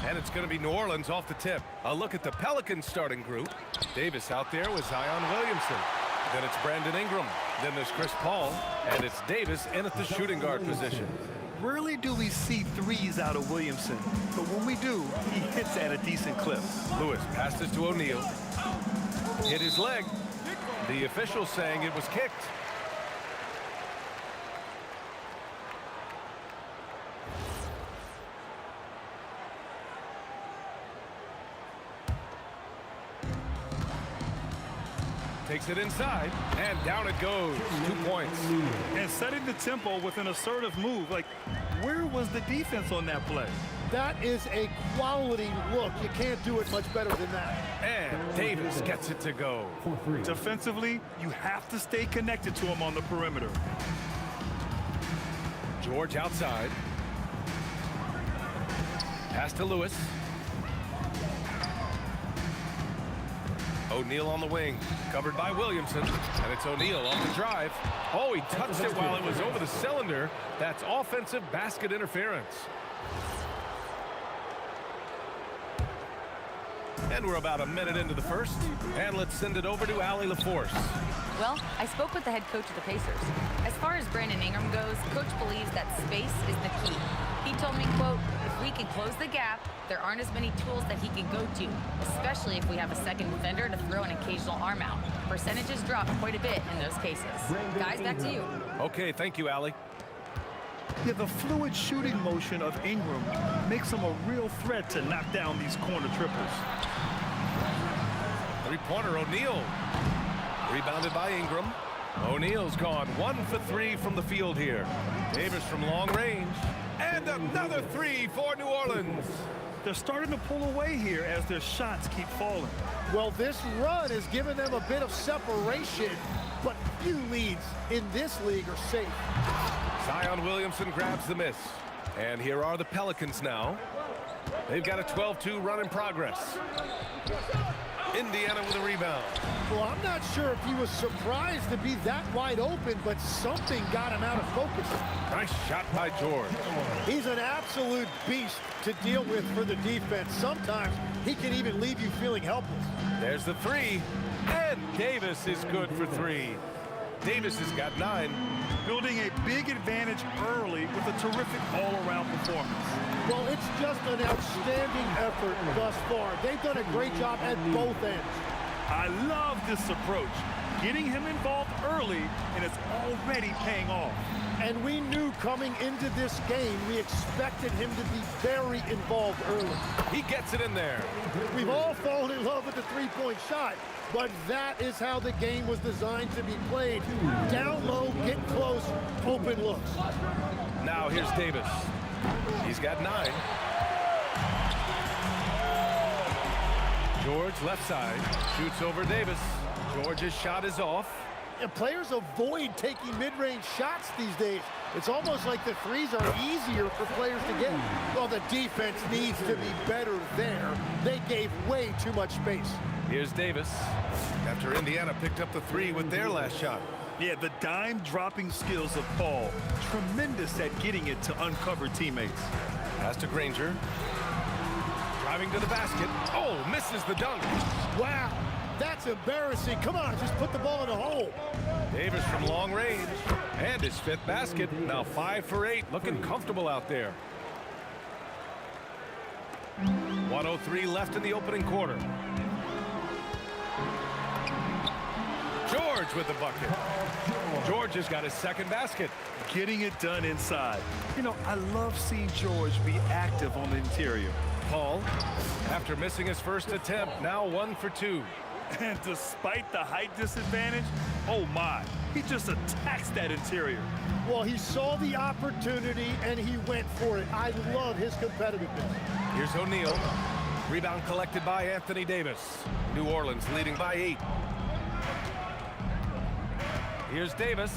And it's going to be New Orleans off the tip. A look at the Pelicans starting group. Davis out there with Zion Williamson. Then it's Brandon Ingram. Then there's Chris Paul. And it's Davis in at the shooting guard position. Rarely do we see threes out of Williamson, but when we do, he hits at a decent clip. Lewis passes to O'Neal. Hit his leg. The official saying it was kicked. Takes it inside, and down it goes. 2 points. And setting the tempo with an assertive move. Like, where was the defense on that play? That is a quality look. You can't do it much better than that. And Davis gets it to go. Defensively, you have to stay connected to him on the perimeter. George outside. Pass to Lewis. O'Neal on the wing, covered by Williamson, and it's O'Neal on the drive. Oh, he touched it while it was over the cylinder. That's offensive basket interference. And we're about a minute into the first, and let's send it over to Allie LaForce. Well, I spoke with the head coach of the Pacers. As far as Brandon Ingram goes, coach believes that space is the key. He told me, quote, if we can close the gap, there aren't as many tools that he can go to, especially if we have a second defender to throw an occasional arm out. Percentages drop quite a bit in those cases. Guys, back to you. Okay, thank you, Allie. Yeah, the fluid shooting motion of Ingram makes him a real threat to knock down these corner triples. Three-pointer, O'Neal. Rebounded by Ingram. O'Neal's gone 1 for 3 from the field here. Davis from long range. And another three for New Orleans. They're starting to pull away here as their shots keep falling. Well, this run has given them a bit of separation, but few leads in this league are safe. Zion Williamson grabs the miss. And here are the Pelicans now. They've got a 12-2 run in progress. Indiana with a rebound. Well, I'm not sure if he was surprised to be that wide open, but something got him out of focus. Nice shot by George. He's an absolute beast to deal with for the defense. Sometimes he can even leave you feeling helpless. There's the three. And Davis is good for 3. Davis has got 9. Building a big advantage early with a terrific all-around performance. Well, it's just an outstanding effort thus far. They've done a great job at both ends. I love this approach. Getting him involved early, and it's already paying off. And we knew coming into this game, we expected him to be very involved early. He gets it in there. We've all fallen in love with the three-point shot, but that is how the game was designed to be played. Down low, get close, open looks. Now here's Davis. He's got 9. George left side, shoots over Davis. George's shot is off. And players avoid taking mid-range shots these days. It's almost like the threes are easier for players to get. Well, the defense needs to be better there. They gave way too much space. Here's Davis after Indiana picked up the 3 with their last shot. Yeah, the dime-dropping skills of Paul. Tremendous at getting it to uncover teammates. Pass to Granger. Driving to the basket. Oh, misses the dunk. Wow, that's embarrassing. Come on, just put the ball in the hole. Davis from long range. And his 5th basket. Now 5 for 8. Looking comfortable out there. 1:03 left in the opening quarter. George with the bucket. George has got his 2nd basket. Getting it done inside. You know, I love seeing George be active on the interior. Paul, after missing his first attempt, now 1 for 2. And despite the height disadvantage, oh my, he just attacks that interior. Well, he saw the opportunity and he went for it. I love his competitiveness. Here's O'Neal. Rebound collected by Anthony Davis. New Orleans leading by 8. Here's Davis.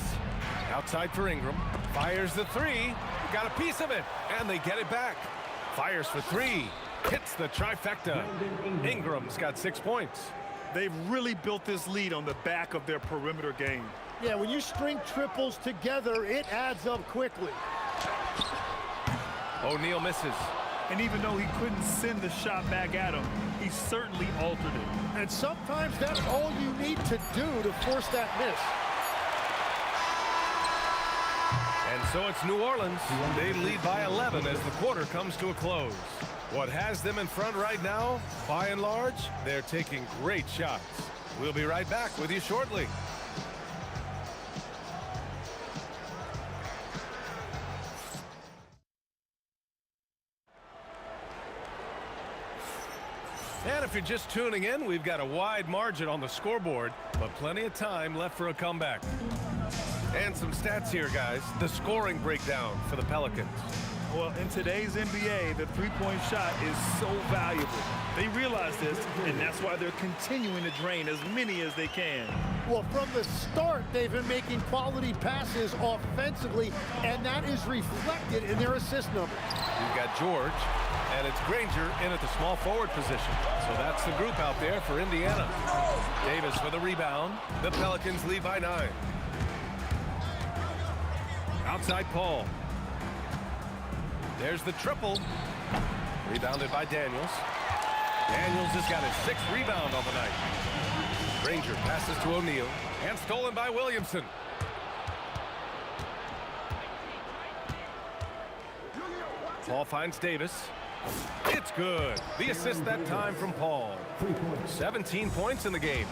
Outside for Ingram. Fires the 3. Got a piece of it. And they get it back. Fires for 3. Hits the trifecta. Ingram's got 6 points. They've really built this lead on the back of their perimeter game. Yeah, when you string triples together, it adds up quickly. O'Neal misses. And even though he couldn't send the shot back at him, he certainly altered it. And sometimes that's all you need to do to force that miss. And so it's New Orleans. They lead by 11 as the quarter comes to a close. What has them in front right now, by and large, they're taking great shots. We'll be right back with you shortly. And if you're just tuning in, we've got a wide margin on the scoreboard, but plenty of time left for a comeback. And some stats here, guys. The scoring breakdown for the Pelicans. Well, in today's NBA, the three-point shot is so valuable. They realize this, and that's why they're continuing to drain as many as they can. Well, from the start, they've been making quality passes offensively, and that is reflected in their assist numbers. You've got George, and it's Granger in at the small forward position. So that's the group out there for Indiana. Davis for the rebound. The Pelicans lead by 9. Outside Paul. There's the triple. Rebounded by Daniels. Daniels has got his 6th rebound on the night. Granger passes to O'Neal. And stolen by Williamson. Paul finds Davis. It's good. The assist that time from Paul. 17 points in the game.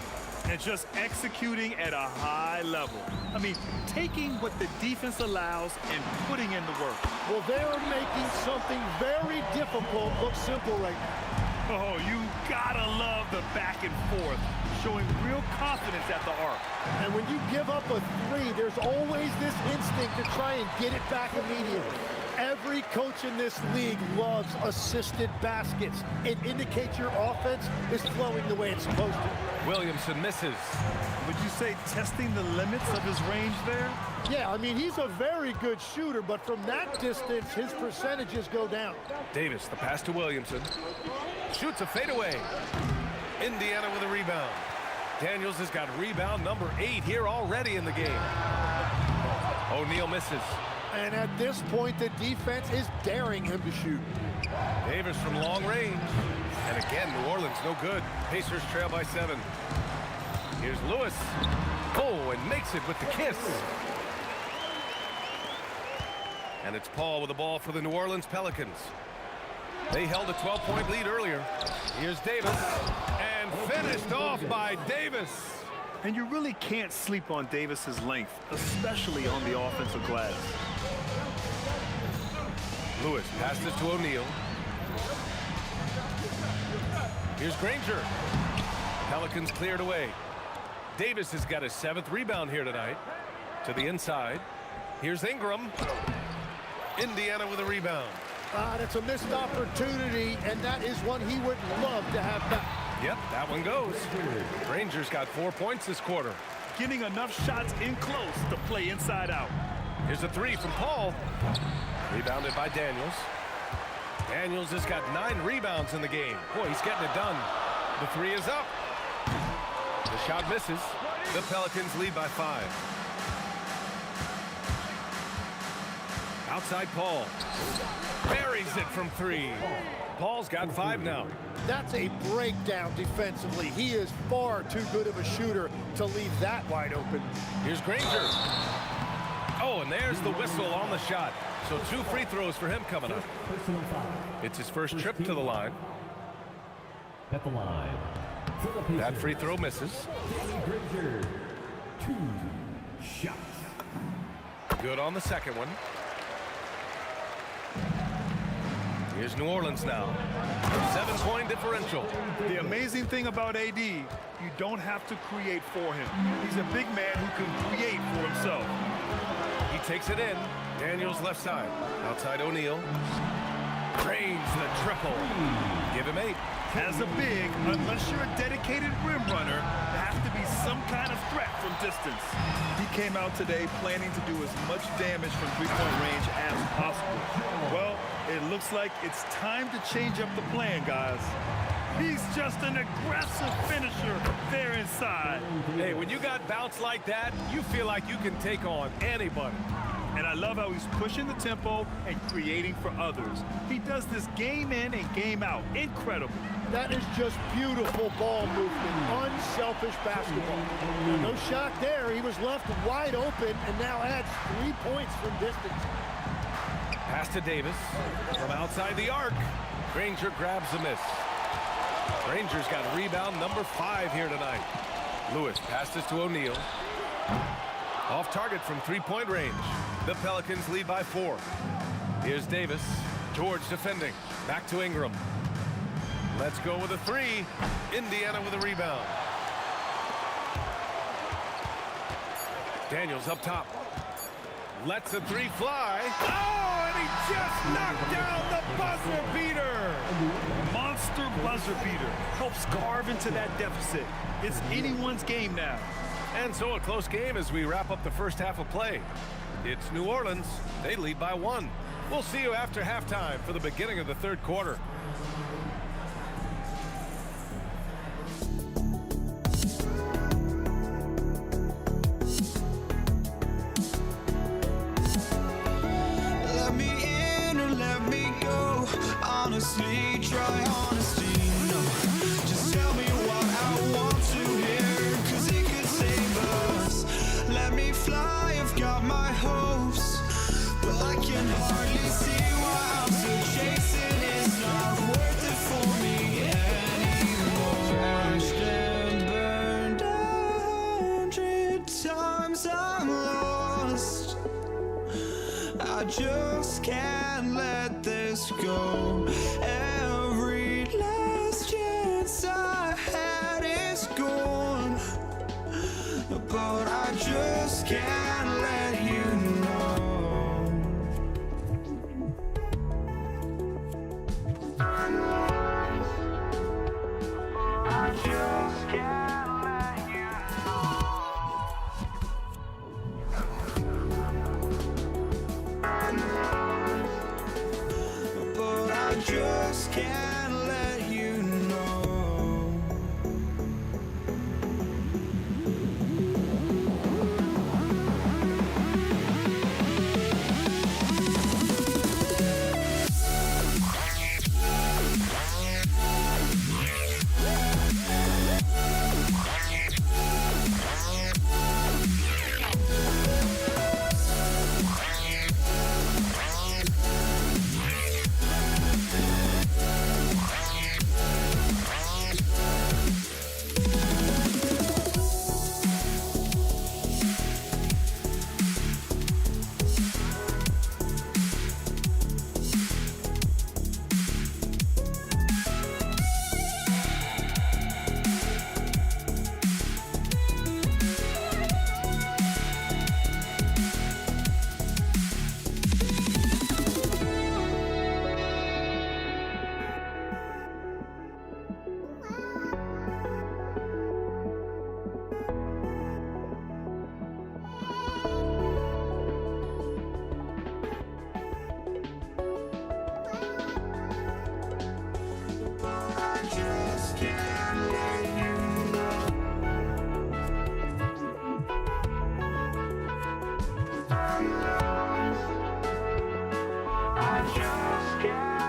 And just executing at a high level. I mean, taking what the defense allows and putting in the work. Well, they're making something very difficult look simple right now. Oh, you gotta love the back and forth, showing real confidence at the arc. And when you give up a three, there's always this instinct to try and get it back immediately. Every coach in this league loves assisted baskets. It indicates your offense is flowing the way it's supposed to. Williamson misses. Would you say testing the limits of his range there? Yeah, I mean, he's a very good shooter, but from that distance, his percentages go down. Davis, the pass to Williamson. Shoots a fadeaway. Indiana with a rebound. Daniels has got rebound number 8 here already in the game. O'Neal misses. And at this point, the defense is daring him to shoot. Davis from long range. And again, New Orleans no good. Pacers trail by 7. Here's Lewis. Oh, and makes it with the kiss. And it's Paul with the ball for the New Orleans Pelicans. They held a 12-point lead earlier. Here's Davis. And finished off by Davis. And you really can't sleep on Davis's length, especially on the offensive glass. Lewis passes to O'Neal. Here's Granger. Pelicans cleared away. Davis has got his 7th rebound here tonight. To the inside. Here's Ingram. Indiana with a rebound. That's a missed opportunity, and that is one he would love to have back. Yep, that one goes. Granger's got 4 points this quarter. Getting enough shots in close to play inside out. Here's a 3 from Paul. Rebounded by Daniels. Daniels has got 9 rebounds in the game. Boy, he's getting it done. The 3 is up. The shot misses. The Pelicans lead by 5. Outside Paul. Buries it from 3. Paul's got 5 now. That's a breakdown defensively. He is far too good of a shooter to leave that wide open. Here's Granger. Oh, and there's the whistle on the shot. So 2 free throws for him coming up. It's his first trip to the line. At the line. That free throw misses. Granger, 2 shots. Good on the second one. Here's New Orleans now. 7-point differential. The amazing thing about AD, you don't have to create for him. He's a big man who can create for himself. He takes it in. Daniels left side. Outside O'Neal. Drains the triple. Give him 8. As a big, unless you're a dedicated rim runner, there has to be some kind of threat from distance. He came out today planning to do as much damage from three-point range as possible. Well, it looks like it's time to change up the plan, guys. He's just an aggressive finisher there inside. Hey, when you got bounce like that, you feel like you can take on anybody. And I love how he's pushing the tempo and creating for others. He does this game in and game out. Incredible. That is just beautiful ball movement, unselfish basketball. No shot there. He was left wide open and now adds 3 points from distance. Pass to Davis from outside the arc. Granger grabs a miss. Granger's got rebound number 5 here tonight. Lewis passes to O'Neal. Off target from 3-point range. The Pelicans lead by 4. Here's Davis. George defending. Back to Ingram. Let's go with a 3. Indiana with a rebound. Daniels up top. Lets the 3 fly. Oh, and he just knocked down the buzzer beater. Monster buzzer beater. Helps carve into that deficit. It's anyone's game now. And so a close game as we wrap up the first half of play. It's New Orleans. They lead by 1. We'll see you after halftime for the beginning of the third quarter. Let me in or let me go. Honestly, try honesty. No, just tell me what I want to hear, 'cause it could save us. Let me fly, I've got my hopes, but I can hardly see why I'm still chasing. It's not can't let you know. But I just can't let you know. Can't let you know. I just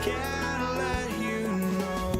can't let you know.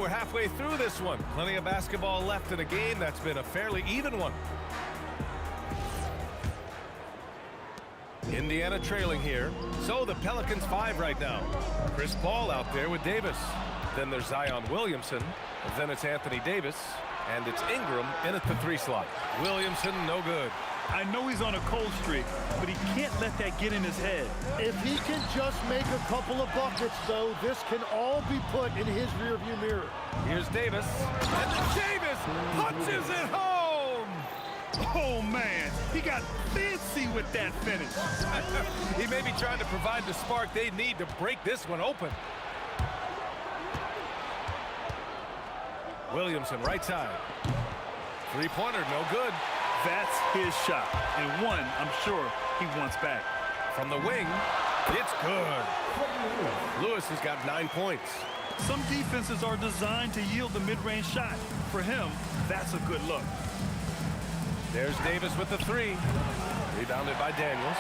we're halfway through this one. Plenty of basketball left in a game that's been a fairly even one. Indiana trailing here. So the Pelicans 5 right now. Chris Paul out there with Davis. Then there's Zion Williamson. Then it's Anthony Davis. And it's Ingram in at the 3 slot. Williamson, no good. I know he's on a cold streak, but he can't let that get in his head. If he can just make a couple of buckets, though, this can all be put in his rearview mirror. Here's Davis. And Davis punches it home! Oh, man, he got fancy with that finish. He may be trying to provide the spark they need to break this one open. Williamson, right side. Three-pointer, no good. That's his shot, and one I'm sure he wants back. From the wing, it's good. Lewis has got 9 points. Some defenses are designed to yield the mid-range shot. For him, that's a good look. There's Davis with the 3. Rebounded by Daniels.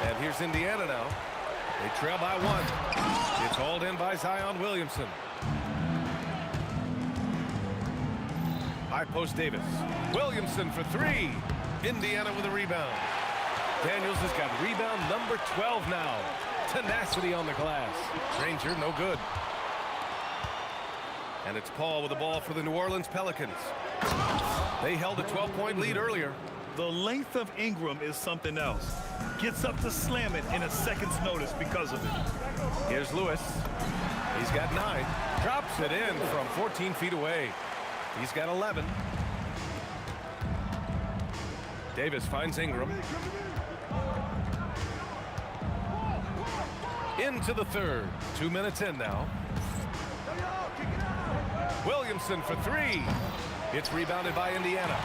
And here's Indiana now. They trail by 1. It's hauled in by Zion Williamson. High post Davis. Williamson for 3. Indiana with a rebound. Daniels has got rebound number 12 now. Tenacity on the glass. Granger, no good. And it's Paul with the ball for the New Orleans Pelicans. They held a 12-point lead earlier. The length of Ingram is something else. Gets up to slam it in a second's notice because of it. Here's Lewis. He's got 9. Drops it in from 14 feet away. He's got 11. Davis finds Ingram. Into the third. 2 minutes in now. Williamson for 3. It's rebounded by Indiana.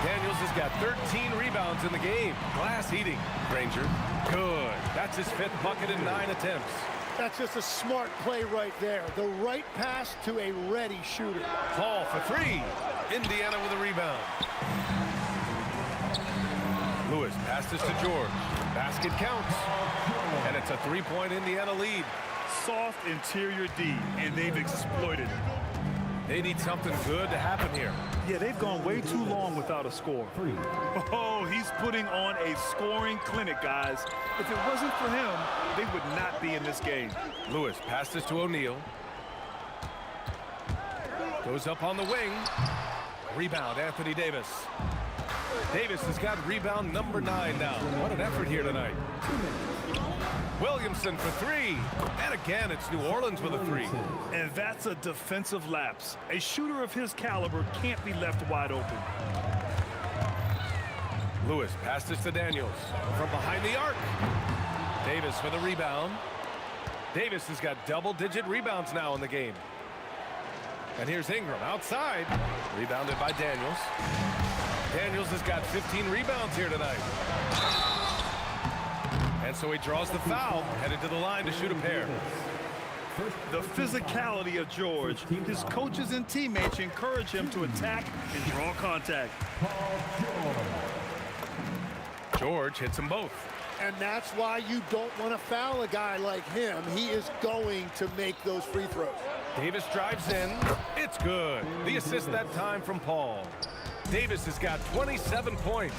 Daniels has got 13 rebounds in the game. Glass eating. Granger, good. That's his 5th bucket in 9 attempts. That's just a smart play right there. The right pass to a ready shooter. Paul for 3. Indiana with a rebound. Lewis passes to George. Basket counts. And it's a 3-point Indiana lead. Soft interior D, and they've exploited it. They need something good to happen here. Yeah, they've gone way too long without a score. Oh, he's putting on a scoring clinic, guys. If it wasn't for him, they would not be in this game. Lewis passes to O'Neal. Goes up on the wing. Rebound, Anthony Davis. Davis has got rebound number 9 now. What an effort here tonight. Williamson for 3. And again, it's New Orleans with a 3. And that's a defensive lapse. A shooter of his caliber can't be left wide open. Lewis passes to Daniels from behind the arc. Davis for the rebound. Davis has got double-digit rebounds now in the game. And here's Ingram outside. Rebounded by Daniels. Daniels has got 15 rebounds here tonight. And so he draws the foul, headed to the line to shoot a pair. The physicality of George. His coaches and teammates encourage him to attack and draw contact. George hits them both. And that's why you don't want to foul a guy like him. He is going to make those free throws. Davis drives in. It's good. The assist that time from Paul. Davis has got 27 points.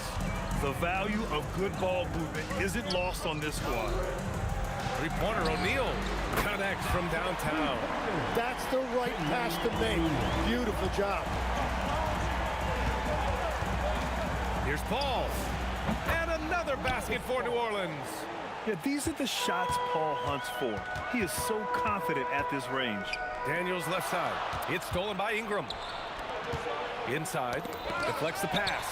The value of good ball movement isn't lost on this squad. Three-pointer O'Neal connects from downtown. That's the right pass to make. Beautiful job. Here's Paul. And another basket for New Orleans. Yeah, these are the shots Paul hunts for. He is so confident at this range. Daniels left side. It's stolen by Ingram. Inside. Deflects the pass.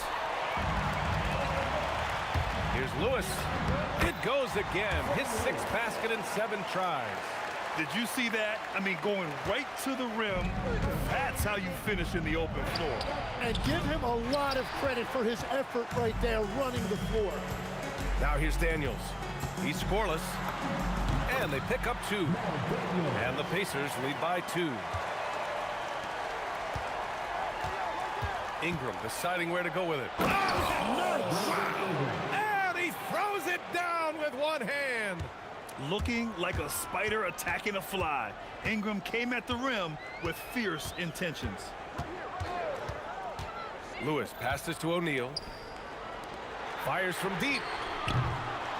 Here's Lewis. It goes again. His 6th basket in 7 tries. Did you see that? I mean, going right to the rim. That's how you finish in the open floor. And give him a lot of credit for his effort right there running the floor. Now here's Daniels. He's scoreless. And they pick up 2. And the Pacers lead by 2. Ingram deciding where to go with it. Oh, nice! And he throws it down with one hand. looking like a spider attacking a fly. Ingram came at the rim with fierce intentions. Lewis passes to O'Neal. Fires from deep.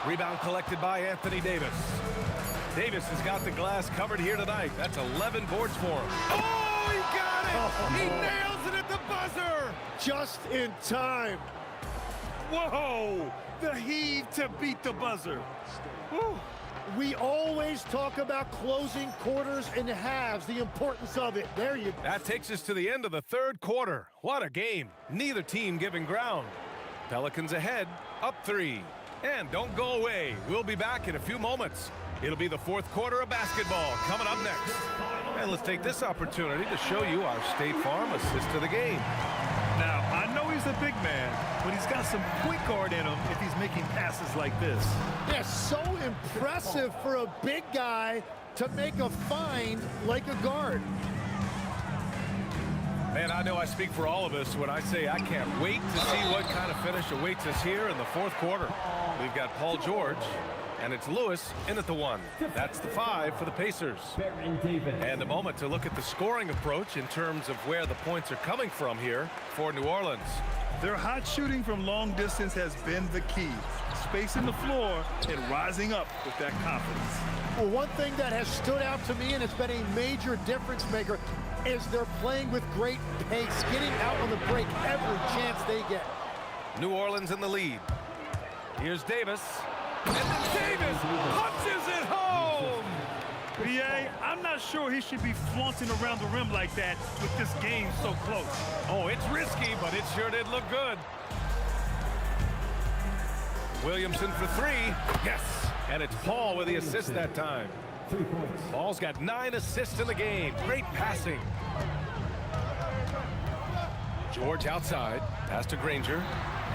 Rebound collected by Anthony Davis. Davis has got the glass covered here tonight. That's 11 boards for him. Oh, he got it! He nails it at the buzzer! Just in time. Whoa! The heave to beat the buzzer. Whew. We always talk about closing quarters and halves, the importance of it. There you go. That takes us to the end of the third quarter. What a game. Neither team giving ground. Pelicans ahead, up 3. And don't go away. We'll be back in a few moments. It'll be the fourth quarter of basketball coming up next. And let's take this opportunity to show you our State Farm assist of the game. Now, I know he's a big man, but he's got some point guard in him if he's making passes like this. Yeah, so impressive for a big guy to make a find like a guard. Man, I know I speak for all of us when I say I can't wait to see what kind of finish awaits us here in the fourth quarter. We've got Paul George, and it's Lewis in at the 1. That's the 5 for the Pacers. And a moment to look at the scoring approach in terms of where the points are coming from here for New Orleans. Their hot shooting from long distance has been the key. Spacing the floor and rising up with that confidence. Well, one thing that has stood out to me, and it's been a major difference maker, is they're playing with great pace, getting out on the break every chance they get. New Orleans in the lead. Here's Davis. And then Davis punches it home! B.A., I'm not sure he should be flaunting around the rim like that with this game so close. Oh, it's risky, but it sure did look good. Williamson for 3. Yes! And it's Paul with the assist that time. 3 points. Paul's got 9 assists in the game. Great passing. George outside. Pass to Granger.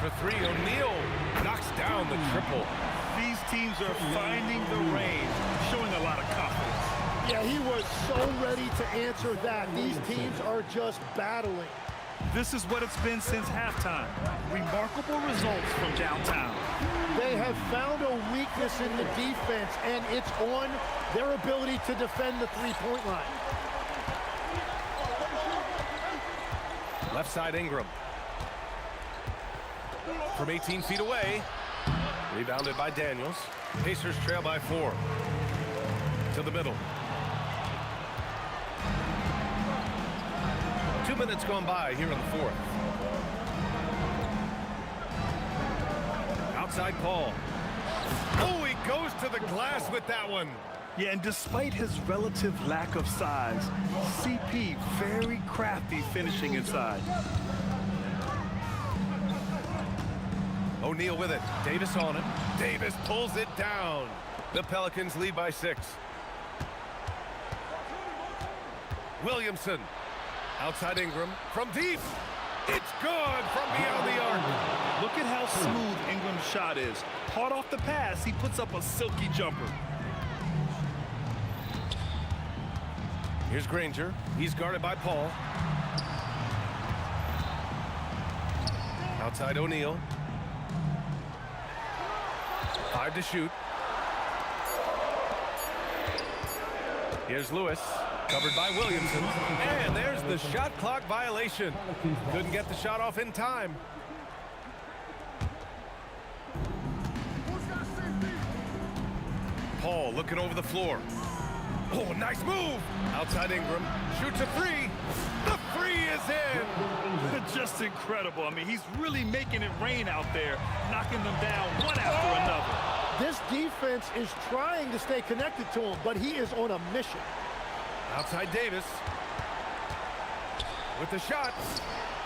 For 3, O'Neal knocks down the triple. These teams are finding the range, showing a lot of confidence. Yeah, he was so ready to answer that. These teams are just battling. This is what it's been since halftime. Remarkable results from downtown. They have found a weakness in the defense, and it's on their ability to defend the three-point line. Left side Ingram. From 18 feet away. Rebounded by Daniels. Pacers trail by 4. To the middle. 2 minutes gone by here in the fourth. Outside Paul. Oh, he goes to the glass with that one. Yeah, and despite his relative lack of size, CP very crafty finishing inside. O'Neal with it. Davis on him. Davis pulls it down. The Pelicans lead by 6. Williamson. Outside Ingram. From deep. It's good from beyond the arc. Look at how smooth Ingram's shot is. Hard off the pass, he puts up a silky jumper. Here's Granger. He's guarded by Paul. Outside O'Neal. 5 to shoot. Here's Lewis. Covered by Williamson. And there's the shot clock violation. Couldn't get the shot off in time. Paul looking over the floor. Oh, nice move. Outside Ingram. Shoots a 3. The 3 is in. Just incredible. I mean, he's really making it rain out there, knocking them down one after another. This defense is trying to stay connected to him, but he is on a mission. Outside Davis. With the shot.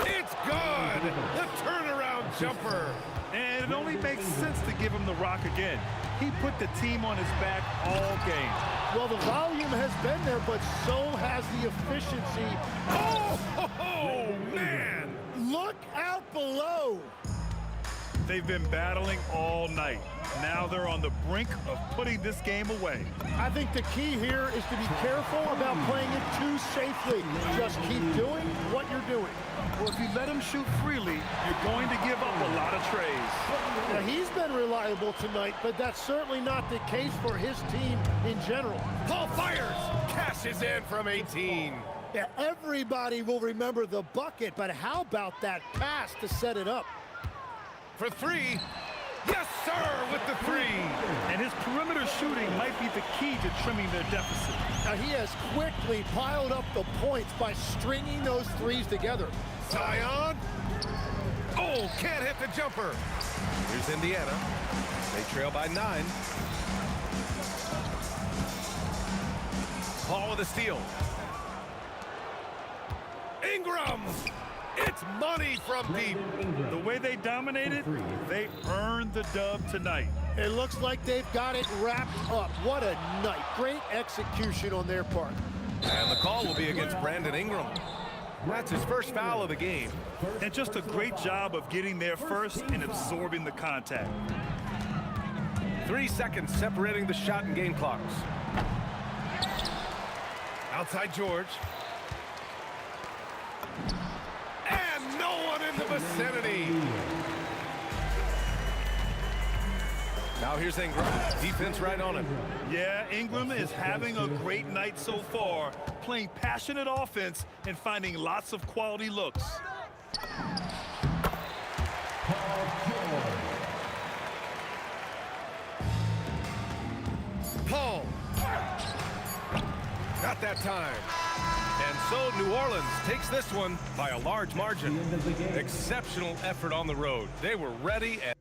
It's good. The turnaround jumper. And it only makes sense to give him the rock again. He put the team on his back all game. Well, the volume has been there, but so has the efficiency. Oh, man. Look out below. They've been battling all night. Now they're on the brink of putting this game away. I think the key here is to be careful about playing it too safely. Just keep doing what you're doing. Well, if you let him shoot freely, you're going to give up a lot of trays. Now, he's been reliable tonight, but that's certainly not the case for his team in general. Paul fires. Cashes in from 18. Yeah, everybody will remember the bucket, but how about that pass to set it up? For three. Yes, sir, with the three. And his perimeter shooting might be the key to trimming their deficit. Now, he has quickly piled up the points by stringing those threes together. Zion. Oh, can't hit the jumper. Here's Indiana. They trail by 9. Paul with a steal. Ingram. It's money from deep. The way they dominated, they earned the dub tonight. It looks like they've got it wrapped up. What a night. Great execution on their part. And the call will be against Brandon Ingram. That's his first foul of the game. And just a great job of getting there first and absorbing the contact. 3 seconds separating the shot and game clocks. Outside George. And no one in the vicinity. Now here's Ingram. Defense right on him. Yeah, Ingram is having a great night so far, playing passionate offense and finding lots of quality looks. Paul. Not that time. And so New Orleans takes this one by a large margin. Exceptional effort on the road. They were ready and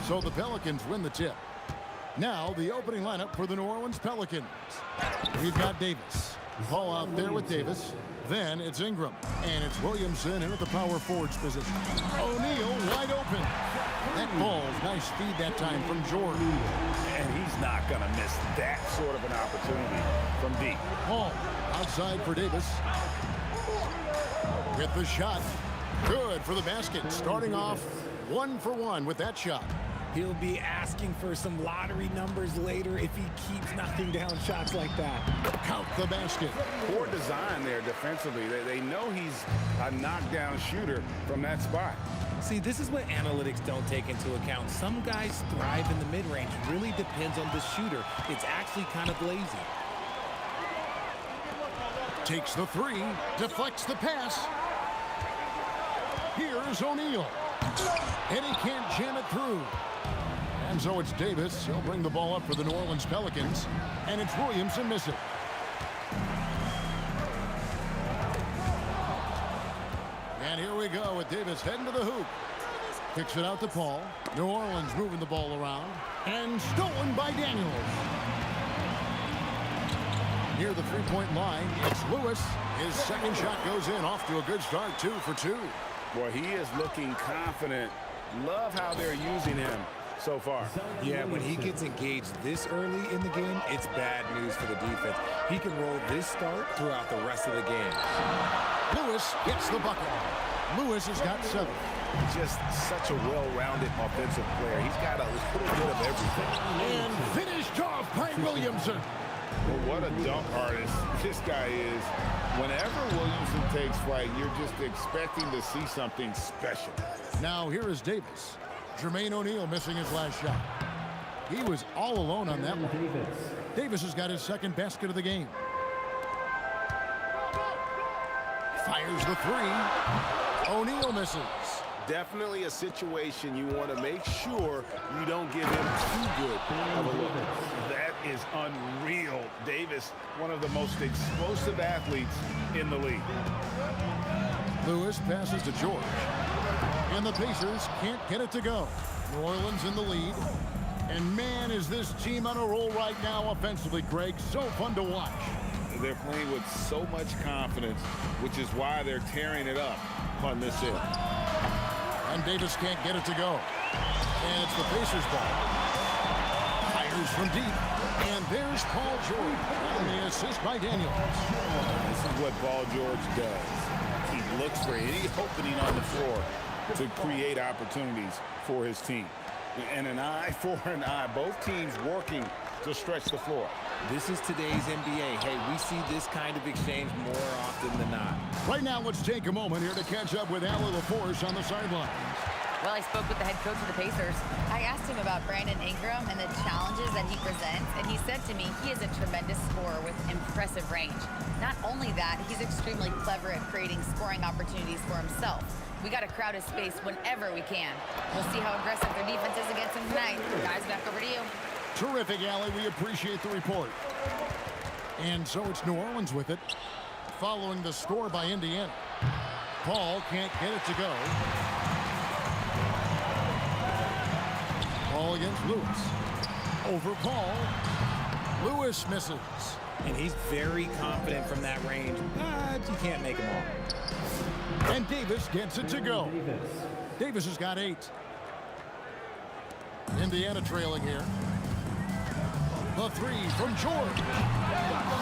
So the Pelicans win the tip. Now the opening lineup for the New Orleans Pelicans. We've got Davis. Paul out there with Davis. Then it's Ingram. And it's Williamson in at the power forwards position. O'Neal wide open. That ball's nice feed that time from George. And he's not going to miss that sort of an opportunity from deep. Paul outside for Davis. With the shot. Good for the basket. Starting off 1 for 1 with that shot. He'll be asking for some lottery numbers later if he keeps knocking down shots like that. Count the basket. Poor design there defensively. They know he's a knockdown shooter from that spot. See, this is what analytics don't take into account. Some guys thrive in the mid-range. It really depends on the shooter. It's actually kind of lazy. Takes the three. Deflects the pass. Here's O'Neal. And he can't jam it through. And so it's Davis. He'll bring the ball up for the New Orleans Pelicans. And it's Williamson missing. And here we go with Davis heading to the hoop. Kicks it out to Paul. New Orleans moving the ball around. And stolen by Daniels. Near the three-point line, it's Lewis. His second shot goes in, off to a good start, 2 for 2. Boy, he is looking confident. Love how they're using him so far. Yeah, when he gets engaged this early in the game, it's bad news for the defense. He can roll this start throughout the rest of the game. Lewis gets the bucket. Lewis has got 7. Just such a well-rounded offensive player. He's got a little bit of everything. And finished off by Williamson. Well, what a dunk artist this guy is. Whenever Williamson takes flight, you're just expecting to see something special. Now here is Davis. Jermaine O'Neal missing his last shot. He was all alone on that one. Davis has got his second basket of the game. Fires the 3. O'Neal misses. Definitely a situation you want to make sure you don't give him too good of a look. That is unreal. Davis, one of the most explosive athletes in the league. Lewis passes to George. And the Pacers can't get it to go. New Orleans in the lead. And man, is this team on a roll right now offensively, Greg. So fun to watch. They're playing with so much confidence, which is why they're tearing it up on this end. And Davis can't get it to go. And it's the Pacers ball. Fires from deep. And there's Paul George. And the assist by Daniels. This is what Paul George does. He looks for any opening on the floor to create opportunities for his team. And an eye for an eye. Both teams working to stretch the floor. This is today's NBA. Hey, we see this kind of exchange more often than not. Right now, let's take a moment here to catch up with Allie LaForce on the sidelines. Well, I spoke with the head coach of the Pacers. I asked him about Brandon Ingram and the challenges that he presents, and he said to me he is a tremendous scorer with impressive range. Not only that, he's extremely clever at creating scoring opportunities for himself. We got to crowd his space whenever we can. We'll see how aggressive their defense is against him tonight. Guys, back over to you. Terrific, Allie. We appreciate the report. And so it's New Orleans with it, following the score by Indiana. Paul can't get it to go. Paul against Lewis. Over Paul. Lewis misses. And he's very confident from that range, but you can't make him all. And Davis gets it to go. Davis has got 8. Indiana trailing here. The 3 from George.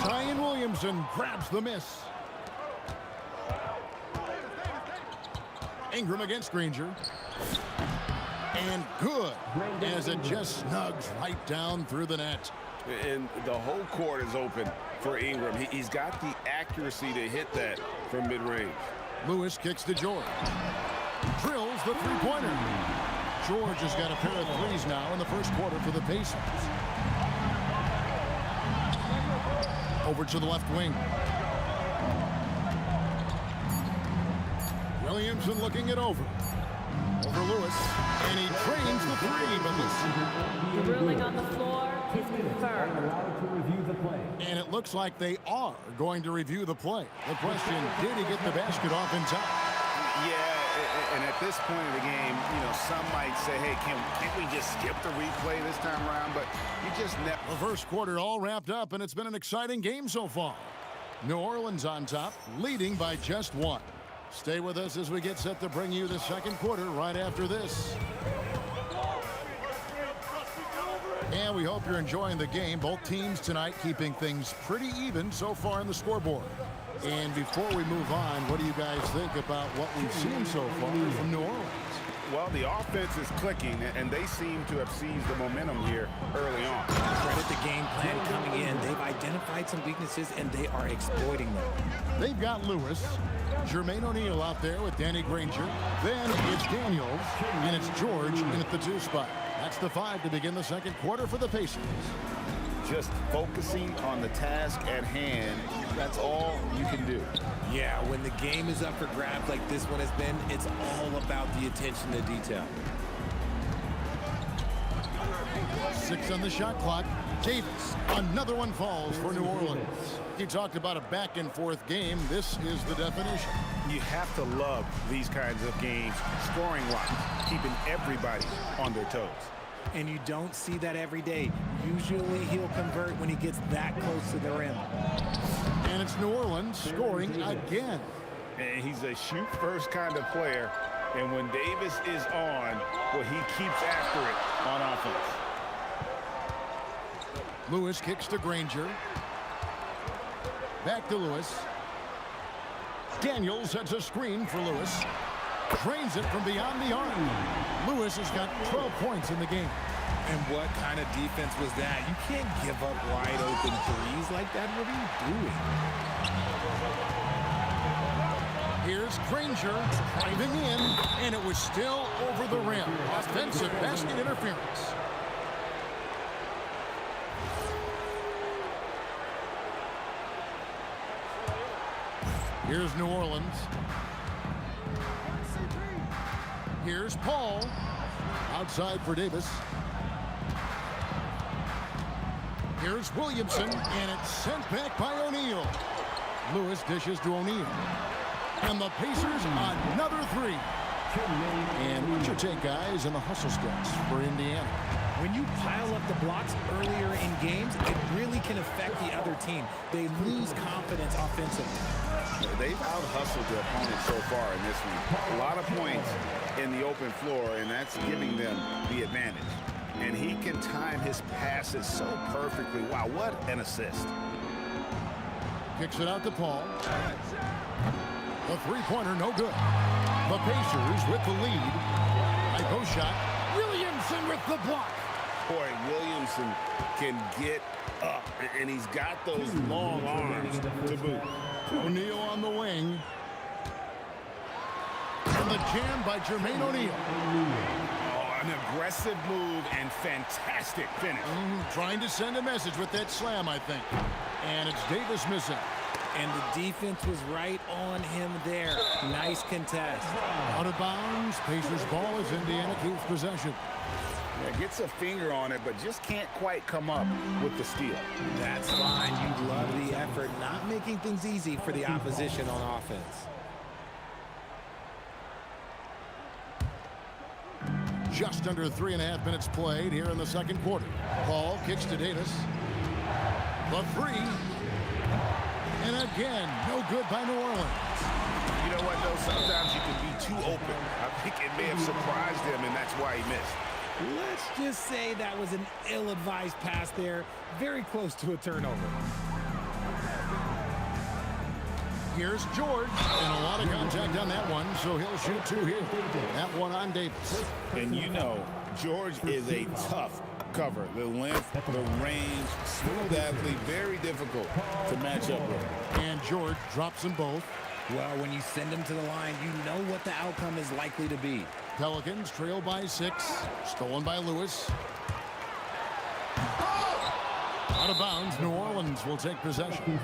Zion Williamson grabs the miss. Ingram against Granger. And good, as it just snugs right down through the net. And the whole court is open for Ingram. He's got the accuracy to hit that from mid-range. Lewis kicks to George. Drills the three-pointer. George has got a pair of threes now in the first quarter for the Pacers. Over to the left wing. Williamson looking it over. Over Lewis. And he trains the 3, but misses. The ruling on the floor is confirmed. And it looks like they are going to review the play. The question, did he get the basket off in time? Yeah, and at this point of the game, you know, some might say, hey, can't we just skip the replay this time around? But you just never. The first quarter all wrapped up, and it's been an exciting game so far. New Orleans on top, leading by just 1. Stay with us as we get set to bring you the second quarter right after this. And we hope you're enjoying the game. Both teams tonight keeping things pretty even so far in the scoreboard. And before we move on, what do you guys think about what we've seen so far from New Orleans? Well, the offense is clicking, and they seem to have seized the momentum here early on. Credit the game plan coming in. They've identified some weaknesses, and they are exploiting them. They've got Lewis, Jermaine O'Neal out there with Danny Granger. Then it's Daniels, and it's George in at the 2 spot. That's the 5 to begin the second quarter for the Pacers. Just focusing on the task at hand, that's all you can do. Yeah, when the game is up for grabs like this one has been, it's all about the attention to detail. 6 on the shot clock. Davis, another one falls for New Orleans. You talked about a back-and-forth game. This is the definition. You have to love these kinds of games, scoring-wise, keeping everybody on their toes. And you don't see that every day. Usually he'll convert when he gets that close to the rim. And it's New Orleans scoring again. And he's a shoot-first kind of player. And when Davis is on, well, he keeps after it on offense. Lewis kicks to Granger. Back to Lewis. Daniels sets a screen for Lewis. Drains it from beyond the arc. Lewis has got 12 points in the game. And what kind of defense was that? You can't give up wide open threes like that. What are you doing? Here's Granger driving in, and it was still over the rim. Offensive basket interference. Here's New Orleans. Here's Paul. Outside for Davis. Here's Williamson, and it's sent back by O'Neal. Lewis dishes to O'Neal. And the Pacers another three. And what's your take, guys, in the hustle steps for Indiana? When you pile up the blocks earlier in games, it really can affect the other team. They lose confidence offensively. They've out-hustled their opponents so far in this one. A lot of points in the open floor, and that's giving them the advantage. And he can time his passes so perfectly. Wow, what an assist. Kicks it out to Paul. The three-pointer, no good. The Pacers with the lead. A post shot. Williamson with the block. Boy, Williamson can get up, and he's got those long arms to boot. O'Neal on the wing. And the jam by Jermaine O'Neal. Oh, an aggressive move and fantastic finish. Trying to send a message with that slam, I think. And it's Davis missing. And the defense was right on him there. Nice contest. Out of bounds. Pacers ball as Indiana keeps possession. Yeah, gets a finger on it, but just can't quite come up with the steal. That's fine. You love the effort, not making things easy for the opposition on offense. Just under 3.5 minutes played here in the second quarter. Paul kicks to Davis. The three. And again, no good by New Orleans. You know what, though? Sometimes you can be too open. I think it may have surprised him, and that's why he missed. Let's just say that was an ill-advised pass there. Very close to a turnover. Here's George. And a lot of contact on that one, so he'll shoot two here. That one on Davis. And you know, George is a tough cover. The length, the range, smooth athlete, very difficult to match up with. And George drops them both. Well, when you send him to the line, you know what the outcome is likely to be. Pelicans trail by 6. Stolen by Lewis. Out of bounds, New Orleans will take possession.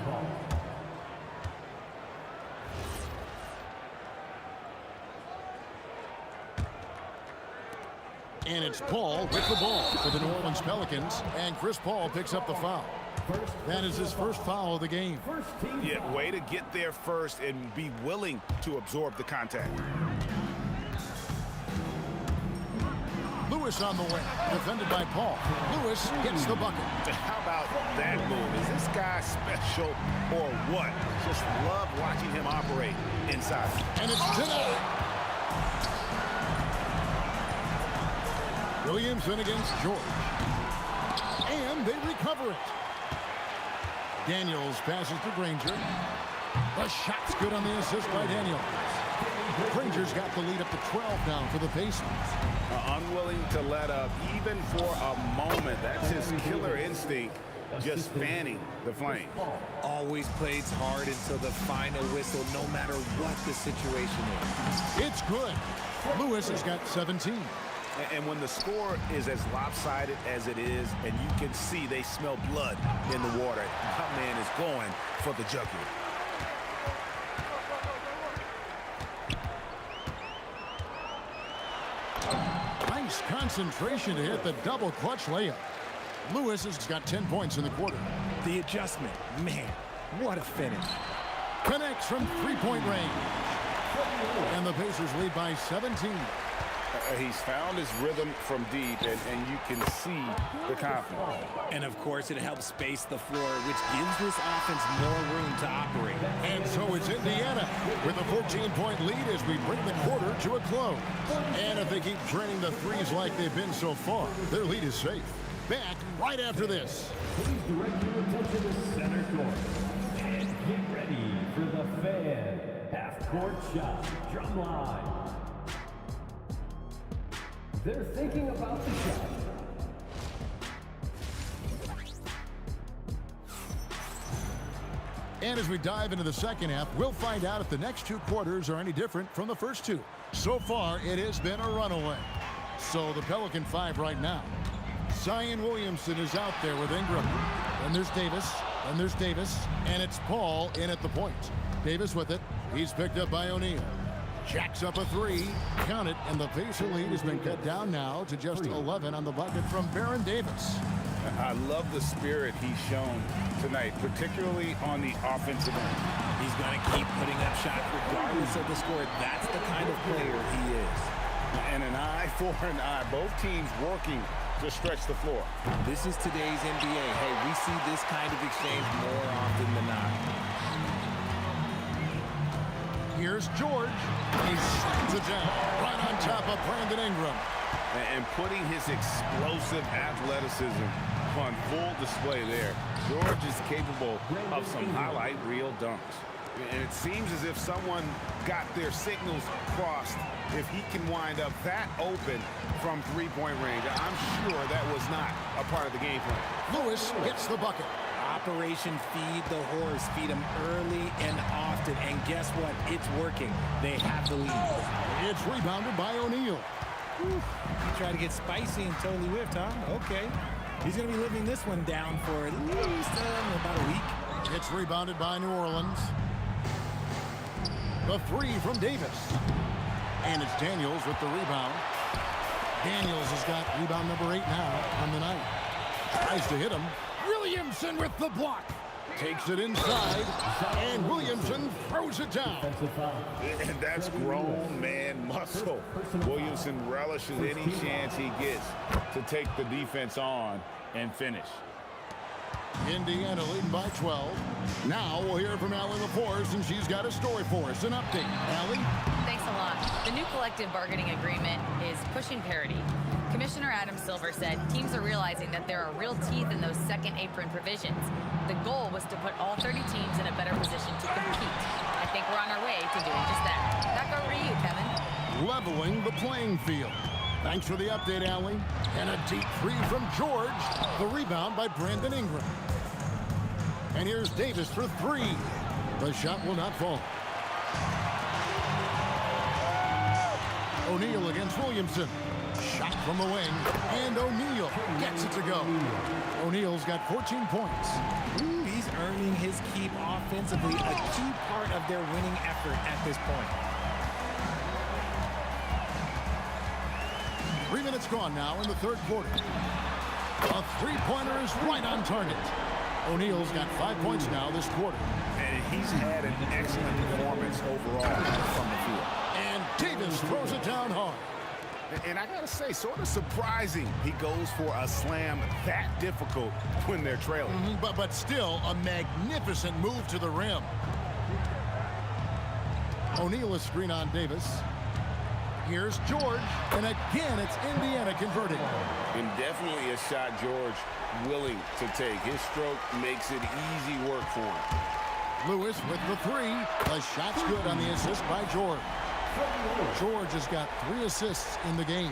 And it's Paul with the ball for the New Orleans Pelicans. And Chris Paul picks up the foul. That is his first foul of the game. Yeah, way to get there first and be willing to absorb the contact. Lewis on the wing, defended by Paul. Lewis gets the bucket. How about that move? Is this guy special or what? Just love watching him operate inside. And it's denied. Williamson against George. And they recover it. Daniels passes to Granger. The shot's good on the assist by Daniels. Granger's got the lead up to 12 now for the Pacers. Unwilling to let up even for a moment. That's his killer instinct, just fanning the flame. Always plays hard until the final whistle, no matter what the situation is. It's good. Lewis has got 17. And when the score is as lopsided as it is, and you can see they smell blood in the water, my man is going for the jugular. Nice concentration to hit the double clutch layup. Lewis has got 10 points in the quarter. The adjustment, man, what a finish. Connects from three-point range. And the Pacers lead by 17. He's found his rhythm from deep, and you can see the confidence. And of course, it helps space the floor, which gives this offense more room to operate. And so it's Indiana with a 14-point lead as we bring the quarter to a close. And if they keep draining the threes like they've been so far, their lead is safe. Back right after this. Please direct your attention to center court. And get ready for the fan half-court shot drum line. They're thinking about the shot. And as we dive into the second half, we'll find out if the next two quarters are any different from the first two. So far, it has been a runaway. So the Pelican 5 right now. Zion Williamson is out there with Ingram. Then there's Davis. Then there's Davis. And it's Paul in at the point. Davis with it. He's picked up by O'Neal. Jacks up a three. Count it. And the Pacer lead has been cut down now to just 11 on the bucket from Baron Davis. I love the spirit he's shown tonight, particularly on the offensive end. He's going to keep putting up shots regardless of the score. That's the kind of player he is. And an eye for an eye. Both teams working to stretch the floor. This is today's NBA. Hey, we see this kind of exchange more often than not. Here's George. He slams it down right on top of Brandon Ingram. And putting his explosive athleticism on full display there. George is capable of some highlight reel dunks. And it seems as if someone got their signals crossed if he can wind up that open from three-point range. I'm sure that was not a part of the game plan. Lewis gets the bucket. Operation Feed the Horse. Feed him early and often. And guess what? It's working. They have the lead. It's rebounded by O'Neal. He tried to get spicy and totally whiffed, huh? Okay. He's going to be living this one down for at least about a week. It's rebounded by New Orleans. The three from Davis. And it's Daniels with the rebound. Daniels has got rebound number 8 now on the night. Tries to hit him. Williamson with the block. Takes it inside. And Williamson throws it down. And that's grown man muscle. Williamson relishes any chance he gets to take the defense on and finish. Indiana leading by 12. Now we'll hear from Allie LaForce, and she's got a story for us. An update. Allie? Thanks a lot. The new collective bargaining agreement is pushing parity. Commissioner Adam Silver said teams are realizing that there are real teeth in those second apron provisions. The goal was to put all 30 teams in a better position to compete. I think we're on our way to doing just that. Back over to you, Kevin. Leveling the playing field. Thanks for the update, Allie. And a deep three from George. The rebound by Brandon Ingram. And here's Davis for three. The shot will not fall. O'Neal against Williamson. Shot from the wing. And O'Neal gets it to go. O'Neal's got 14 points. Ooh, he's earning his keep offensively, a key part of their winning effort at this point. 3 minutes gone now in the third quarter. A three-pointer is right on target. O'Neal's got 5 points now this quarter. And he's had an excellent performance overall from the field. And Davis throws it down hard. And I gotta say, sort of surprising he goes for a slam that difficult when they're trailing. But still a magnificent move to the rim. O'Neal is screen on Davis. Here's George, and again it's Indiana converting. And definitely a shot George willing to take. His stroke makes it easy work for him. Lewis with the three. The shot's good on the assist by George. George has got 3 assists in the game.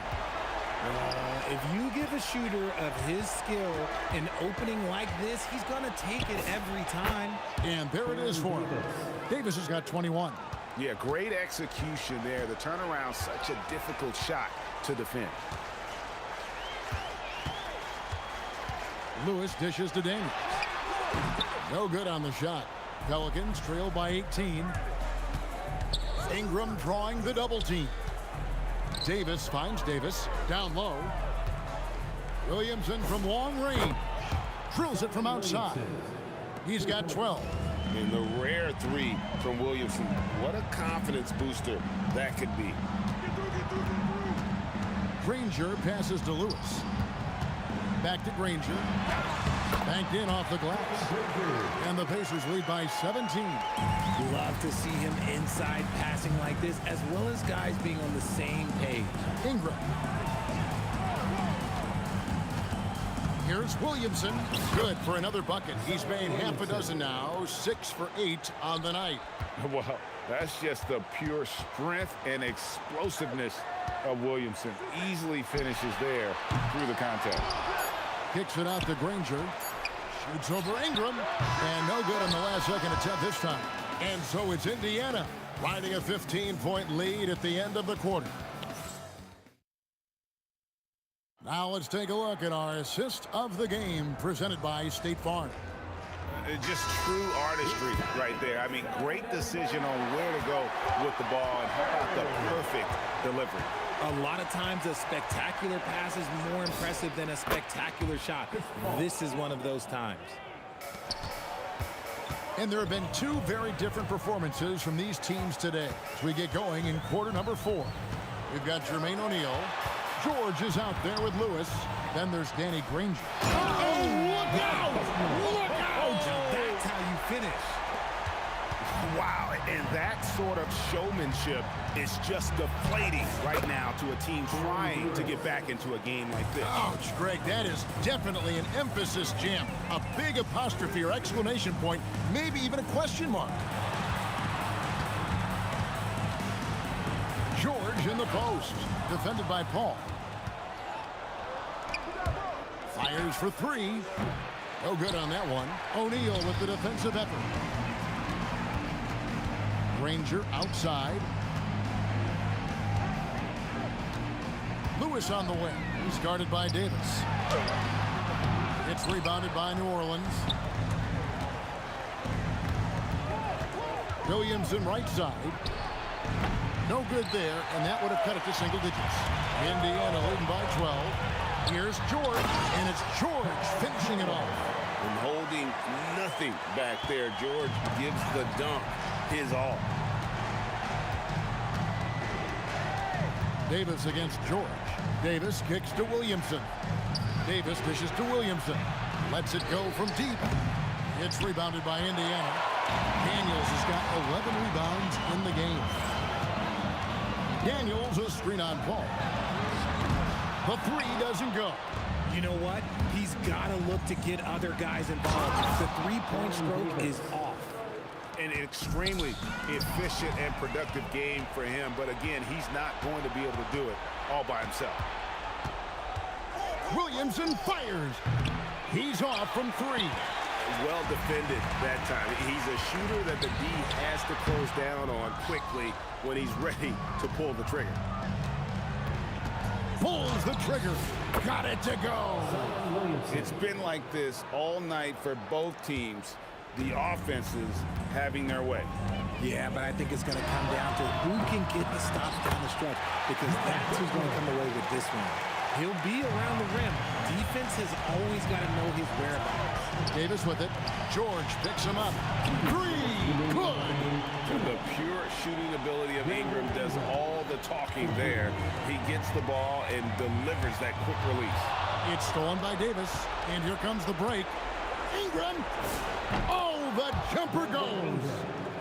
If you give a shooter of his skill an opening like this, he's going to take it every time. And there it is for him. Davis has got 21. Yeah, great execution there. The turnaround, such a difficult shot to defend. Lewis dishes to Daniels. No good on the shot. Pelicans trail by 18. Ingram drawing the double team. Davis finds Davis. Down low. Williamson from long range. Drills it from outside. He's got 12. And the rare three from Williamson. What a confidence booster that could be. Granger passes to Lewis. Back to Granger. Banked in off the glass. And the Pacers lead by 17. Love to see him inside passing like this, as well as guys being on the same page. Ingram. Here's Williamson. Good for another bucket. He's made half a dozen now. 6 for 8 on the night. Well, that's just the pure strength and explosiveness of Williamson. Easily finishes there through the contact. Kicks it out to Granger. Shoots over Ingram. And no good on the last second attempt this time. And so it's Indiana riding a 15-point lead at the end of the quarter. Now let's take a look at our assist of the game presented by State Farm. Just true artistry right there. I mean, great decision on where to go with the ball, and how about the perfect delivery. A lot of times a spectacular pass is more impressive than a spectacular shot. This is one of those times. And there have been two very different performances from these teams today as we get going in quarter number 4. We've got Jermaine O'Neal. George is out there with Lewis. Then there's Danny Granger. Oh, look out! Look out! That's how you finish. Wow, and that sort of showmanship is just deflating right now to a team trying to get back into a game like this. Ouch, Greg, that is definitely an emphasis jam. A big apostrophe or exclamation point, maybe even a question mark. George in the post, defended by Paul. Fires for 3. No good on that one. O'Neal with the defensive effort. Granger outside. Lewis on the wing. He's guarded by Davis. It's rebounded by New Orleans. Williamson right side. No good there, and that would have cut it to single digits. Indiana leading by 12. Here's George, and it's George finishing it off. And holding nothing back there, George gives the dunk his all. Davis against George. Davis kicks to Williamson. Davis dishes to Williamson. Lets it go from deep. It's rebounded by Indiana. Daniels has got 11 rebounds in the game. Daniels a screen on Paul. The 3 doesn't go. You know what? He's got to look to get other guys involved. The three-point stroke is off. An extremely efficient and productive game for him, but again, he's not going to be able to do it all by himself. Williamson fires. He's off from 3. Well defended that time. He's a shooter that the D has to close down on quickly when he's ready to pull the trigger. Pulls the trigger. Got it to go. It's been like this all night for both teams. The offenses having their way. Yeah, but I think it's going to come down to who can get the stops down the stretch, because that's who's going to come away with this one. He'll be around the rim. Defense has always got to know his whereabouts. Davis with it. George picks him up. 3. Good. The pure shooting ability of Ingram does all the talking there. He gets the ball and delivers that quick release. It's stolen by Davis. And here comes the break. Ingram. Oh, the jumper goes.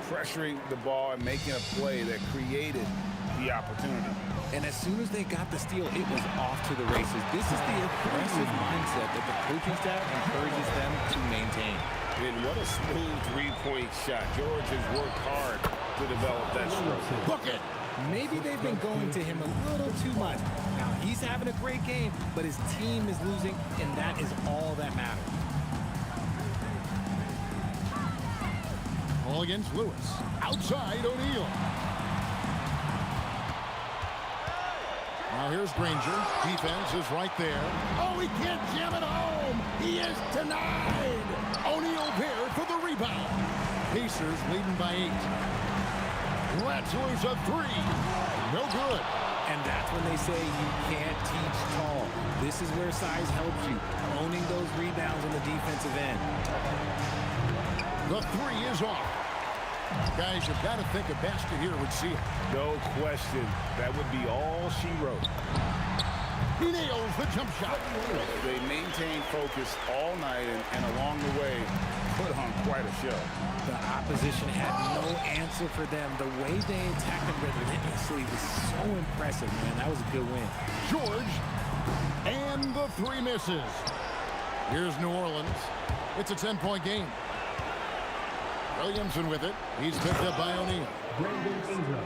Pressuring the ball and making a play that created the opportunity. And as soon as they got the steal, it was off to the races. This is the aggressive mindset that the coaching staff encourages them to maintain. And what a smooth three-point shot. George has worked hard to develop that stroke. Book it. Maybe they've been going to him a little too much. Now, he's having a great game, but his team is losing, and that is all that matters. All against Lewis. Outside, O'Neal. Now here's Granger. Defense is right there. Oh, he can't jam it home. He is denied. O'Neal there for the rebound. Pacers leading by 8. Let's lose a 3. No good. And that's when they say you can't teach tall. This is where size helps you, owning those rebounds on the defensive end. The three is off. Guys, you've got to think a basket here would seal it. No question. That would be all she wrote. He nails the jump shot. They maintained focus all night and along the way put on quite a show. The opposition had no answer for them. The way they attacked them relentlessly was so impressive, man. That was a good win. George, and the three misses. Here's New Orleans. It's a 10-point game. Williamson with it. He's picked up by O'Neal. Brandon Ingram.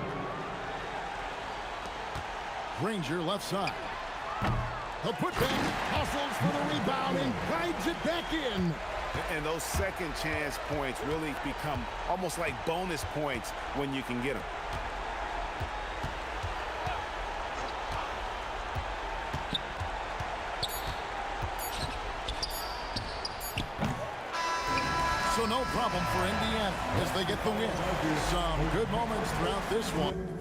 Granger left side. He'll put back, hustles for the rebound, and guides it back in. And those second chance points really become almost like bonus points when you can get them. So no problem for Indiana as they get the win. Some good moments throughout this one.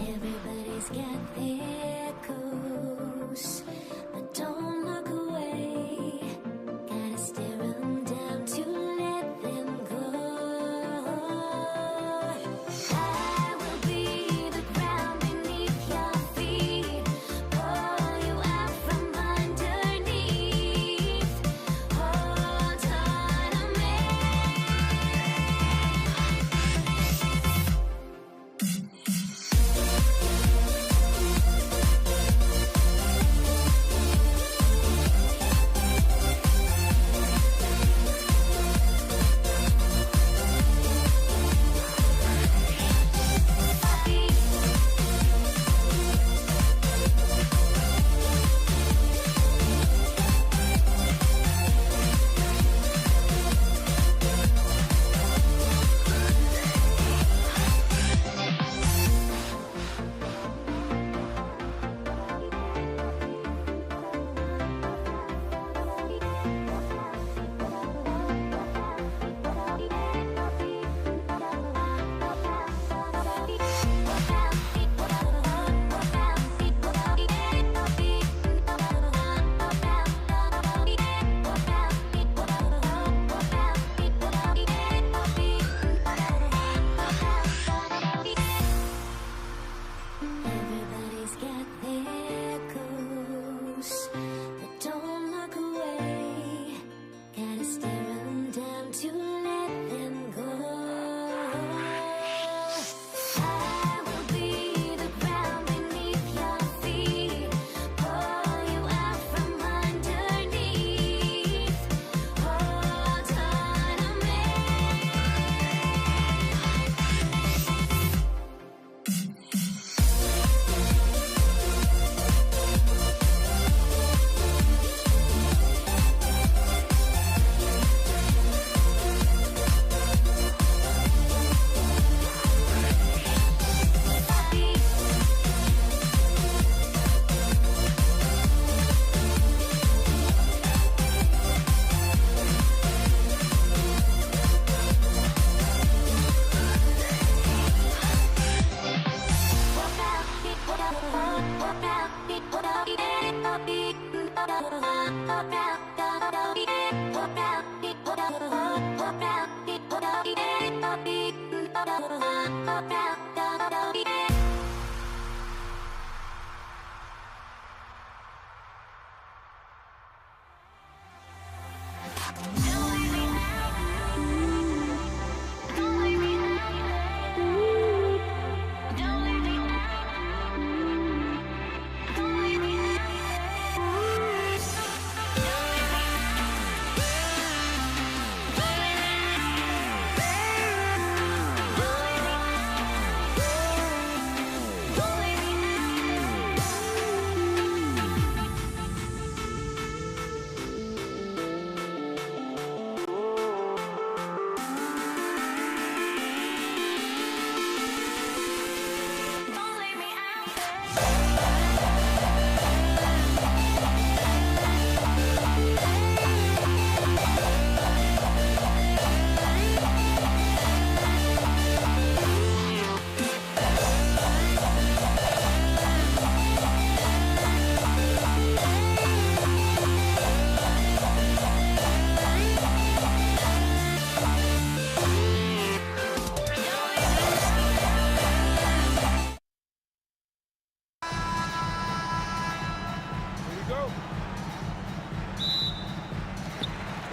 Everybody's got their course, but don't look away. Gotta stare 'em down to let them go. I will be the ground beneath your feet, pull you out from underneath. Hold on to me. Everybody's got their course, but don't look away. Gotta stare 'em down to let them go. I will be the ground beneath your feet, pull you out from underneath. Hold on to me.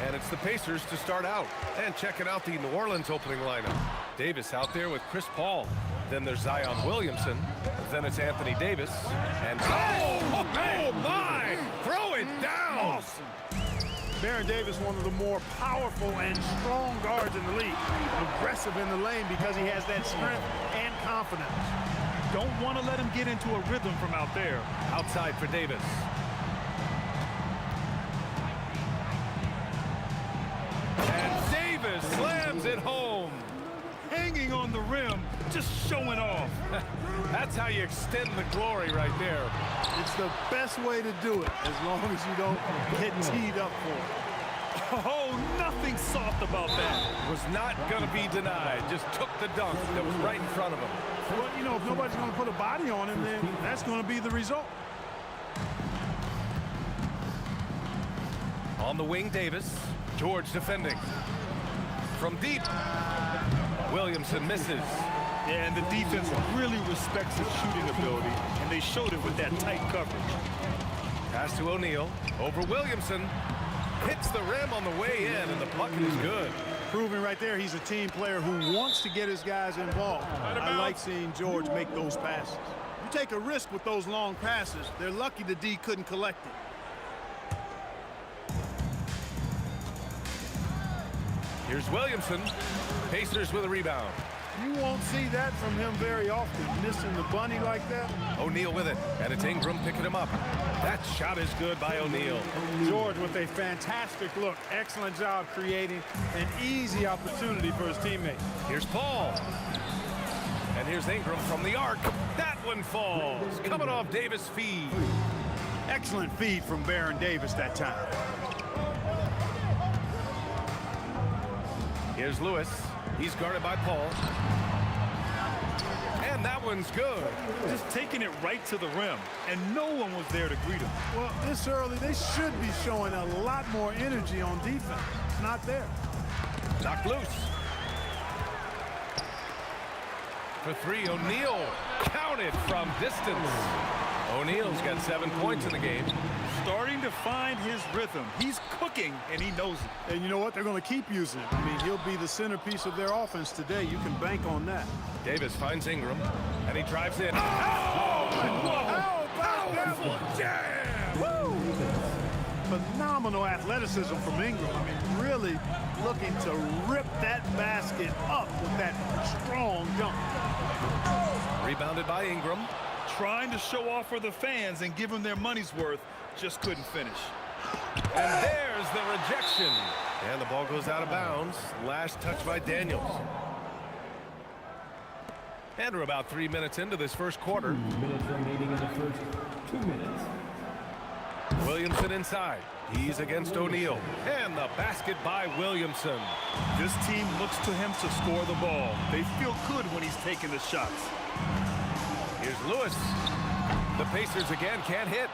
And it's the Pacers to start out. And checking out the New Orleans opening lineup. Davis out there with Chris Paul. Then there's Zion Williamson. Then it's Anthony Davis. And oh my! Throw it down! Awesome. Baron Davis, one of the more powerful and strong guards in the league. Aggressive in the lane because he has that strength and confidence. Don't want to let him get into a rhythm from out there. Outside for Davis. And Davis slams it home. Hanging on the rim, just showing off. That's how you extend the glory right there. It's the best way to do it, as long as you don't get teed up for it. Oh, nothing soft about that. Was not going to be denied. Just took the dunk that was right in front of him. Well, you know, if nobody's going to put a body on him, then that's going to be the result. On the wing, Davis. George defending. From deep. Williamson misses. Yeah, and the defense really respects his shooting ability, and they showed it with that tight coverage. Pass to O'Neal. Over Williamson. Hits the rim on the way in, and the bucket is good. Proving right there he's a team player who wants to get his guys involved. I like seeing George make those passes. You take a risk with those long passes. They're lucky the D couldn't collect it. Here's Williamson. Pacers with a rebound. You won't see that from him very often, missing the bunny like that. O'Neal with it, and it's Ingram picking him up. That shot is good by O'Neal. George with a fantastic look. Excellent job creating an easy opportunity for his teammates. Here's Paul. And here's Ingram from the arc. That one falls. Coming off Davis' feed. Excellent feed from Baron Davis that time. Here's Lewis. He's guarded by Paul. And that one's good. Just taking it right to the rim, and no one was there to greet him. Well, this early, they should be showing a lot more energy on defense. It's not there. Knocked loose. For three, O'Neal counted from distance. O'Neal's got 7 points in the game. Starting to find his rhythm. He's cooking, and he knows it. And you know what? They're going to keep using it. I mean, he'll be the centerpiece of their offense today. You can bank on that. Davis finds Ingram, and he drives in. How about that one? Jam! Woo! Phenomenal athleticism from Ingram. I mean, really looking to rip that basket up with that strong dunk. Rebounded by Ingram. Trying to show off for the fans and give them their money's worth. Just couldn't finish. And there's the rejection. And the ball goes out of bounds. Last touch by Daniels. And we're about 3 minutes into this first quarter. 2 minutes remaining in the first 2 minutes. Williamson inside. He's against O'Neal. And the basket by Williamson. This team looks to him to score the ball. They feel good when he's taking the shots. Here's Lewis. The Pacers again can't hit.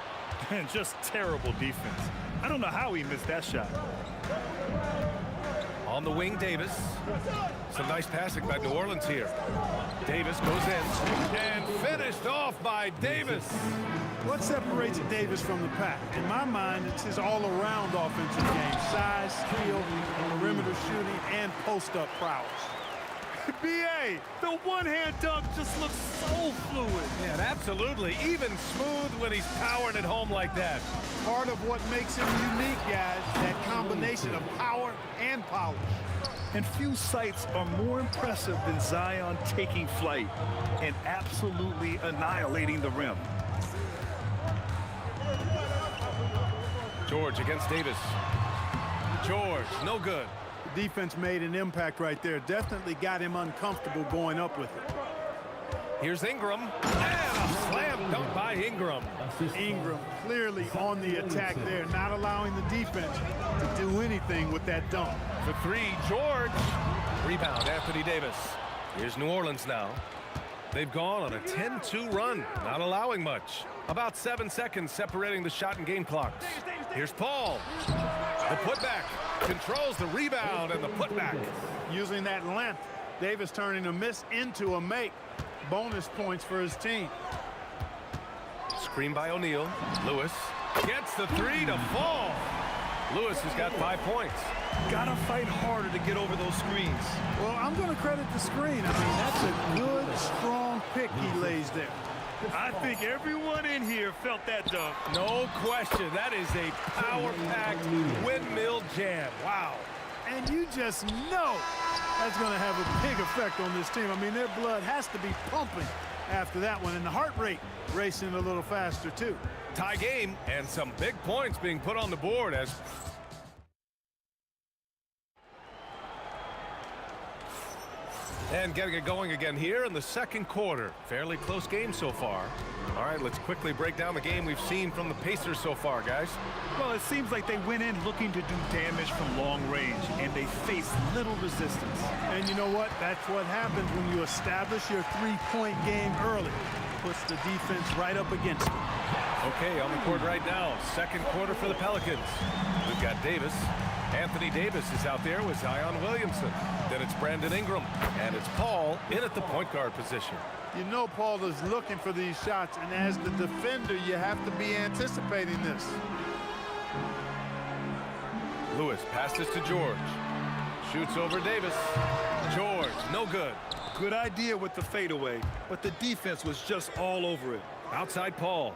And just terrible defense. I don't know how he missed that shot. On the wing, Davis. Some nice passing by New Orleans here. Davis goes in and finished off by Davis. What separates Davis from the pack? In my mind, it's his all-around offensive game. Size, skill, perimeter shooting, and post-up prowess. B.A., the one-hand dunk just looks so fluid. Yeah, absolutely. Even smooth when he's powering it home like that. Part of what makes him unique, guys, that combination of power and polish. And few sights are more impressive than Zion taking flight and absolutely annihilating the rim. George against Davis. George, no good. Defense made an impact right there. Definitely got him uncomfortable going up with it. Here's Ingram. And a slam dunk by Ingram. Ingram clearly on the attack there, not allowing the defense to do anything with that dunk. For three, George. Rebound, Anthony Davis. Here's New Orleans now. They've gone on a 10-2 run, not allowing much. About 7 seconds separating the shot and game clocks. Here's Paul. The putback. Controls the rebound and the putback. Using that length, Davis turning a miss into a make. Bonus points for his team. Screen by O'Neal. Lewis gets the three to fall. Lewis has got 5 points. Gotta fight harder to get over those screens. Well, I'm going to credit the screen. I mean, that's a good, strong pick he lays there. I think everyone in here felt that dunk. No question. That is a power-packed windmill jam. Wow. And you just know that's going to have a big effect on this team. I mean, their blood has to be pumping after that one, and the heart rate racing a little faster, too. Tie game, and some big points being put on the board as... And getting it going again here in the second quarter. Fairly close game so far. All right, let's quickly break down the game we've seen from the Pacers so far, guys. Well, it seems like they went in looking to do damage from long range, and they faced little resistance. And you know what? That's what happens when you establish your three-point game early. Puts the defense right up against them. Okay, on the court right now, second quarter for the Pelicans. We've got Davis. Anthony Davis is out there with Zion Williamson. Then it's Brandon Ingram, and it's Paul in at the point guard position. You know Paul is looking for these shots, and as the defender, you have to be anticipating this. Lewis passes to George. Shoots over Davis. George, no good. Good idea with the fadeaway, but the defense was just all over it. Outside Paul.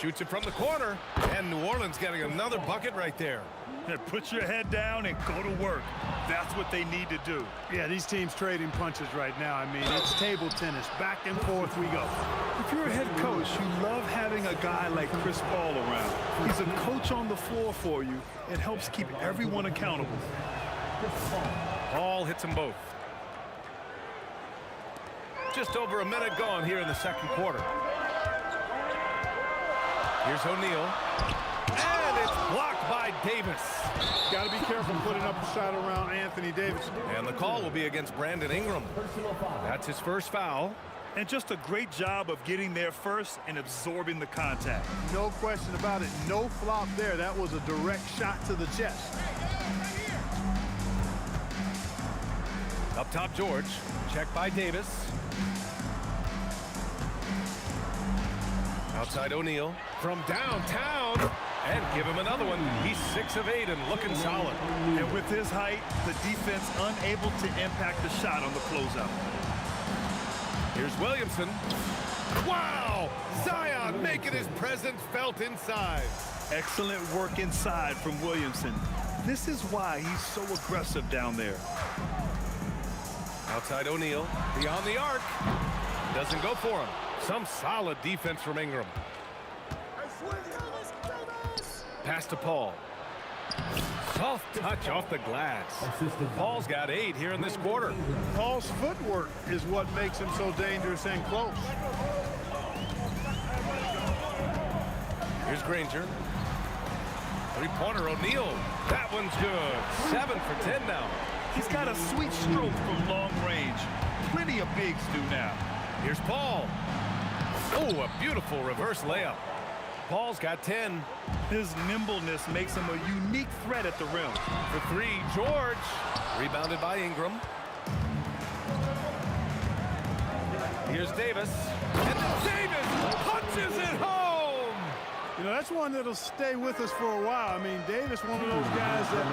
Shoots it from the corner, and New Orleans getting another bucket right there. Hey, put your head down and go to work. That's what they need to do. Yeah, these teams trading punches right now. I mean, it's table tennis. Back and forth we go. If you're a head coach, you love having a guy like Chris Paul around. He's a coach on the floor for you and helps keep everyone accountable. Paul hits them both. Just over a minute gone here in the second quarter. Here's O'Neal. And it's blocked by Davis. Got to be careful putting up a shot around Anthony Davis. And the call will be against Brandon Ingram. That's his first foul. And just a great job of getting there first and absorbing the contact. No question about it. No flop there. That was a direct shot to the chest. Up top, George. Check by Davis. Outside O'Neal from downtown, and give him another one. He's 6 of 8 and looking solid. And with his height, the defense unable to impact the shot on the closeout. Here's Williamson. Wow! Zion making his presence felt inside. Excellent work inside from Williamson. This is why he's so aggressive down there. Outside O'Neal, beyond the arc. Doesn't go for him. Some solid defense from Ingram. Pass to Paul. Soft touch off the glass. Paul's got 8 here in this quarter. Paul's footwork is what makes him so dangerous and close. Here's Granger. Three-pointer O'Neal. That one's good. 7 for 10 now. He's got a sweet stroke from long range. Plenty of bigs do now. Here's Paul. Oh, a beautiful reverse layup. Paul's got 10. His nimbleness makes him a unique threat at the rim. For 3, George. Rebounded by Ingram. Here's Davis. And Davis punches it home! You know, that's one that'll stay with us for a while. I mean, Davis, one of those guys that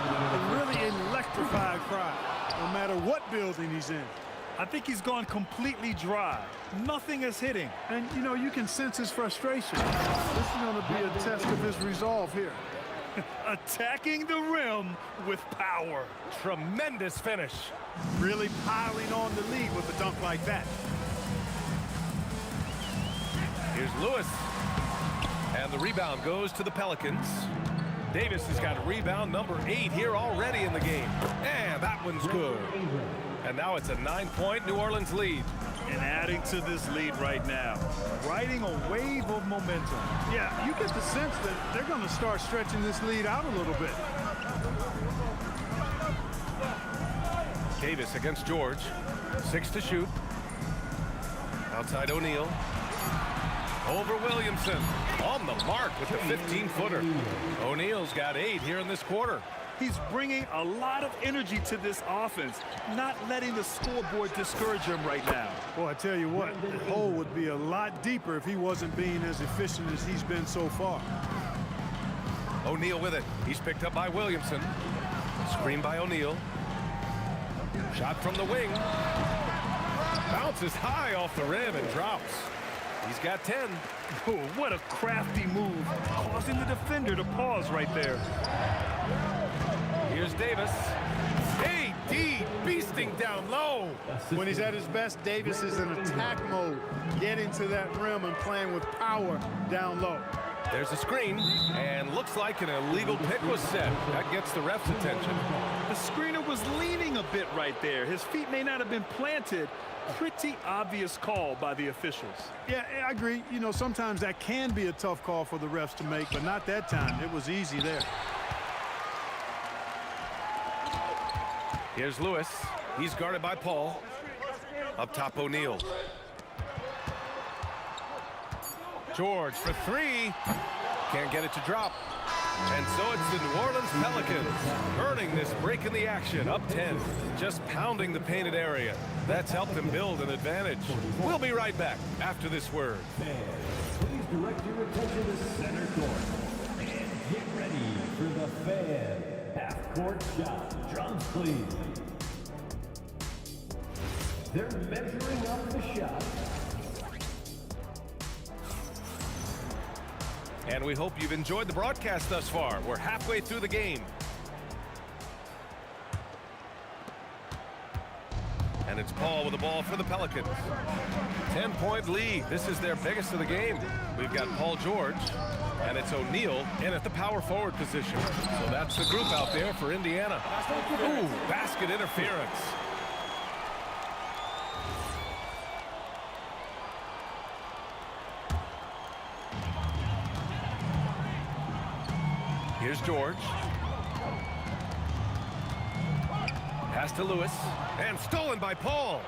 really electrified crowd, no matter what building he's in. I think he's gone completely dry. Nothing is hitting. And, you know, you can sense his frustration. This is going to be a test of his resolve here. Attacking the rim with power. Tremendous finish. Really piling on the lead with a dunk like that. Here's Lewis. And the rebound goes to the Pelicans. Davis has got rebound number 8 here already in the game. And that one's good. And now it's a 9-point New Orleans lead. And adding to this lead right now, riding a wave of momentum. Yeah, you get the sense that they're going to start stretching this lead out a little bit. Davis against George. 6 to shoot. Outside O'Neal. Over Williamson. On the mark with the 15-footer. O'Neal's got 8 here in this quarter. He's bringing a lot of energy to this offense, not letting the scoreboard discourage him right now. Boy, I tell you what, the hole would be a lot deeper if he wasn't being as efficient as he's been so far. O'Neal with it. He's picked up by Williamson. Screen by O'Neal. Shot from the wing. Bounces high off the rim and drops. He's got 10. Oh, what a crafty move, causing the defender to pause right there. Here's Davis. AD beasting down low. When he's at his best, Davis is in attack mode, getting to that rim and playing with power down low. There's a screen, and looks like an illegal pick was set. That gets the ref's attention. The screener was leaning a bit right there. His feet may not have been planted. Pretty obvious call by the officials. Yeah, I agree. You know, sometimes that can be a tough call for the refs to make, but not that time. It was easy there. Here's Lewis. He's guarded by Paul. Up top, O'Neal. George for three. Can't get it to drop. And so it's the New Orleans Pelicans earning this break in the action, up 10, just pounding the painted area. That's helped them build an advantage. We'll be right back after this word. Fans, please direct your attention to center court and get ready for the Fan half-court shot. Drums, please. They're measuring up the shot. And we hope you've enjoyed the broadcast thus far. We're halfway through the game. And it's Paul with the ball for the Pelicans. 10-point lead. This is their biggest of the game. We've got Paul George, and it's O'Neal in at the power forward position. So that's the group out there for Indiana. Ooh, basket interference. Here's George. Pass to Lewis. And stolen by Paul.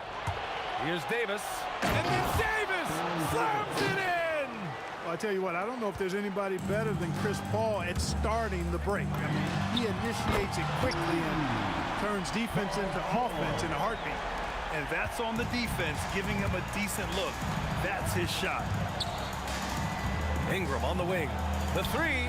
Here's Davis. And then Davis slams it in! Well, I tell you what, I don't know if there's anybody better than Chris Paul at starting the break. I mean, he initiates it quickly and turns defense into offense in a heartbeat. And that's on the defense, giving him a decent look. That's his shot. Ingram on the wing. The three,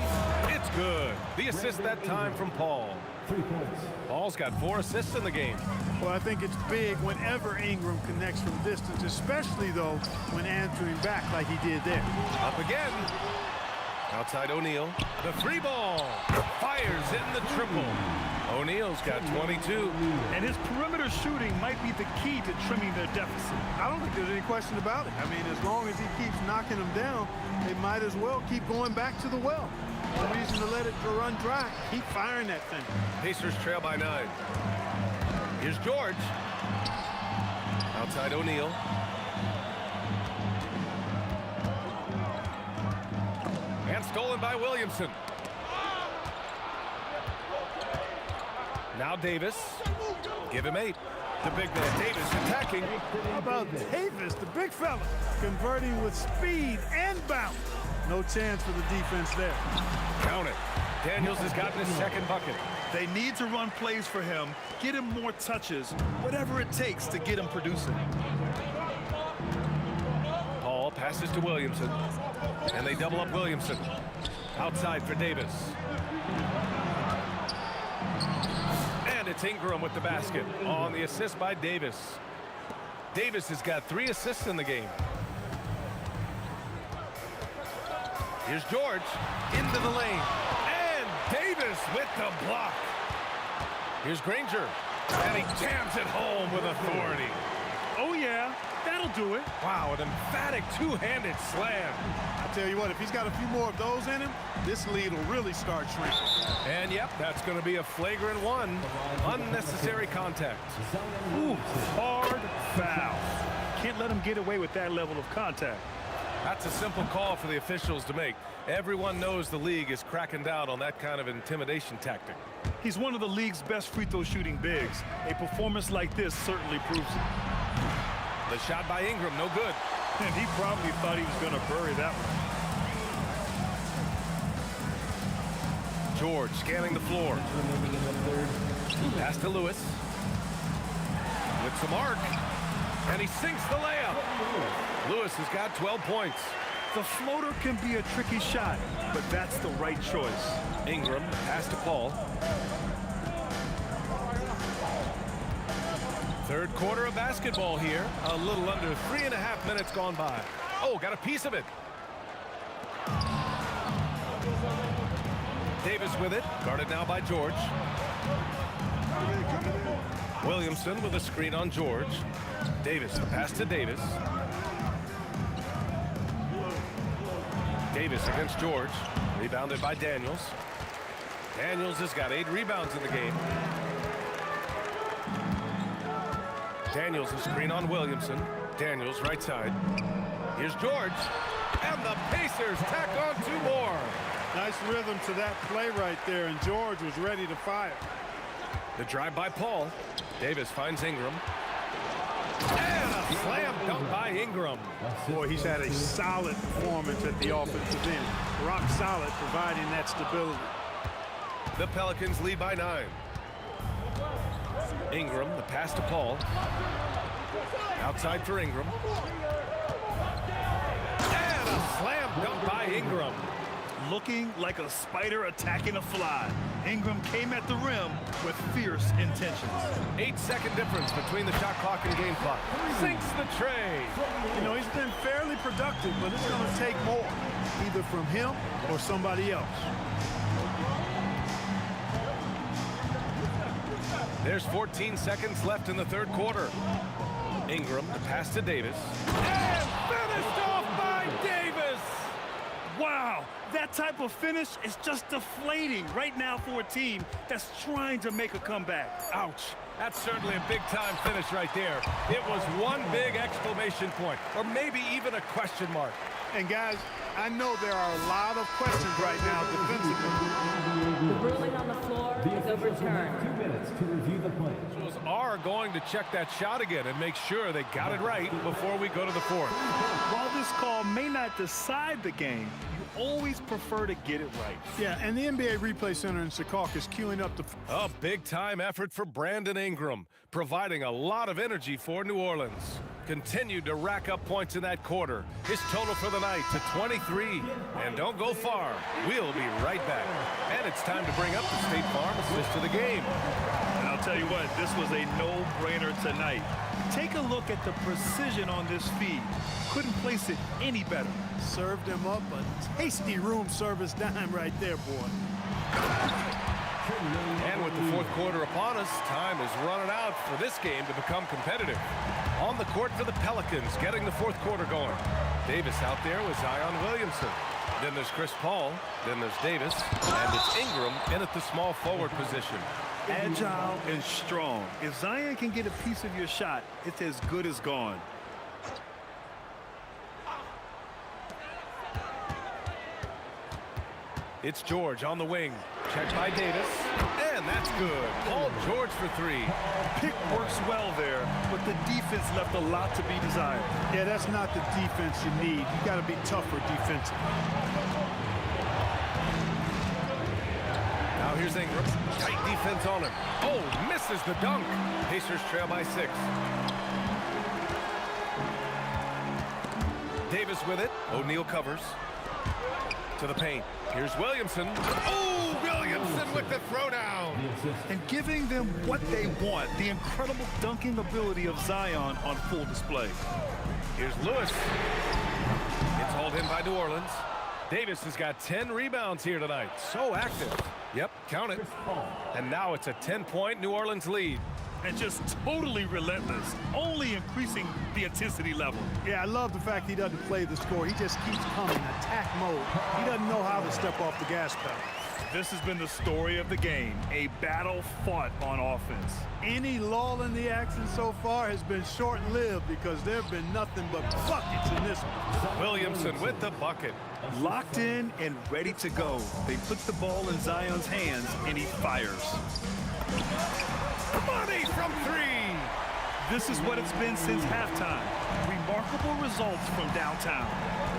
it's good. The assist that time from Paul. 3 points. Paul's got 4 assists in the game. Well, I think it's big whenever Ingram connects from distance, especially, though, when answering back like he did there. Up again. Outside O'Neal. The three ball. Fires in the triple. O'Neal's got 22. And his perimeter shooting might be the key to trimming their deficit. I don't think there's any question about it. I mean, as long as he keeps knocking them down, they might as well keep going back to the well. No reason to let it run dry. Keep firing that thing. Pacers trail by 9. Here's George. Outside O'Neal. And stolen by Williamson. Now Davis. Give him 8. The big man Davis attacking. How about Davis, the big fella, converting with speed and bounce. No chance for the defense there. Count it. Daniels has gotten his second bucket. They need to run plays for him, get him more touches, whatever it takes to get him producing. Paul passes to Williamson. And they double up Williamson. Outside for Davis. And it's Ingram with the basket on the assist by Davis. Davis has got 3 assists in the game. Here's George into the lane. And Davis with the block. Here's Granger. And he jams it home with authority. Oh, yeah, that'll do it. Wow, an emphatic two-handed slam. I tell you what, if he's got a few more of those in him, this lead will really start shrinking. And yep, that's going to be a flagrant 1. Unnecessary contact. Ooh, hard foul. Can't let him get away with that level of contact. That's a simple call for the officials to make. Everyone knows the league is cracking down on that kind of intimidation tactic. He's one of the league's best free throw shooting bigs. A performance like this certainly proves it. The shot by Ingram, no good. And he probably thought he was going to bury that one. George scanning the floor. Pass to Lewis. With some arc. And he sinks the layup. Lewis has got 12 points. The floater can be a tricky shot, but that's the right choice. Ingram, pass to Paul. Third quarter of basketball here. A little under 3.5 minutes gone by. Oh, got a piece of it. Davis with it, guarded now by George. Williamson with a screen on George. Davis, the pass to Davis. Davis against George, rebounded by Daniels. Daniels has got 8 rebounds in the game. Daniels a screen on Williamson. Daniels right side. Here's George, and the Pacers tack on 2 more. Nice rhythm to that play right there, and George was ready to fire. The drive by Paul. Davis finds Ingram. And a slam dunk by Ingram. Boy, he's had a solid performance at the offensive end. Rock solid, providing that stability. The Pelicans lead by 9. Ingram, the pass to Paul. Outside for Ingram. And a slam dunk by Ingram. Looking like a spider attacking a fly. Ingram came at the rim with fierce intentions. 8-second difference between the shot clock and game clock. Sinks the tray. You know, he's been fairly productive, but it's going to take more, either from him or somebody else. There's 14 seconds left in the third quarter. Ingram, the pass to Davis. And finished off by Davis! Wow, that type of finish is just deflating right now for a team that's trying to make a comeback. Ouch. That's certainly a big-time finish right there. It was one big exclamation point, or maybe even a question mark. And guys, I know there are a lot of questions right now defensively. The ruling on the floor is overturned. 2 minutes to review the play. Those are going to check that shot again and make sure they got it right before we go to the fourth. While this call may not decide the game, you always prefer to get it right. Yeah, and the NBA Replay Center in Secaucus queuing up the... A big-time effort for Brandon Ingram, providing a lot of energy for New Orleans. Continued to rack up points in that quarter. His total for the night to 23. And don't go far. We'll be right back. And it's time to bring up the State Farm assist of the game. And I'll tell you what, this was a no-brainer tonight. Take a look at the precision on this feed. Couldn't place it any better. Served him up a tasty room service dime right there, boy. And with the fourth quarter upon us, time is running out for this game to become competitive. On the court for the Pelicans, getting the fourth quarter going. Davis out there with Zion Williamson. Then there's Chris Paul. Then there's Davis. And it's Ingram in at the small forward position. Agile and strong. If Zion can get a piece of your shot, it's as good as gone. It's George on the wing. Checked by Davis. And that's good. Paul George for 3. Pick works well there, but the defense left a lot to be desired. Yeah, that's not the defense you need. You got to be tougher defensively. Now here's Ingram. Tight defense on him. Oh, misses the dunk. Pacers trail by 6. Davis with it. O'Neal covers. To the paint. Here's Williamson. Oh, Williamson with the throwdown. And giving them what they want. The incredible dunking ability of Zion on full display. Here's Lewis. It's hauled in by New Orleans. Davis has got 10 rebounds here tonight. So active. Yep, count it. And now it's a 10-point New Orleans lead. And just totally relentless, only increasing the intensity level. Yeah, I love the fact he doesn't play the score. He just keeps coming, attack mode. He doesn't know how to step off the gas pedal. This has been the story of the game, a battle fought on offense. Any lull in the action so far has been short-lived because there have been nothing but buckets in this one. Williamson with the bucket. Locked in and ready to go. They put the ball in Zion's hands, and he fires. Money from 3. This is what it's been since halftime. Remarkable results from downtown.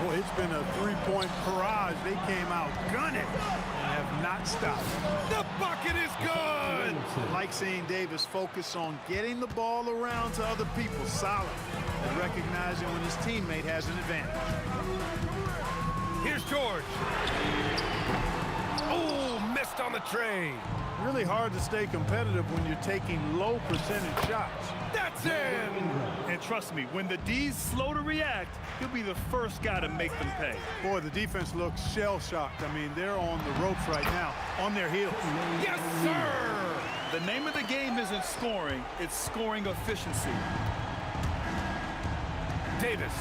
Boy, it's been a three-point barrage. They came out gunning and have not stopped. The bucket is good. I like seeing Davis focus on getting the ball around to other people solid and recognizing when his teammate has an advantage. Here's George. Oh, missed on the tray. Really hard to stay competitive when you're taking low percentage shots. That's in. And trust me, when the D's slow to react, he'll be the first guy to make them pay. Boy, the defense looks shell-shocked. I mean, they're on the ropes right now, on their heels. Yes, sir. The name of the game isn't scoring, it's scoring efficiency. Davis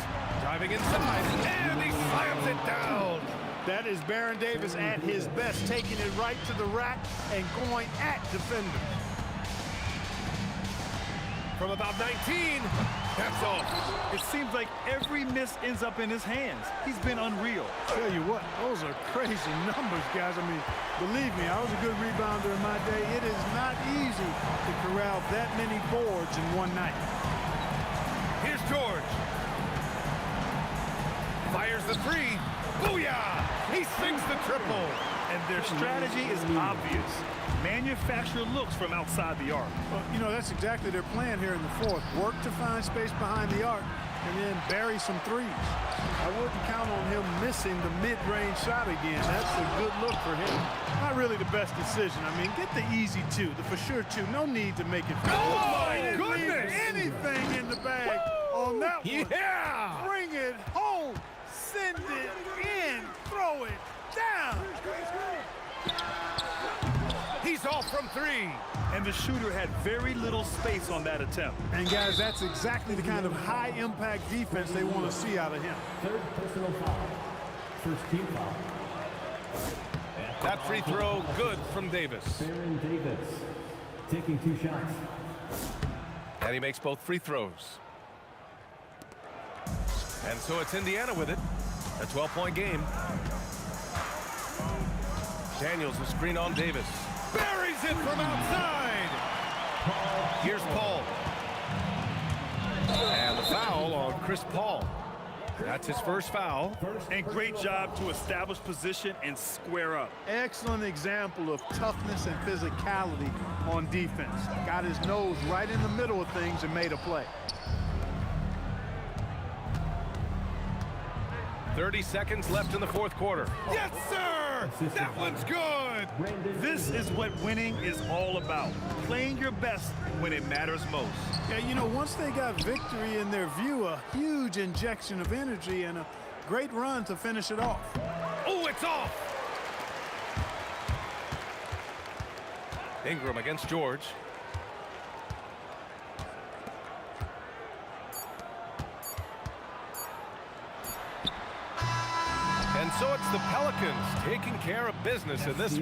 driving inside, and he slams it down. That is Baron Davis at his best, taking it right to the rack and going at defenders. From about 19, that's off. It seems like every miss ends up in his hands. He's been unreal. Tell you what, those are crazy numbers, guys. I mean, believe me, I was a good rebounder in my day. It is not easy to corral that many boards in one night. Here's George. Fires the three. Booyah! He sinks the triple. And their strategy is obvious. Manufacture looks from outside the arc. Well, you know, that's exactly their plan here in the fourth. Work to find space behind the arc and then bury some threes. I wouldn't count on him missing the mid-range shot again. That's a good look for him. Not really the best decision. I mean, get the easy two, the for sure two. No need to make it. Oh, my Didn't leave goodness! anything in the bag on that one. Yeah! Bring it home. Send it in. Throw it down. He's off from three. And the shooter had very little space on that attempt. And guys, that's exactly the kind of high-impact defense they want to see out of him. Third personal foul. First team foul. That free throw good from Davis. Baron Davis taking 2 shots. And he makes both free throws. And so it's Indiana with it. A 12-point game. Daniels, the screen on Davis. Buries it from outside. Here's Paul. And the foul on Chris Paul. That's his first foul. And great job to establish position and square up. Excellent example of toughness and physicality on defense. Got his nose right in the middle of things and made a play. 30 seconds left in the fourth quarter. Yes, sir! That one's good! This is what winning is all about. Playing your best when it matters most. Yeah, you know, once they got victory in their view, a huge injection of energy and a great run to finish it off. Oh, it's off! Ingram against George. And so it's the Pelicans taking care of business in this.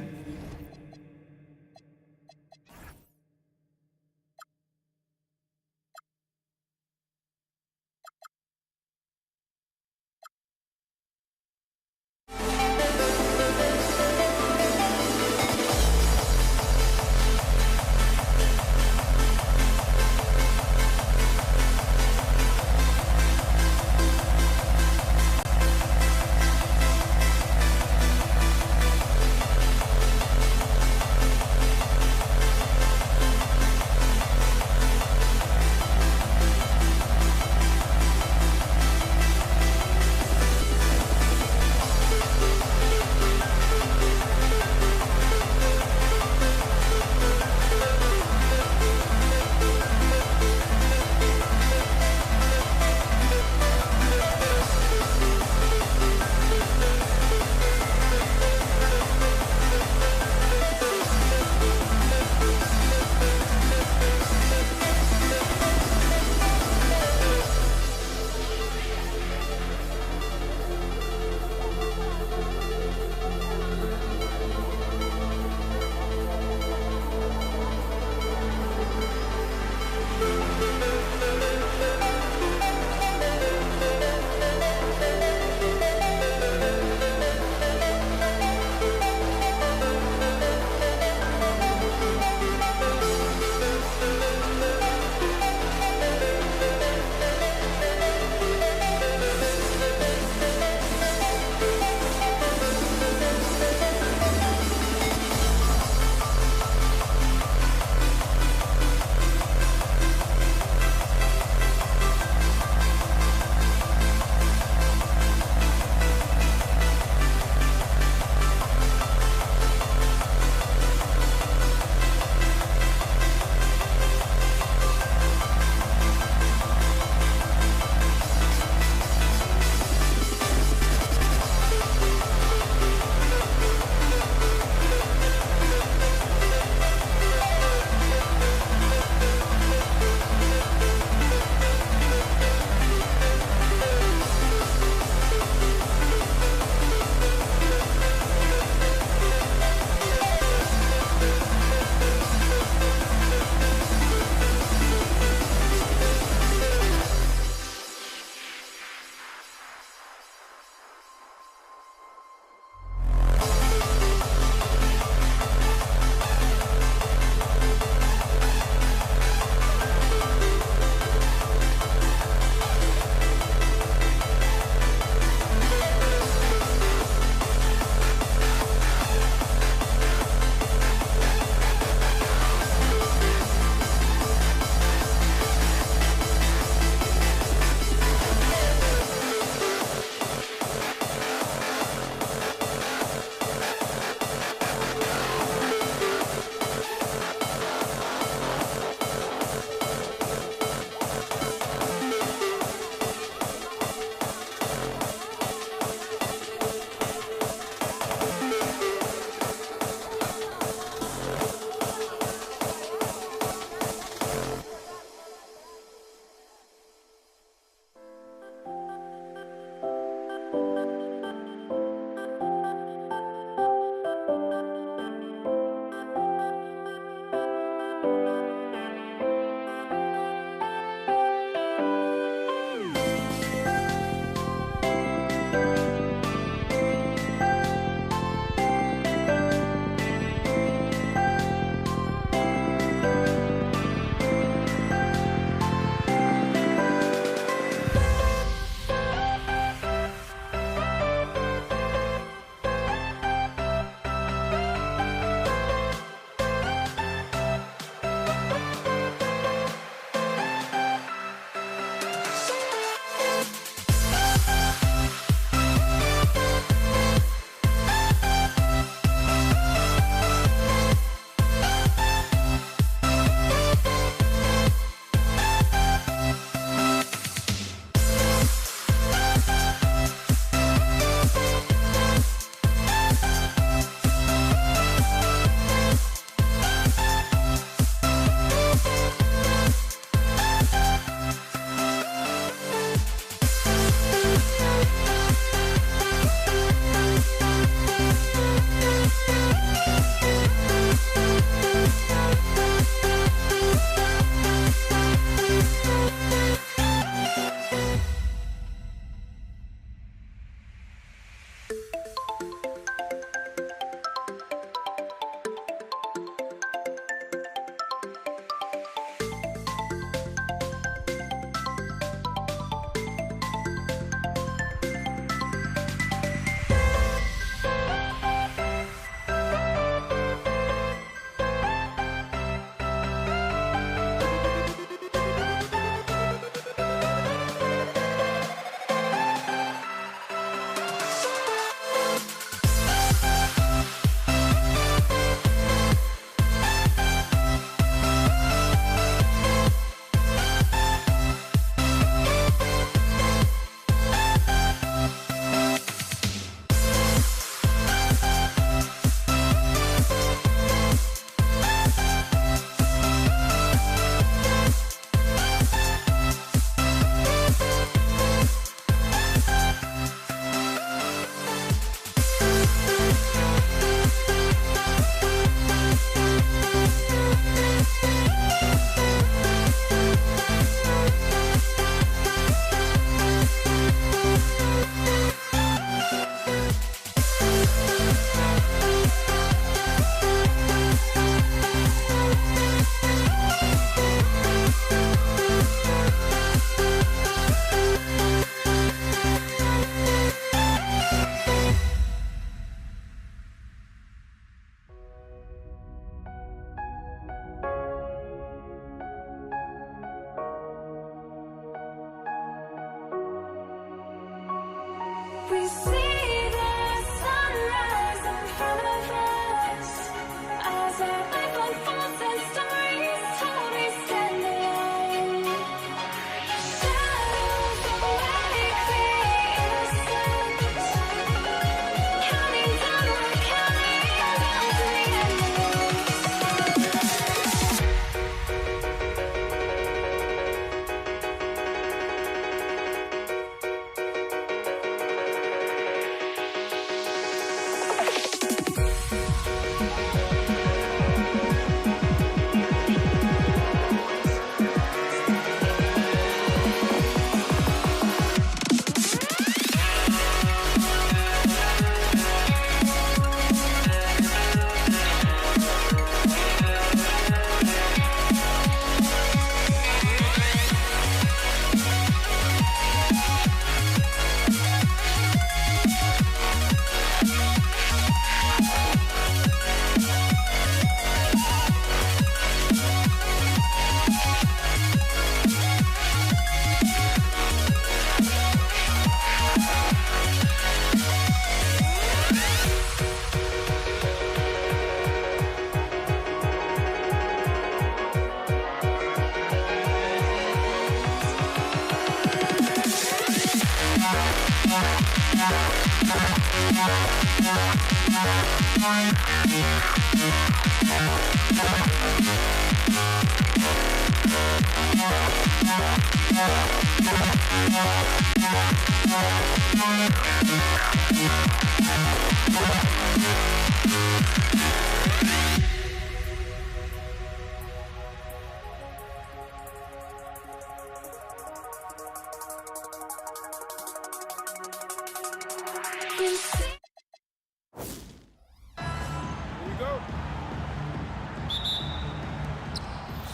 can see the sunrise in front of us. As our life unfolds and stories told, we stand alone. Shadows awake the innocence. Counting down, we're counting down to the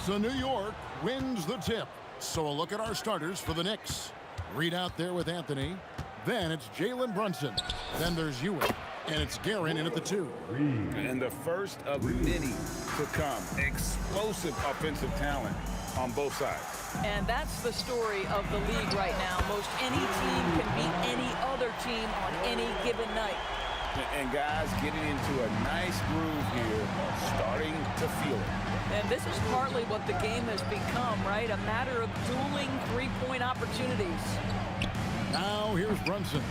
So New York wins the tip. So a look at our starters for the Knicks. Reed out there with Anthony. Then it's Jalen Brunson. Then there's Ewing. And it's Guerin in at the 2. And the first of many to come. Explosive offensive talent on both sides. And that's the story of the league right now. Most any team can beat any other team on any given night. And guys getting into a nice groove here, starting to feel it. And this is partly what the game has become, right? A matter of dueling three-point opportunities. Now here's Brunson.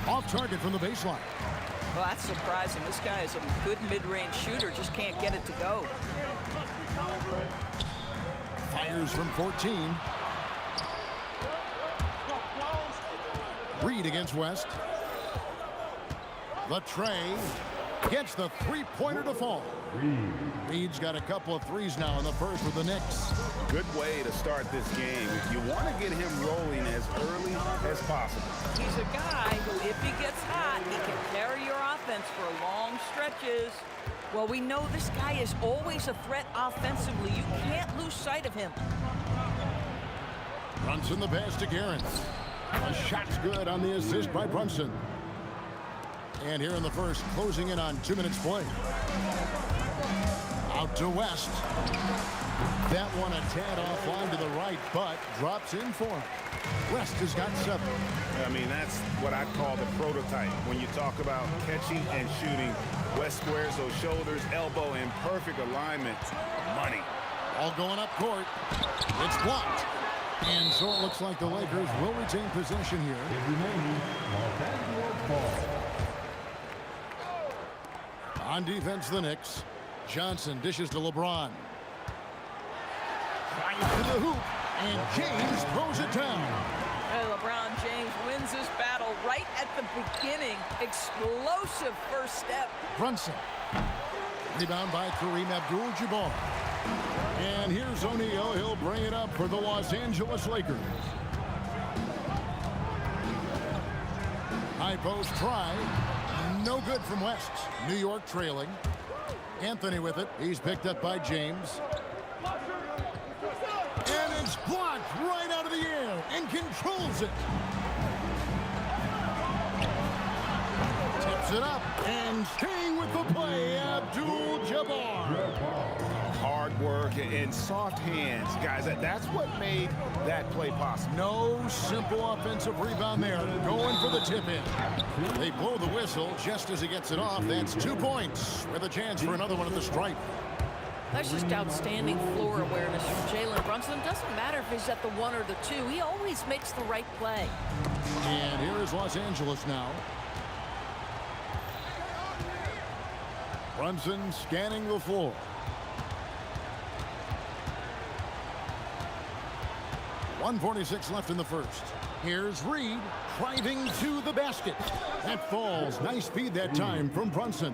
Off target from the baseline. Well, that's surprising. This guy is a good mid-range shooter, just can't get it to go. Fires from 14. Reed against West. The tray gets the three-pointer to fall. Reed's got a couple of threes now in the first with the Knicks. Good way to start this game. You want to get him rolling as early as possible. He's a guy who, if he gets hot, he can carry your offense for long stretches. Well, we know this guy is always a threat offensively. You can't lose sight of him. Brunson the pass to Guerin. A shot's good on the assist by Brunson. And here in the first, closing in on 2 minutes play. Out to West. That one a tad offline to the right, but drops in for him. West has got 7. I mean, that's what I call the prototype. When you talk about catching and shooting, West squares those shoulders, elbow in perfect alignment. Money. All going up court. It's blocked. And so it looks like the Lakers will retain possession here. On defense, the Knicks. Johnson dishes to LeBron. Drives to the hoop, and James throws it down. And LeBron James wins this battle right at the beginning. Explosive first step. Brunson. Rebound by Kareem Abdul-Jabbar. And here's O'Neal. He'll bring it up for the Los Angeles Lakers. High post try. No good from West. New York trailing. Anthony with it. He's picked up by James. And it's blocked right out of the air and controls it. Tips it up and staying with the play, Abdul-Jabbar. Hard work footwork and soft hands, guys. That's what made that play possible. No simple offensive rebound there. Going for the tip-in. They blow the whistle just as he gets it off. That's 2 points with a chance for another one at the stripe. That's just outstanding floor awareness from Jalen Brunson. Doesn't matter if he's at the 1 or the 2. He always makes the right play. And here is Los Angeles now. Brunson scanning the floor. .146 left in the first. Here's Reed driving to the basket. That falls. Nice speed that time from Brunson.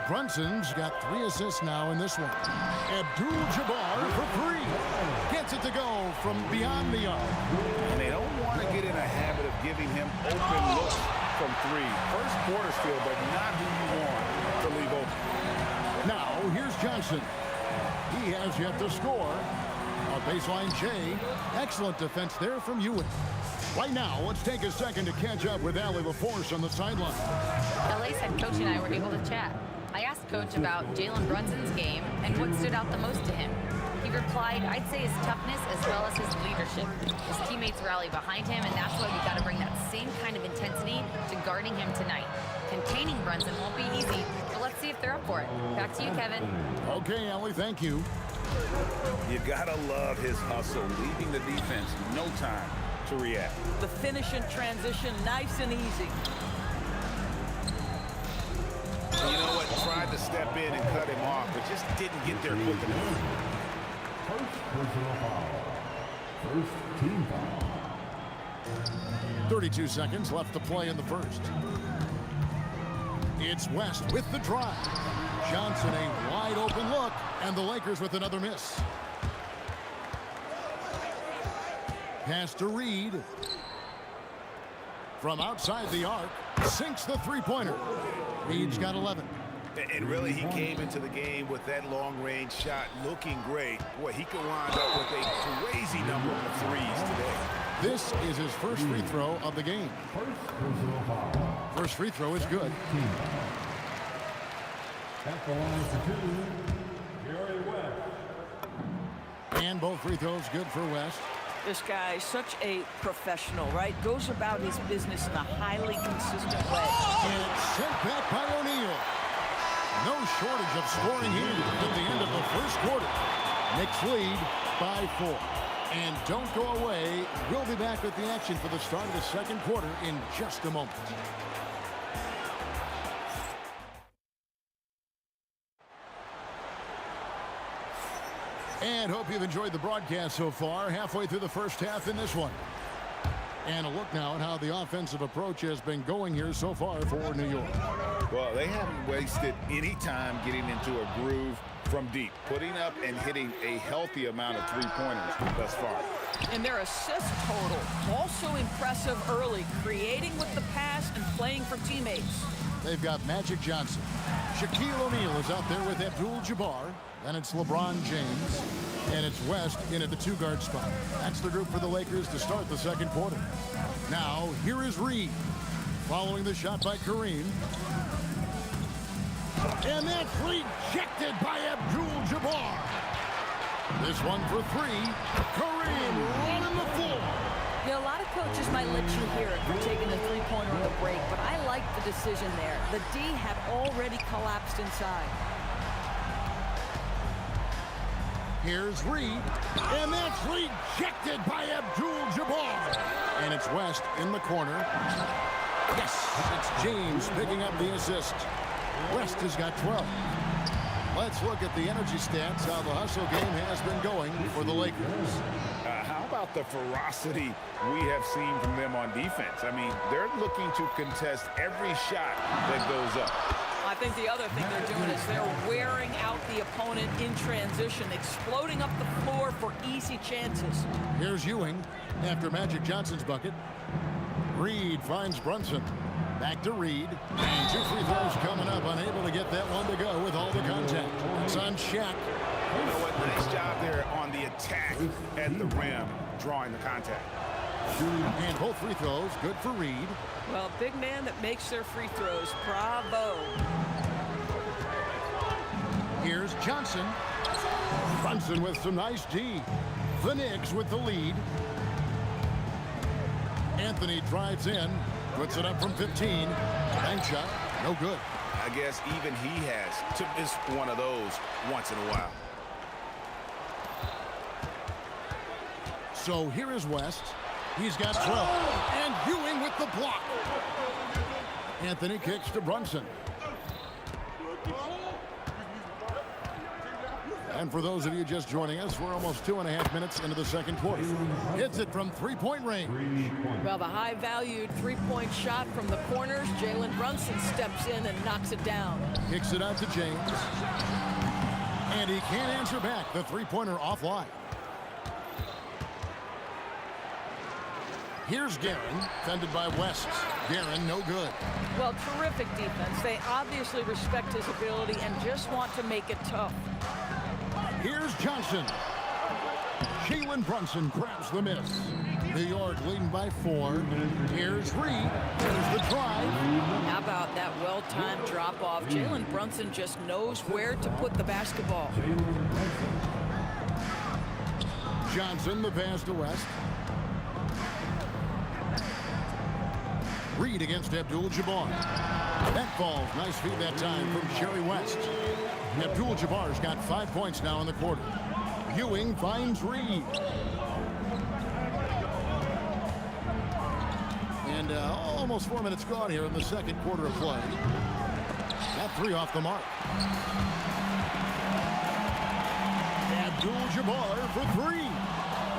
Brunson's got 3 assists now in this one. Abdul-Jabbar for 3. Gets it to go from beyond the arc. And they don't want to get in a habit of giving him open looks from 3. First quarter still, but not who you want to leave open. Now, here's Johnson. He has yet to score. A baseline J. Excellent defense there from Ewing. Right now, let's take a second to catch up with Allie LaForce on the sideline. LA's head coach and I were able to chat. I asked Coach about Jalen Brunson's game and what stood out the most to him. He replied, I'd say his toughness as well as his leadership. His teammates rally behind him, and that's why we got to bring that same kind of intensity to guarding him tonight. Containing Brunson won't be easy, but let's see if they're up for it. Back to you, Kevin. Okay, Allie, thank you. You gotta love his hustle, leaving the defense no time to react. The finish in transition, nice and easy. You know what? Tried to step in and cut him off, but just didn't get there quick enough. First personal foul. First team foul. 32 seconds left to play in the first. It's West with the drive. Johnson a wide open look, and the Lakers with another miss. Pass to Reed. From outside the arc, sinks the three-pointer. Reed's got 11. And really, he came into the game with that long-range shot looking great. Boy, he could wind up with a crazy number of threes today. This is his first free throw of the game. First free throw is good. At the line for 2, Jerry West. And both free throws good for West. This guy's such a professional, right? Goes about his business in a highly consistent way. And it's sent back by O'Neal. No shortage of scoring here at the end of the first quarter. Knicks lead by 4. And don't go away. We'll be back with the action for the start of the second quarter in just a moment. And hope you've enjoyed the broadcast so far. Halfway through the first half in this one. And a look now at how the offensive approach has been going here so far for New York. Well, they haven't wasted any time getting into a groove from deep, putting up and hitting a healthy amount of three-pointers thus far. And their assist total, also impressive early, creating with the pass and playing for teammates. They've got Magic Johnson. Shaquille O'Neal is out there with Abdul-Jabbar. Then it's LeBron James. And it's West in at the 2-guard spot. That's the group for the Lakers to start the second quarter. Now, here is Reed. Following the shot by Kareem. And that's rejected by Abdul-Jabbar. This one for 3. Kareem running the floor. You know, a lot of coaches might let you hear it for taking the three-pointer on the break, but I like the decision there. The D had already collapsed inside. Here's Reed, and that's rejected by Abdul-Jabbar. And it's West in the corner. Yes, it's James picking up the assist. West has got 12. Let's look at the energy stats, how the hustle game has been going for the Lakers. How about the ferocity we have seen from them on defense? I mean, they're looking to contest every shot that goes up. I think the other thing they're doing is they're wearing out the opponent in transition, exploding up the floor for easy chances. Here's Ewing after Magic Johnson's bucket. Reed finds Brunson. Back to Reed. And 2 free throws coming up. Unable to get that one to go with all the contact. It's on Shaq. You know what? Nice job there on the attack at the rim, drawing the contact. And both free throws good for Reed. Well, big man that makes their free throws. Bravo. Here's Johnson. Brunson with some nice D. The Knicks with the lead. Anthony drives in, puts it up from 15. Bank shot, no good. I guess even he has to miss one of those once in a while. So here is West. He's got 12. And Ewing with the block. Anthony kicks to Brunson. And for those of you just joining us, we're almost 2.5 minutes into the second quarter. Hits it from three-point range. Well, the high-valued three-point shot from the corners. Jalen Brunson steps in and knocks it down. Kicks it out to James. And he can't answer back. The three-pointer offline. Here's Guerin, fended by West. Guerin, no good. Well, terrific defense. They obviously respect his ability and just want to make it tough. Here's Johnson. Jalen Brunson grabs the miss. New York leading by 4. Here's Reed. There's the drive. How about that well-timed drop-off? Jalen Brunson just knows where to put the basketball. Johnson, the pass to West. Reed against Abdul-Jabbar. That falls. Nice feed that time from Jerry West. Abdul-Jabbar's got 5 points now in the quarter. Ewing finds Reed. And almost 4 minutes gone here in the second quarter of play. That three off the mark. Abdul-Jabbar for 3.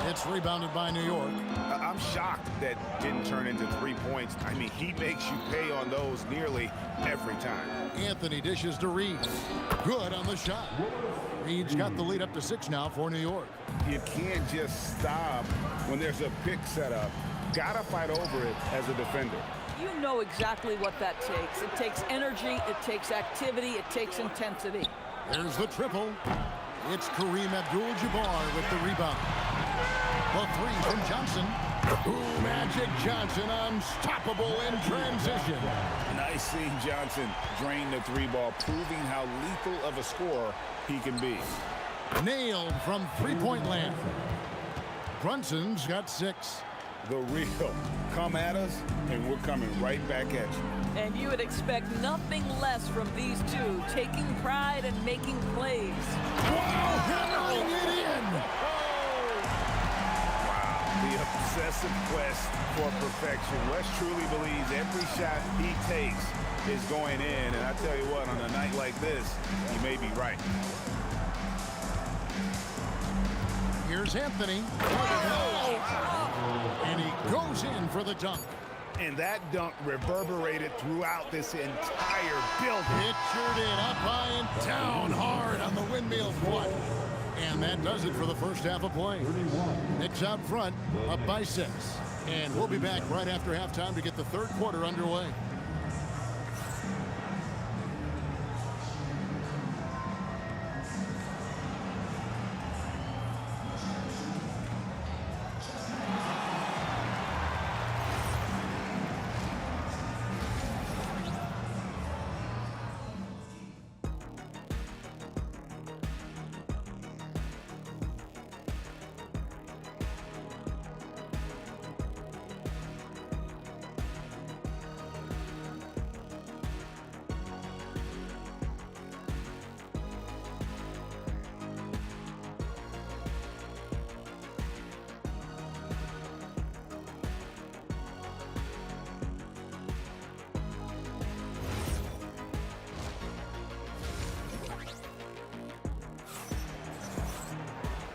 It's rebounded by New York. I'm shocked that didn't turn into 3 points. I mean, he makes you pay on those nearly every time. Anthony dishes to Reed. Good on the shot. Reed's got the lead up to 6 now for New York. You can't just stop when there's a pick set up. Gotta fight over it as a defender. You know exactly what that takes. It takes energy, it takes activity, it takes intensity. There's the triple. It's Kareem Abdul-Jabbar with the rebound. The 3 from Johnson. Ooh, Magic Johnson, unstoppable in transition. Nice seeing Johnson drain the 3 ball, proving how lethal of a scorer he can be. Nailed from three-point land. Brunson's got 6. The real. Come at us, and we're coming right back at you. And you would expect nothing less from these two, taking pride and making plays. Wow, hammering it in. The obsessive quest for perfection. West truly believes every shot he takes is going in. And I tell you what, on a night like this, you may be right. Here's Anthony. And he goes in for the dunk. And that dunk reverberated throughout this entire building. Pictured it up high and down hard on the windmill foot. And that does it for the first half of play. Knicks out front, up by 6. And we'll be back right after halftime to get the third quarter underway.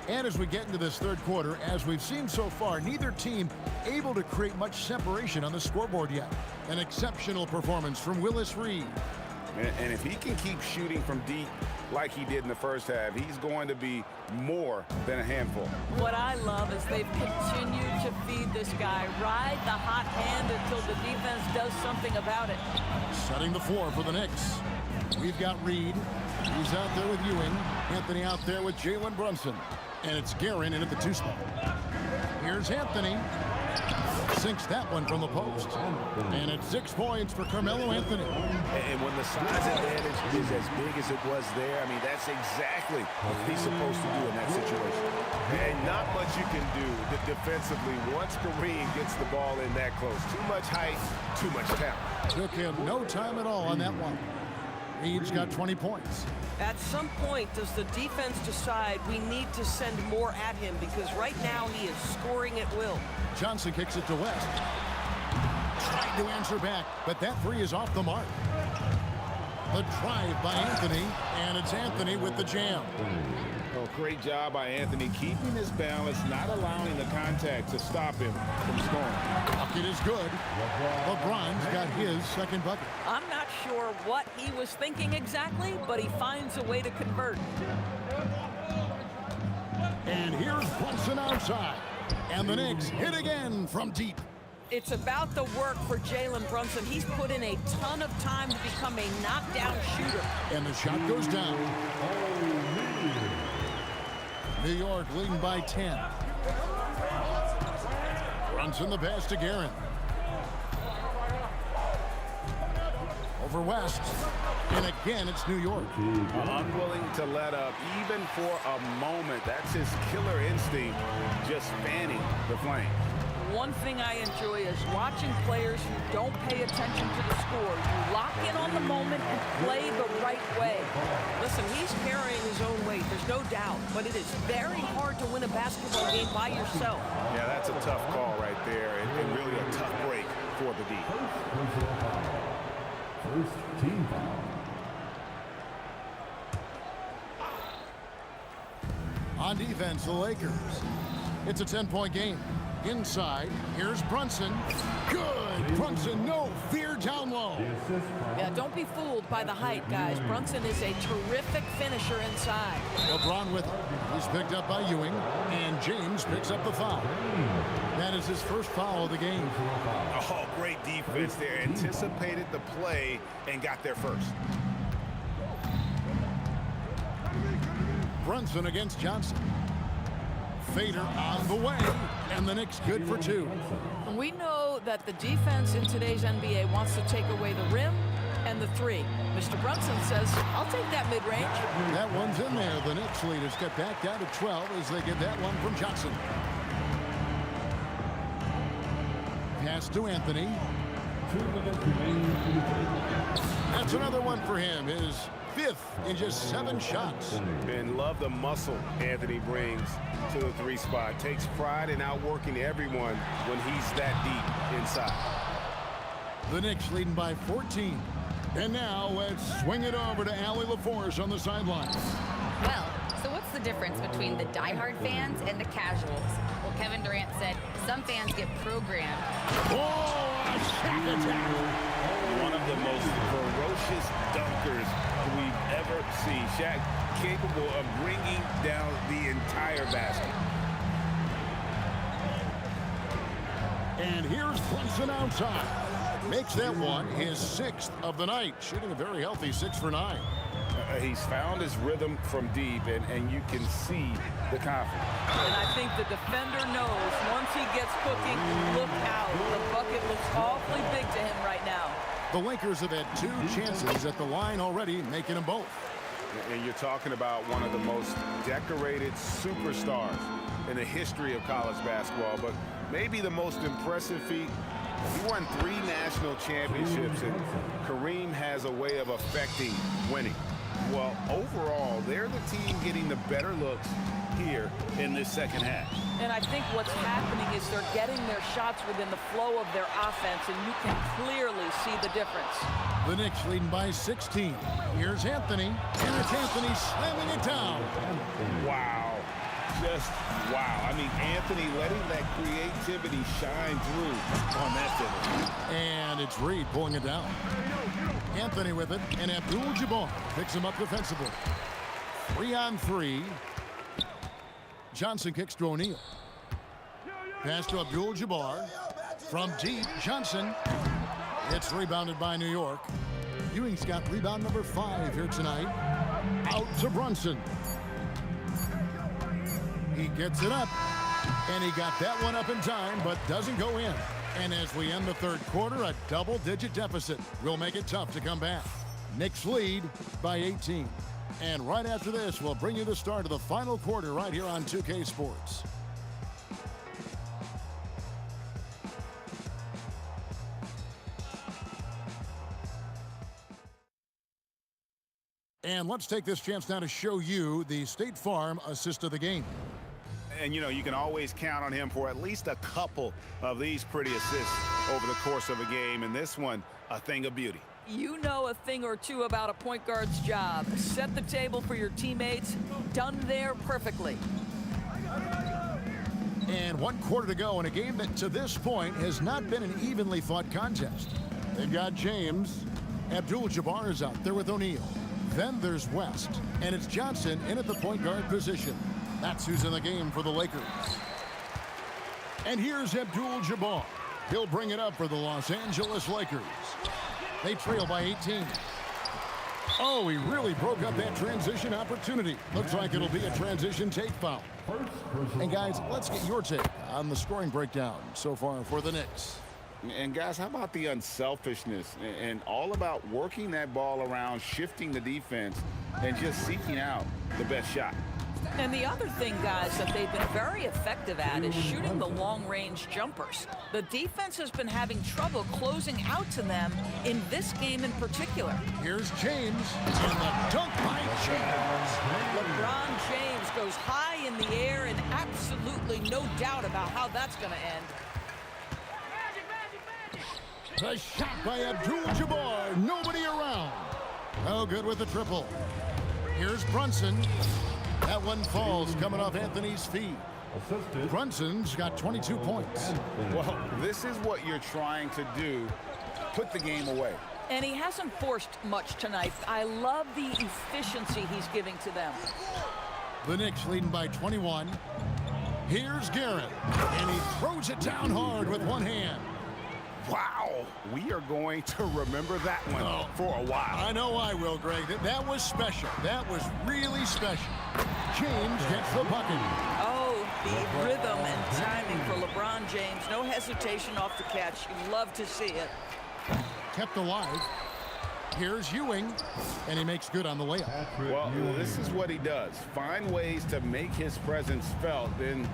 And as we get into this third quarter, as we've seen so far, neither team able to create much separation on the scoreboard yet. An exceptional performance from Willis Reed. And if he can keep shooting from deep like he did in the first half, he's going to be more than a handful. What I love is they've continued to feed this guy. Ride the hot hand until the defense does something about it. Setting the floor for the Knicks. We've got Reed. He's out there with Ewing. Anthony out there with Jalen Brunson. And it's Guerin in at the 2 spot. Here's Anthony. Sinks that one from the post. And it's 6 points for Carmelo Anthony. And when the size advantage is as big as it was there, I mean, that's exactly what he's supposed to do in that situation. And not much you can do defensively once Kareem gets the ball in that close. Too much height, too much talent. Took him no time at all on that one. Reed's got 20 points. At some point, does the defense decide we need to send more at him? Because right now he is scoring at will. Johnson kicks it to West. Tried to answer back, but that three is off the mark. The drive by Anthony, and it's Anthony with the jam. Oh, great job by Anthony keeping his balance, not allowing the contact to stop him from scoring. Bucket is good. LeBron's got his second bucket. I'm not sure what he was thinking exactly, but he finds a way to convert. And here's Brunson outside. And the Knicks hit again from deep. It's about the work for Jalen Brunson. He's put in a ton of time to become a knockdown shooter. And the shot goes down. New York leading by 10. Brunson the pass to Guerin. Over West. And again, it's New York. Unwilling to let up even for a moment. That's his killer instinct, just fanning the flame. One thing I enjoy is watching players who don't pay attention to the score. You lock in on the moment and play the right way. Listen, he's carrying his own weight, there's no doubt, but it is very hard to win a basketball game by yourself. Yeah, that's a tough call right there, and really a tough break for the D. First team foul. On defense, the Lakers. It's a 10-point game. Inside, here's Brunson. Good! Brunson, no fear down low. Yeah, don't be fooled by the height, guys. Brunson is a terrific finisher inside. LeBron with it. He's picked up by Ewing, and James picks up the foul. That is his first foul of the game. Oh, great defense there. Anticipated the play and got there first. Brunson against Johnson. Fader on the way, and the Knicks good for 2. We know that the defense in today's NBA wants to take away the rim and the three. Mr. Brunson says, I'll take that mid-range. That one's in there. The Knicks leaders get back down to 12 as they get that one from Johnson. Pass to Anthony. 2 minutes remaining. That's another one for him. His 5th in just 7 shots. And love the muscle Anthony brings to the 3 spot. Takes pride in outworking everyone when he's that deep inside. The Knicks leading by 14. And now let's swing it over to Allie LaForce on the sidelines. Well, so what's the difference between the diehard fans and the casuals? Well, Kevin Durant said some fans get programmed. Oh, a Shaq attack. One of the most ferocious dunkers we've ever seen. Shaq capable of bringing down the entire basket. And here's Brunson outside. Makes that one his 6th of the night. Shooting a very healthy 6 for 9. He's found his rhythm from deep, and you can see the confidence. And I think the defender knows once he gets cooking, look out. The bucket looks awfully big to him right now. The Lakers have had 2 chances at the line already, making them both. And you're talking about one of the most decorated superstars in the history of college basketball, but maybe the most impressive feat. He won 3 national championships, and Kareem has a way of affecting winning. Well, overall, they're the team getting the better looks here in this second half. And I think what's happening is they're getting their shots within the flow of their offense, and you can clearly see the difference. The Knicks leading by 16. Here's Anthony, and it's Anthony slamming it down. Wow. Just wow. I mean, Anthony letting that creativity shine through on that finish. And it's Reed pulling it down. Anthony with it, and Abdul-Jabbar picks him up defensively. 3-on-3. Johnson kicks to O'Neal. Pass to Abdul-Jabbar. From deep, Johnson. It's rebounded by New York. Ewing's got rebound number 5 here tonight. Out to Brunson. He gets it up, and he got that one up in time, but doesn't go in. And as we end the third quarter, a double-digit deficit will make it tough to come back. Knicks lead by 18. And right after this, we'll bring you the start of the final quarter right here on 2K Sports. And let's take this chance now to show you the State Farm assist of the game. And, you know, you can always count on him for at least a couple of these pretty assists over the course of a game. And this one, a thing of beauty. You know a thing or two about a point guard's job. Set the table for your teammates. Done there perfectly. And 1 quarter to go in a game that to this point has not been an evenly fought contest. They've got James. Abdul-Jabbar is out there with O'Neal. Then there's West. And it's Johnson in at the point guard position. That's who's in the game for the Lakers. And here's Abdul-Jabbar. He'll bring it up for the Los Angeles Lakers. They trail by 18. Oh, he really broke up that transition opportunity. Looks like it'll be a transition take foul. And guys, let's get your take on the scoring breakdown so far for the Knicks. And guys, how about the unselfishness and all about working that ball around, shifting the defense, and just seeking out the best shot. And the other thing, guys, that they've been very effective at is shooting the long-range jumpers. The defense has been having trouble closing out to them in this game in particular. Here's James, and the dunk by James. LeBron James goes high in the air, and absolutely no doubt about how that's going to end. The shot by Abdul-Jabbar, nobody around. No good with the triple. Here's Brunson. That one falls coming off Anthony's feet. Brunson's got 22 points. Well, this is what you're trying to do, put the game away. And he hasn't forced much tonight. I love the efficiency he's giving to them. The Knicks leading by 21. Here's Garrett, and he throws it down hard with one hand. Wow, we are going to remember that one for a while. I know I will, Greg. That was special. That was really special. James gets the bucket. Oh, the rhythm and timing for LeBron James. No hesitation off the catch. You love to see it. Kept alive. Here's Ewing, and he makes good on the layup. Well, this is what he does. Find ways to make his presence felt, and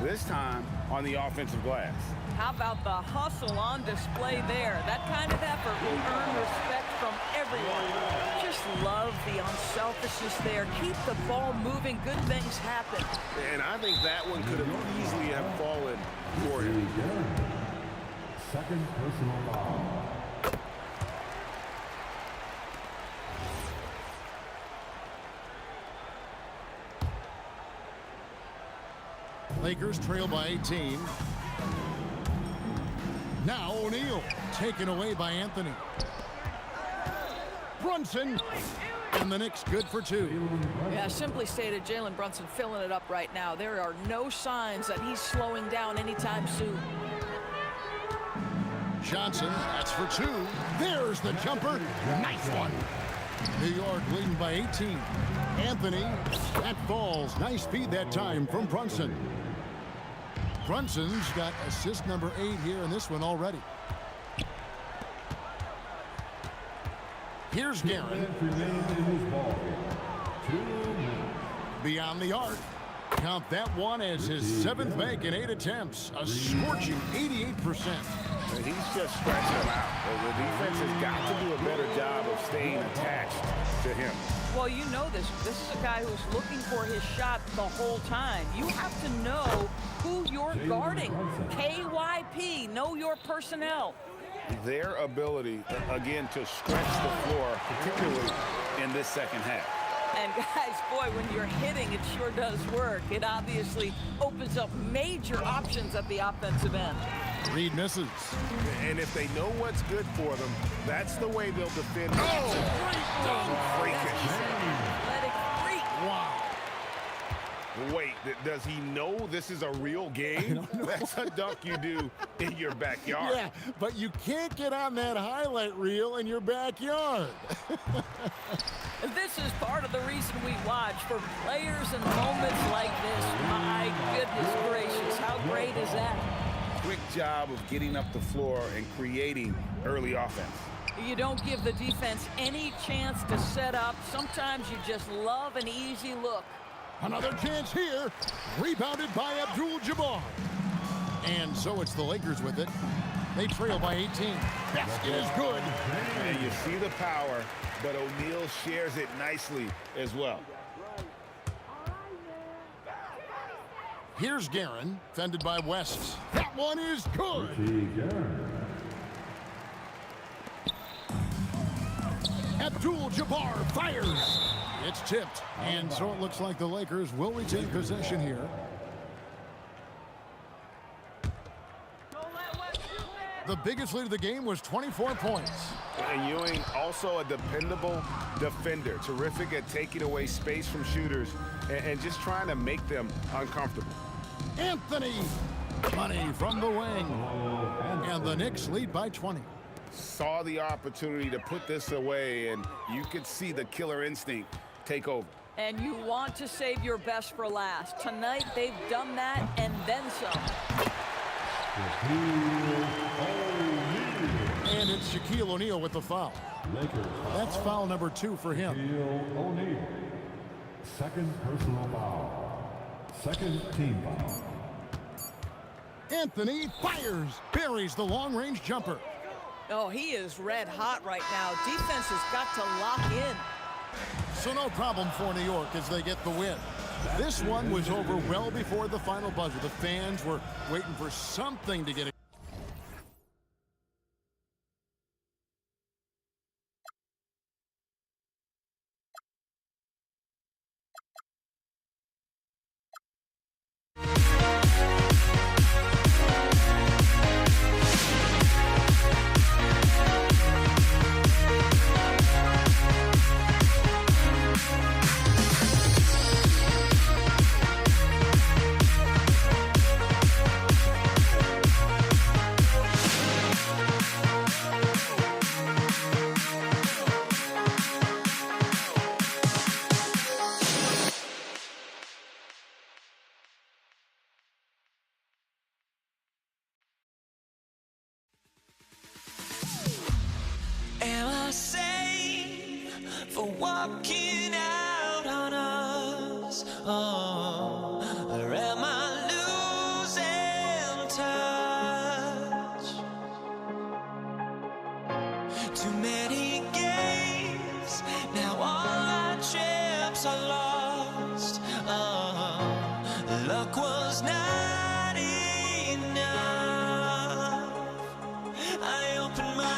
this time on the offensive glass. How about the hustle on display there? That kind of effort will earn respect from everyone. Just love the unselfishness there. Keep the ball moving. Good things happen. And I think that one could have easily have fallen for him. Second personal foul. Lakers trail by 18. Now O'Neal, taken away by Anthony. Brunson, and the Knicks good for two. Yeah, simply stated, Jalen Brunson filling it up right now. There are no signs that he's slowing down anytime soon. Johnson, that's for two. There's the jumper. Nice one. New York leading by 18. Anthony, that falls. Nice feed that time from Brunson. Brunson's got assist number 8 here in this one already. Here's Garrett. Beyond the arc. Count that one as his 7th make in 8 attempts. A scorching 88%. He's just stretching him out. The defense has got to do a better job of staying attached to him. Well, you know this. This is a guy who's looking for his shot the whole time. You have to know who you're guarding. KYP, know your personnel. Their ability, again, to stretch the floor, particularly in this second half. And guys, boy, when you're hitting, it sure does work. It obviously opens up major options at the offensive end. Reed misses. And if they know what's good for them, that's the way they'll defend. Oh, great dunk. Let it freak. Wow. Wait, does he know this is a real game? That's a dunk you do in your backyard. Yeah, but you can't get on that highlight reel in your backyard. This is part of the reason we watch, for players and moments like this. My goodness gracious, how great is that? quick job of getting up the floor and creating early offense. You don't give the defense any chance to set up. Sometimes you just love an easy look. Another chance here. Rebounded by Abdul-Jabbar. And so it's the Lakers with it. They trail by 18. Basket is good. And you see the power, but O'Neal shares it nicely as well. Here's Guerin, fended by West. That one is good. Abdul-Jabbar fires. It's tipped. And so it looks like the Lakers will retain possession here. The biggest lead of the game was 24 points. And Ewing, also a dependable defender. Terrific at taking away space from shooters and just trying to make them uncomfortable. Anthony, money from the wing. And the Knicks lead by 20. Saw the opportunity to put this away, and you could see the killer instinct take over. And you want to save your best for last. Tonight, they've done that and then some. And it's Shaquille O'Neal with the foul. That's foul number 2 for him. Shaquille O'Neal. Second personal foul. Second team foul. Anthony fires. Buries the long-range jumper. Oh, he is red hot right now. Defense has got to lock in. So no problem for New York as they get the win. This one was over well before the final buzzer. The fans were waiting for something to get it. Am I sane for walking out on us? Oh, or am I losing touch? Too many games, now all our chips are lost. Oh, luck was not enough. I opened my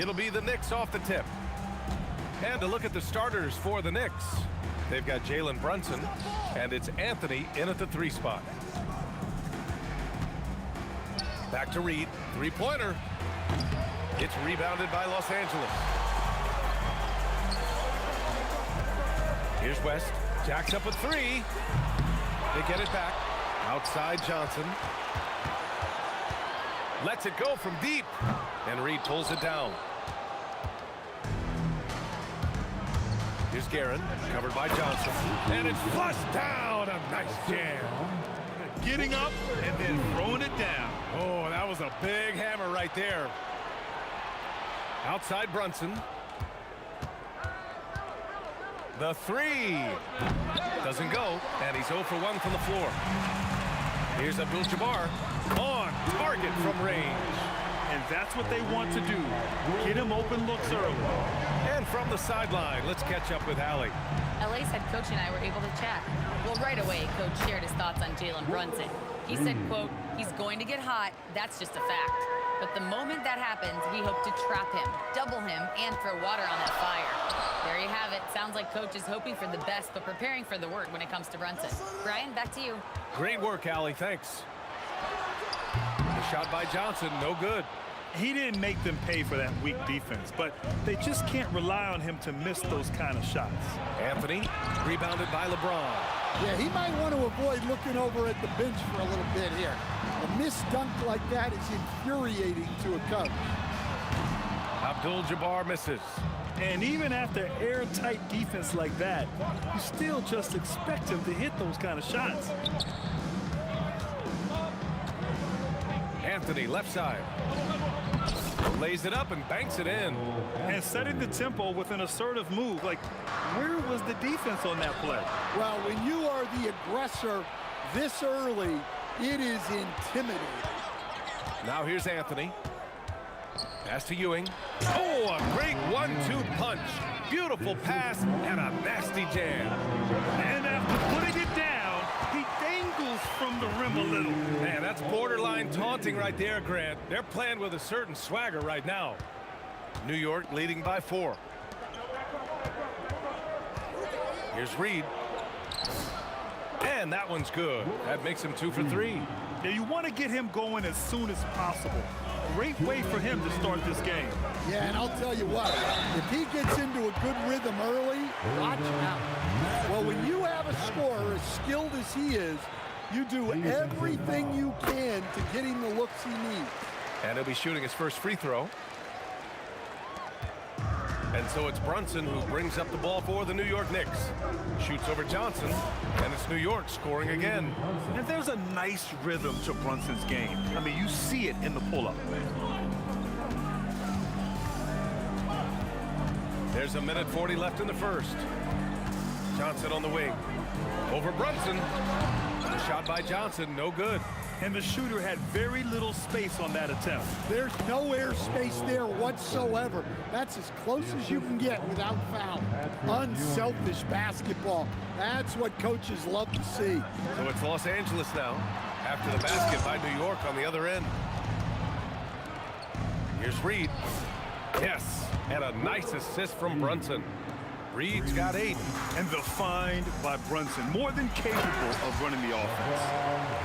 It'll be the Knicks off the tip. And to look at the starters for the Knicks, they've got Jalen Brunson, and it's Anthony in at the 3 spot. Back to Reed, three-pointer. It's rebounded by Los Angeles. Here's West, jacks up a 3. They get it back. Outside Johnson. Lets it go from deep, and Reed pulls it down. Here's Guerin, covered by Johnson, and it's flushed down. A nice jam. Getting up and then throwing it down. Oh, that was a big hammer right there. Outside Brunson. The 3 doesn't go, and he's 0 for 1 from the floor. Here's Abdul-Jabbar on target from range. And that's what they want to do. Get him open looks early. And from the sideline, let's catch up with Allie. LA's head coach and I were able to chat. Well, right away, Coach shared his thoughts on Jalen Brunson. He said, quote, he's going to get hot, that's just a fact. But the moment that happens, we hope to trap him, double him, and throw water on that fire. There you have it. Sounds like Coach is hoping for the best, but preparing for the worst when it comes to Brunson. Brian, back to you. Great work, Allie. Thanks. The shot by Johnson, no good. He didn't make them pay for that weak defense, but they just can't rely on him to miss those kind of shots. Anthony, rebounded by LeBron. Yeah, he might want to avoid looking over at the bench for a little bit here. A missed dunk like that is infuriating to a coach. Abdul-Jabbar misses. And even after airtight defense like that, you still just expect him to hit those kind of shots. Anthony, left side. Lays it up and banks it in. And setting the tempo with an assertive move. Like, where was the defense on that play? Well, when you are the aggressor this early, it is intimidating. Now here's Anthony. Pass to Ewing. Oh, a great 1-2 punch. Beautiful pass and a nasty jam. And after putting it down, he dangles from the rim a little. Man, that's borderline taunting right there, Grant. They're playing with a certain swagger right now. New York leading by 4. Here's Reed. And that one's good. That makes him 2 for 3. Yeah, you want to get him going as soon as possible. Great way for him to start this game. Yeah, and I'll tell you what, if he gets into a good rhythm early, watch out. Well, when you have a scorer as skilled as he is, you do everything you can to get him the looks he needs. And he'll be shooting his first free throw. And so it's Brunson who brings up the ball for the New York Knicks. Shoots over Johnson, and it's New York scoring again. And there's a nice rhythm to Brunson's game. I mean, you see it in the pull-up. There's a minute 40 left in the first. Johnson on the wing. Over Brunson. Shot by Johnson, no good. And the shooter had very little space on that attempt. There's no air space there whatsoever. That's as close as you can get without foul. Unselfish basketball. That's what coaches love to see. So it's Los Angeles now, after the basket by New York on the other end. Here's Reed. Yes, and a nice assist from Brunson. Reed's got 8. And the find by Brunson, more than capable of running the offense.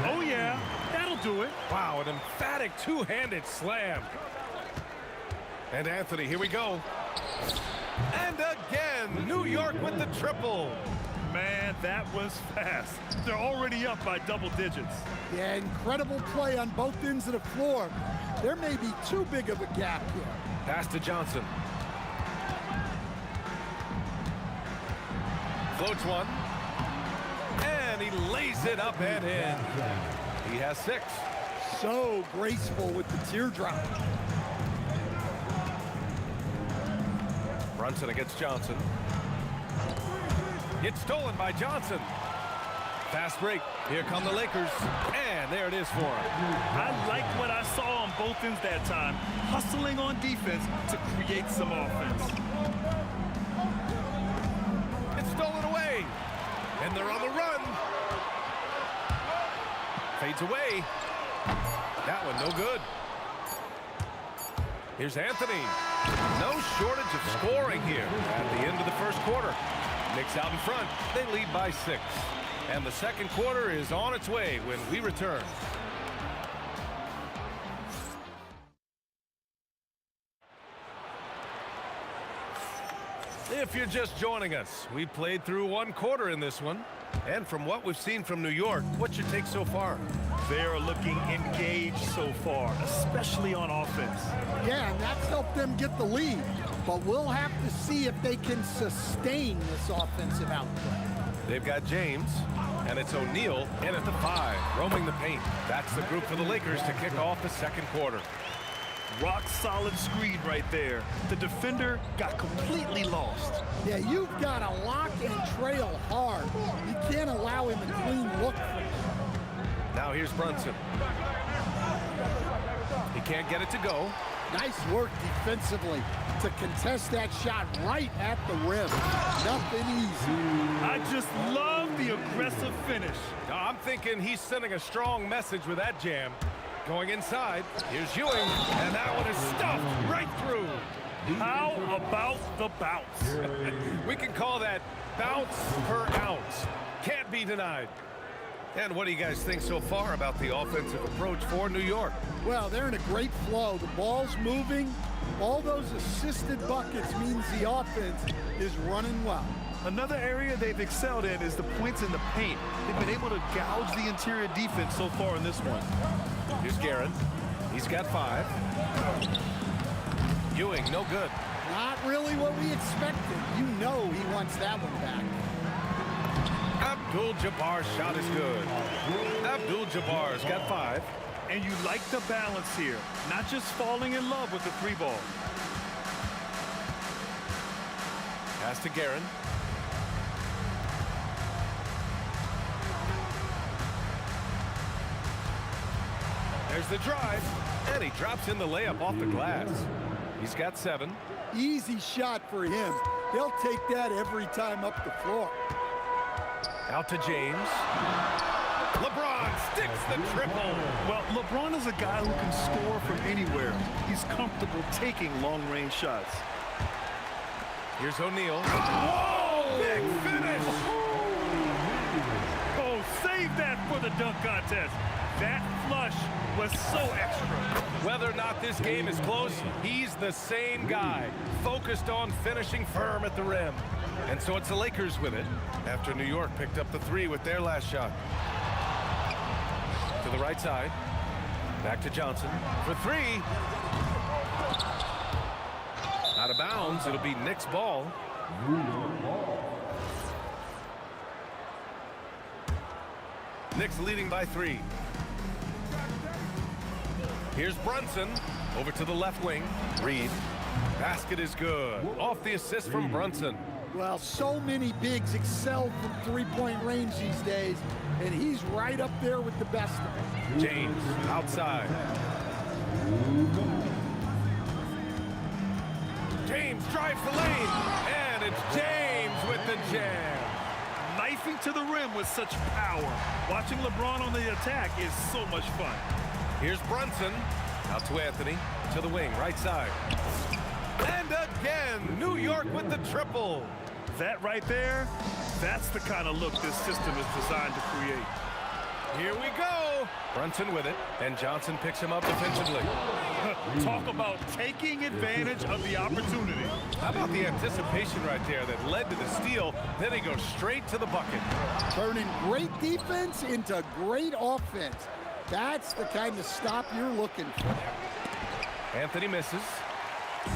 Oh, yeah, that'll do it. Wow, an emphatic two-handed slam. And Anthony, here we go. And again, New York with the triple. Man, that was fast. They're already up by double digits. Yeah, incredible play on both ends of the floor. There may be too big of a gap here. Pass to Johnson. Floats one. And he lays it up and in. He has 6. So graceful with the teardrop. Brunson against Johnson. It's stolen by Johnson. Fast break. Here come the Lakers. And there it is for him. I like what I saw on both ends that time. Hustling on defense to create some offense. It's stolen away. And they're on the run. Fades away. That one no good. Here's Anthony. No shortage of scoring here at the end of the first quarter. Knicks out in front. They lead by 6. And the second quarter is on its way when we return. If you're just joining us, we played through 1 quarter in this one. And from what we've seen from New York, what's your take so far? They're looking engaged so far, especially on offense. Yeah, and that's helped them get the lead. But we'll have to see if they can sustain this offensive output. They've got James, and it's O'Neal in at the 5, roaming the paint. That's the group for the Lakers to kick off the second quarter. Rock solid screen right there. The defender got completely lost. Yeah, you've got to lock and trail hard. You can't allow him a clean look. Now here's Brunson. He can't get it to go. Nice work defensively to contest that shot right at the rim. Nothing easy. I just love the aggressive finish. I'm thinking he's sending a strong message with that jam. Going inside, here's Ewing, and that one is stuffed right through. How about the bounce? We can call that bounce per ounce. Can't be denied. And what do you guys think so far about the offensive approach for New York? Well, they're in a great flow. The ball's moving. All those assisted buckets means the offense is running well. Another area they've excelled in is the points in the paint. They've been able to gouge the interior defense so far in this one. Here's Guerin. He's got 5. Ewing, no good. Not really what we expected. You know he wants that one back. Abdul-Jabbar's shot is good. Abdul-Jabbar's got 5. And you like the balance here, not just falling in love with the three ball. Pass to Guerin. There's the drive, and he drops in the layup off the glass. He's got 7. Easy shot for him. He'll take that every time up the floor. Out to James. LeBron sticks the triple. Well, LeBron is a guy who can score from anywhere. He's comfortable taking long-range shots. Here's O'Neal. Whoa! Big finish! Oh, save that for the dunk contest. That flush was so extra. Whether or not this game is close, he's the same guy, focused on finishing firm at the rim. And so it's the Lakers with it, after New York picked up the 3 with their last shot. To the right side. Back to Johnson for 3. Out of bounds. It'll be Knicks ball. Knicks leading by 3. Here's Brunson over to the left wing. Reed. Basket is good. Off the assist from Brunson. Well, so many bigs excel from three-point range these days, and he's right up there with the best of them. James outside. James drives the lane, and it's James with the jam. Knifing to the rim with such power. Watching LeBron on the attack is so much fun. Here's Brunson. Out to Anthony. To the wing, right side. And again, New York with the triple. That right there, that's the kind of look this system is designed to create. Here we go. Brunson with it, and Johnson picks him up defensively. Talk about taking advantage of the opportunity. How about the anticipation right there that led to the steal? Then he goes straight to the bucket. Turning great defense into great offense. That's the kind of stop you're looking for. Anthony misses.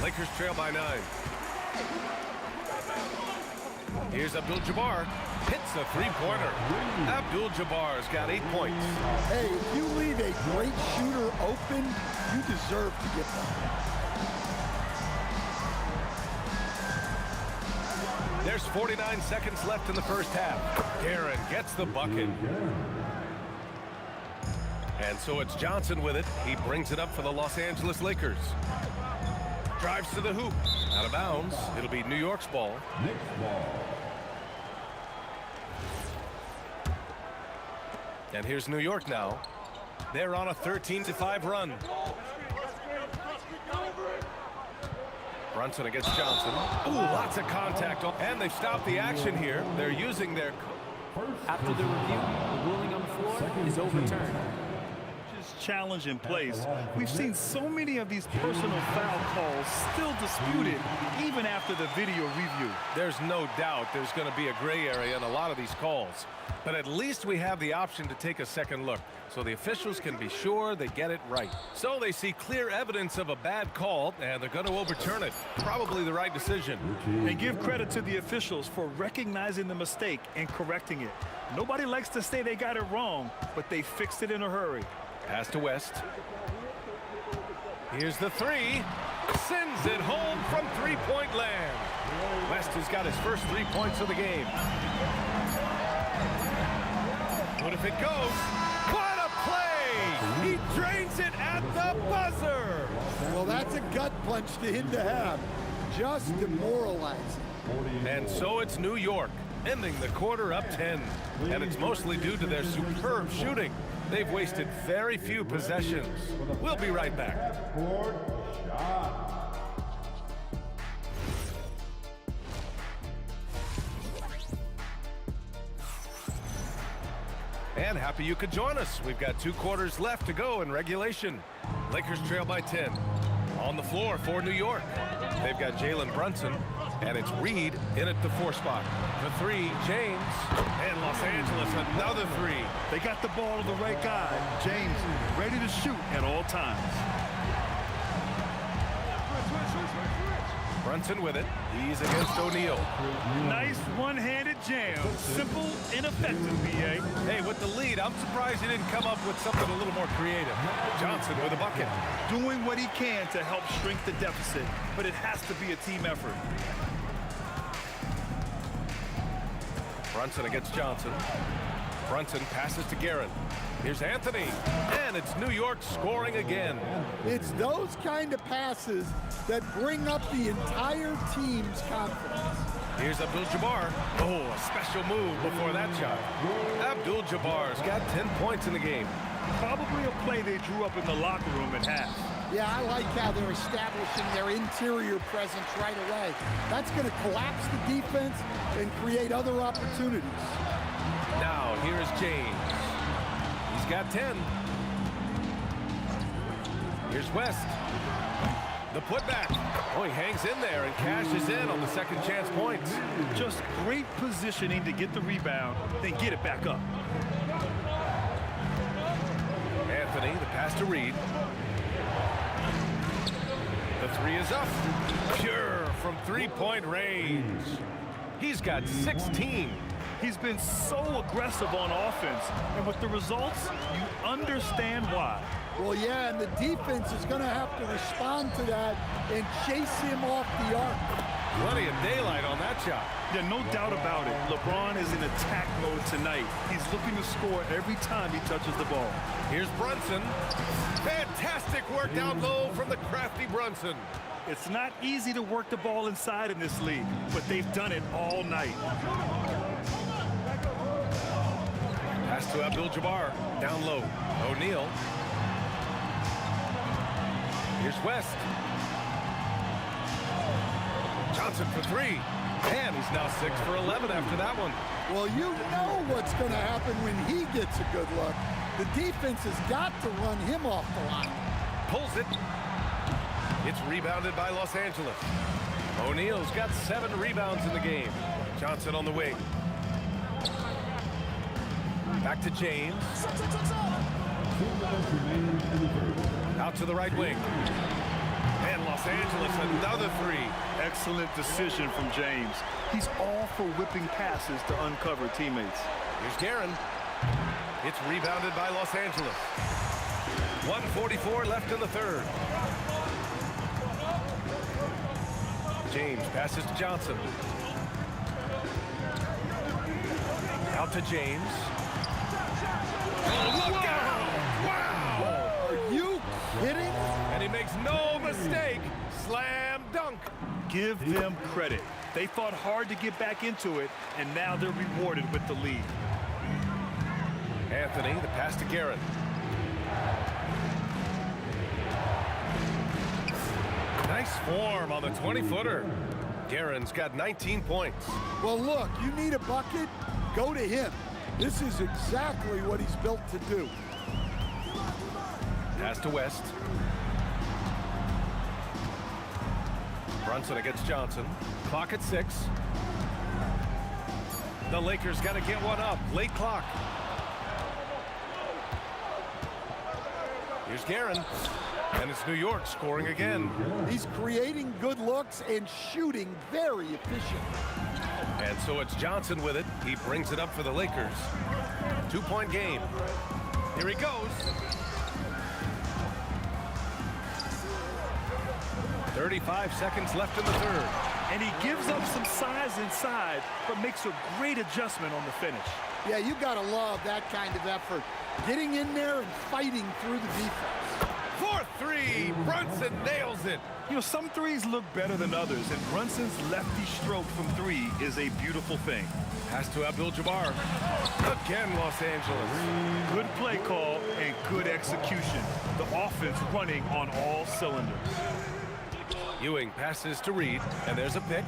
Lakers trail by 9. Here's Abdul-Jabbar. Hits a three-pointer. Abdul-Jabbar's got 8 points. Hey, if you leave a great shooter open, you deserve to get them. There's 49 seconds left in the first half. Guerin gets the bucket. And so it's Johnson with it. He brings it up for the Los Angeles Lakers. Drives to the hoop. Out of bounds. It'll be New York's ball. Knicks ball. And here's New York now. They're on a 13-5 run. Brunson against Johnson. Ooh, lots of contact. And they've stopped the action here. They're using their... After the review, the ruling on the floor is overturned. Challenge in place. We've seen so many of these personal foul calls still disputed even after the video review. There's no doubt there's going to be a gray area in a lot of these calls. But at least we have the option to take a second look so the officials can be sure they get it right. So they see clear evidence of a bad call, and they're going to overturn it. Probably the right decision. And give credit to the officials for recognizing the mistake and correcting it. Nobody likes to say they got it wrong, but they fixed it in a hurry. Pass to West. Here's the 3. Sends it home from three-point land. West has got his first 3 points of the game. What if it goes? What a play! He drains it at the buzzer! Well, that's a gut punch to him to have. Just demoralizing. And so it's New York, ending the quarter up 10. And it's mostly due to their superb shooting. They've wasted very few possessions. We'll be right back. And happy you could join us. We've got 2 quarters left to go in regulation. Lakers trail by 10. On the floor for New York. They've got Jalen Brunson, and it's Reed in at the 4 spot. The 3, James, and Los Angeles another 3. They got the ball to the right guy. James ready to shoot at all times. Brunson with it. He's against O'Neal. Nice one-handed jam. Simple and effective, B.A. Hey, with the lead, I'm surprised he didn't come up with something a little more creative. Johnson with a bucket. Doing what he can to help shrink the deficit, but it has to be a team effort. Brunson against Johnson. Brunson passes to Guerin. Here's Anthony, and it's New York scoring again. It's those kind of passes that bring up the entire team's confidence. Here's Abdul-Jabbar. Oh, a special move before that shot. Abdul-Jabbar's got 10 points in the game. Probably a play they drew up in the locker room at half. Yeah, I like how they're establishing their interior presence right away. That's going to collapse the defense and create other opportunities. Now, here's James. He's got 10. Here's West. The putback. Oh, he hangs in there and cashes in on the second chance points. Just great positioning to get the rebound, then get it back up. Anthony, the pass to Reed. The three is up. Pure from three-point range. He's got 16. He's been so aggressive on offense, and with the results, you understand why. Well, yeah, and the defense is going to have to respond to that and chase him off the arc. Plenty of daylight on that shot. Yeah, no doubt about it. LeBron is in attack mode tonight. He's looking to score every time he touches the ball. Here's Brunson. Fantastic work down low from the crafty Brunson. It's not easy to work the ball inside in this league, but they've done it all night. Pass to Abdul-Jabbar. Down low. O'Neal. Here's West. Johnson for three. And he's now 6 for 11 after that one. Well, you know what's going to happen when he gets a good look. The defense has got to run him off the line. Pulls it. It's rebounded by Los Angeles. O'Neal's got 7 rebounds in the game. Johnson on the wing. Back to James. Out to the right wing. And Los Angeles, another three. Excellent decision from James. He's all for whipping passes to uncover teammates. Here's Guerin. It's rebounded by Los Angeles. 1:44 left in the third. James passes to Johnson. Out to James. Oh, look out! Wow! Are you kidding? And he makes no mistake. Slam dunk. Give them credit. They fought hard to get back into it, and now they're rewarded with the lead. Anthony, the pass to Guerin. Nice form on the 20-footer. Guerin's got 19 points. Well, look, you need a bucket, go to him. This is exactly what he's built to do. Pass to West. Brunson against Johnson. Clock at 6. The Lakers got to get one up. Late clock. Here's Guerin. And it's New York scoring again. He's creating good looks and shooting very efficient. And so it's Johnson with it. He brings it up for the Lakers. 2-point game. Here he goes. 35 seconds left in the third. And he gives up some size inside, but makes a great adjustment on the finish. Yeah, you gotta love that kind of effort. Getting in there and fighting through the defense. 4-3. Brunson nails it. You know, some threes look better than others, and Brunson's lefty stroke from 3 is a beautiful thing. Pass to Abdul-Jabbar. Again, Los Angeles. Good play call and good execution. The offense running on all cylinders. Ewing passes to Reed, and there's a pick.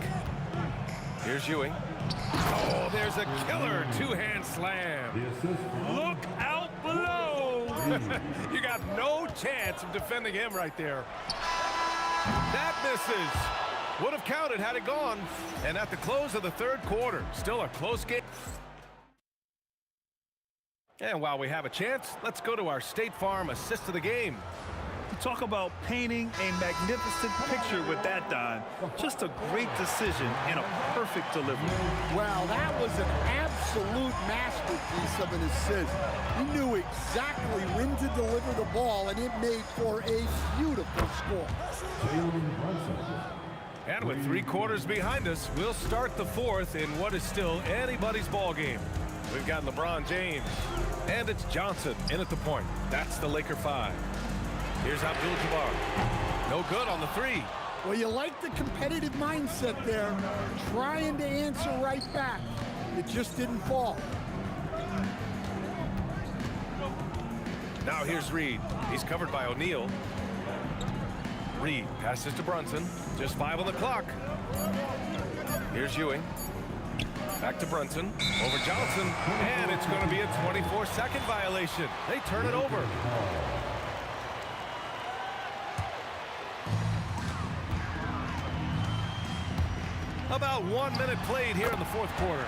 Here's Ewing. Oh, there's a killer two-hand slam. Look out below. You got no chance of defending him right there. That misses. Would have counted had it gone. And at the close of the third quarter, still a close game. And while we have a chance, let's go to our State Farm assist of the game. Talk about painting a magnificent picture with that, Don. Just a great decision and a perfect delivery. Well, that was an absolute masterpiece of an assist. He knew exactly when to deliver the ball, and it made for a beautiful score. And with 3 quarters behind us, we'll start the 4th in what is still anybody's ball game. We've got LeBron James, and it's Johnson in at the point. That's the Laker 5. Here's Abdul-Jabbar. No good on the 3. Well, you like the competitive mindset there, trying to answer right back. It just didn't fall. Now here's Reed. He's covered by O'Neal. Reed passes to Brunson. Just 5 on the clock. Here's Ewing. Back to Brunson. Over Johnson. And it's going to be a 24-second violation. They turn it over. About 1 minute played here in the 4th quarter.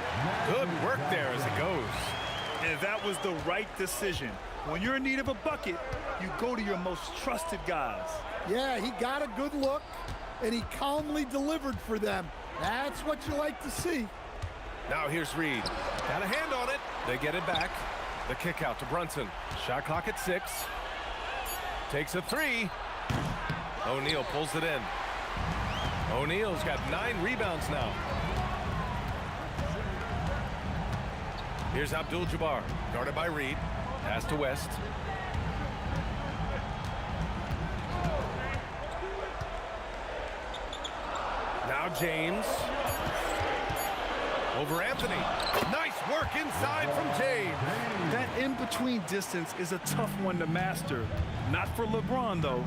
Good work there as it goes. And that was the right decision. When you're in need of a bucket, you go to your most trusted guys. Yeah, he got a good look, and he calmly delivered for them. That's what you like to see. Now here's Reed. Got a hand on it. They get it back. The kick out to Brunson. Shot clock at 6. Takes a 3. O'Neal pulls it in. O'Neal's got 9 rebounds now. Here's Abdul-Jabbar, guarded by Reed. Pass to West. Now James. Over Anthony. Nice work inside from James. That in-between distance is a tough one to master. Not for LeBron, though.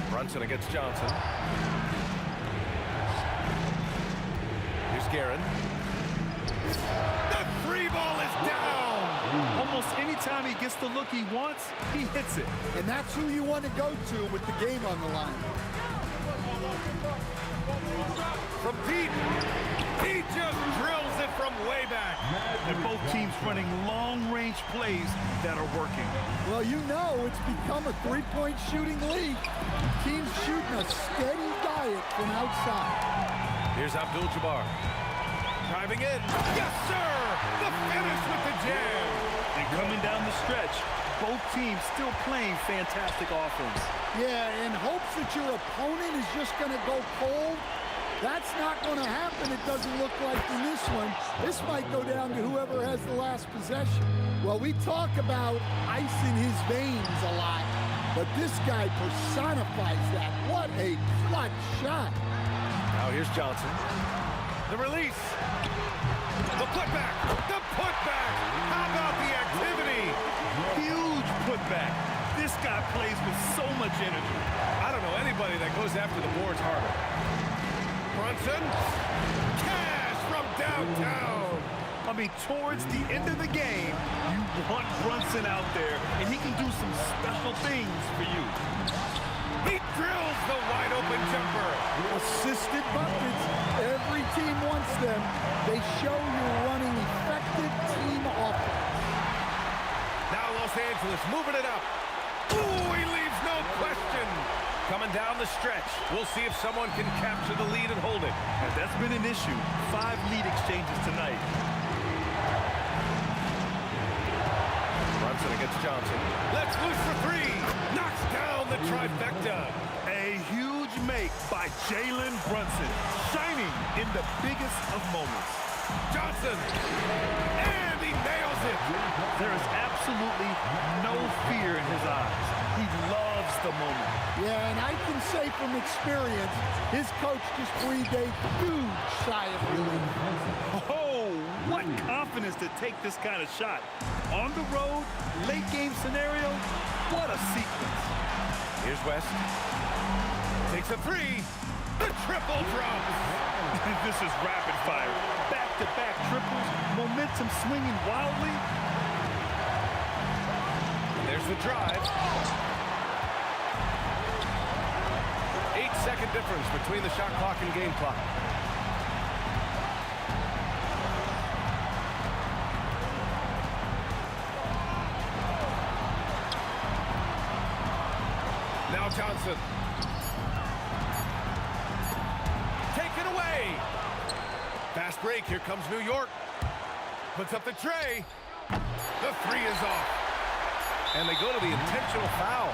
Brunson against Johnson. Here's Guerin. The 3 ball is down. Almost any time he gets the look he wants, he hits it. And that's who you want to go to with the game on the line. From deep. He just drills it from way back. And both teams running long-range plays that are working. Well, you know it's become a 3-point shooting league. Teams shooting a steady diet from outside. Here's Abdul-Jabbar. Driving in. Yes, sir! The finish with the jam. And coming down the stretch, both teams still playing fantastic offense. Yeah, in hopes that your opponent is just going to go cold. That's not going to happen, it doesn't look like in this one. This might go down to whoever has the last possession. Well, we talk about ice in his veins a lot, but this guy personifies that. What a clutch shot. Now here's Johnson. The release. The putback. The putback. How about the activity? Huge putback. This guy plays with so much energy. I don't know anybody that goes after the boards harder. Brunson. Cash from downtown. I mean, towards the end of the game, you want Brunson out there, and he can do some special things for you. He drills the wide-open jumper. Assisted buckets. Every team wants them. They show you're running effective team offense. Now Los Angeles moving it up. Ooh, he leaves no question. Coming down the stretch. We'll see if someone can capture the lead and hold it. And that's been an issue. 5 lead exchanges tonight. Brunson against Johnson. Let's loose for 3. Knocks down the trifecta. A huge make by Jalen Brunson. Shining in the biggest of moments. Johnson. And he nails it. There is absolutely no fear in his eyes. He loves the moment. Yeah, and I can say from experience, his coach just breathed a huge sigh of relief. Oh, what confidence to take this kind of shot. On the road, late game scenario, what a sequence. Here's West. Takes a 3. The triple drop. This is rapid fire. Back-to-back triples, momentum swinging wildly. There's the drive. 8-second difference between the shot clock and game clock. Now Johnson. Taken away. Fast break. Here comes New York. Puts up the tray. The three is off. And they go to the intentional foul.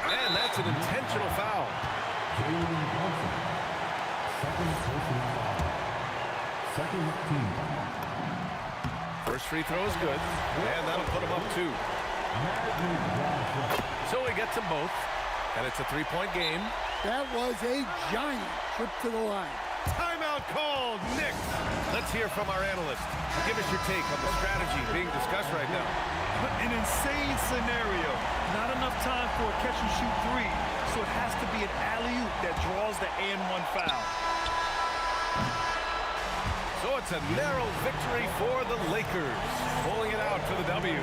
And that's an intentional foul. Second team. First free throw is good. And that'll put him up 2. So he gets them both. And it's a 3-point game. That was a giant trip to the line. Timeout called, Knicks. Let's hear from our analyst. Give us your take on the strategy being discussed right now. An insane scenario. Not enough time for a catch-and-shoot three, so it has to be an alley-oop that draws the and-one foul. So it's a narrow victory for the Lakers, pulling it out for the W.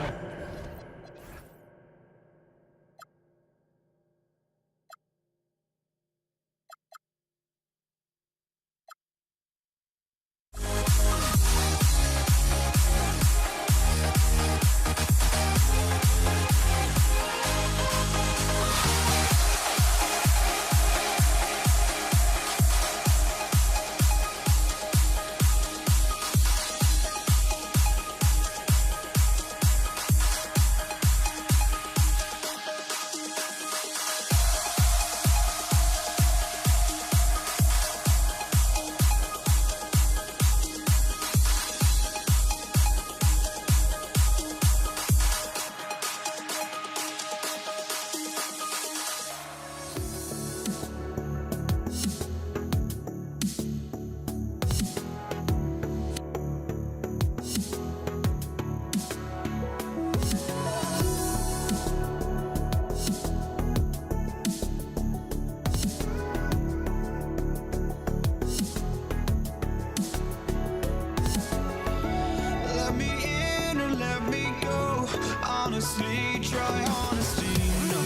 Honestly, try honesty, no.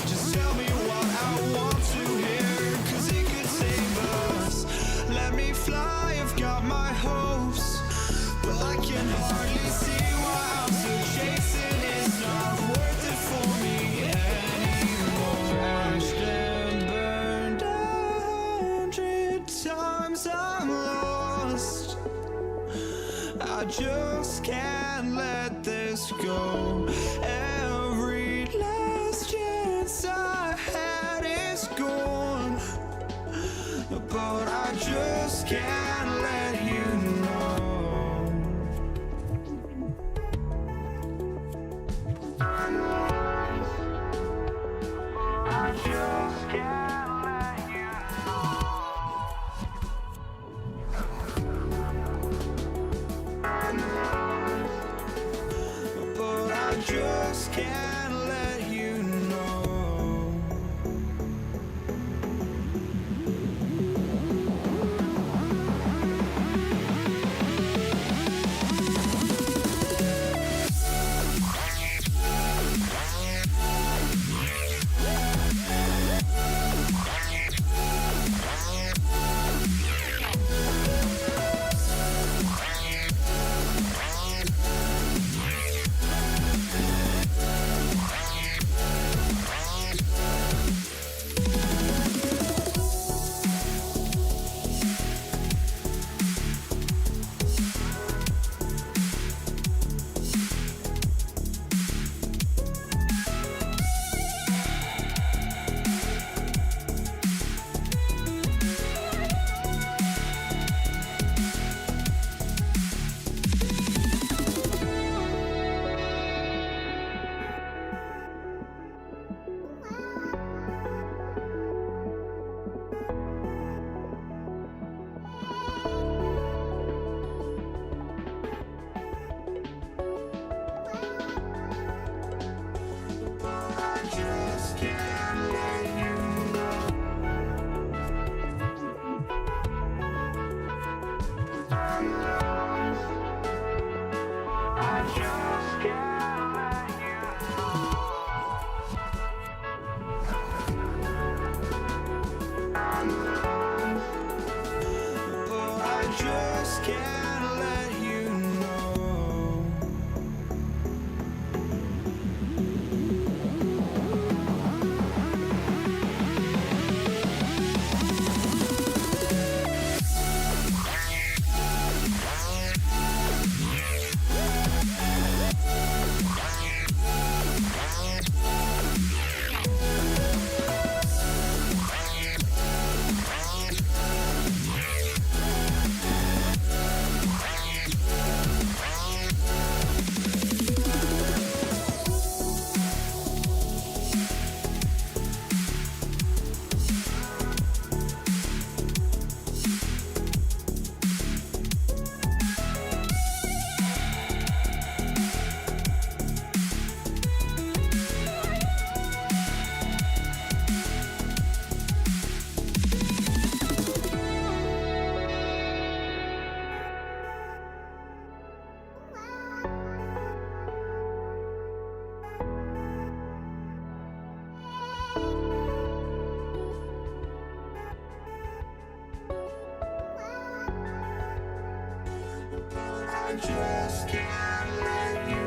Just tell me what I want to hear, 'cause it could save us. Let me fly, I've got my hopes, but I can hardly see why I'm still chasing. It's not worth it for me anymore. Crashed and burned 100 times, I'm lost. I just can't let this go. Every last chance I had is gone, but I just can't let you know. I just can't let you know. But I just can't let you know. I just can't let you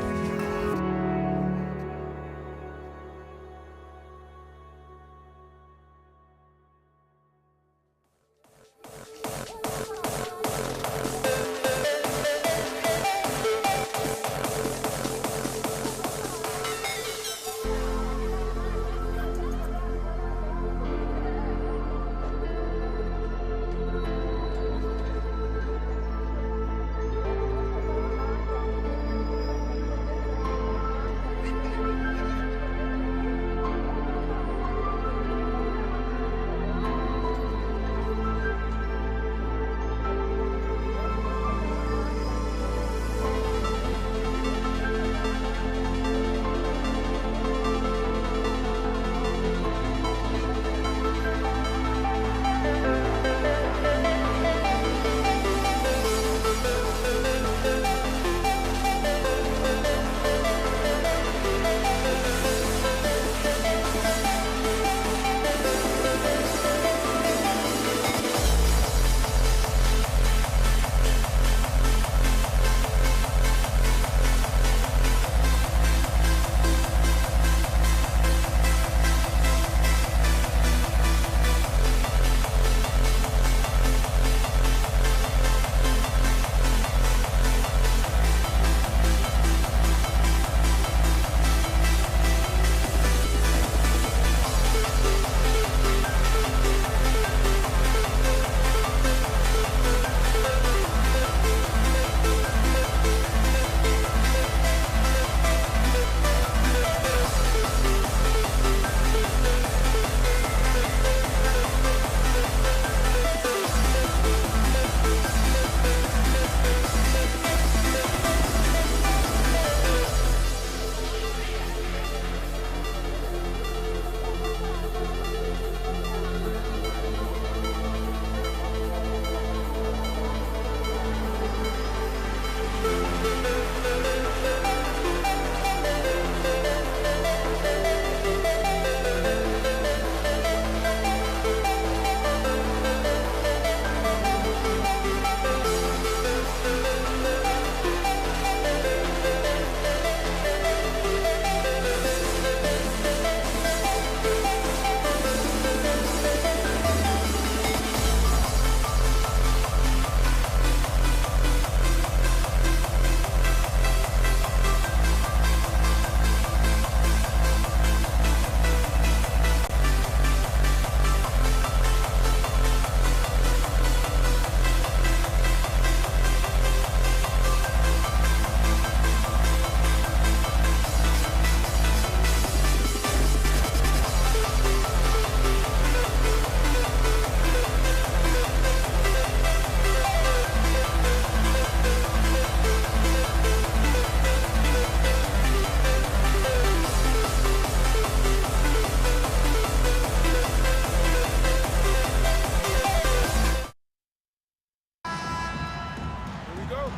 go.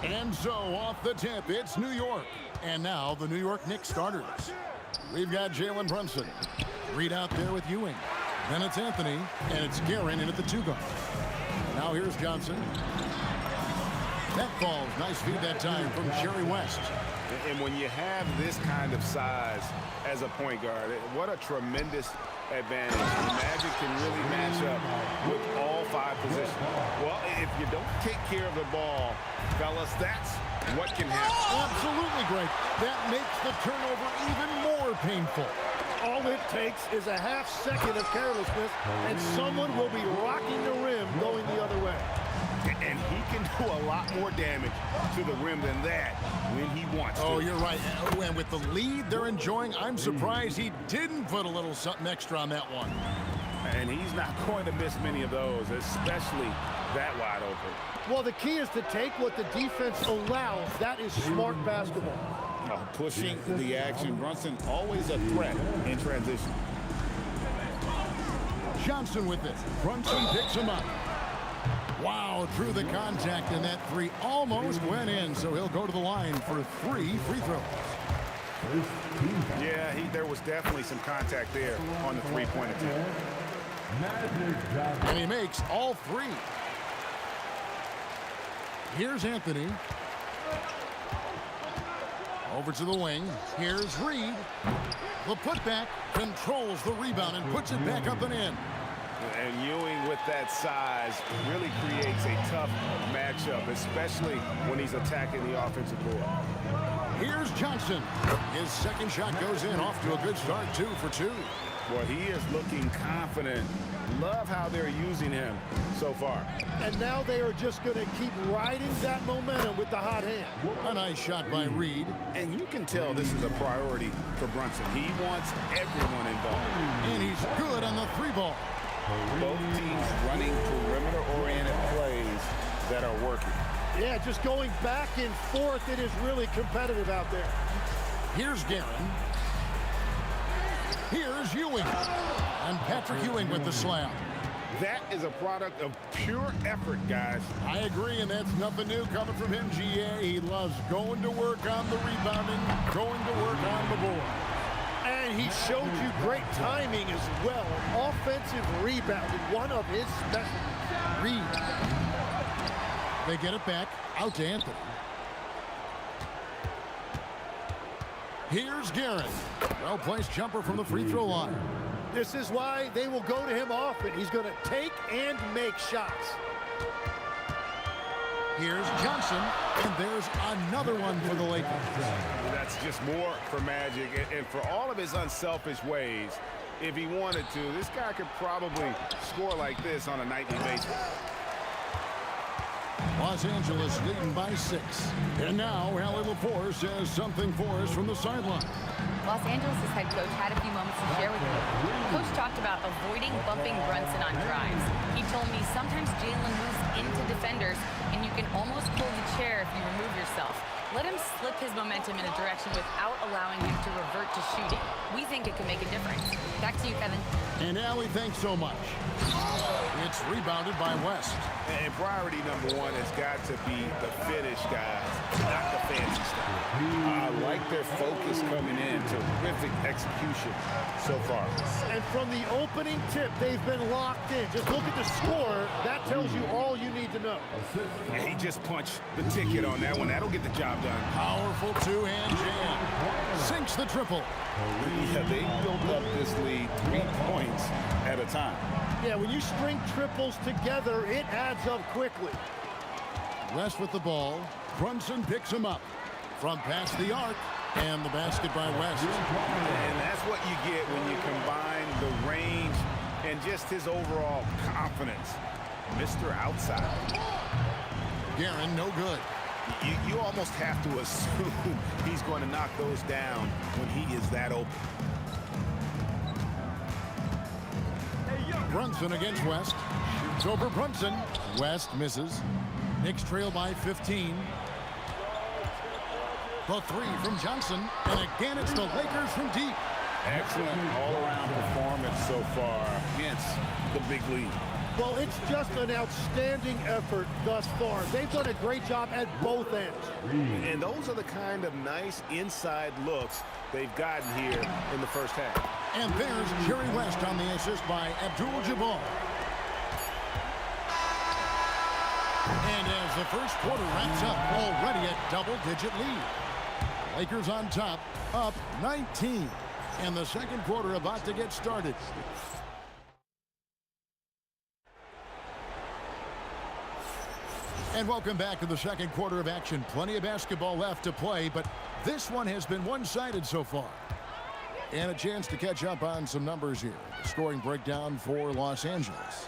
And so off the tip, it's New York. And now the New York Knicks starters. We've got Jalen Brunson. Reed out there with Ewing. Then it's Anthony, and it's Guerin in at the 2-guard. Now here's Johnson. That falls. Nice feed that time from Jerry West. And when you have this kind of size as a point guard, what a tremendous advantage. The Magic can really match up with all 5 positions. Well, if you don't take care of the ball, fellas, that's what can happen. Absolutely great. That makes the turnover even more painful. All it takes is a half second of carelessness, and someone will be rocking the rim going the other way. And he can do a lot more damage to the rim than that when he wants to. Oh, you're right. And with the lead they're enjoying, I'm surprised he didn't put a little something extra on that one. And he's not going to miss many of those, especially that wide open. Well, the key is to take what the defense allows. That is smart basketball. Pushing the action. Brunson always a threat in transition. Johnson with it. Brunson picks him up. Wow, through the contact, and that 3 almost went in, so he'll go to the line for 3 free throws. Yeah, there was definitely some contact there on the 3-point attempt. And he makes all 3. Here's Anthony. Over to the wing. Here's Reed. The putback controls the rebound and puts it back up and in. And Ewing with that size really creates a tough matchup, especially when he's attacking the offensive board. Here's Johnson. His second shot goes in, off to a good start, 2 for 2. Well, he is looking confident. Love how they're using him so far. And now they are just going to keep riding that momentum with the hot hand. A nice shot by Reed. And you can tell this is a priority for Brunson. He wants everyone involved. And he's good on the 3-ball. Both teams running perimeter-oriented plays that are working. Yeah, just going back and forth. It is really competitive out there. Here's Guerin. Here's Ewing. And Patrick Ewing with the slam. That is a product of pure effort, guys. I agree, and that's nothing new coming from him, GA. He loves going to work on the rebounding, going to work on the board. And he showed you great timing as well. Offensive rebounding, one of his specialties. Reed. They get it back, out to Anthony. Here's Guerin. Well-placed jumper from the free throw line. This is why they will go to him often. He's going to take and make shots. Here's Johnson, and there's another one for the Lakers. That's just more for Magic, and for all of his unselfish ways, if he wanted to, this guy could probably score like this on a nightly basis. Los Angeles leading by 6. And now, Allie LaForce has something for us from the sideline. Los Angeles' head coach had a few moments to share with me. Coach talked about avoiding bumping Brunson on drives. He told me sometimes Jalen moves into defenders, and you can almost pull the chair if you remove yourself. Let him slip his momentum in a direction without allowing him to revert to shooting. We think it can make a difference. Back to you, Kevin. And Allie, thanks so much. It's rebounded by West. And priority number 1 has got to be the finish, guys, not the fancy stuff. I like their focus coming in. Terrific execution so far. And from the opening tip, they've been locked in. Just look at the score. That tells you all you need to know. And he just punched the ticket on that one. That'll get the job done. Powerful two-hand jam. Sinks the triple. Yeah, they built up this lead 3 points at a time. Yeah, when you string triples together, it adds up quickly. West with the ball. Brunson picks him up from past the arc, and the basket by West. And that's what you get when you combine the range and just his overall confidence. Mr. Outside. Guerin, no good. You almost have to assume he's going to knock those down when he is that open. Brunson against West. Shoots over Brunson. West misses. Knicks trail by 15. The 3 from Johnson. And again, it's the Lakers from deep. Excellent all-around performance so far against the big lead. Well, it's just an outstanding effort thus far. They've done a great job at both ends. And those are the kind of nice inside looks they've gotten here in the first half. And there's Jerry West on the assist by Abdul-Jabbar. And as the first quarter wraps up, already a double-digit lead. Lakers on top, up 19. And the second quarter about to get started. And welcome back to the second quarter of action. Plenty of basketball left to play, but this one has been one-sided so far. And a chance to catch up on some numbers here. Scoring breakdown for Los Angeles.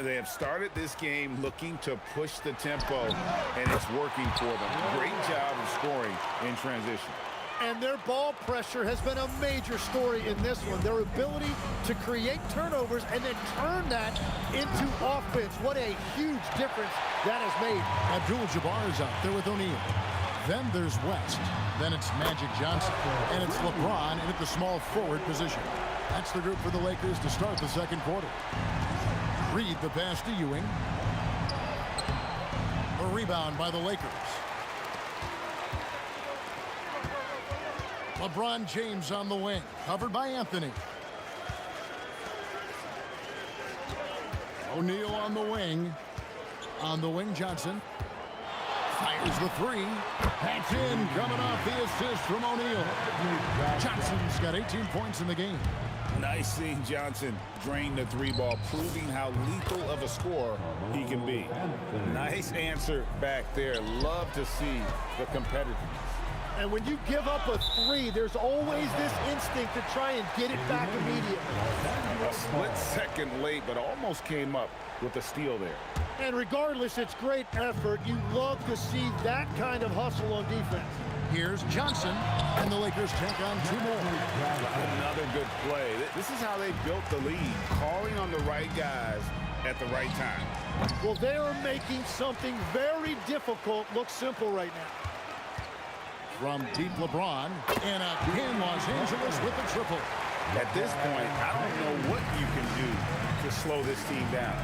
They have started this game looking to push the tempo, and it's working for them. Great job of scoring in transition. And their ball pressure has been a major story in this one. Their ability to create turnovers and then turn that into offense. What a huge difference that has made. Abdul-Jabbar is out there with O'Neal. Then there's West. Then it's Magic Johnson. And it's LeBron in at the small forward position. That's the group for the Lakers to start the second quarter. Reed the pass to Ewing. A rebound by the Lakers. LeBron James on the wing, covered by Anthony. O'Neal on the wing. On the wing, Johnson. Fires the three. That's in, coming off the assist from O'Neal. Johnson's got 18 points in the game. Nice seeing Johnson drain the three ball, proving how lethal of a scorer he can be. Nice answer back there. Love to see the competitiveness. And when you give up a three, there's always this instinct to try and get it back immediately. A split second late, but almost came up with a steal there. And regardless, it's great effort. You love to see that kind of hustle on defense. Here's Johnson, and the Lakers take on two more. Another good play. This is how they built the lead, calling on the right guys at the right time. Well, they are making something very difficult look simple right now. From deep LeBron, and again Los Angeles with the triple. At this point, I don't know what you can do to slow this team down.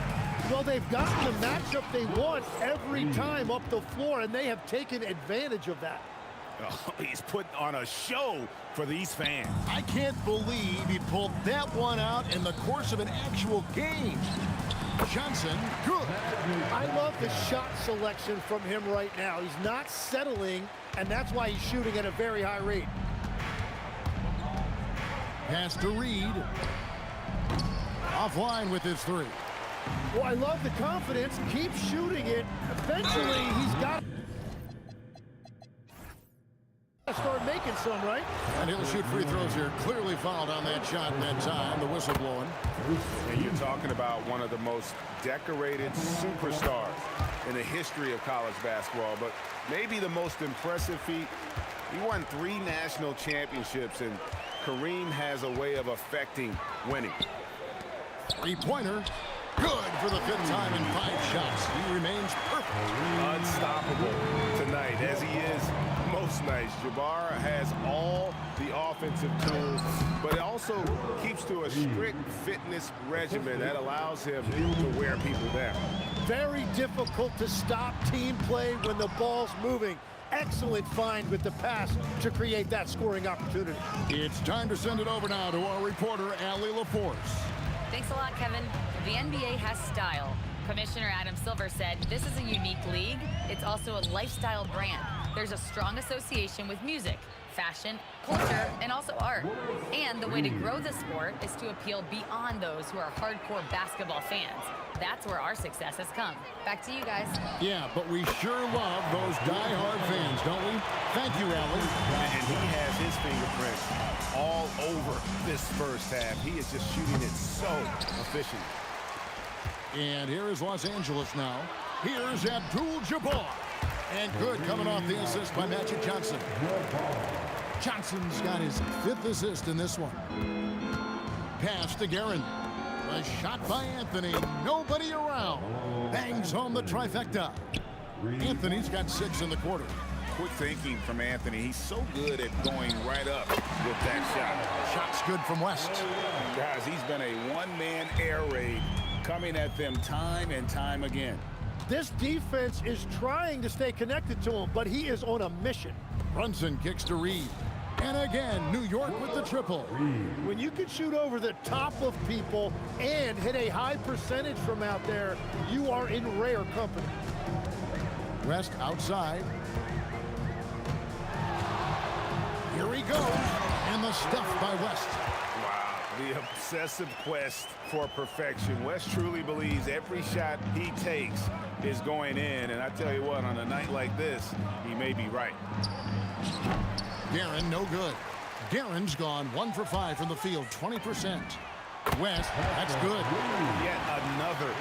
Well, they've gotten the matchup they want every time up the floor, and they have taken advantage of that. Oh, he's put on a show for these fans. I can't believe he pulled that one out in the course of an actual game. Johnson, good. I love the shot selection from him right now. He's not settling, and that's why he's shooting at a very high rate. Pass to Reed. Offline with his three. Well, I love the confidence. Keep shooting it. Eventually, he's got to start making some, right? And he'll shoot free throws here. Clearly fouled on that shot that time. The whistle blowing. And you're talking about one of the most decorated superstars in the history of college basketball, but maybe the most impressive feat. He won 3 national championships, and Kareem has a way of affecting winning. Three-pointer. Good for the 5th time in 5 shots. He remains perfect. Unstoppable tonight, as he is most nights. Jabbar has all the offensive tools, but it also keeps to a strict fitness regimen that allows him to wear people down. Very difficult to stop team play when the ball's moving. Excellent find with the pass to create that scoring opportunity. It's time to send it over now to our reporter, Allie LaForce. Thanks a lot, Kevin. The NBA has style. Commissioner Adam Silver said, this is a unique league. It's also a lifestyle brand. There's a strong association with music, fashion, culture, and also art. And the way to grow the sport is to appeal beyond those who are hardcore basketball fans. That's where our success has come. Back to you guys. Yeah, but we sure love those die-hard fans, don't we? Thank you, Allie. And he has his fingerprints all over this first half. He is just shooting it so efficient. And here is Los Angeles now. Here's Abdul-Jabbar. And good coming off the assist by Magic Johnson. Johnson's got his 5th assist in this one. Pass to Guerin. A shot by Anthony. Nobody around. Bangs home the trifecta. Anthony's got 6 in the quarter. Quick thinking from Anthony. He's so good at going right up with that shot. Shot's good from West. Guys, he's been a one-man air raid coming at them time and time again. This defense is trying to stay connected to him, but he is on a mission. Brunson kicks to Reed. And again, New York with the triple. When you can shoot over the top of people and hit a high percentage from out there, you are in rare company. West outside. Here he goes. And the stuff by West. Wow, the obsessive quest for perfection. West truly believes every shot he takes is going in. And I tell you what, on a night like this, he may be right. Guerin, no good. Guerin's gone 1 for 5 from the field, 20%. West, that's good. Yet another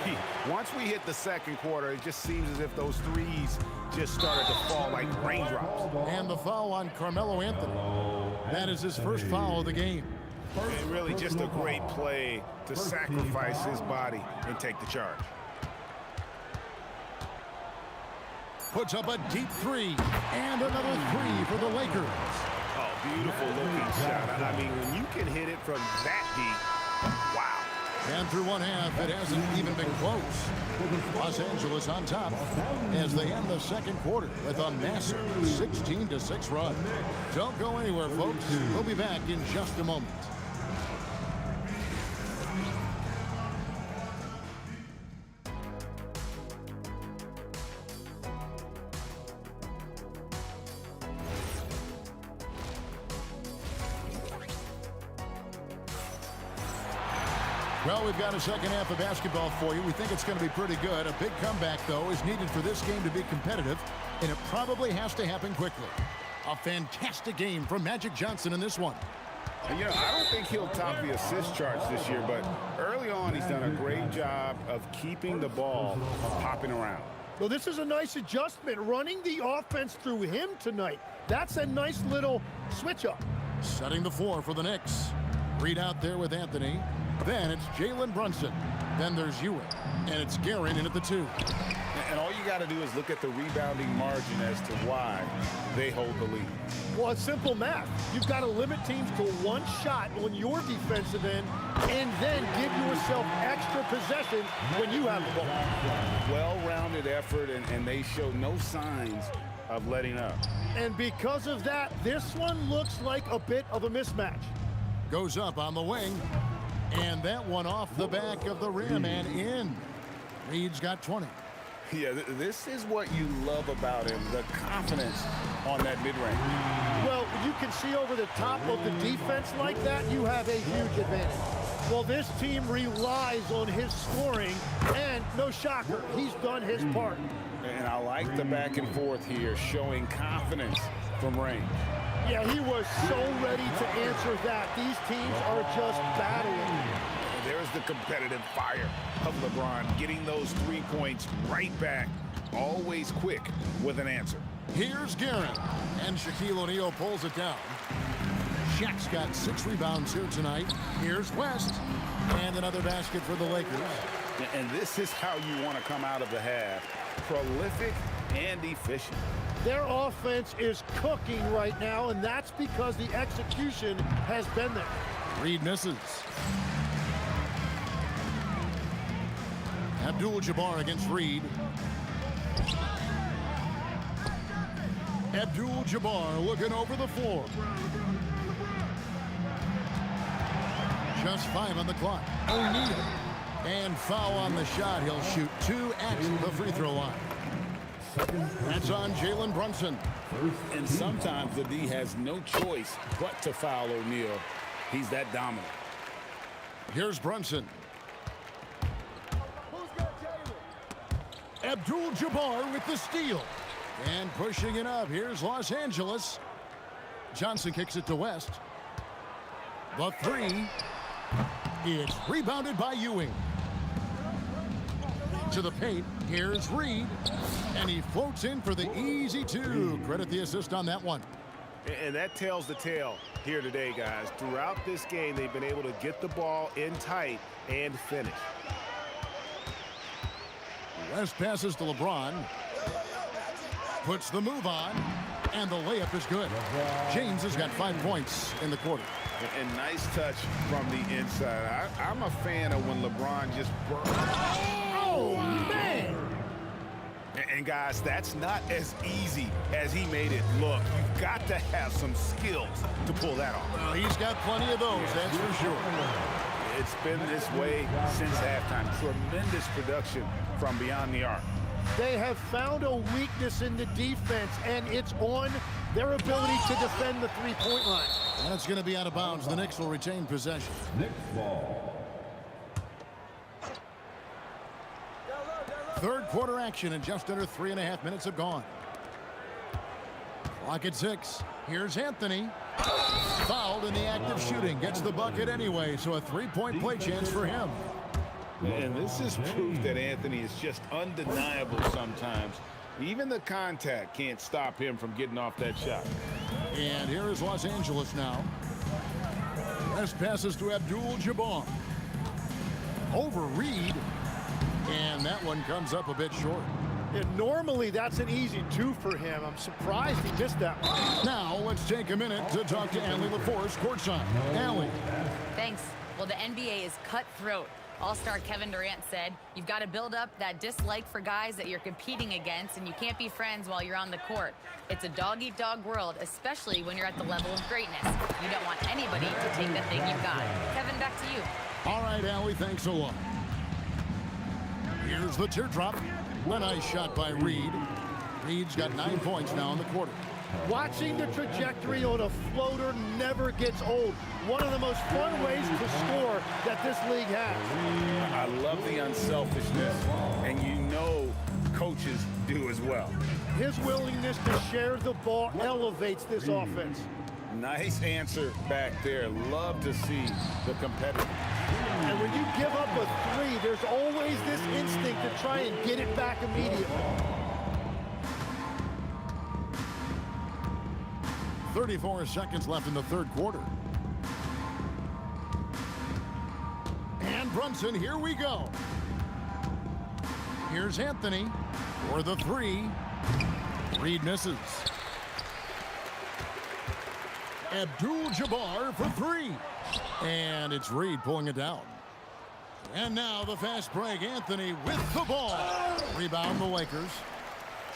three. Once we hit the second quarter, it just seems as if those threes just started to fall like raindrops. And the foul on Carmelo Anthony. That is his first foul of the game. And really just a great play to sacrifice his body and take the charge. Puts up a deep 3. And another 3 for the Lakers. Oh, beautiful looking shot. I mean, when you can hit it from that deep, wow. And through one half, it hasn't even been close. Los Angeles on top as they end the second quarter with a massive 16-6 run. Don't go anywhere, folks. We'll be back in just a moment. Well, we've got a second half of basketball for you. We think it's going to be pretty good. A big comeback, though, is needed for this game to be competitive, and it probably has to happen quickly. A fantastic game from Magic Johnson in this one. And, you know, I don't think he'll top the assist charts this year, but early on he's done a great job of keeping the ball popping around. Well, this is a nice adjustment, running the offense through him tonight. That's a nice little switch up. Setting the floor for the Knicks. Reed out there with Anthony. Then it's Jalen Brunson. Then there's Ewing. And it's Guerin in at the 2. And all you got to do is look at the rebounding margin as to why they hold the lead. Well, it's simple math. You've got to limit teams to one shot on your defensive end and then give yourself extra possession when you have the ball. Well-rounded effort, and they show no signs of letting up. And because of that, this one looks like a bit of a mismatch. Goes up on the wing. And that one off the back of the rim and in. Reed's got 20. Yeah, this is what you love about him, the confidence on that mid-range. Well, you can see over the top of the defense like that, you have a huge advantage. Well, this team relies on his scoring, and no shocker, he's done his part. And I like the back and forth here, showing confidence from range. Yeah, he was so ready to answer that. These teams are just battling. There's the competitive fire of LeBron, getting those 3 points right back, always quick with an answer. Here's Guerin, and Shaquille O'Neal pulls it down. Shaq's got 6 rebounds here tonight. Here's West, and another basket for the Lakers. And this is how you want to come out of the half, prolific and efficient. Their offense is cooking right now, and that's because the execution has been there. Reed misses. Abdul-Jabbar against Reed. Abdul-Jabbar looking over the floor. Just 5 on the clock. O'Neal. And foul on the shot. He'll shoot 2 at the free throw line. That's on Jalen Brunson. And sometimes the D has no choice but to foul O'Neal. He's that dominant. Here's Brunson. Abdul-Jabbar with the steal. And pushing it up. Here's Los Angeles. Johnson kicks it to West. The 3. It's rebounded by Ewing. To the paint. Here's Reed. And he floats in for the easy 2. Credit the assist on that one. And that tells the tale here today, guys. Throughout this game, they've been able to get the ball in tight and finish. West passes to LeBron. Puts the move on. And the layup is good. James has got 5 points in the quarter. And nice touch from the inside. I'm a fan of when LeBron just burns. Oh, man! And guys, that's not as easy as he made it look. You've got to have some skills to pull that off. Well, he's got plenty of those, that's for sure. It's been this way since halftime. Tremendous production from beyond the arc. They have found a weakness in the defense, and it's on their ability to defend the three-point line. That's going to be out of bounds. The Knicks will retain possession. Knicks ball. Third quarter action, and just under 3.5 minutes have gone. Clock at 6. Here's Anthony. Fouled in the act of shooting. Gets the bucket anyway, so a 3-point play chance for him. And this is proof that Anthony is just undeniable sometimes. Even the contact can't stop him from getting off that shot. And here is Los Angeles now. West passes to Abdul-Jabbar. Over Reed. And that one comes up a bit short. And normally that's an easy 2 for him. I'm surprised he missed that one. Now let's take a minute to talk to Allie LaForce courtside. Allie. Thanks. Well, the NBA is cutthroat. All-star Kevin Durant said, you've got to build up that dislike for guys that you're competing against, and you can't be friends while you're on the court. It's a dog-eat-dog world, especially when you're at the level of greatness. You don't want anybody to take the thing you've got. Kevin, back to you. All right, Allie, thanks a lot. Here's the teardrop. A nice shot by Reed. Reed's got 9 points now in the quarter. Watching the trajectory on a floater never gets old. One of the most fun ways to score that this league has. I love the unselfishness, and you know coaches do as well. His willingness to share the ball elevates this offense. Nice answer back there. Love to see the competitive. And when you give up a three, there's always this instinct to try and get it back immediately. 34 seconds left in the third quarter. And Brunson, here we go. Here's Anthony for the three. Reed misses. Abdul-Jabbar for three. And it's Reed pulling it down. And now the fast break. Anthony with the ball. Rebound the Lakers.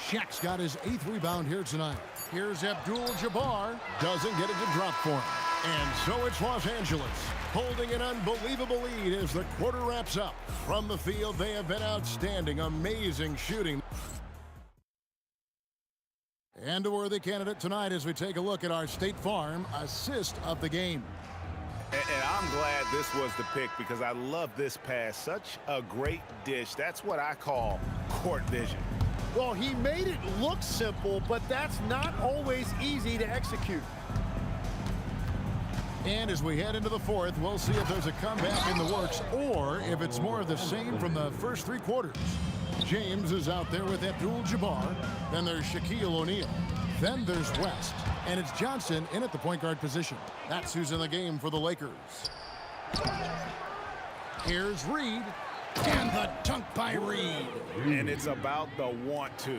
Shaq's got his 8th rebound here tonight. Here's Abdul-Jabbar. Doesn't get it to drop for him. And so it's Los Angeles holding an unbelievable lead as the quarter wraps up. From the field, they have been outstanding. Amazing shooting. And a worthy candidate tonight as we take a look at our State Farm assist of the game. And I'm glad this was the pick because I love this pass. Such a great dish. That's what I call court vision. Well, he made it look simple, but that's not always easy to execute. And as we head into the fourth, we'll see if there's a comeback in the works or if it's more of the same from the first three quarters. James is out there with Abdul-Jabbar. Then there's Shaquille O'Neal. Then there's West. And it's Johnson in at the point guard position. That's who's in the game for the Lakers. Here's Reed. And the dunk by Reed. And it's about the want-to.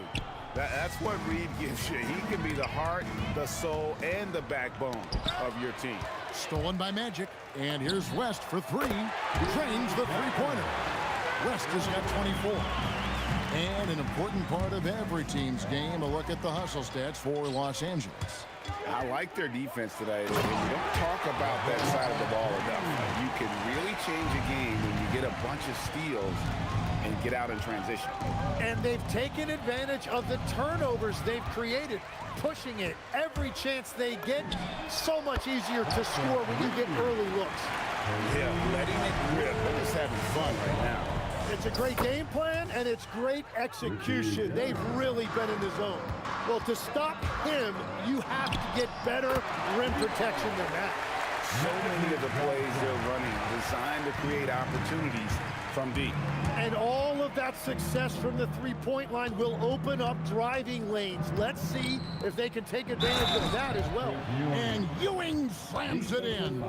That's what Reed gives you. He can be the heart, the soul, and the backbone of your team. Stolen by Magic. And here's West for three. Drains the three-pointer. West has got 24. And an important part of every team's game, a look at the hustle stats for Los Angeles. I like their defense today. And you don't talk about that side of the ball enough. You can really change a game when you get a bunch of steals and get out in transition. And they've taken advantage of the turnovers they've created, pushing it every chance they get. So much easier to score when you get early looks. Yeah, letting it rip. We're just having fun right now. It's a great game plan, and it's great execution. They've really been in the zone. Well, to stop him, you have to get better rim protection than that. So many of the plays they're running designed to create opportunities from deep. And all of that success from the three-point line will open up driving lanes. Let's see if they can take advantage of that as well. And Ewing slams it in.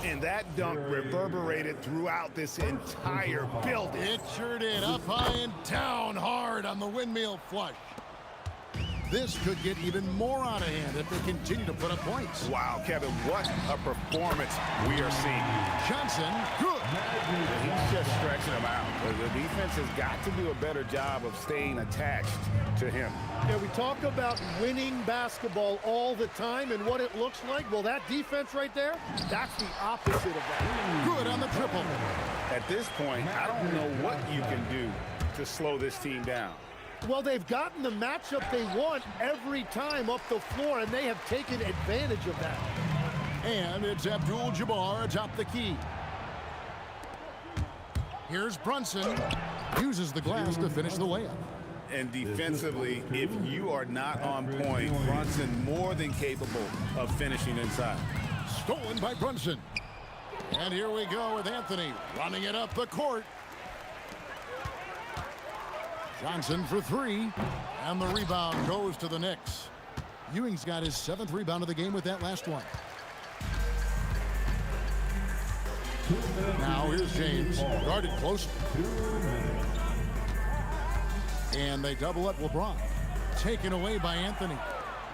And that dunk reverberated throughout this entire building. It sure did. Up high and down hard on the windmill flush. This could get even more out of hand if they continue to put up points. Wow, Kevin, what a performance we are seeing. Johnson, good. He's just stretching him out. The defense has got to do a better job of staying attached to him. Yeah, we talk about winning basketball all the time and what it looks like. Well, that defense right there, that's the opposite of that. Good on the triple. At this point, I don't know what you can do to slow this team down. Well, they've gotten the matchup they want every time up the floor, and they have taken advantage of that. And it's Abdul-Jabbar atop the key. Here's Brunson. Uses the glass to finish the layup. And defensively, if you are not on point, Brunson more than capable of finishing inside. Stolen by Brunson. And here we go with Anthony running it up the court. Johnson for three, and the rebound goes to the Knicks. Ewing's got his 7th rebound of the game with that last one. Now here's James, guarded close. And they double up LeBron. Taken away by Anthony.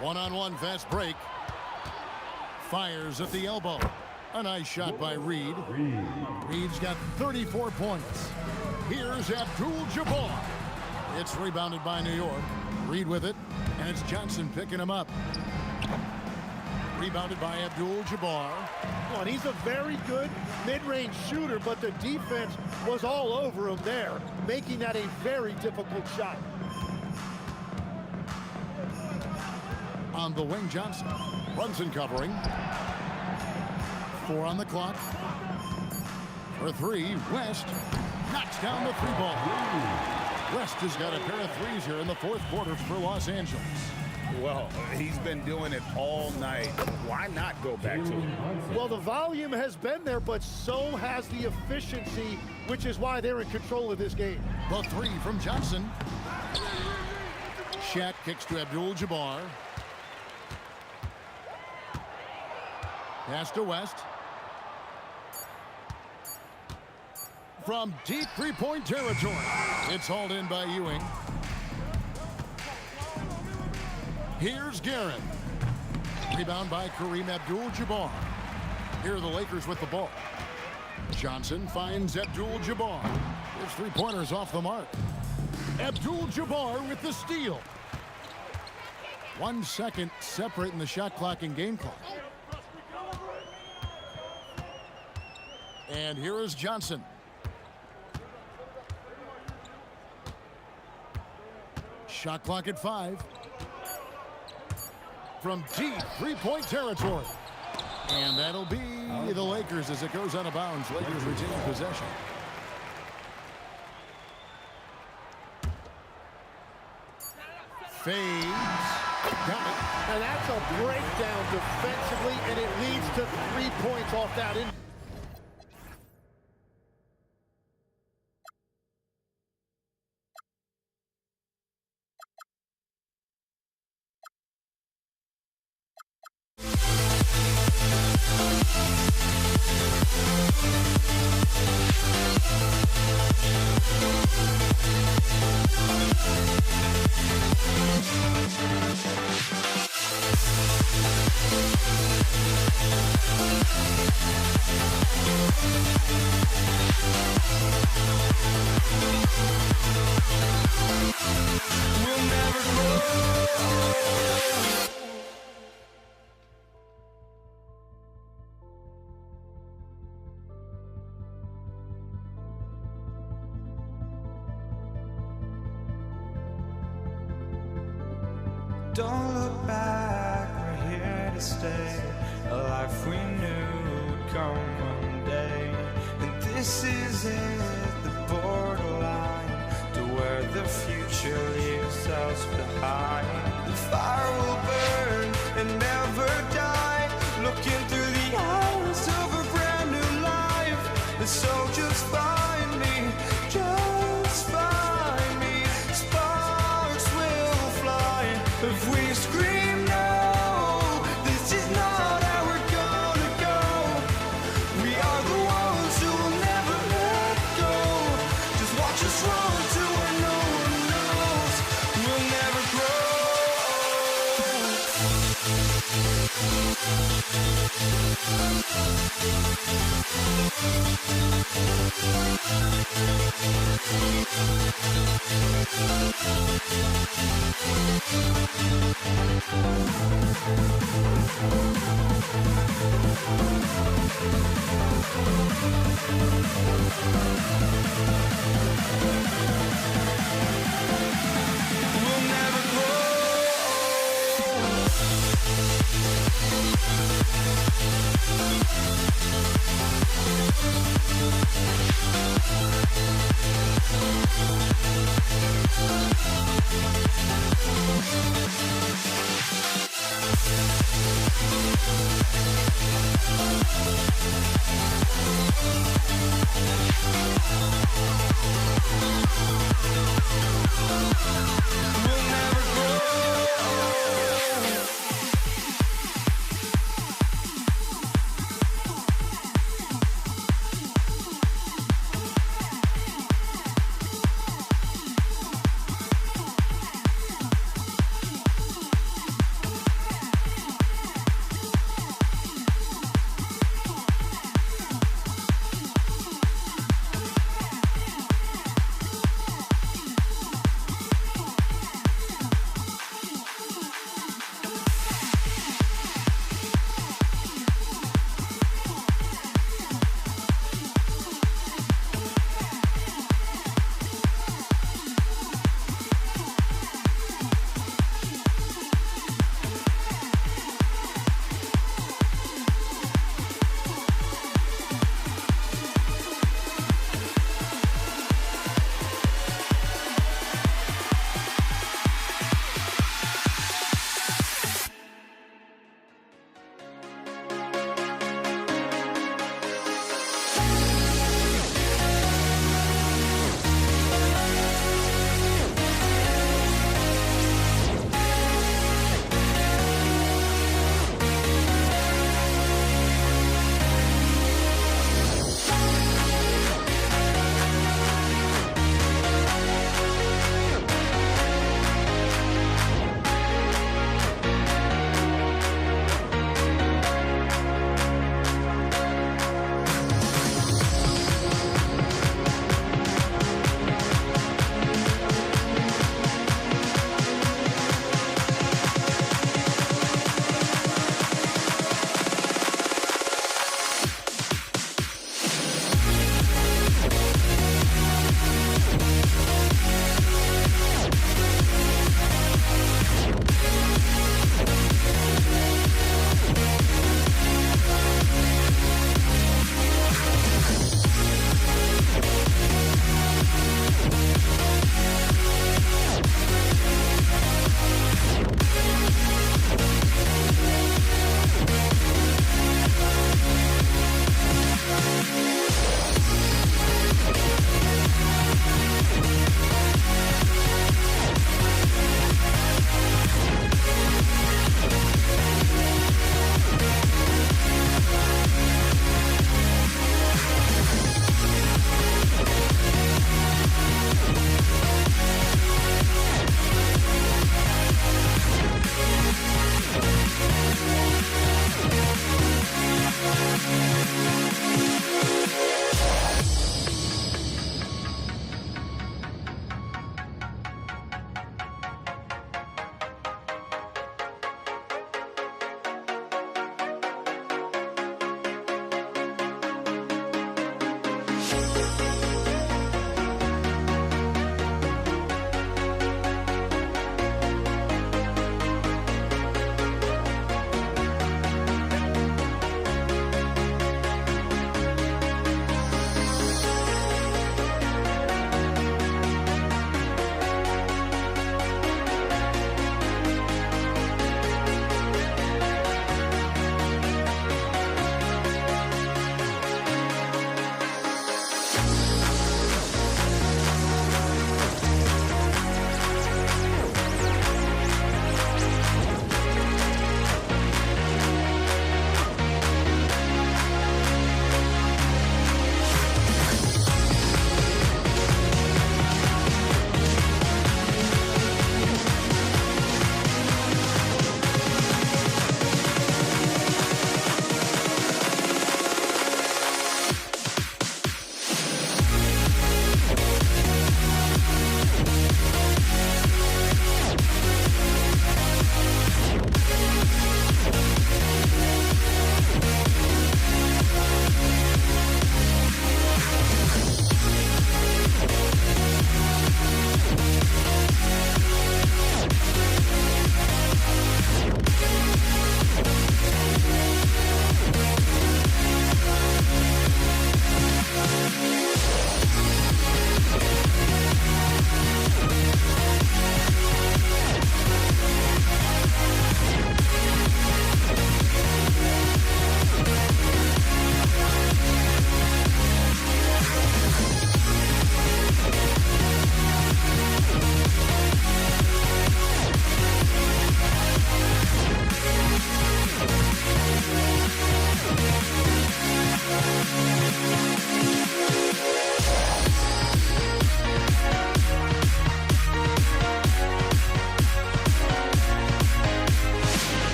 One-on-one fast break. Fires at the elbow. A nice shot by Reed. Reed's got 34 points. Here's Abdul-Jabbar. It's rebounded by New York. Reed with it, and it's Johnson picking him up. Rebounded by Abdul-Jabbar. And he's a very good mid-range shooter, but the defense was all over him there, making that a very difficult shot. on the wing. Johnson. Brunson covering. 4 on the clock. For 3, West knocks down the 3 ball. West has got a pair of threes here in the 4th quarter for Los Angeles. Well, he's been doing it all night. Why not go back to it? Well, the volume has been there, but so has the efficiency, which is why they're in control of this game. The 3 from Johnson. Shaq kicks to Abdul-Jabbar. Pass to West. From deep 3-point territory. It's hauled in by Ewing. Here's Guerin. Rebound by Kareem Abdul-Jabbar. Here are the Lakers with the ball. Johnson finds Abdul-Jabbar. His 3-pointers off the mark. Abdul-Jabbar with the steal. 1 second separating the shot clock and game clock. And here is Johnson. Shot clock at 5. From deep 3-point territory. And that'll be the Lakers as it goes out of bounds. Lakers retain possession. Fades. Got it. And that's a breakdown defensively, and it leads to 3 points off that. Don't look back, we're here to stay. A life we knew would come one day. And this is it, the borderline to where the future leaves us behind. The fire will burn and never die, looking through the eyes of a brand new life. And so just find me, just find me. Sparks will fly if we scream no. This is not how we're gonna go. We are the ones who will never let go. Just watch us run to where no one knows. We'll never grow.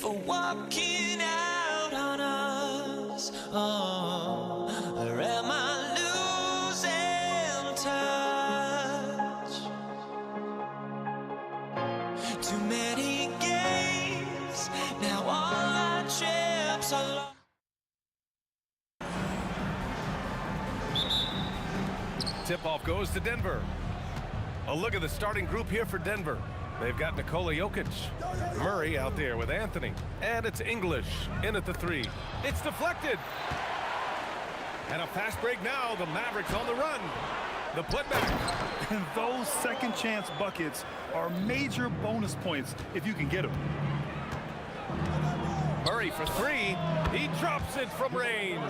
for walking out on us? Oh, or am I losing touch? Too many games, now all our chips are lost. Tip-off goes to Denver. A look at the starting group here for Denver. They've got Nikola Jokic, Murray out there with Anthony, and it's English in at the three. It's deflected. And a fast break now. The Mavericks on the run. The putback. And those second chance buckets are major bonus points if you can get them. Murray for three. He drops it from range.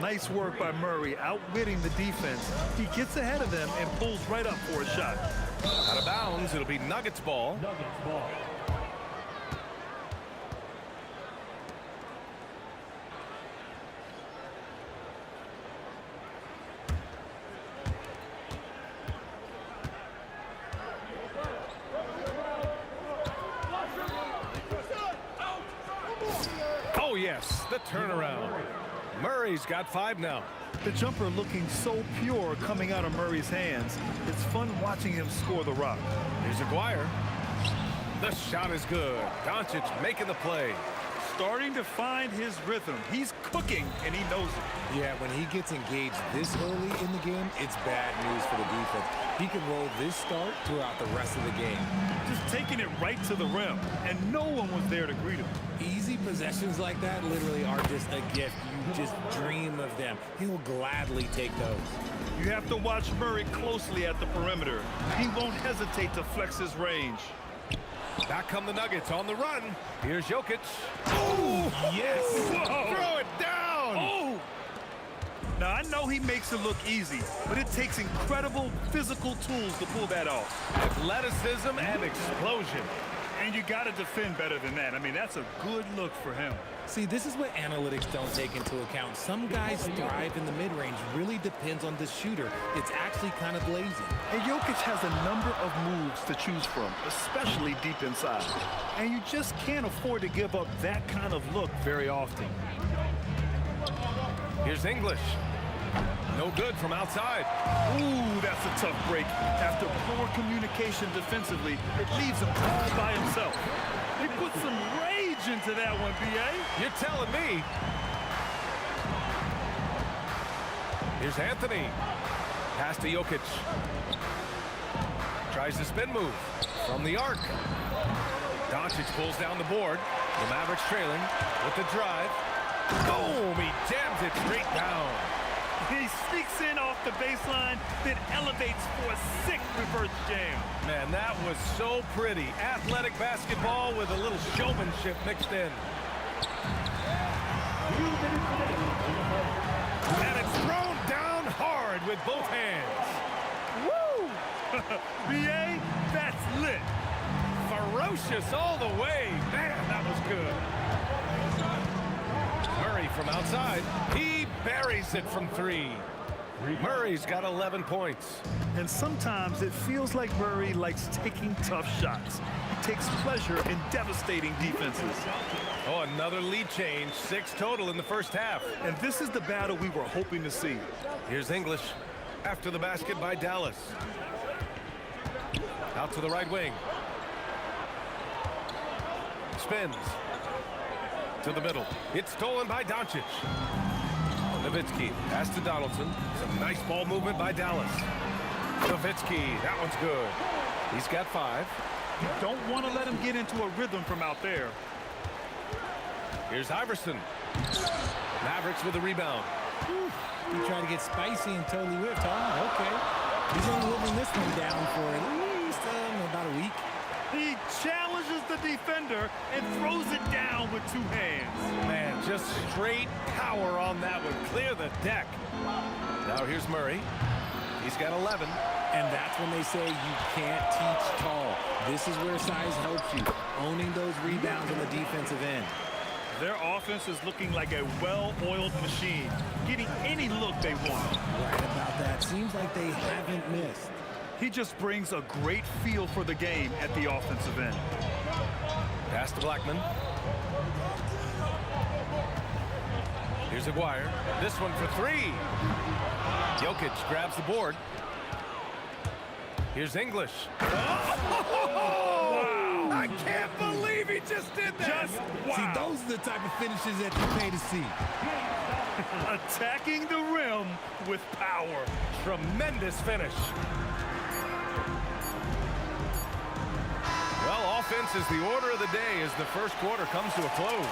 Nice work by Murray, outwitting the defense. He gets ahead of them and pulls right up for a shot. Out of bounds, it'll be Nuggets ball. Nuggets ball. Oh, yes, the turnaround. Murray's got 5 now. The jumper looking so pure coming out of Murray's hands. It's fun watching him score the rock. Here's Aguirre. The shot is good. Doncic making the play. Starting to find his rhythm. He's cooking, and he knows it. Yeah, when he gets engaged this early in the game, it's bad news for the defense. He can roll this start throughout the rest of the game. Just taking it right to the rim, and no one was there to greet him. Easy possessions like that literally are just a gift. You just dream of them. He'll gladly take those. You have to watch Murray closely at the perimeter. He won't hesitate to flex his range. Back come the Nuggets on the run. Here's Jokic. Oh, Yes! Whoa. Throw it down! Oh! Now, I know he makes it look easy, but it takes incredible physical tools to pull that off. Athleticism and explosion. And you got to defend better than that. I mean, that's a good look for him. See, this is what analytics don't take into account. Some guys thrive in the mid-range. Really depends on the shooter. It's actually kind of lazy. And Jokic has a number of moves to choose from, especially deep inside. And you just can't afford to give up that kind of look very often. Here's English. No good from outside. Ooh, that's a tough break. After poor communication defensively, it leaves him all by himself. He put some rage into that one, B.A. You're telling me. Here's Anthony. Pass to Jokic. Tries the spin move from the arc. Doncic pulls down the board. The Mavericks trailing with the drive. Boom! He jams it straight down. He sneaks in off the baseline, then elevates for a sick reverse jam. Man, that was so pretty. Athletic basketball with a little showmanship mixed in. And it's thrown down hard with both hands. Woo! B.A., that's lit. Ferocious all the way. Man, that was good. Murray from outside. He buries it from three. Murray's got 11 points. And sometimes it feels like Murray likes taking tough shots. He takes pleasure in devastating defenses. Oh, another lead change. 6 total in the first half. And this is the battle we were hoping to see. Here's English after the basket by Dallas. Out to the right wing. Spins to the middle. It's stolen by Doncic. Nowitzki pass to Donaldson. Some nice ball movement by Dallas. Nowitzki, that one's good. He's got 5. You don't want to let him get into a rhythm from out there. Here's Iverson. Mavericks with a rebound. He tried to get spicy and totally whipped, huh? Okay. He's only living this one down for at least about a week. He challenges the defender and throws it down with 2 hands. Man, just straight power on that one. Clear the deck. Now here's Murray. He's got 11. And that's when they say you can't teach tall. This is where size helps you, owning those rebounds on the defensive end. Their offense is looking like a well-oiled machine, getting any look they want. Right about that. Seems like they haven't missed. He just brings a great feel for the game at the offensive end. Pass to Blackman. Here's Aguirre. This one for 3. Jokic grabs the board. Here's English. Wow! I can't believe he just did that. Wow. See, those are the type of finishes that you pay to see. Attacking the rim with power. Tremendous finish. Well, offense is the order of the day as the first quarter comes to a close.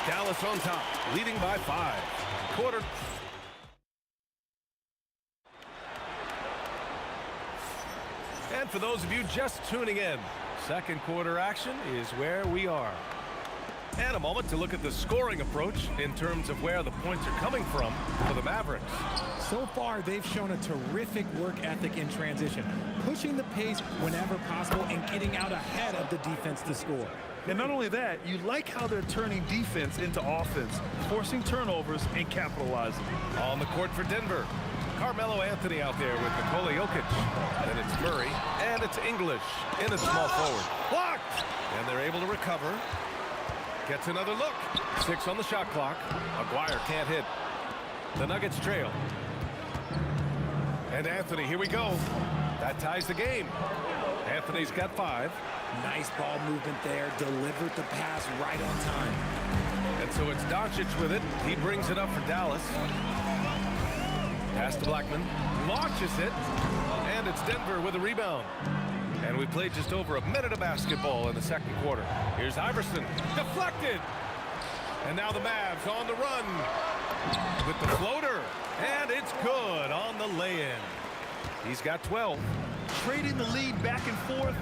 Dallas on top, leading by 5. Quarter. And for those of you just tuning in, second quarter action is where we are. And a moment to look at the scoring approach in terms of where the points are coming from for the Mavericks. So far, they've shown a terrific work ethic in transition, pushing the pace whenever possible and getting out ahead of the defense to score. And not only that, you like how they're turning defense into offense, forcing turnovers and capitalizing. On the court for Denver, Carmelo Anthony out there with Nikola Jokic. Then it's Murray, and it's English in a small forward. Blocked! And they're able to recover. Gets another look. 6 on the shot clock. Aguirre can't hit. The Nuggets trail. And Anthony, here we go. That ties the game. Anthony's got 5. Nice ball movement there. Delivered the pass right on time. And so it's Doncic with it. He brings it up for Dallas. Pass to Blackman. Launches it. And it's Denver with a rebound. And we played just over a minute of basketball in the second quarter. Here's Iverson. Deflected. And now the Mavs on the run with the floater. And it's good on the lay-in. He's got 12. Trading the lead back and forth,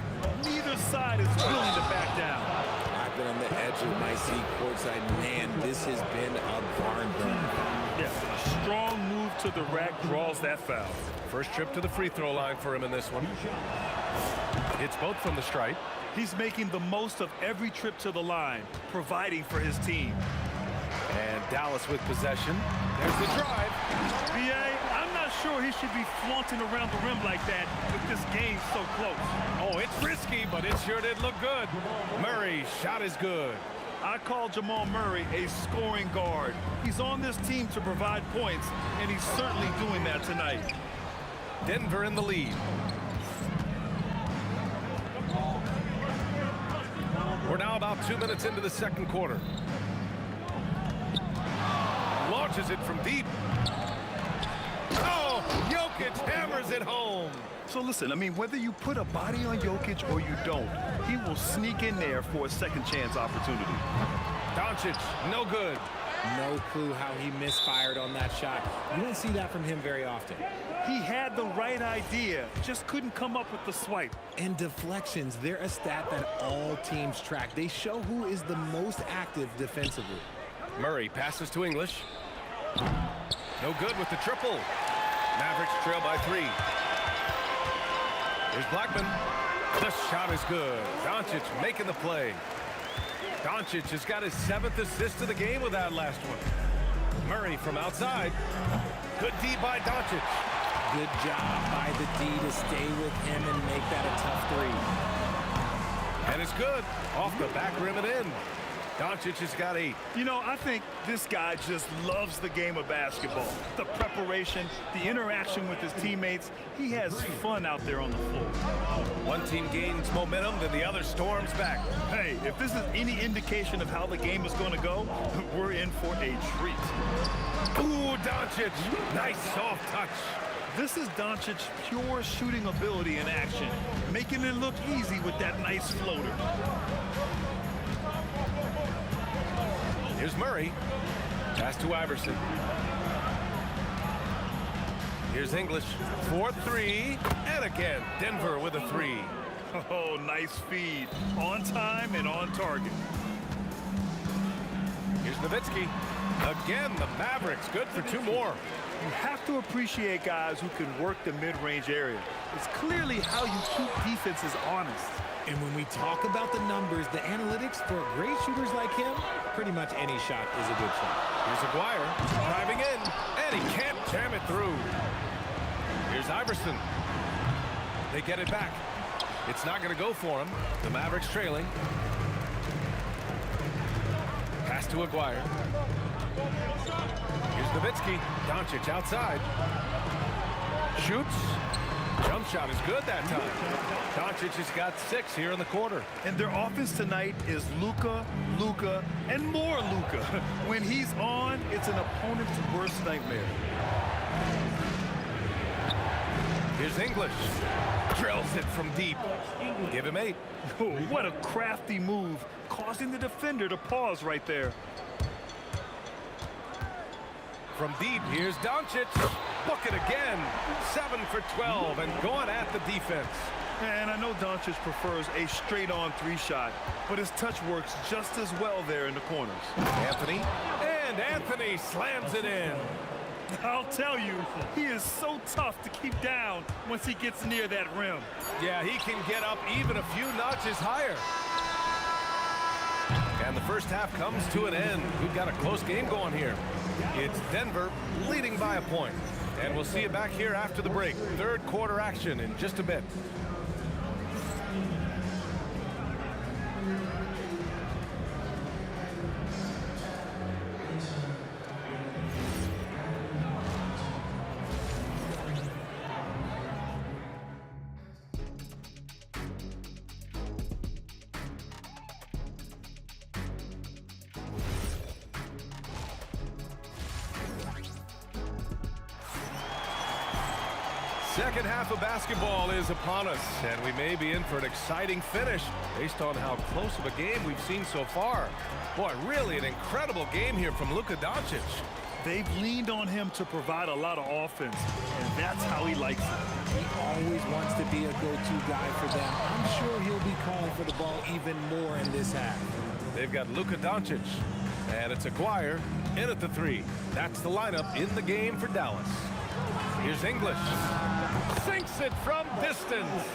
neither side is willing to back down. I've been on the edge of my seat courtside. Man, this has been a barn burner. Yes, a strong move to the rack draws that foul. First trip to the free throw line for him in this one. It's both from the stripe. He's making the most of every trip to the line, providing for his team. And Dallas with possession. There's the drive. B.A., I'm not sure he should be flaunting around the rim like that with this game so close. Oh, it's risky, but it sure did look good. Murray's shot is good. I call Jamal Murray a scoring guard. He's on this team to provide points, and he's certainly doing that tonight. Denver in the lead. We're now about 2 minutes into the second quarter. Launches it from deep. Oh, Jokic hammers it home. So listen, I mean, whether you put a body on Jokic or you don't, he will sneak in there for a second chance opportunity. Doncic, no good. No clue how he misfired on that shot. You don't see that from him very often. He had the right idea, just couldn't come up with the swipe. And deflections, they're a stat that all teams track. They show who is the most active defensively. Murray passes to English. No good with the triple. Mavericks trail by 3. Here's Blackman. The shot is good. Doncic making the play. Doncic has got his 7th assist of the game with that last one. Murray from outside. Good D by Doncic. Good job by the D to stay with him and make that a tough 3. And it's good. Off the back rim and in. Doncic has got 8. You know, I think this guy just loves the game of basketball. The preparation, the interaction with his teammates. He has fun out there on the floor. One team gains momentum, then the other storms back. Hey, if this is any indication of how the game is going to go, we're in for a treat. Ooh, Doncic. Nice soft touch. This is Doncic's pure shooting ability in action, making it look easy with that nice floater. Here's Murray. Pass to Iverson. Here's English. 4-3. And again, Denver with a 3. Oh, nice feed. On time and on target. Here's Nowitzki. Again, the Mavericks. Good for 2 more. You have to appreciate guys who can work the mid-range area. It's clearly how you keep defenses honest. And when we talk about the numbers, the analytics for great shooters like him, pretty much any shot is a good shot. Here's Aguirre driving in, and he can't jam it through. Here's Iverson. They get it back. It's not going to go for him. The Mavericks trailing. Pass to Aguirre. Here's Nowitzki. Doncic outside. Shoots. Jump shot is good that time. Doncic has got 6 here in the quarter. And their offense tonight is Luka, Luka, and more Luka. When he's on, it's an opponent's worst nightmare. Here's English. Drills it from deep. Give him 8. Oh, what a crafty move, causing the defender to pause right there. From deep, here's Doncic. Book it again. 7 for 12 and going at the defense. And I know Doncic prefers a straight-on 3 shot, but his touch works just as well there in the corners. Anthony. And Anthony slams it in. I'll tell you, he is so tough to keep down once he gets near that rim. Yeah, he can get up even a few notches higher. And the first half comes to an end. We've got a close game going here. It's Denver leading by a point. And we'll see you back here after the break. Third quarter action in just a bit. Second half of basketball is upon us, and we may be in for an exciting finish based on how close of a game we've seen so far. Boy, really an incredible game here from Luka Doncic. They've leaned on him to provide a lot of offense, and that's how he likes it. He always wants to be a go-to guy for them. I'm sure he'll be calling for the ball even more in this half. They've got Luka Doncic, and it's Aguirre in at the 3. That's the lineup in the game for Dallas. Here's English. Sinks it from distance.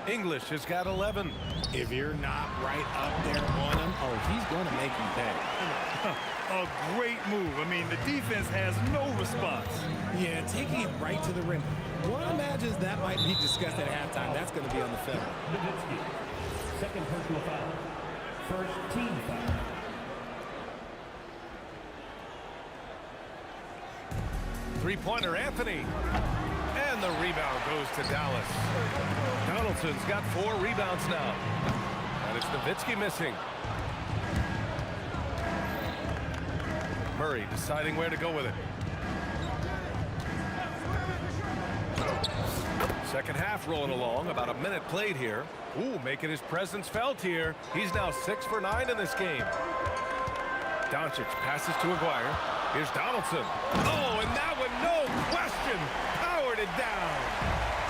English has got 11. If you're not right up there on him, oh, he's going to make you pay. A great move. I mean, the defense has no response. Yeah, taking it right to the rim. One imagines that might be discussed at halftime. That's going to be on the film. Nowitzki, second personal foul. First team foul. Three-pointer, Anthony. And the rebound goes to Dallas. Donaldson's got 4 rebounds now. And it's Nowitzki missing. Murray deciding where to go with it. Second half rolling along. About a minute played here. Ooh, making his presence felt here. He's now 6 for 9 in this game. Doncic passes to Aguirre. Here's Donaldson. Oh, and that one, no question, powered it down.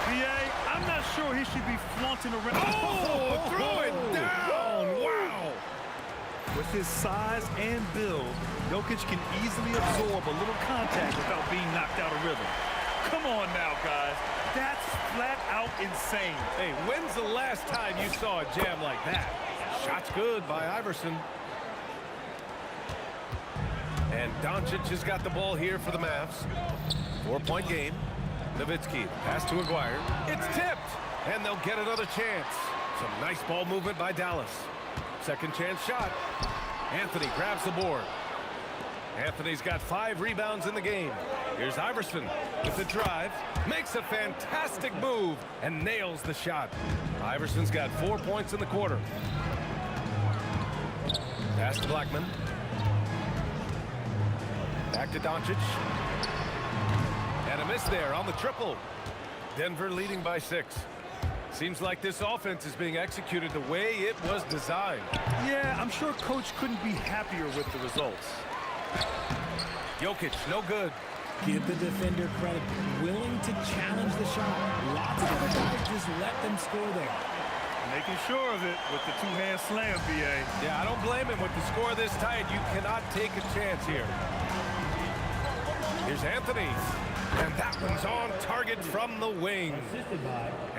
PA, I'm not sure he should be flaunting around. Oh, throw it down. Wow. With his size and build, Jokic can easily absorb a little contact without being knocked out of rhythm. Come on now, guys. That's flat out insane. Hey, when's the last time you saw a jam like that? Shot's good by Iverson. And Doncic has got the ball here for the Mavs. 4-point game. Nowitzki, pass to Aguirre. It's tipped, and they'll get another chance. Some nice ball movement by Dallas. Second chance shot. Anthony grabs the board. Anthony's got 5 rebounds in the game. Here's Iverson with the drive. Makes a fantastic move and nails the shot. Iverson's got 4 points in the quarter. Pass to Blackman. Back to Doncic. And a miss there on the triple. Denver leading by 6. Seems like this offense is being executed the way it was designed. Yeah, I'm sure Coach couldn't be happier with the results. Jokic, no good. Give the defender credit. Willing to challenge the shot. Lots of other guys just let them score there. Making sure of it with the two-hand slam, BA. Yeah, I don't blame him. With the score this tight, you cannot take a chance here. Here's Anthony. And that one's on target from the wing.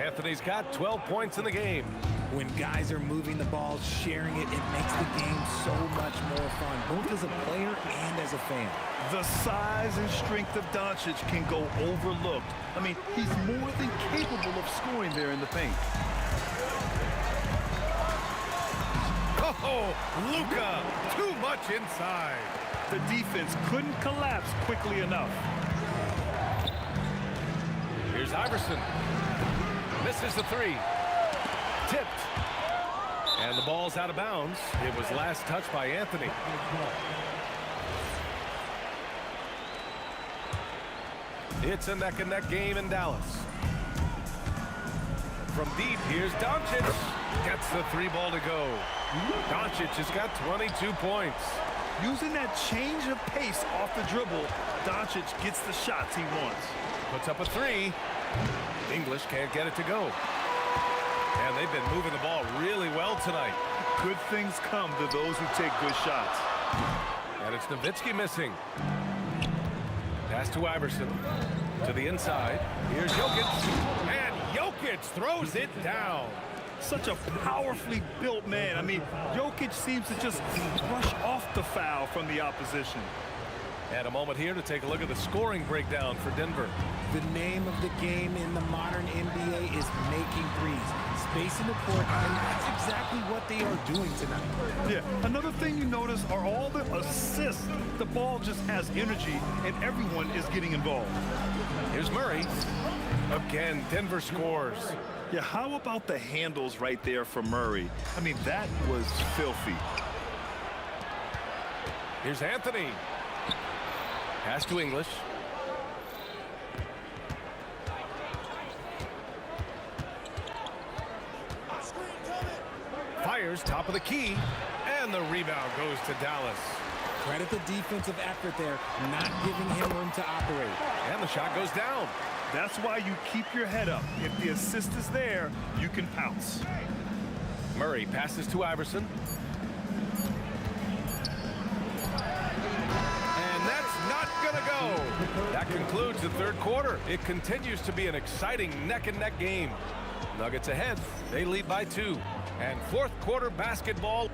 Anthony's got 12 points in the game. When guys are moving the ball, sharing it, it makes the game so much more fun, both as a player and as a fan. The size and strength of Doncic can go overlooked. I mean, he's more than capable of scoring there in the paint. Oh, Luka, too much inside. The defense couldn't collapse quickly enough. Here's Iverson. Misses the 3. Tipped. And the ball's out of bounds. It was last touched by Anthony. It's a neck-and-neck game in Dallas. From deep, here's Doncic. Gets the 3-ball to go. Doncic has got 22 points. Using that change of pace off the dribble, Doncic gets the shots he wants. Puts up a 3. English can't get it to go. And they've been moving the ball really well tonight. Good things come to those who take good shots. And it's Nowitzki missing. Pass to Iverson. To the inside. Here's Jokic. And Jokic throws it down. Such a powerfully built man. I mean, Jokic seems to just brush off the foul from the opposition. And a moment here to take a look at the scoring breakdown for Denver. The name of the game in the modern NBA is making threes. Spacing the court, and that's exactly what they are doing tonight. Yeah, another thing you notice are all the assists. The ball just has energy, and everyone is getting involved. Here's Murray. Again, Denver scores. Yeah, how about the handles right there for Murray? I mean, that was filthy. Here's Anthony. Pass to English. Fires top of the key, and the rebound goes to Dallas. Credit the defensive effort there, not giving him room to operate. And the shot goes down. That's why you keep your head up. If the assist is there, you can pounce. Murray passes to Iverson. And that's not gonna go. That concludes the third quarter. It continues to be an exciting neck-and-neck game. Nuggets ahead. They lead by 2. And fourth quarter basketball.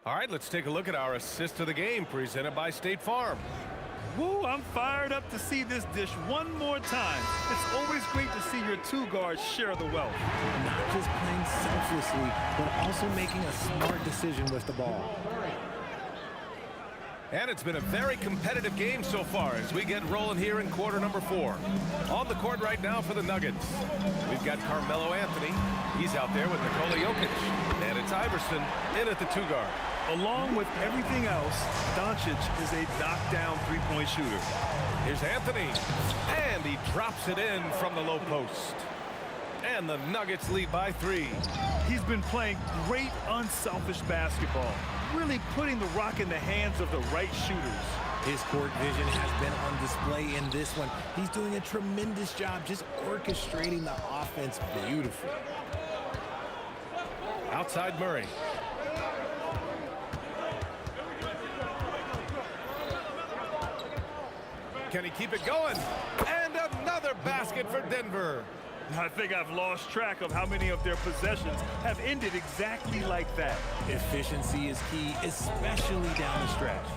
All right, let's take a look at our assist of the game presented by State Farm. Woo, I'm fired up to see this dish one more time. It's always great to see your two guards share the wealth. Not just playing selflessly, but also making a smart decision with the ball. And it's been a very competitive game so far as we get rolling here in quarter number 4. On the court right now for the Nuggets, we've got Carmelo Anthony. He's out there with Nikola Jokic. And it's Iverson in at the 2 guard. Along with everything else, Doncic is a knockdown three-point shooter. Here's Anthony. And he drops it in from the low post. And the Nuggets lead by 3. He's been playing great unselfish basketball, really putting the rock in the hands of the right shooters. His court vision has been on display in this one. He's doing a tremendous job just orchestrating the offense beautifully. Outside Murray. Can he keep it going? And another basket for Denver. I think I've lost track of how many of their possessions have ended exactly like that. Efficiency is key, especially down the stretch.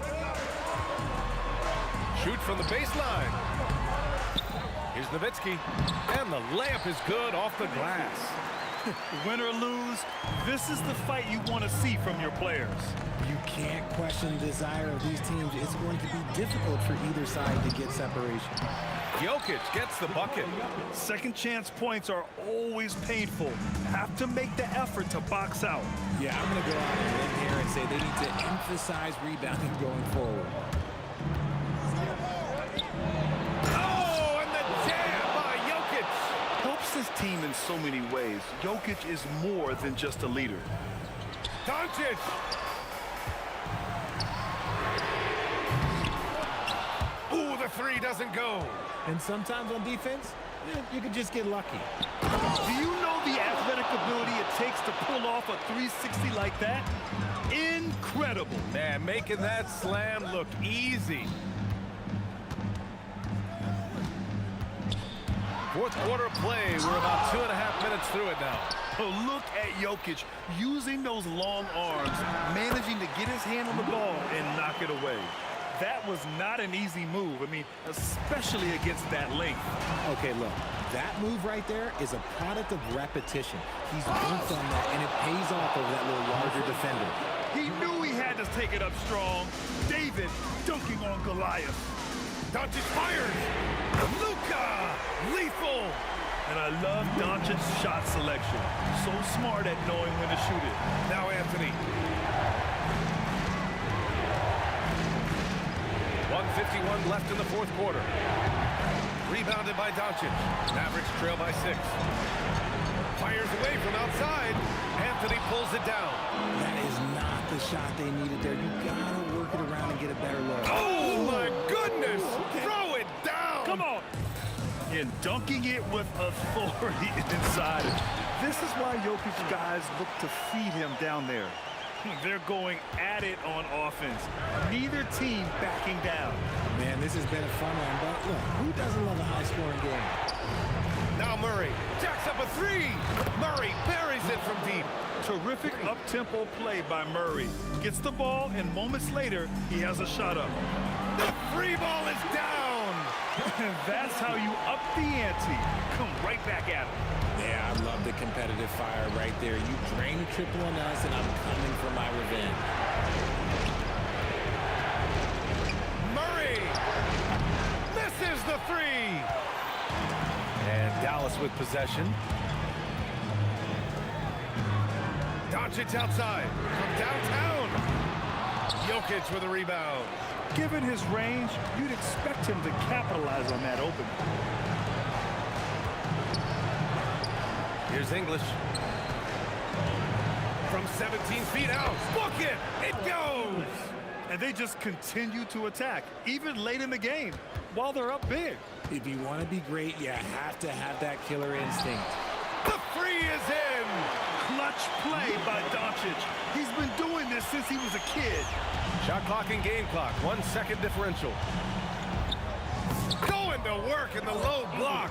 Shoot from the baseline. Here's Nowitzki. And the layup is good off the glass. Win or lose, this is the fight you want to see from your players. You can't question the desire of these teams. It's going to be difficult for either side to get separation. Jokic gets the bucket. Second chance points are always painful. Have to make the effort to box out. Yeah, I'm going to go out on a limb here and say they need to emphasize rebounding going forward. Oh, and the jam by Jokic. Helps his team in so many ways. Jokic is more than just a leader. Doncic. Ooh, the 3 doesn't go. And sometimes on defense, you can just get lucky. Do you know the athletic ability it takes to pull off a 360 like that? Incredible. Man, making that slam look easy. Fourth quarter play. We're about 2.5 minutes through it now. Oh, look at Jokic using those long arms, managing to get his hand on the ball and knock it away. That was not an easy move. I mean, especially against that length. Okay, look, that move right there is a product of repetition. He's worked on that, and it pays off over that little larger defender. He knew he had to take it up strong. David dunking on Goliath. Doncic fires. Luka, lethal. And I love Doncic's shot selection. So smart at knowing when to shoot it. Now Anthony. 1:51 left in the fourth quarter. Rebounded by Doncic. Mavericks trail by 6. Fires away from outside. Anthony pulls it down. That is not the shot they needed there. You gotta work it around and get a better look. Oh my goodness! Throw it down! Come on! And dunking it with authority inside it. This is why Jokic's guys look to feed him down there. They're going at it on offense. Neither team backing down. Man, this has been a fun one, but look, who doesn't love a high-scoring game? Now Murray jacks up a 3. Murray buries it from deep. Terrific up-tempo play by Murray. Gets the ball, and moments later, he has a shot up. The 3 ball is down. That's how you up the ante. Come right back at it. Yeah, I love the competitive fire right there. You drain a triple on us, and I'm coming for my revenge. Murray misses the 3. And Dallas with possession. Doncic outside from downtown. Jokic with a rebound. Given his range, you'd expect him to capitalize on that opening. Here's English. From 17 feet out. Book it! It goes! And they just continue to attack, even late in the game, while they're up big. If you want to be great, you have to have that killer instinct. The 3 is in! Clutch play by Doncic. He's been doing this since he was a kid. Shot clock and game clock. 1 second differential. Going to work in the low block.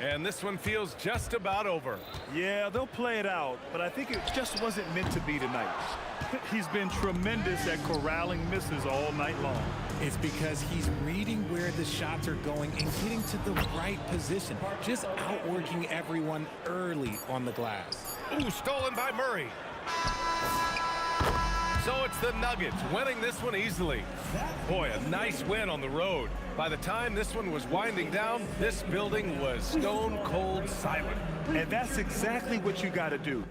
And this one feels just about over. Yeah, they'll play it out, but I think it just wasn't meant to be tonight. He's been tremendous at corralling misses all night long. It's because he's reading where the shots are going and getting to the right position. Just outworking everyone early on the glass. Ooh, stolen by Murray. So it's the Nuggets winning this one easily. Boy, a nice win on the road. By the time this one was winding down, this building was stone cold silent. And that's exactly what you got to do.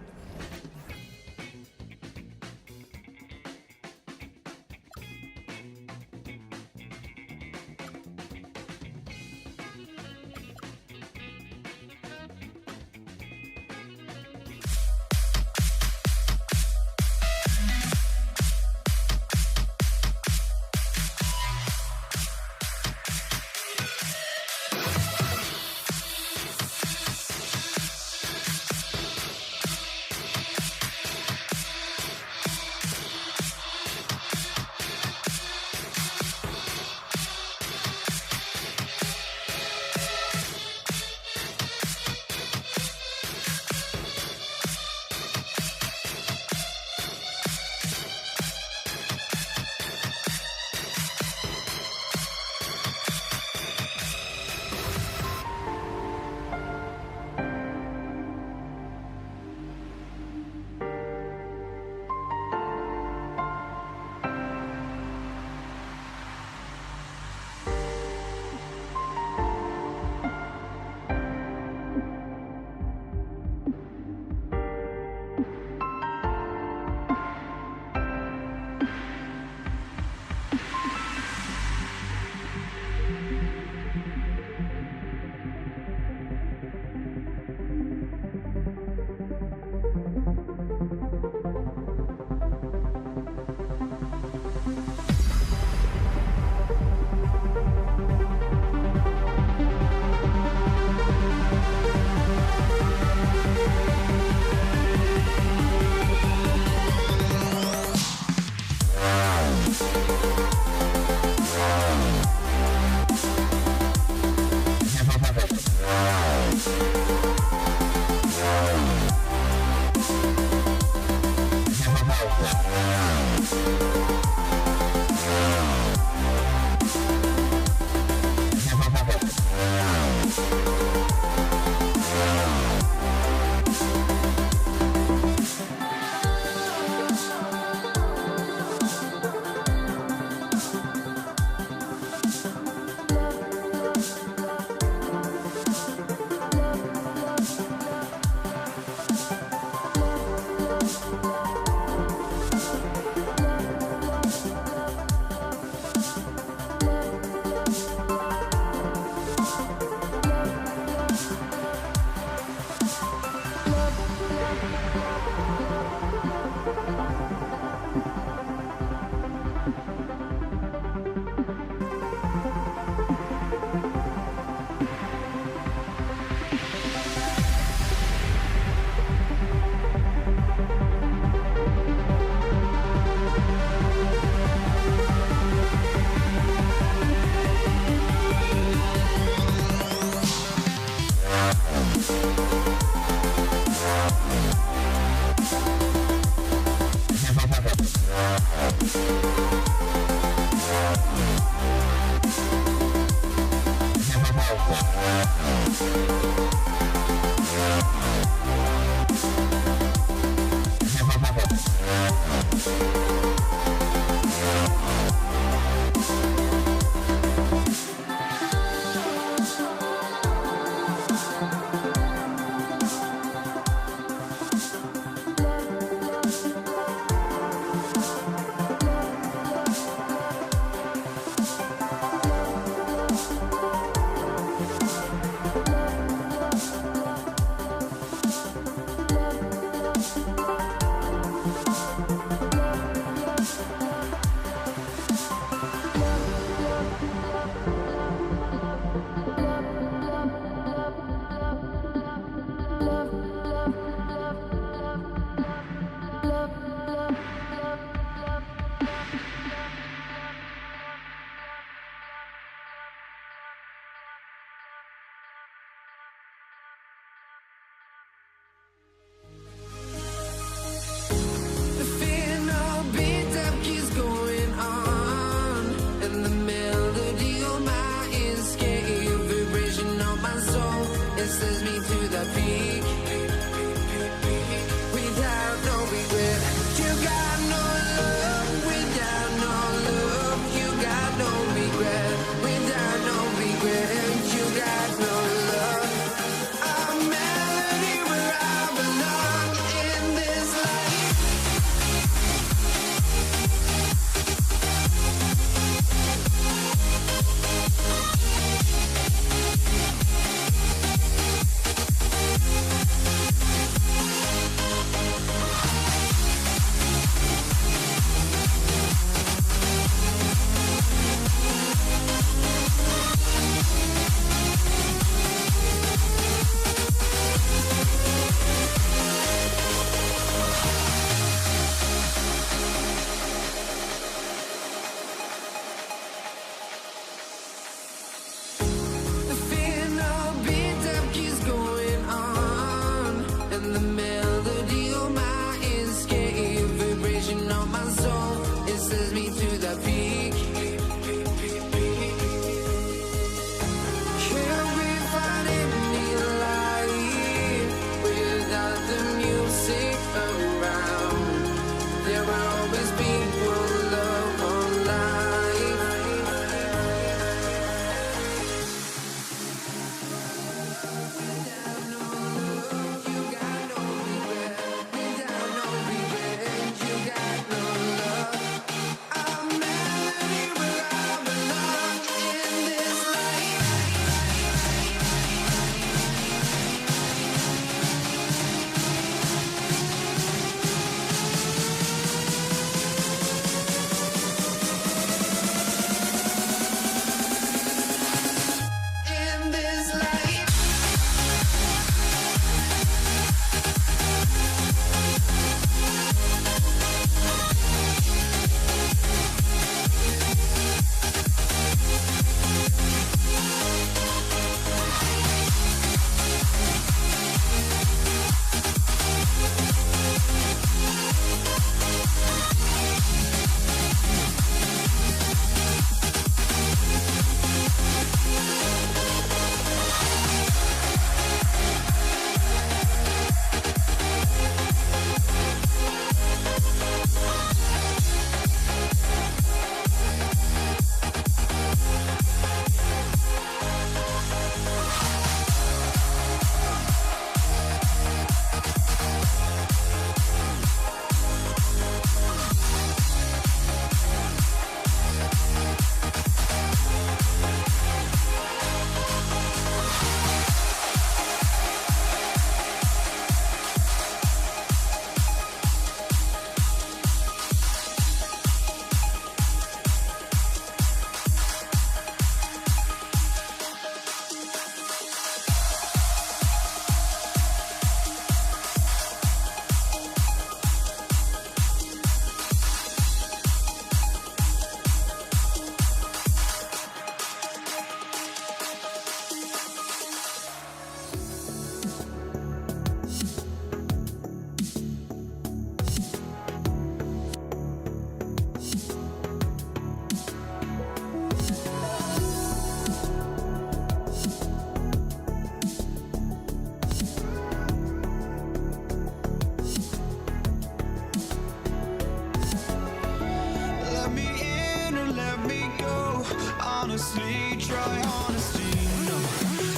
honestly try honesty. No,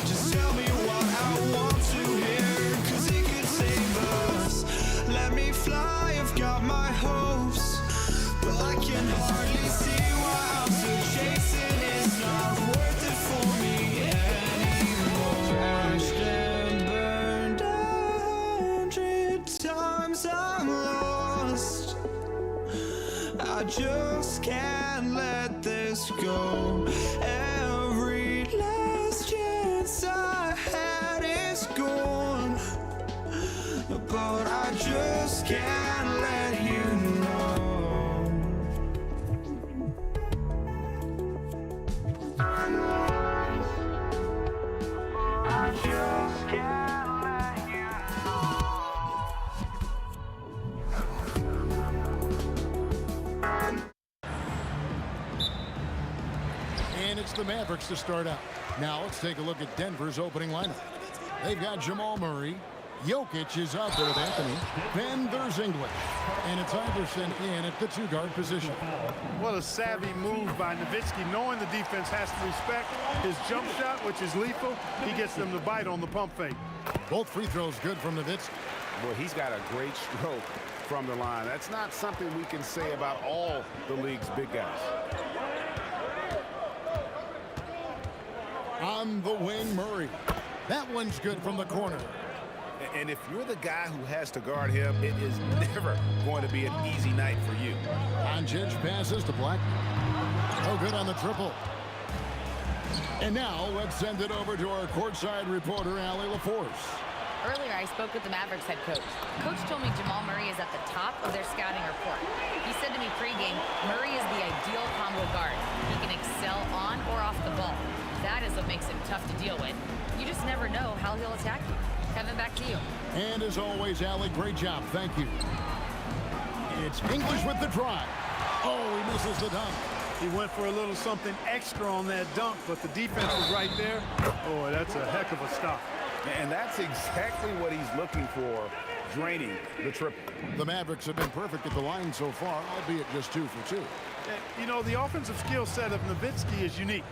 just tell me what I want to hear, 'cause it could save us. Let me fly, I've got my hopes, but I can hardly see why I'm still chasing. It's not worth it for me anymore. Crashed and burned 100 times I'm lost. I just can't let this go. Every last chance I had is gone, but I just can't let you know. I just can't let you And it's the Mavericks to start out. Now let's take a look at Denver's opening lineup. They've got Jamal Murray. Jokic is out there with Anthony. Then there's English. And it's Iverson in at the two-guard position. What a savvy move by Nowitzki, knowing the defense has to respect his jump shot, which is lethal. He gets them to bite on the pump fake. Both free throws good from Nowitzki. Well, he's got a great stroke from the line. That's not something we can say about all the league's big guys. On the wing, Murray. That one's good from the corner. And if you're the guy who has to guard him, it is never going to be an easy night for you. Doncic passes to Black. No good on the triple. And now let's send it over to our courtside reporter, Allie LaForce. Earlier, I spoke with the Mavericks head coach. Coach told me Jamal Murray is at the top of their scouting report. He said to me pregame, Murray is the ideal combo guard. He can excel on or off the ball. That is what makes him tough to deal with. You just never know how he'll attack you. Kevin, back to you. And as always, Allie, great job. Thank you. It's English with the drive. Oh, he misses the dunk. He went for a little something extra on that dunk, but the defense was right there. Oh, that's a heck of a stop. And that's exactly what he's looking for, draining the triple. The Mavericks have been perfect at the line so far, albeit just 2 for 2. And, you know, the offensive skill set of Nowitzki is unique.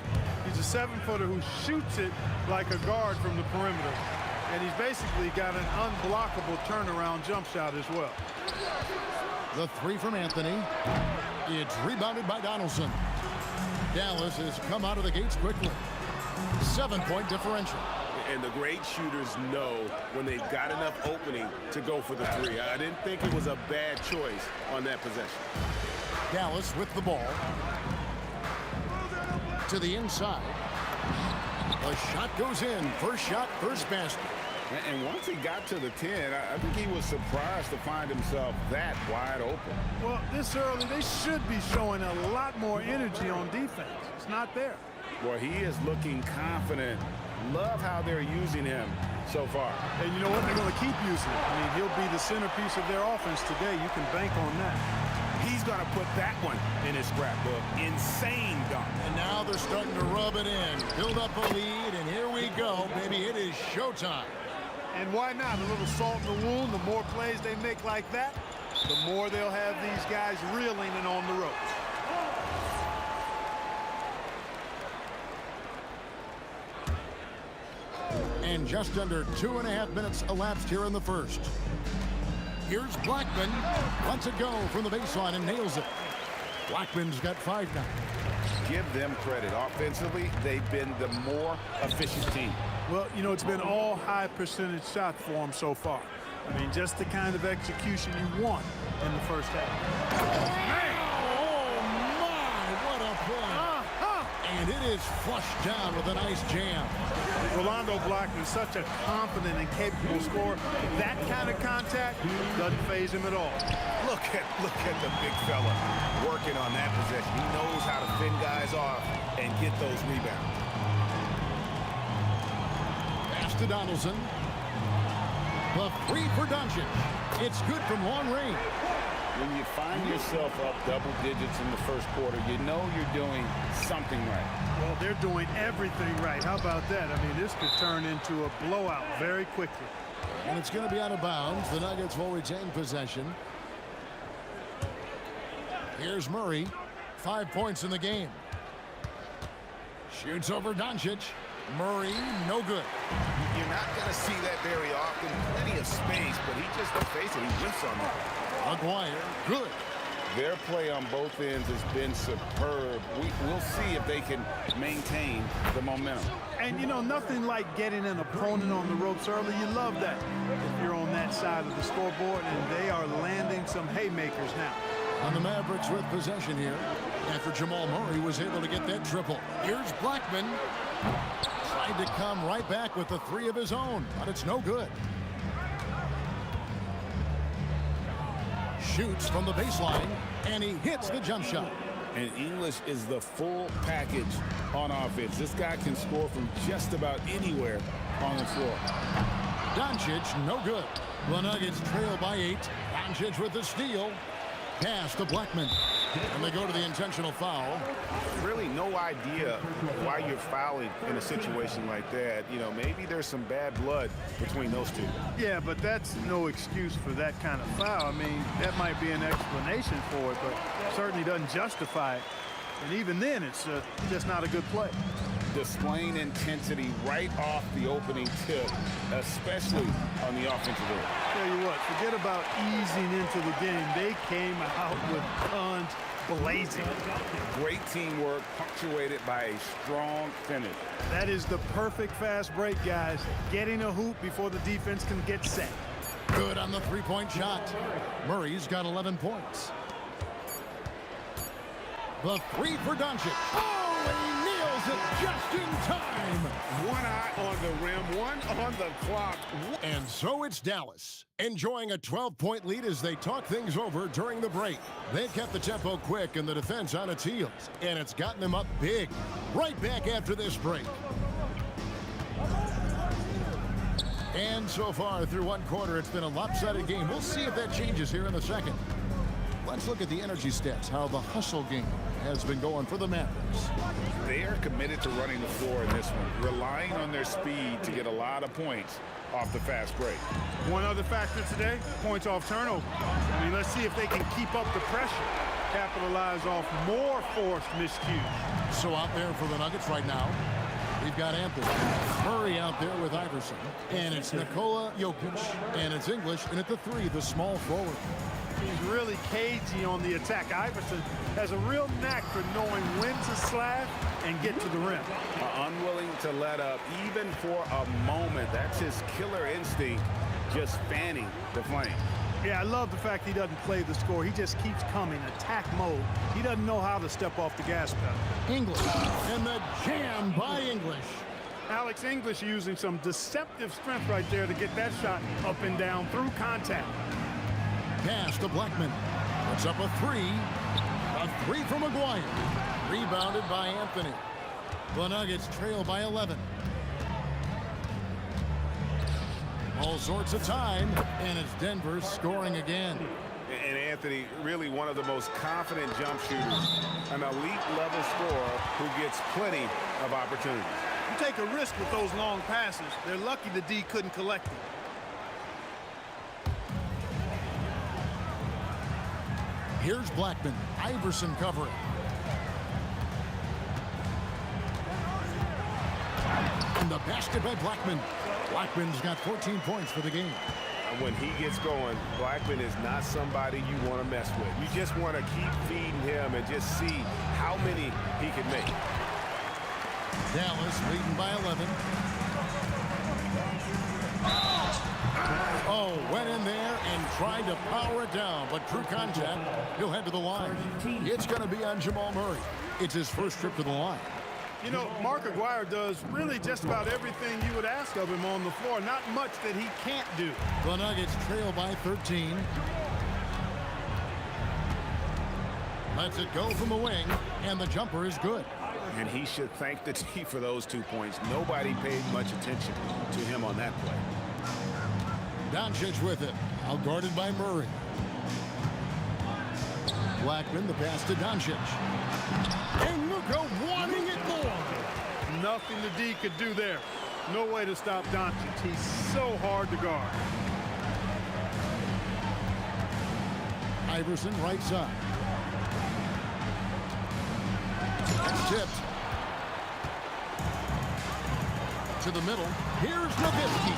He's a 7-footer who shoots it like a guard from the perimeter. And he's basically got an unblockable turnaround jump shot as well. The three from Anthony. It's rebounded by Donaldson. Dallas has come out of the gates quickly. 7-point differential. And the great shooters know when they've got enough opening to go for the three. I didn't think it was a bad choice on that possession. Dallas with the ball. To the inside. The shot goes in. First shot, first basket. And once he got to the 10, I think he was surprised to find himself that wide open. Well, this early, they should be showing a lot more energy on defense. It's not there. Well, he is looking confident. Love how they're using him so far. And you know what? They're going to keep using him. I mean, he'll be the centerpiece of their offense today. You can bank on that. He's going to put that one in his scrapbook. Insane dunk. And now they're starting to rub it in. Build up a lead, and here we go, baby. It is showtime. And why not? A little salt in the wound. The more plays they make like that, the more they'll have these guys reeling and on the ropes. And just under 2.5 minutes elapsed here in the first. Here's Blackman. Lets it go from the baseline and nails it. Blackman's got 5 now. Give them credit. Offensively, they've been the more efficient team. Well, you know, it's been all high percentage shots for them so far. I mean, just the kind of execution you want in the first half. Oh, my, what a play. And it is flushed down with a nice jam. Rolando Blackman is such a confident and capable scorer. That kind of contact doesn't faze him at all. Look at the big fella working on that possession. He knows how to fend guys off and get those rebounds. Pass to Donaldson. The three for Doncic. It's good from long range. When you find yourself up double digits in the first quarter, you know you're doing something right. Well, they're doing everything right. How about that? I mean, this could turn into a blowout very quickly. And it's going to be out of bounds. The Nuggets will retain possession. Here's Murray. 5 points in the game. Shoots over Doncic. Murray, no good. You're not going to see that very often. Plenty of space, but he just, let's face it, he whiffs on that. Maguire, good. Their play on both ends has been superb. We'll see if they can maintain the momentum. And, you know, nothing like getting an opponent on the ropes early. You love that if you're on that side of the scoreboard, and they are landing some haymakers now. On the Mavericks with possession here after Jamal Murray was able to get that triple. Here's Blackman. Tried to come right back with the three of his own, but it's no good. Shoots from the baseline, and he hits the jump shot. And English is the full package on offense. This guy can score from just about anywhere on the floor. Doncic, no good. The Nuggets trail by 8. Doncic with the steal. Pass to Blackman. And they go to the intentional foul. Really no idea why you're fouling in a situation like that. You know, maybe there's some bad blood between those two. Yeah, but that's no excuse for that kind of foul. I mean, that might be an explanation for it, but certainly doesn't justify it. And even then, it's just not a good play. Displaying intensity right off the opening tip, especially on the offensive end. Tell you what, forget about easing into the game. They came out with guns blazing. Great teamwork punctuated by a strong finish. That is the perfect fast break, guys. Getting a hoop before the defense can get set. Good on the three-point shot. Murray's got 11 points. The three for Doncic. Oh, he nails it just in time. One eye on the rim, one on the clock. And so it's Dallas, enjoying a 12-point lead as they talk things over during the break. They've kept the tempo quick and the defense on its heels, and it's gotten them up big. Right back after this break. And so far through one quarter, it's been a lopsided game. We'll see if that changes here in the second. Let's look at the energy stats, how the hustle game has been going for the Mavericks. They are committed to running the floor in this one, relying on their speed to get a lot of points off the fast break. One other factor today, points off turnover. I mean, let's see if they can keep up the pressure, capitalize off more forced miscues. So out there for the Nuggets right now, we've got Anthony. Murray out there with Iverson. And it's Nikola Jokic. And it's English. And at the three, the small forward. He's really cagey on the attack. Iverson has a real knack for knowing when to slash and get to the rim. Unwilling to let up even for a moment. That's his killer instinct, just fanning the flame. Yeah, I love the fact he doesn't play the score. He just keeps coming, attack mode. He doesn't know how to step off the gas pedal. English, and the jam by English. Alex English using some deceptive strength right there to get that shot up and down through contact. Pass to Blackman. Puts up a three. A three from Maguire. Rebounded by Anthony. The Nuggets trail by 11. All sorts of time, and it's Denver scoring again. And Anthony, really one of the most confident jump shooters, an elite level scorer who gets plenty of opportunities. You take a risk with those long passes. They're lucky the D couldn't collect them. Here's Blackman. Iverson covering. And the basket by Blackman. Blackman's got 14 points for the game. And when he gets going, Blackman is not somebody you want to mess with. You just want to keep feeding him and just see how many he can make. Dallas leading by 11. Oh, went in there and tried to power it down, but true contact, he'll head to the line. It's going to be on Jamal Murray. It's his first trip to the line. You know, Mark Aguirre does really just about everything you would ask of him on the floor. Not much that he can't do. The Nuggets trail by 13. Lets it go from the wing, and the jumper is good. And he should thank the team for those 2 points. Nobody paid much attention to him on that play. Doncic with it, outguarded by Murray. Blackman, the pass to Doncic. And Luka wanting it more. Nothing the D could do there. No way to stop Doncic. He's so hard to guard. Iverson right side. It's tipped. To the middle. Here's Nowitzki.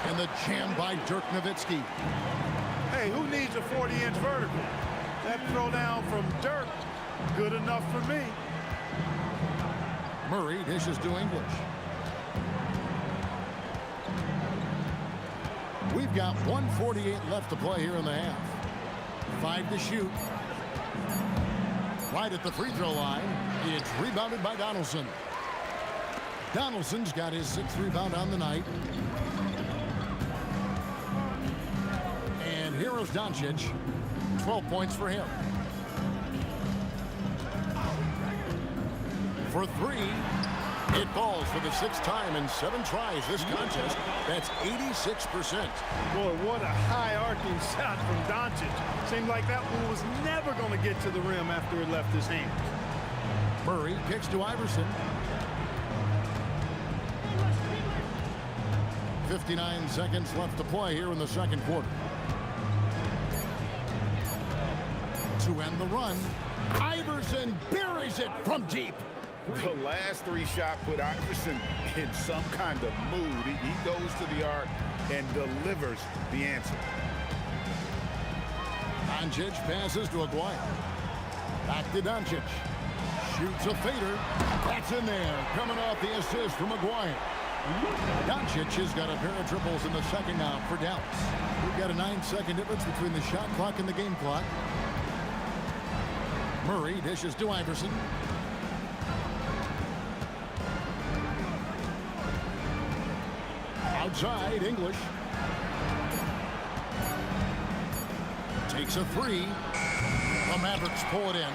And the jam by Dirk Nowitzki. Hey, who needs a 40-inch vertical? That throw down from Dirk, good enough for me. Murray dishes to English. We've got 1:48 left to play here in the half. 5 to shoot. Right at the free throw line. It's rebounded by Donaldson. Donaldson's got his 6th rebound on the night. And here's Doncic. 12 points for him. For 3. It falls for the 6th time in 7 tries this contest. That's 86%. Boy, what a high-arcing shot from Doncic. Seemed like that one was never going to get to the rim after it left his hand. Murray kicks to Iverson. 59 seconds left to play here in the second quarter. To end the run, Iverson buries it from deep. The last 3 shots put Iverson in some kind of mood. He goes to the arc and delivers the answer. Doncic passes to Aguirre. Back to Doncic. Shoots a fader. That's in there. Coming off the assist from Aguirre. Doncic has got a pair of triples in the second half for Dallas. We've got a 9-second difference between the shot clock and the game clock. Murray dishes to Iverson. Outside, English. Takes a 3. The Mavericks pull it in.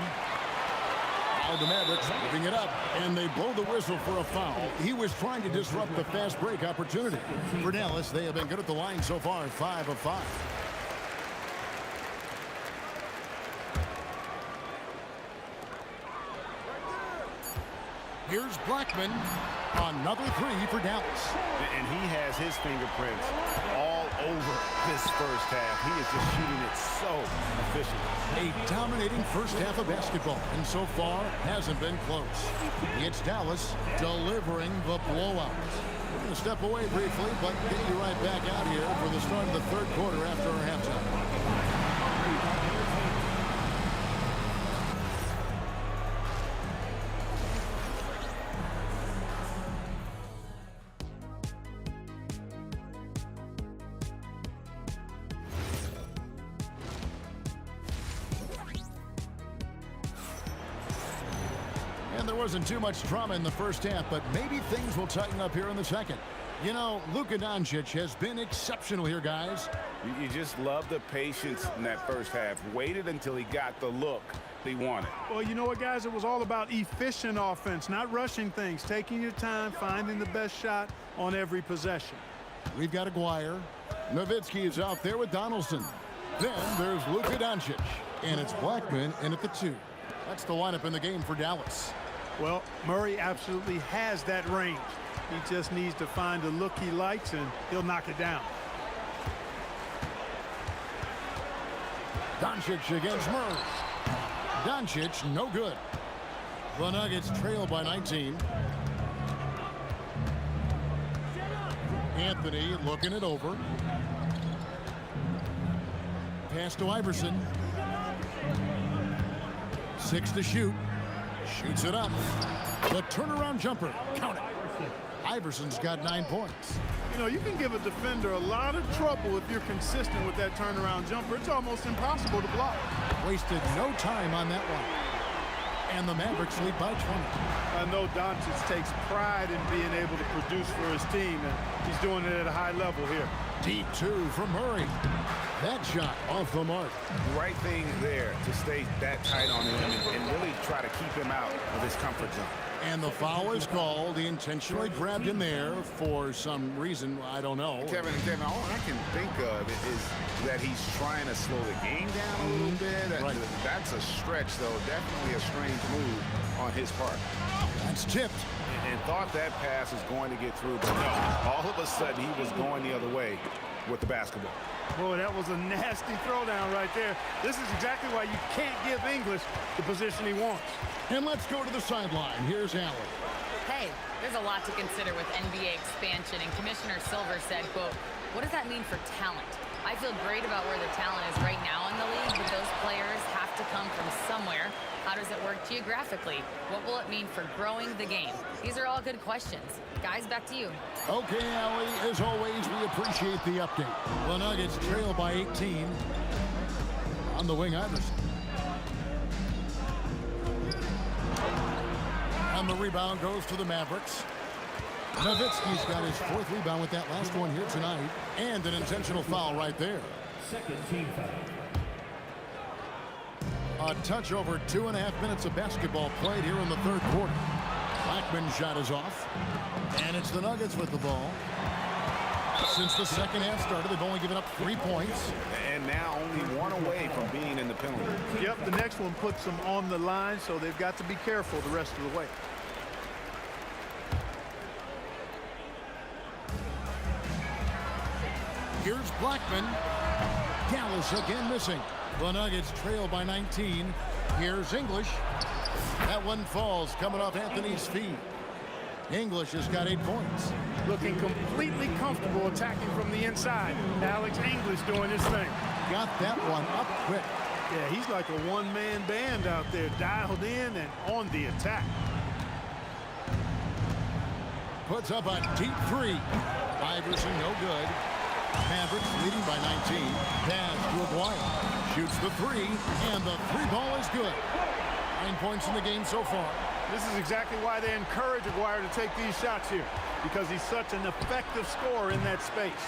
Now the Mavericks moving it up, and they blow the whistle for a foul. He was trying to disrupt the fast break opportunity. For Dallas, they have been good at the line so far, 5 of 5. Here's Blackman. Another 3 for Dallas. And he has his fingerprints all over this first half. He is just shooting it so efficiently. A dominating first half of basketball, and so far hasn't been close. It's Dallas delivering the blowout. We're going to step away briefly, but get you right back out here for the start of the third quarter after our halftime. And there wasn't too much drama in the first half, but maybe things will tighten up here in the second. You know, Luka Doncic has been exceptional here, guys. You just love the patience in that first half. Waited until he got the look he wanted. Well, you know what, guys? It was all about efficient offense, not rushing things, taking your time, finding the best shot on every possession. We've got Aguirre. Nowitzki is out there with Donaldson. Then there's Luka Doncic. And it's Blackman in at the 2. That's the lineup in the game for Dallas. Well, Murray absolutely has that range. He just needs to find the look he likes, and he'll knock it down. Doncic against Murray. Doncic, no good. The Nuggets trail by 19. Anthony looking it over. Pass to Iverson. 6 to shoot. Shoots it up. The turnaround jumper. Count it. Iverson's got 9 points. You know, you can give a defender a lot of trouble if you're consistent with that turnaround jumper. It's almost impossible to block. Wasted no time on that one. And the Mavericks lead by 20. I know Doncic takes pride in being able to produce for his team, and he's doing it at a high level here. Deep 2 from Murray. That shot off the mark. Right thing there to stay that tight on him and really try to keep him out of his comfort zone. And the foul is called. He intentionally grabbed him there for some reason. I don't know. Kevin, all I can think of is that he's trying to slow the game down a little bit. Right. That's a stretch, though. Definitely a strange move on his part. That's tipped. And thought that pass was going to get through, but no. All of a sudden, he was going the other way with the basketball. Boy, that was a nasty throwdown right there. This is exactly why you can't give English the position he wants. And let's go to the sideline. Here's Allen. Hey, there's a lot to consider with NBA expansion, and Commissioner Silver said, quote, "What does that mean for talent? I feel great about where the talent is right now in the league, but those players have to come from somewhere. How does it work geographically? What will it mean for growing the game?" These are all good questions. Guys, back to you. Okay, Allie, as always, we appreciate the update. The Nuggets trail by 18. On the wing, Iverson. And the rebound goes to the Mavericks. Nowitzki's got his 4th rebound with that last one here tonight. And an intentional foul right there. Second team foul. A touch over 2.5 minutes of basketball played here in the 3rd quarter. Blackman's shot is off. And it's the Nuggets with the ball. Since the second half started, they've only given up 3 points. And now only 1 away from being in the penalty. Yep, the next one puts them on the line, so they've got to be careful the rest of the way. Here's Blackman. Gallus again missing. The Nuggets trail by 19. Here's English. That one falls coming off Anthony's feet. English has got 8 points. Looking completely comfortable attacking from the inside. Alex English doing his thing. Got that one up quick. Yeah, he's like a one-man band out there, dialed in and on the attack. Puts up a deep 3. Iverson no good. Mavericks leading by 19. Pass to Aguirre. Shoots the 3, and the 3 ball is good. 9 points in the game so far. This is exactly why they encourage Aguirre to take these shots here, because he's such an effective scorer in that space.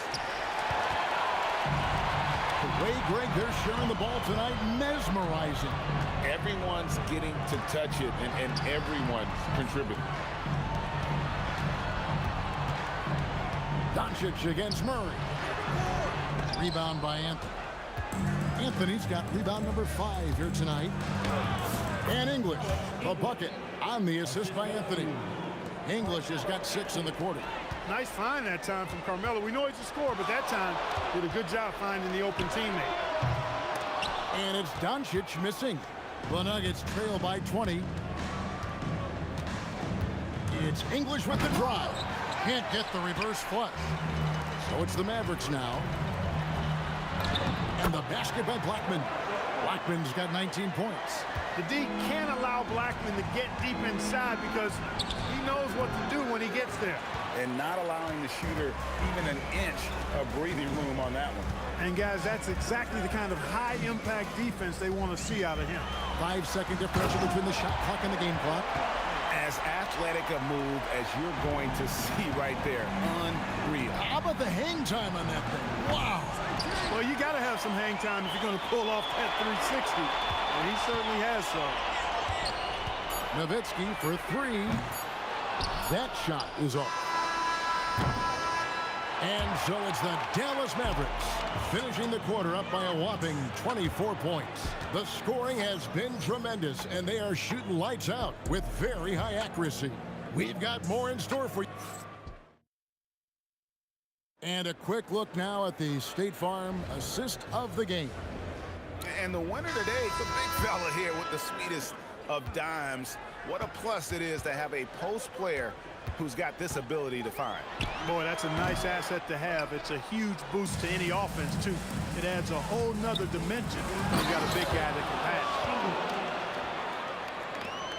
The way, Greg, they're sharing the ball tonight, mesmerizing. Everyone's getting to touch it, and everyone's contributing. Doncic against Murray. Rebound by Anthony. Anthony's got rebound number 5 here tonight. And English, a bucket on the assist by Anthony. English has got 6 in the quarter. Nice find that time from Carmelo. We know he's a scorer, but that time did a good job finding the open teammate. And it's Doncic missing. The Nuggets trail by 20. It's English with the drive. Can't get the reverse flush. So it's the Mavericks now. And the basket by Blackman. Blackman's got 19 points. The D can't allow Blackman to get deep inside because he knows what to do when he gets there. And not allowing the shooter even an inch of breathing room on that one. And guys, that's exactly the kind of high-impact defense they want to see out of him. 5-second differential between the shot clock and the game clock. As athletic a move as you're going to see right there. Unreal. How about the hang time on that thing? Wow. Well, you got to have some hang time if you're going to pull off that 360. And he certainly has some. Nowitzki for 3. That shot is off. And so it's the Dallas Mavericks finishing the quarter up by a whopping 24 points. The scoring has been tremendous, and they are shooting lights out with very high accuracy. We've got more in store for you. And a quick look now at the State Farm assist of the game. And the winner today, the big fella here with the sweetest of dimes. What a plus it is to have a post player who's got this ability to find. Boy, that's a nice asset to have. It's a huge boost to any offense, too. It adds a whole nother dimension. You got a big guy that can pass.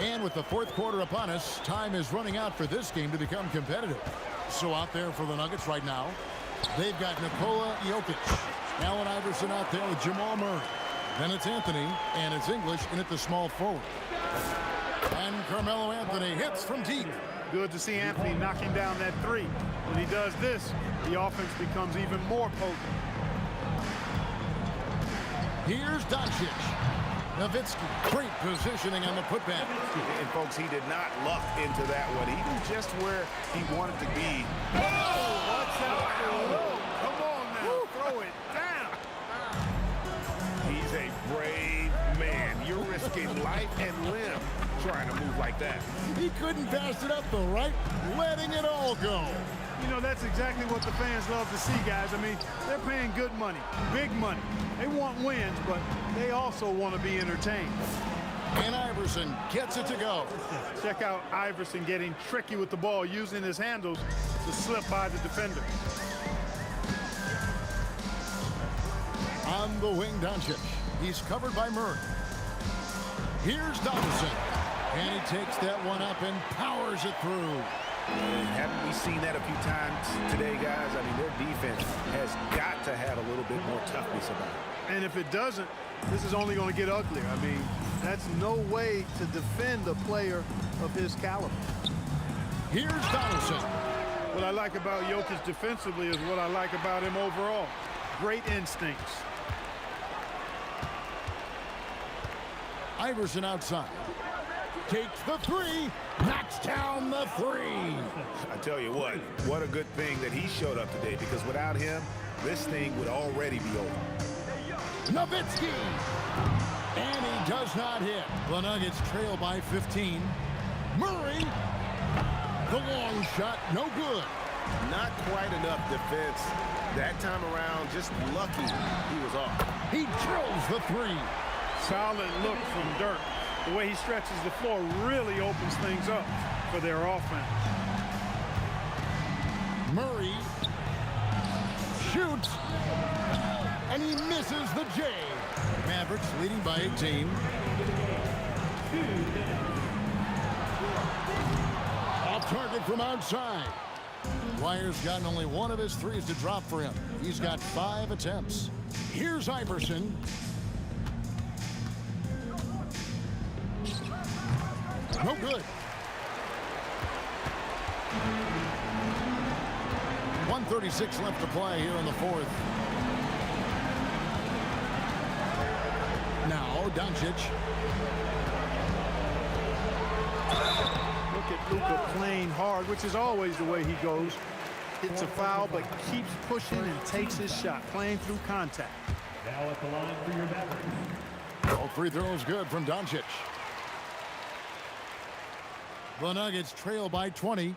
And with the 4th quarter upon us, time is running out for this game to become competitive. So out there for the Nuggets right now, they've got Nikola Jokic. Allen Iverson out there with Jamal Murray. Then it's Anthony, and it's English in at the small forward. And Carmelo Anthony hits from deep. Good to see Anthony knocking down that 3. When he does this, the offense becomes even more potent. Here's Doncic. Nowitzki, great positioning on the putback. And folks, he did not luck into that one. He knew just where he wanted to be. Oh, what's that? Whoa, come on now, throw it down. He's a brave man. You're risking life and limb trying to move like that. He couldn't pass it up though, right? Letting it all go. You know, that's exactly what the fans love to see, guys. I mean, they're paying good money, big money. They want wins, but they also want to be entertained. And Iverson gets it to go. Check out Iverson getting tricky with the ball, using his handles to slip by the defender. On the wing, Doncic. He's covered by Murray. Here's Donaldson. And he takes that one up and powers it through. And haven't we seen that a few times today, guys? I mean, their defense has got to have a little bit more toughness about it. And if it doesn't, this is only going to get uglier. I mean, that's no way to defend a player of his caliber. Here's Donaldson. What I like about Jokic defensively is what I like about him overall. Great instincts. Iverson outside. Takes the three. Knocks down the three. I tell you what a good thing that he showed up today, because without him, this thing would already be over. Nowitzki. And he does not hit. The Nuggets trail by 15. Murray. The long shot, no good. Not quite enough defense that time around. Just lucky he was off. He drills the three. Solid look from Dirk. The way he stretches the floor really opens things up for their offense. Murray shoots, and he misses the J. Mavericks leading by 18. Off target from outside. Dwyer's gotten only one of his threes to drop for him. He's got 5 attempts. Here's Iverson. No good. 1:36 left to play here in the fourth. Now, Doncic. Look at Luka playing hard, which is always the way he goes. Hits a foul, but keeps pushing and takes his shot, playing through contact. Now at the line for your Mavericks. All free throws good from Doncic. The Nuggets trail by 20.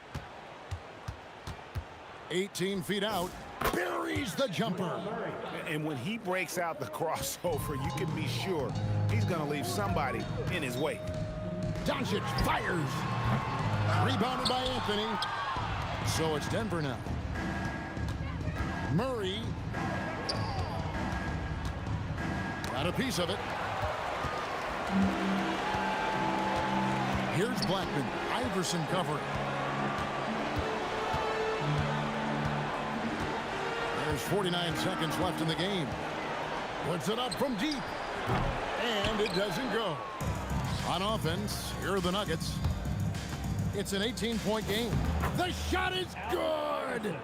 18 feet out. Buries the jumper. And when he breaks out the crossover, you can be sure he's going to leave somebody in his wake. Doncic fires. Rebounded by Anthony. So it's Denver now. Murray. Got a piece of it. Here's Blackman. Iverson covering. There's 49 seconds left in the game. Puts it up from deep. And it doesn't go. On offense, here are the Nuggets. It's an 18-point game. The shot is good!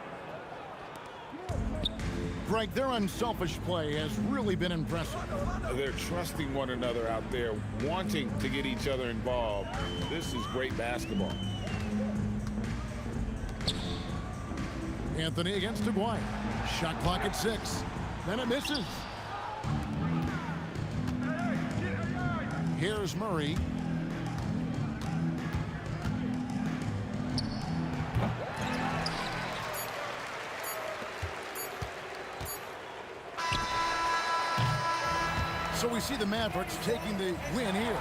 Greg, their unselfish play has really been impressive. They're trusting one another out there, wanting to get each other involved. This is great basketball. Anthony against Dwyer. Shot clock at 6. Then it misses. Here's Murray. So we see the Mavericks taking the win here.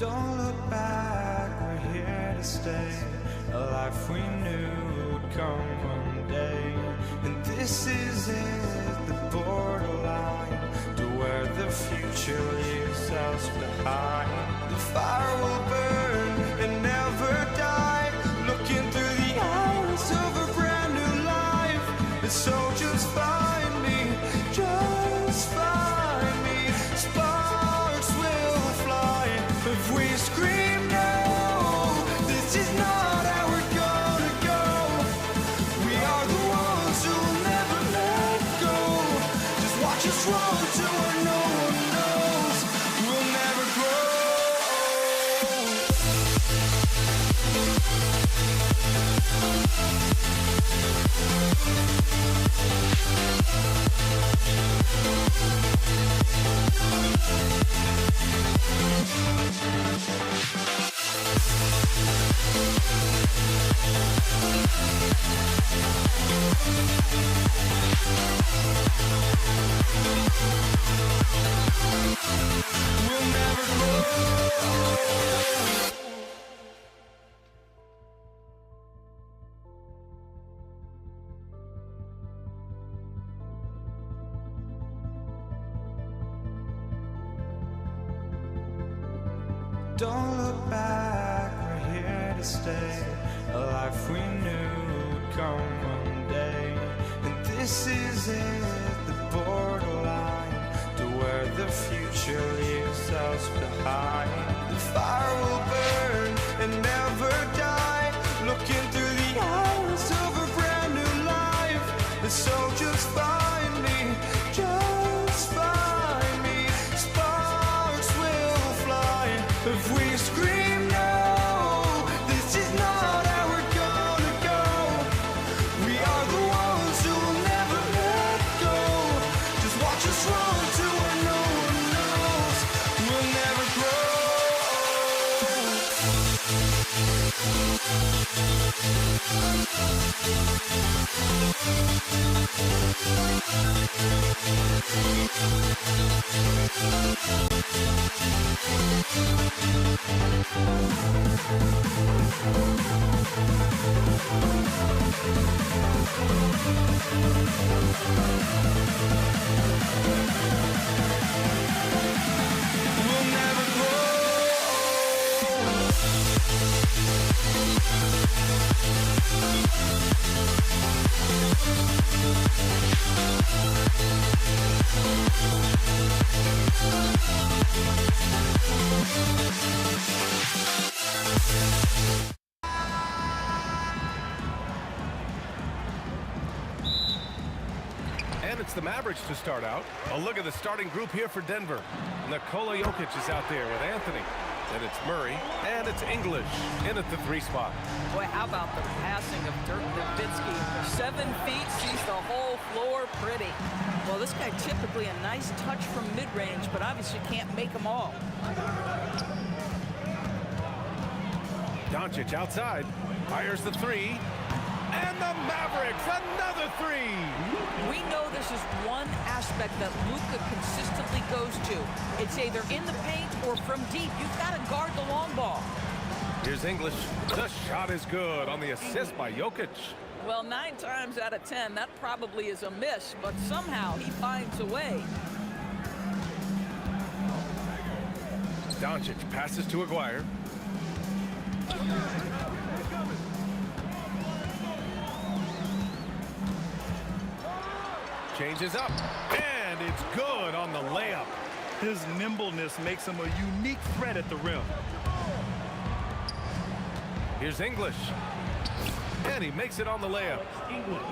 Don't look back, we're here to stay. A life we knew would come one day. And this is it, the borderline to where the future leaves us behind. The fire will burn and never die, looking through the eyes of a brand new life. And so just find me, just find me. Sparks will fly if we scream no. This is not how we're gonna go. We are the ones who will never let go. Just watch us run to where no one knows. We'll never grow. We'll never grow. Don't look back, we're here to stay. A life we knew would come one day. And this is it, the borderline to where the future leaves us behind. The fire will burn and never die, looking through the eyes of a brand new life. And so just find me, just find me. Sparks will fly if we scream no. This is not how we're gonna go. We are the ones who will never let go. Just watch us run to where no one knows. We'll never grow. We'll never grow. And it's the Mavericks to start out. A look at the starting group here for Denver. Nikola Jokic is out there with Anthony. Then it's Murray, and it's English in at the 3 spot. Boy, how about the passing of Dirk Nowitzki? 7 feet, sees the whole floor pretty. Well, this guy typically a nice touch from mid-range, but obviously can't make them all. Doncic outside, fires the 3. And the Mavericks, another 3. We know this is one aspect that Luka consistently goes to. It's either in the paint or from deep. You've got to guard the long ball. Here's English. The shot is good on the assist by Jokic. Well, 9 times out of 10, that probably is a miss, but somehow he finds a way. Doncic passes to Aguirre. Changes up, and it's good on the layup. His nimbleness makes him a unique threat at the rim. Here's English, and he makes it on the layup.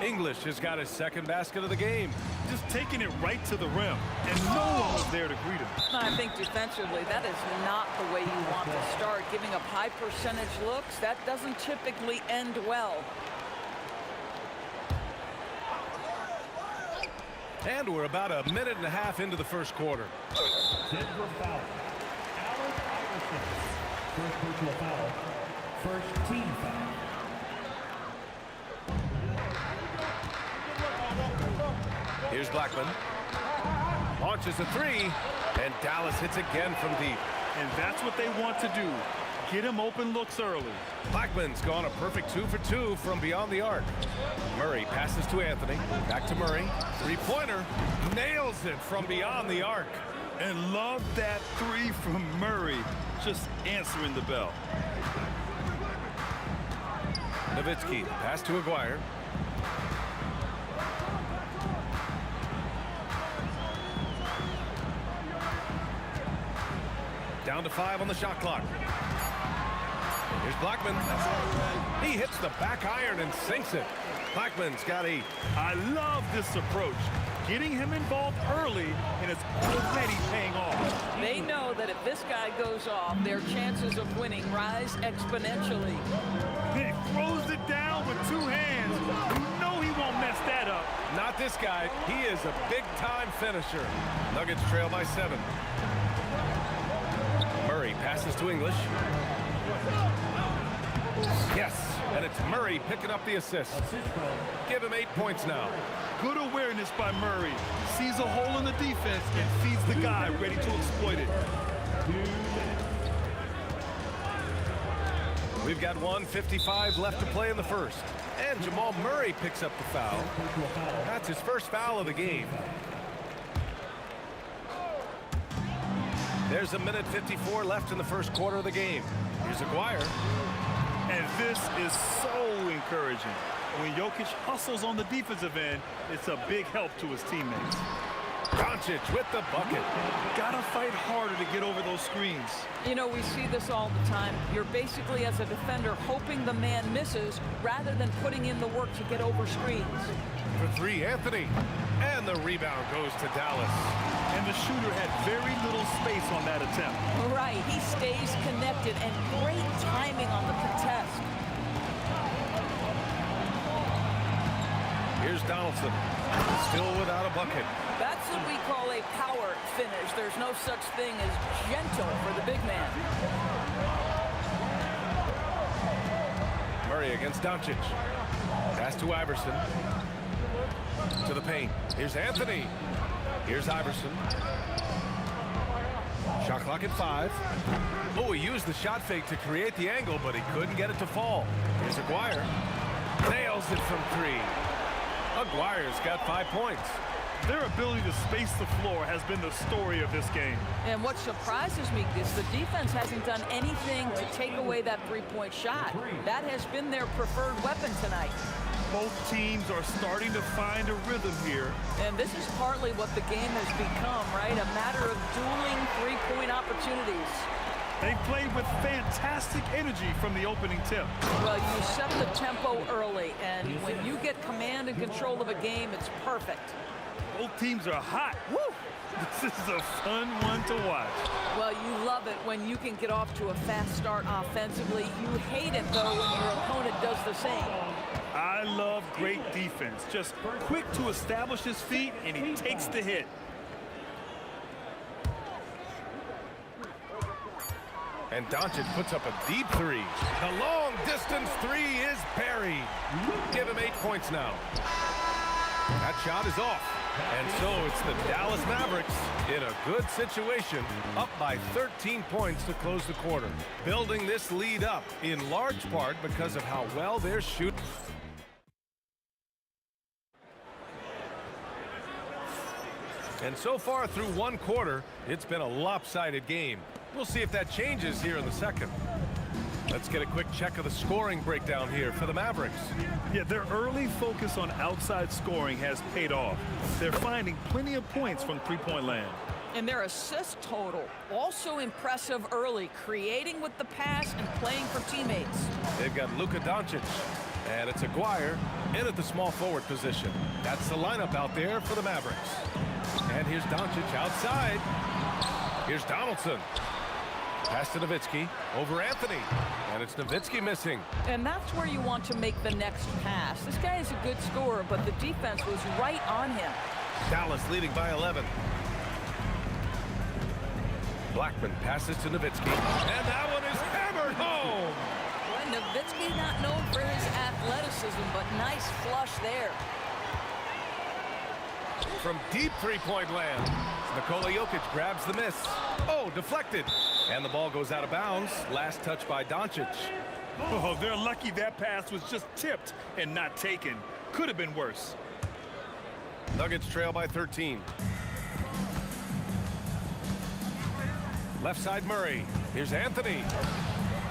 English has got his second basket of the game. Just taking it right to the rim, and no one was there to greet him. I think defensively, that is not the way you want to start. Giving up high percentage looks, that doesn't typically end well. And we're about a minute and a half into the first quarter. Denver foul. Allen Iverson. First personal foul. First team foul. Here's Blackman. Launches a 3, and Dallas hits again from deep. and that's what they want to do. Get him open looks early. Blackman's gone a perfect 2 for 2 from beyond the arc. Murray passes to Anthony. Back to Murray. Three-pointer. Nails it from beyond the arc. And love that three from Murray. Just answering the bell. Nowitzki, pass to Aguirre. Down to 5 on the shot clock. Here's Blackman. He hits the back iron and sinks it. Blackman's got 8. I love this approach. Getting him involved early, and it's already paying off. They know that if this guy goes off, their chances of winning rise exponentially. He throws it down with 2 hands. You know he won't mess that up. Not this guy. He is a big-time finisher. Nuggets trail by 7. Murray passes to English. Yes, and it's Murray picking up the assist. Give him 8 points now. Good awareness by Murray. Sees a hole in the defense and feeds the guy ready to exploit it. We've got 1:55 left to play in the first. And Jamal Murray picks up the foul. That's his first foul of the game. There's 1:54 left in the first quarter of the game. Here's Aguirre. And this is so encouraging. When Jokic hustles on the defensive end, it's a big help to his teammates. Doncic with the bucket. Gotta fight harder to get over those screens. You know, we see this all the time. You're basically, as a defender, hoping the man misses rather than putting in the work to get over screens. For 3, Anthony. And the rebound goes to Dallas. And the shooter had very little space on that attempt. Right, he stays connected, and great timing on the contest. Here's Donaldson. Still without a bucket. That's what we call a power finish. There's no such thing as gentle for the big man. Murray against Doncic. Pass to Iverson. To the paint. Here's Anthony. Here's Iverson. Shot clock at 5. Oh, he used the shot fake to create the angle, but he couldn't get it to fall. Here's Aguirre. Nails it from 3. Aguirre's got 5 points. Their ability to space the floor has been the story of this game. And what surprises me is the defense hasn't done anything to take away that three-point shot. That has been their preferred weapon tonight. Both teams are starting to find a rhythm here. And this is partly what the game has become, right? A matter of dueling three-point opportunities. They played with fantastic energy from the opening tip. Well, you set the tempo early, and when you get command and control of a game, it's perfect. Both teams are hot. Woo! This is a fun one to watch. Well, you love it when you can get off to a fast start offensively. You hate it, though, when your opponent does the same. I love great defense. Just quick to establish his feet, and he takes the hit. And Doncic puts up a deep 3. The long-distance 3 is buried. Give him 8 points now. That shot is off. And so it's the Dallas Mavericks in a good situation, up by 13 points to close the quarter. Building this lead up in large part because of how well they're shooting. And so far through one quarter, it's been a lopsided game. We'll see if that changes here in the second. Let's get a quick check of the scoring breakdown here for the Mavericks. Yeah, their early focus on outside scoring has paid off. They're finding plenty of points from three-point land. And their assist total, also impressive early, creating with the pass and playing for teammates. They've got Luka Doncic, and it's Aguirre in at the small forward position. That's the lineup out there for the Mavericks. And here's Doncic outside. Here's Donaldson. Pass to Nowitzki over Anthony. And it's Nowitzki missing. And that's where you want to make the next pass. This guy is a good scorer, but the defense was right on him. Dallas leading by 11. Blackman passes to Nowitzki. And that one is hammered home. Well, Nowitzki not known for his athleticism, but nice flush there. From deep three-point land, Nikola Jokic grabs the miss. Oh, deflected. And the ball goes out of bounds. Last touch by Doncic. Oh, they're lucky that pass was just tipped and not taken. Could have been worse. Nuggets trail by 13. Left side Murray. Here's Anthony.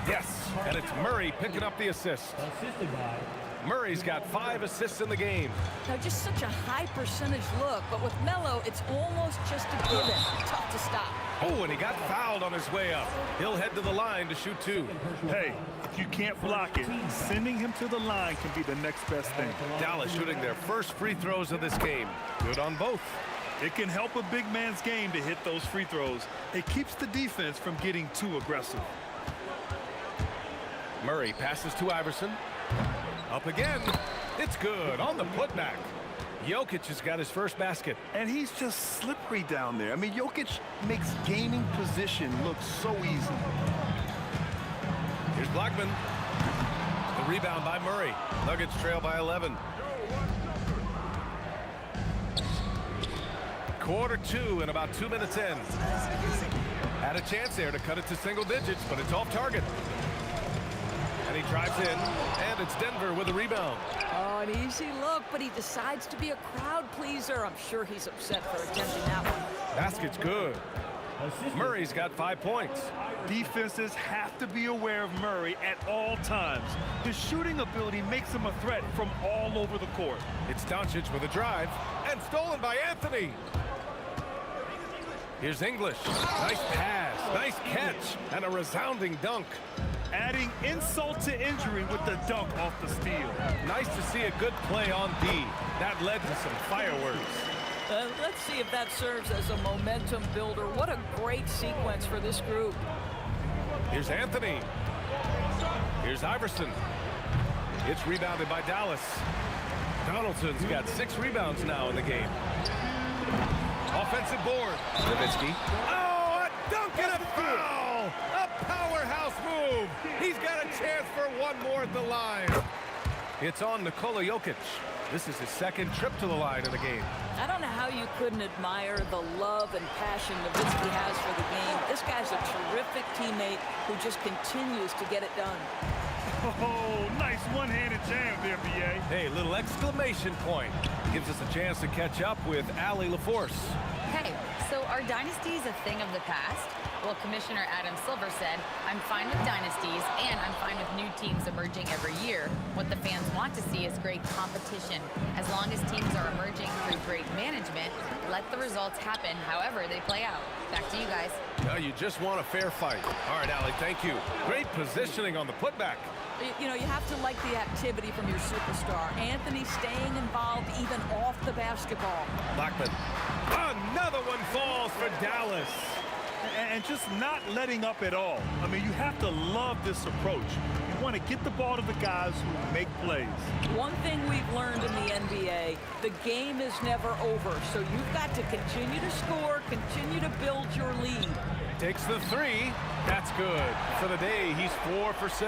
Yes, and it's Murray picking up the assist. Assisted by Murray's got 5 assists in the game. Now, just such a high percentage look, but with Melo, it's almost just a given. Tough to stop. Oh, and he got fouled on his way up. He'll head to the line to shoot 2. Hey, if you can't block it, sending him to the line can be the next best thing. Dallas shooting their first free throws of this game. Good on both. It can help a big man's game to hit those free throws. It keeps the defense from getting too aggressive. Murray passes to Iverson. Up again. It's good on the putback. Jokic has got his first basket. And he's just slippery down there. I mean, Jokic makes gaining position look so easy. Here's Blackman. The rebound by Murray. Nuggets trail by 11. Quarter 2 and about 2 minutes in. Had a chance there to cut it to single digits, but it's off target. And he drives in, and it's Denver with a rebound. Oh, an easy look, but he decides to be a crowd pleaser. I'm sure he's upset for attempting that one. Basket's good. Murray's got 5 points. Defenses have to be aware of Murray at all times. His shooting ability makes him a threat from all over the court. It's Doncic with a drive, and stolen by Anthony. Here's English. Nice pass, nice catch, and a resounding dunk. Adding insult to injury with the dunk off the steal. Nice to see a good play on D. That led to some fireworks. Let's see if that serves as a momentum builder. What a great sequence for this group. Here's Anthony. Here's Iverson. It's rebounded by Dallas. Donaldson's got 6 rebounds now in the game. Offensive board. Nowitzki. Oh, a dunk and a foul! A powerhouse move. He's got a chance for one more at the line. It's on Nikola Jokic. This is his second trip to the line in the game. I don't know how you couldn't admire the love and passion Nowitzki has for the game. This guy's a terrific teammate who just continues to get it done. Oh, nice one-handed jam there, B.A. Hey, little exclamation point. Gives us a chance to catch up with Allie LaForce. Hey, so are dynasties a thing of the past? Well, Commissioner Adam Silver said, I'm fine with dynasties and I'm fine with new teams emerging every year. What the fans want to see is great competition. As long as teams are emerging through great management, let the results happen however they play out. Back to you guys. Now you just want a fair fight. All right, Allie, thank you. Great positioning on the putback. You know, you have to like the activity from your superstar. Anthony staying involved even off the basketball. Blackman. Another one falls for Dallas. And just not letting up at all. I mean, you have to love this approach. You want to get the ball to the guys who make plays. One thing we've learned in the NBA, the game is never over. So you've got to continue to score, continue to build your lead. Takes the 3. That's good. For the day, he's 4 for 6.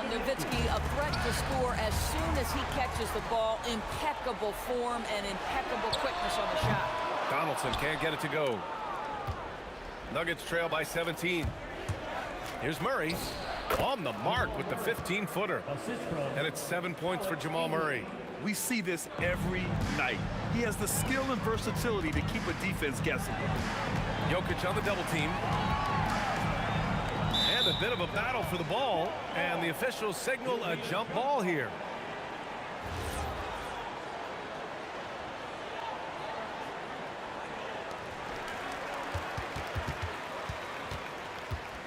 Nowitzki, a threat to score as soon as he catches the ball. Impeccable form and impeccable quickness on the shot. Donaldson can't get it to go. Nuggets trail by 17. Here's Murray on the mark with the 15-footer. And it's 7 points for Jamal Murray. We see this every night. He has the skill and versatility to keep a defense guessing. Jokic on the double team. And a bit of a battle for the ball. And the officials signal a jump ball here.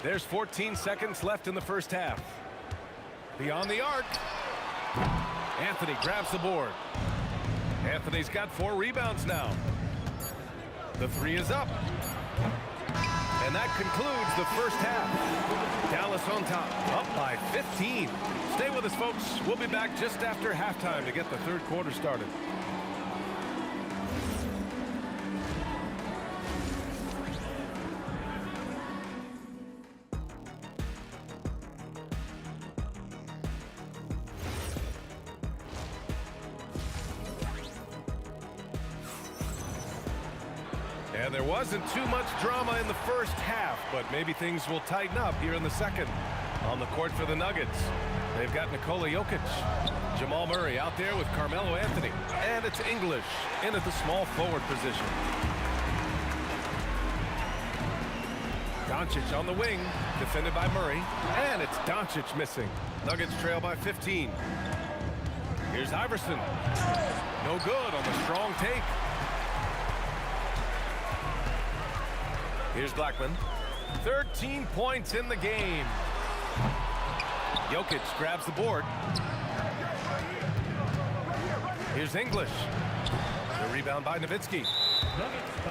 There's 14 seconds left in the first half. Beyond the arc. Anthony grabs the board. Anthony's got 4 rebounds now. The 3 is up. And that concludes the first half. Dallas on top, up by 15. Stay with us, folks. We'll be back just after halftime to get the third quarter started. And there wasn't too much drama in the first half, but maybe things will tighten up here in the second. On the court for the Nuggets, they've got Nikola Jokic. Jamal Murray out there with Carmelo Anthony. And it's English in at the small forward position. Doncic on the wing, defended by Murray. And it's Doncic missing. Nuggets trail by 15. Here's Iverson. No good on the strong take. Here's Blackman. 13 points in the game. Jokic grabs the board. Here's English. The rebound by Nowitzki.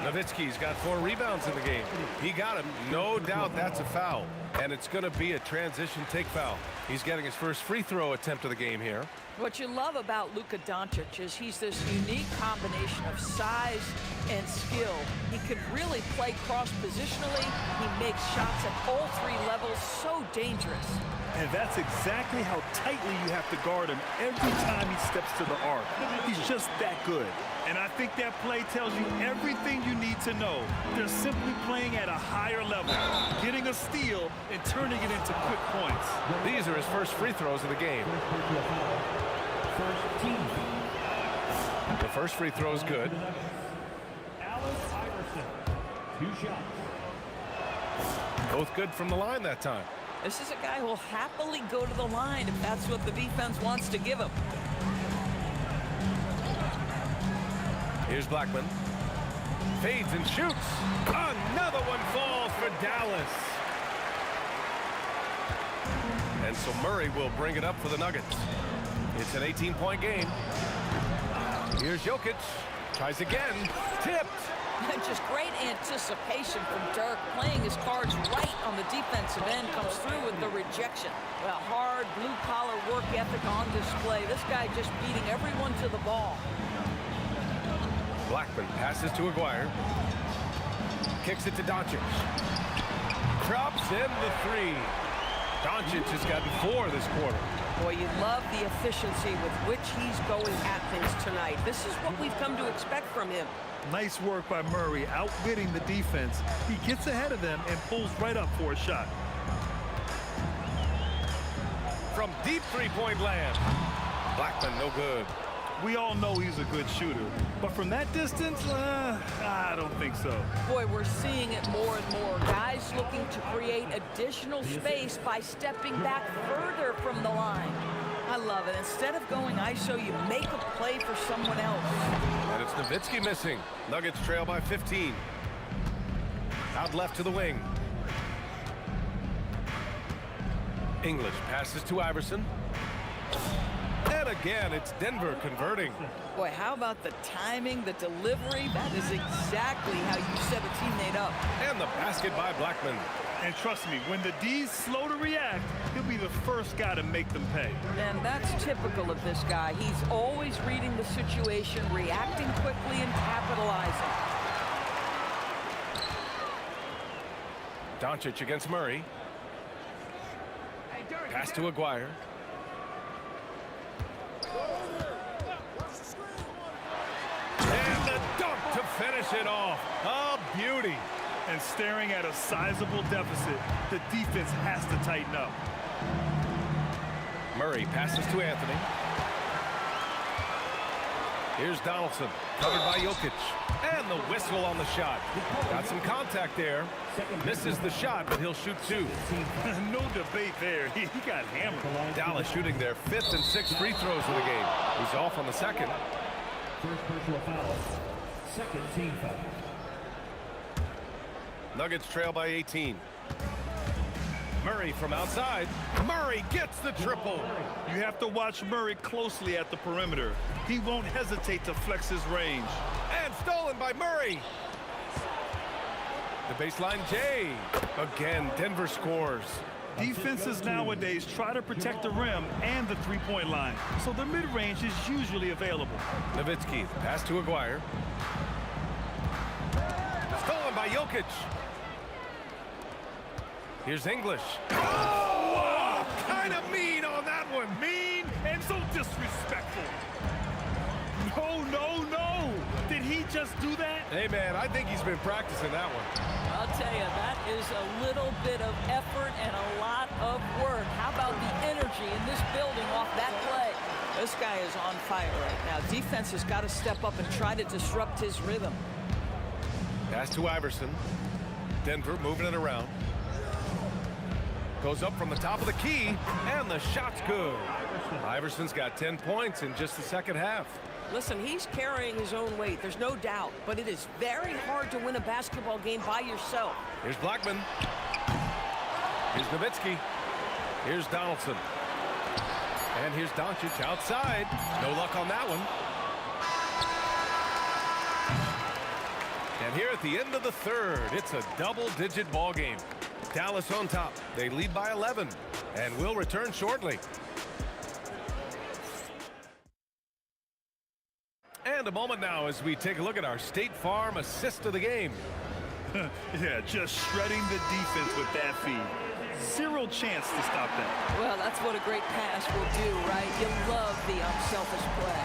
Nowitzki's got 4 rebounds in the game. He got him. No doubt that's a foul. And it's going to be a transition take foul. He's getting his first free throw attempt of the game here. What you love about Luka Doncic is he's this unique combination of size and skill. He can really play cross-positionally. He makes shots at all 3 levels, so dangerous. And that's exactly how tightly you have to guard him every time he steps to the arc. He's just that good. And I think that play tells you everything you need to know. They're simply playing at a higher level, getting a steal and turning it into quick points. These are his first free throws of the game. The first free throw is good. Iverson, 2 shots. Both good from the line that time. This is a guy who will happily go to the line if that's what the defense wants to give him. Here's Blackman. Fades and shoots. Another one falls for Dallas. And so Murray will bring it up for the Nuggets. It's an 18-point game. Here's Jokic. Tries again. Tipped. And just great anticipation from Dirk, playing his cards right on the defensive end, comes through with the rejection. Well, hard blue-collar work ethic on display. This guy just beating everyone to the ball. Blackman passes to Aguirre. Kicks it to Doncic. Drops in the 3. Doncic has gotten 4 this quarter. Boy, you love the efficiency with which he's going at things tonight. This is what we've come to expect from him. Nice work by Murray, outwitting the defense. He gets ahead of them and pulls right up for a shot. From deep 3-point land. Blackman no good. We all know he's a good shooter, but from that distance, I don't think so. Boy, we're seeing it more and more. Guys looking to create additional space by stepping back further from the line. I love it. Instead of going ISO, you make a play for someone else. And it's Nowitzki missing. Nuggets trail by 15. Out left to the wing. English passes to Iverson. And again, it's Denver converting. Boy, how about the timing, the delivery? That is exactly how you set a teammate up. And the basket by Blackman. And trust me, when the D's slow to react, he'll be the first guy to make them pay. And that's typical of this guy. He's always reading the situation, reacting quickly, and capitalizing. Doncic against Murray. Pass to Aguirre. And the dunk to finish it off. A beauty. And staring at a sizable deficit, the defense has to tighten up. Murray passes to Anthony. Here's Donaldson, covered by Jokic. And the whistle on the shot. Got some contact there. Misses the shot, but he'll shoot 2. No debate there. He got hammered. Dallas shooting their 5th and 6th free throws of the game. He's off on the 2nd. First personal foul. Second team foul. Nuggets trail by 18. Murray from outside. Murray gets the triple. You have to watch Murray closely at the perimeter. He won't hesitate to flex his range. And stolen by Murray. The baseline J. Again, Denver scores. Defenses nowadays try to protect the rim and the 3-point line, so the mid-range is usually available. Nowitzki, pass to Aguirre. Stolen by Jokic. Here's English. Oh, kind of mean on that one. Mean and so disrespectful. No, no, no. Did he just do that? Hey, man, I think he's been practicing that one. I'll tell you, that is a little bit of effort and a lot of work. How about the energy in this building off that play? This guy is on fire right now. Defense has got to step up and try to disrupt his rhythm. Pass to Iverson. Denver moving it around. Goes up from the top of the key, and the shot's good. Iverson's got 10 points in just the second half. Listen, he's carrying his own weight. There's no doubt. But it is very hard to win a basketball game by yourself. Here's Blackman. Here's Nowitzki. Here's Donaldson. And here's Doncic outside. No luck on that one. And here at the end of the third, it's a double-digit ball game. Dallas on top. They lead by 11 and will return shortly. And a moment now as we take a look at our State Farm assist of the game. Yeah, just shredding the defense with that feed. Zero chance to stop that. Well, that's what a great pass will do, right? You love the unselfish play.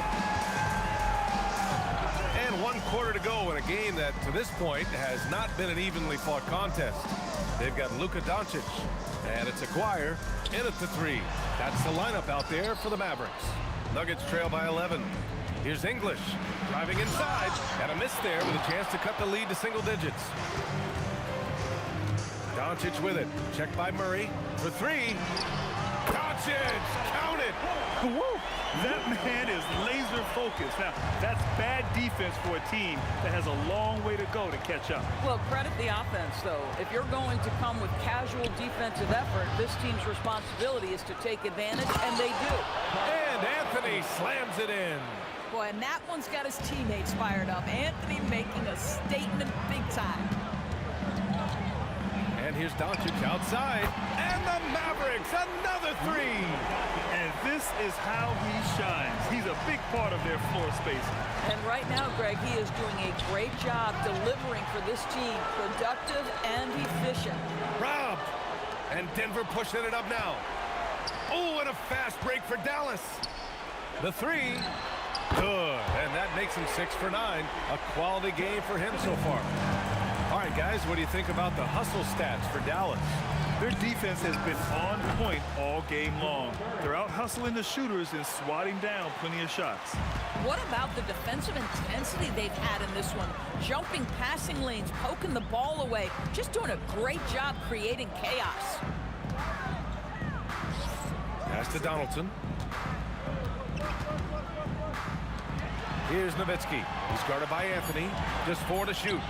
And 1 quarter to go in a game that, to this point, has not been an evenly fought contest. They've got Luka Doncic, and it's Aguirre in at the 3. That's the lineup out there for the Mavericks. Nuggets trail by 11. Here's English driving inside, and a miss there with a chance to cut the lead to single digits. Doncic with it. Checked by Murray for 3. Doncic, count it! Woo! That man is laser focused. Now, that's bad defense for a team that has a long way to go to catch up. Well, credit the offense, though. If you're going to come with casual defensive effort, this team's responsibility is to take advantage, and they do. And Anthony slams it in. Boy, and that one's got his teammates fired up. Anthony making a statement big time. And here's Doncic outside. And the Mavericks, another 3. And this is how he shines. He's a big part of their floor space. And right now, Greg, he is doing a great job delivering for this team. Productive and efficient. Robbed. And Denver pushing it up now. Oh, and a fast break for Dallas. The 3. Good, and that makes him 6 for 9. A quality game for him so far. All right, guys, what do you think about the hustle stats for Dallas? Their defense has been on point all game long. They're out hustling the shooters and swatting down plenty of shots. What about the defensive intensity they've had in this one? Jumping passing lanes, poking the ball away, just doing a great job creating chaos. Pass to Donaldson. Here's Nowitzki. He's guarded by Anthony. Just 4 to shoot.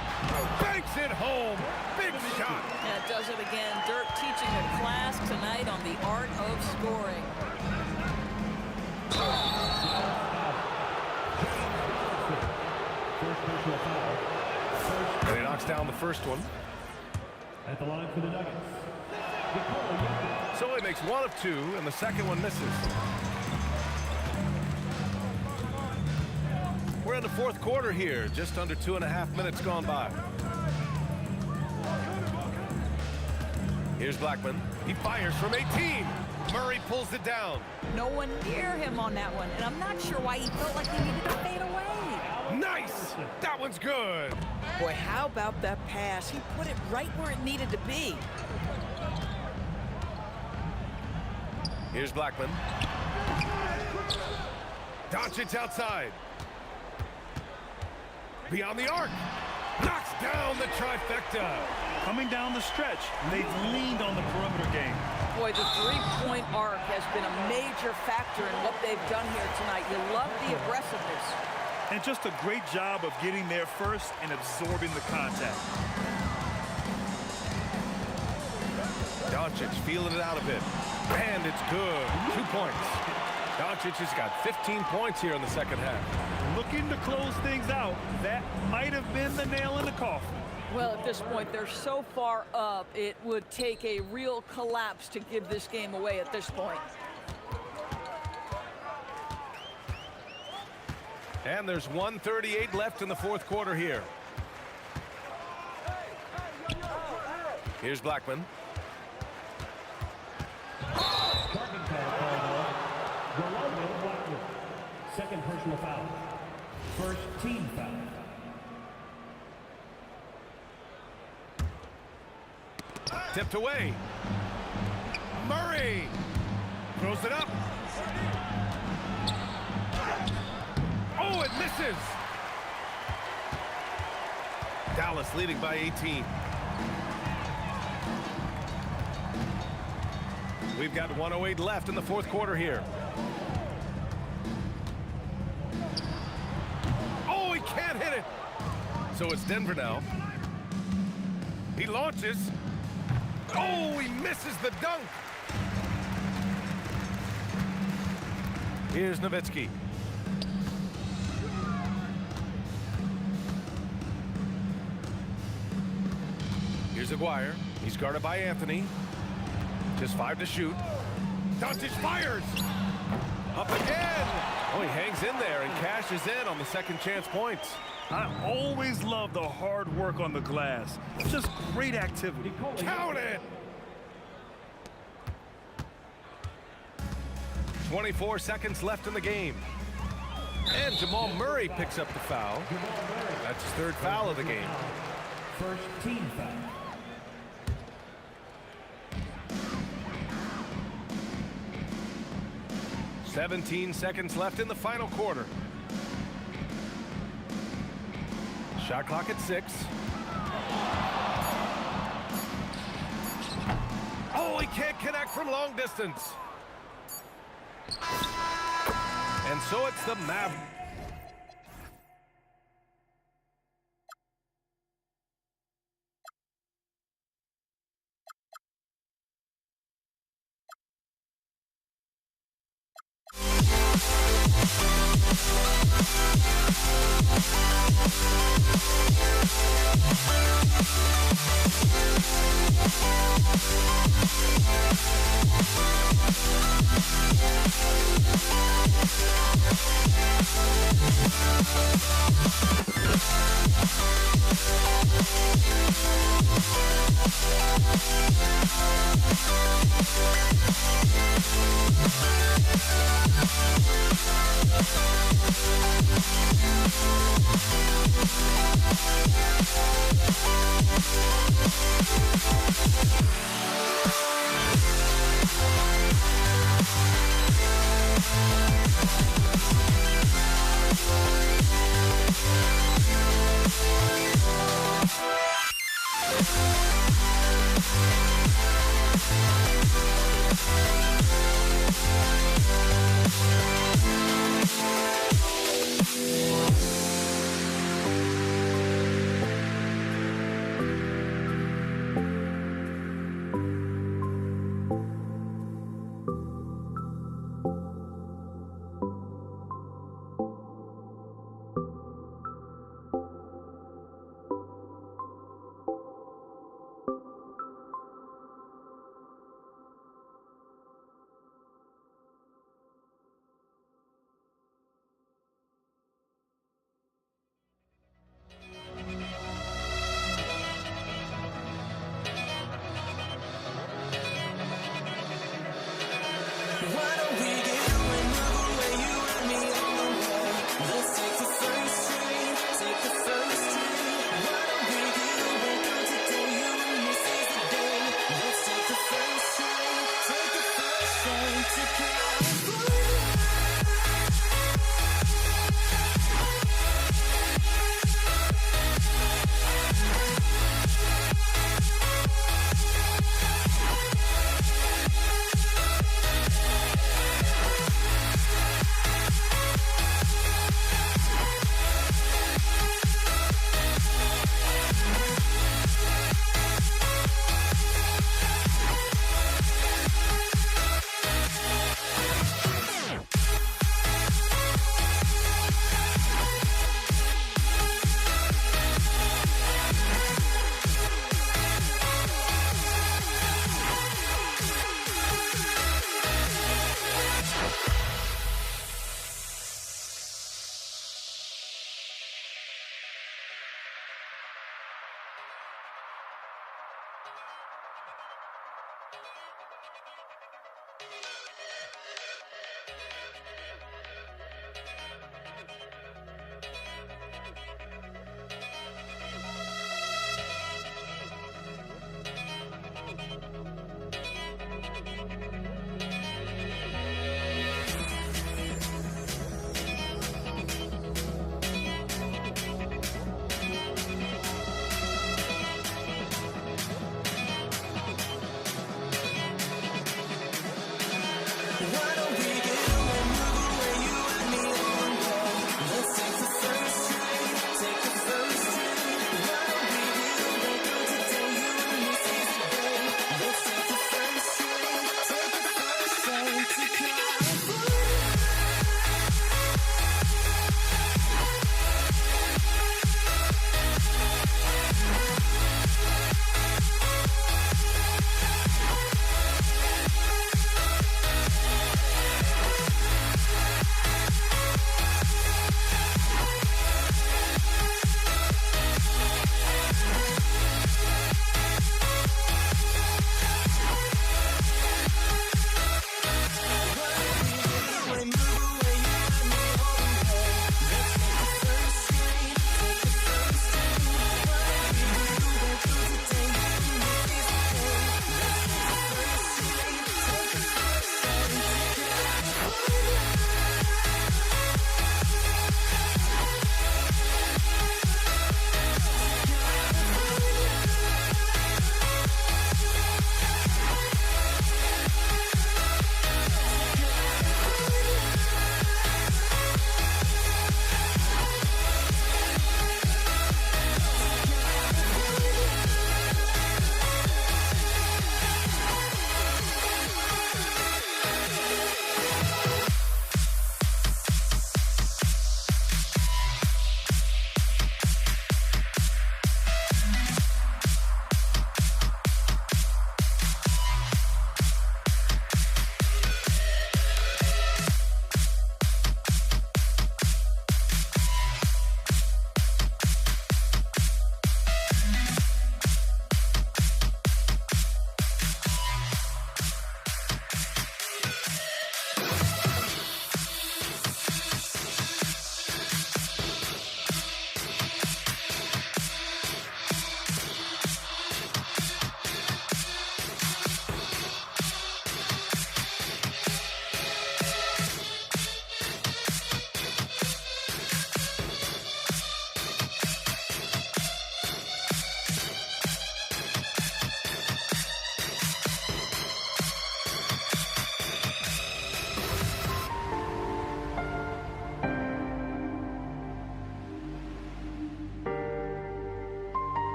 Banks it home. Big shot. And it does it again. Dirk teaching a class tonight on the art of scoring. And he knocks down the first one. At the line for the Nuggets. So he makes 1 of 2, and the second one misses. We're in the fourth quarter here, just under 2.5 minutes gone by. Here's Blackman. He fires from 18. Murray pulls it down. No one near him on that one, and I'm not sure why he felt like he needed to fade away. Nice! That one's good. Boy, how about that pass? He put it right where it needed to be. Here's Blackman. Doncic outside. Beyond the arc. Knocks down the trifecta. Coming down the stretch, they've leaned on the perimeter game. Boy, the three-point arc has been a major factor in what they've done here tonight. You love the aggressiveness. And just a great job of getting there first and absorbing the contact. Doncic feeling it out a bit. And it's good. 2 points. Doncic has got 15 points here in the second half. Looking to close things out. That might have been the nail in the coffin. Well, at this point, they're so far up, it would take a real collapse to give this game away at this point. And there's 1:38 left in the fourth quarter here. Here's Blackman. Second personal foul. First team foul. Tipped away. Murray throws it up. Oh, it misses. Dallas leading by 18. We've got 1:08 left in the fourth quarter here. Oh, he can't hit it. So it's Denver now. He launches. Oh, he misses the dunk. Here's Nowitzki. Here's Aguirre. He's guarded by Anthony. Just 5 to shoot. Doncic fires. Up again. Oh, he hangs in there and cashes in on the second chance points. I always love the hard work on the glass. Just great activity. Count it. 24 seconds left in the game. And Jamal Murray picks up the foul. That's his third foul of the game. First team foul. 17 seconds left in the final quarter. Shot clock at 6. Oh, he can't connect from long distance. And so it's the Mavericks.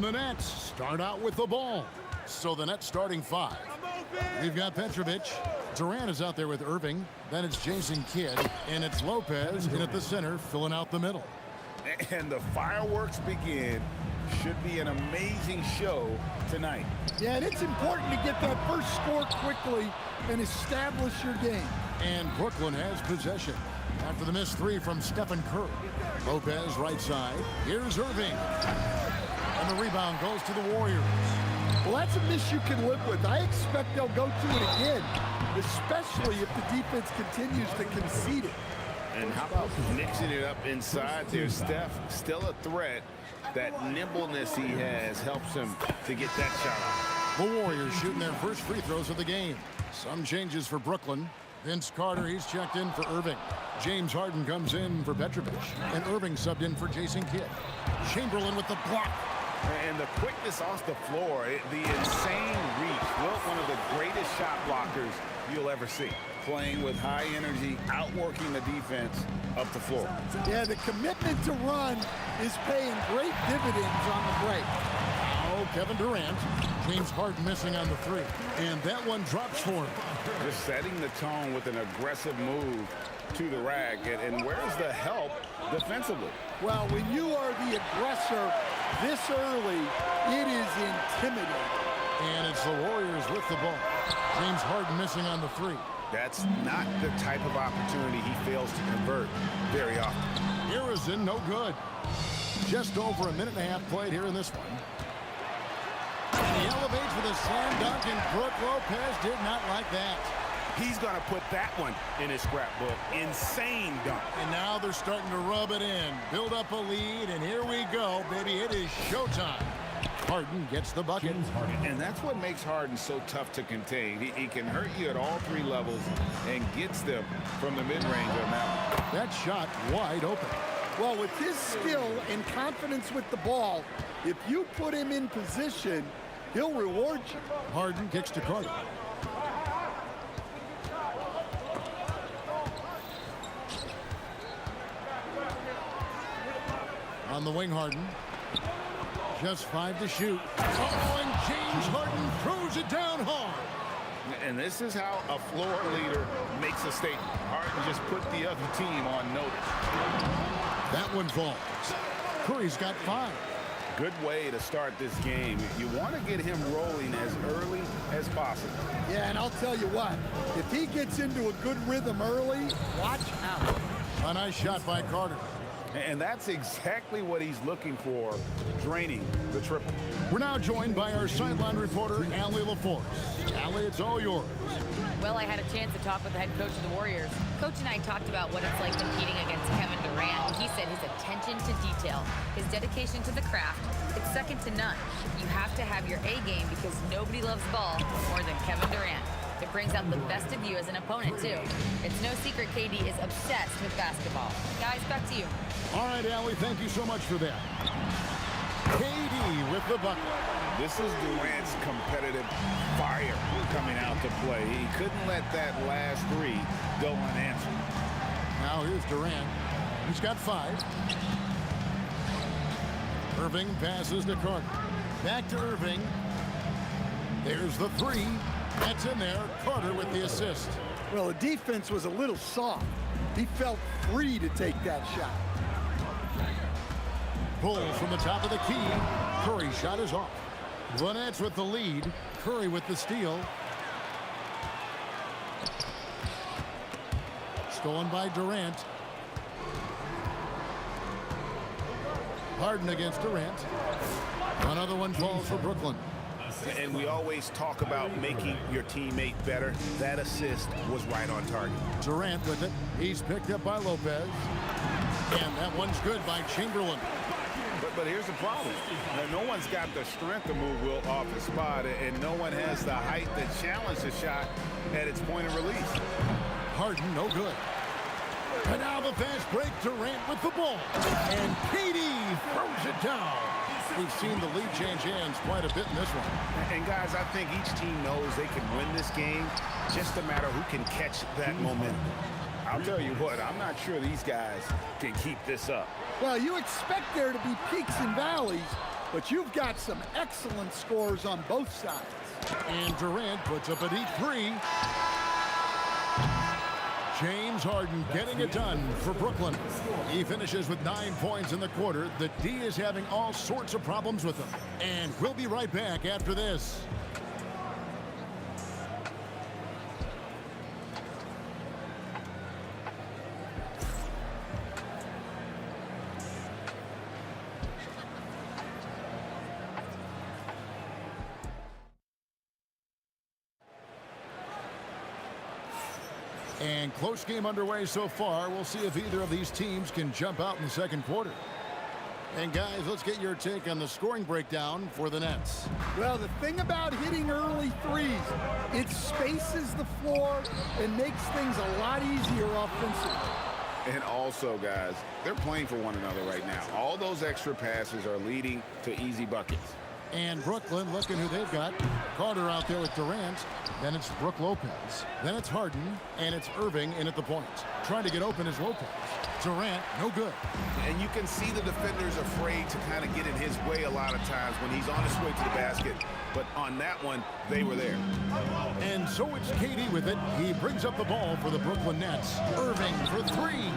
And the Nets start out with the ball. So the Nets starting 5. We've got Petrovic. Durant is out there with Irving. Then it's Jason Kidd. And it's Lopez in at the center, filling out the middle. And the fireworks begin. Should be an amazing show tonight. Yeah, and it's important to get that first score quickly and establish your game. And Brooklyn has possession after the missed 3 from Stephen Curry. Lopez right side. Here's Irving. And the rebound goes to the Warriors. Well, that's a miss you can live with. I expect they'll go to it again, especially if the defense continues to concede it. And how about mixing it up inside there? Steph, still a threat. That nimbleness he has helps him to get that shot off. The Warriors shooting their first free throws of the game. Some changes for Brooklyn. Vince Carter, he's checked in for Irving. James Harden comes in for Petrovic. And Irving subbed in for Jason Kidd. Chamberlain with the block. And the quickness off the floor, the insane reach. Wilt, one of the greatest shot blockers you'll ever see. Playing with high energy, outworking the defense up the floor. Yeah, the commitment to run is paying great dividends on the break. Now Kevin Durant. James Harden missing on the 3. And that one drops for him. Just setting the tone with an aggressive move to the rack. And where's the help defensively? Well, when you are the aggressor this early, it is intimidating. And it's the Warriors with the ball. James Harden missing on the 3. That's not the type of opportunity he fails to convert very often. Harrison, no good. Just over a minute and a half played here in this one. And he elevates with a slam dunk, and Brook Lopez did not like that. He's going to put that one in his scrapbook. Insane dunk. And now they're starting to rub it in. Build up a lead, and here we go, baby. It is showtime. Harden gets the bucket. And that's what makes Harden so tough to contain. He can hurt you at all 3 levels and gets them from the mid-range on that one. That shot wide open. Well, with his skill and confidence with the ball, if you put him in position, he'll reward you. Harden kicks to Carter. On the wing, Harden. Just 5 to shoot. Oh, and James Harden throws it down hard. And this is how a floor leader makes a statement. Harden just put the other team on notice. That one falls. Curry's got 5. Good way to start this game. You want to get him rolling as early as possible. Yeah, and I'll tell you what, if he gets into a good rhythm early, watch out. A nice shot by Carter. And that's exactly what he's looking for, draining the triple. We're now joined by our sideline reporter, Allie LaForce. Allie, it's all yours. Well, I had a chance to talk with the head coach of the Warriors. Coach and I talked about what it's like competing against Kevin Durant. He said his attention to detail, his dedication to the craft, it's second to none. You have to have your A game because nobody loves ball more than Kevin Durant. It brings out the best of you as an opponent, too. It's no secret KD is obsessed with basketball. Guys, back to you. All right, Allie, thank you so much for that. KD with the bucket. This is Durant's competitive fire coming out to play. He couldn't let that last 3 go unanswered. Now here's Durant. He's got 5. Irving passes to Carter. Back to Irving. There's the 3. That's in there. Carter with the assist. Well, the defense was a little soft. He felt free to take that shot. Pull from the top of the key. Curry shot is off. The Nets with the lead. Curry with the steal. Stolen by Durant. Harden against Durant. Another one falls for Brooklyn. And we always talk about making your teammate better. That assist was right on target. Durant with it. He's picked up by Lopez. And that one's good by Chamberlain. But here's the problem. Now, no one's got the strength to move Wilt off the spot, and no one has the height to challenge the shot at its point of release. Harden, no good. And now the fast break. Durant with the ball. And KD throws it down. We've seen the lead change hands quite a bit in this one. And guys, I think each team knows they can win this game. Just a matter who can catch that momentum. I'll tell you what, I'm not sure these guys can keep this up. Well, you expect there to be peaks and valleys, but you've got some excellent scores on both sides. And Durant puts up a deep three. James Harden getting it done for Brooklyn. He finishes with 9 points in the quarter. The D is having all sorts of problems with him. And we'll be right back after this. And close game underway so far. We'll see if either of these teams can jump out in the second quarter. And guys, let's get your take on the scoring breakdown for the Nets. Well, the thing about hitting early threes, it spaces the floor and makes things a lot easier offensively. And also, guys, they're playing for one another right now. All those extra passes are leading to easy buckets. And Brooklyn, looking who they've got. Carter out there with Durant. Then it's Brook Lopez. Then it's Harden. And it's Irving in at the point. Trying to get open is Lopez. Durant, no good. And you can see the defenders afraid to kind of get in his way a lot of times when he's on his way to the basket. But on that one, they were there. And so it's KD with it. He brings up the ball for the Brooklyn Nets. Irving for three.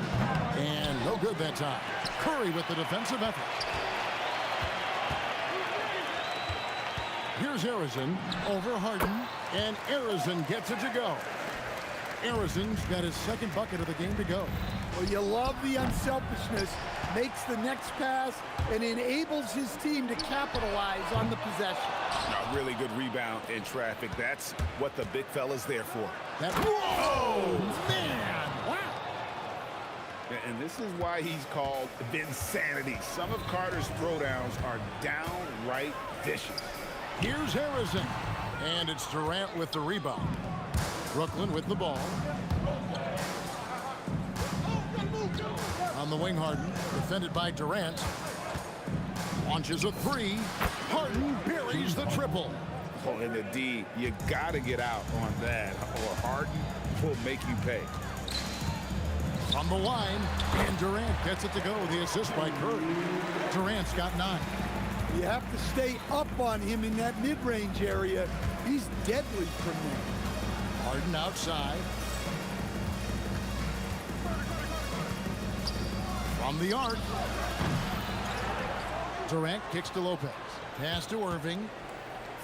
And no good that time. Curry with the defensive effort. Here's Harrison over Harden, and Harrison gets it to go. Harrison's got his second bucket of the game to go. Well, you love the unselfishness, makes the next pass, and enables his team to capitalize on the possession. A really good rebound in traffic. That's what the big fella's there for. Whoa, man! Wow. And this is why he's called Vinsanity. Some of Carter's throwdowns are downright vicious. Here's Harrison, and it's Durant with the rebound. Brooklyn with the ball. On the wing, Harden, defended by Durant. Launches a three. Harden buries the triple. Oh, and the D, you got to get out on that, or Harden will make you pay. On the line, and Durant gets it to go. The assist by Curry. Durant's got 9. You have to stay up on him in that mid-range area. He's deadly from there. Harden outside. From the arc. Durant kicks to Lopez. Pass to Irving.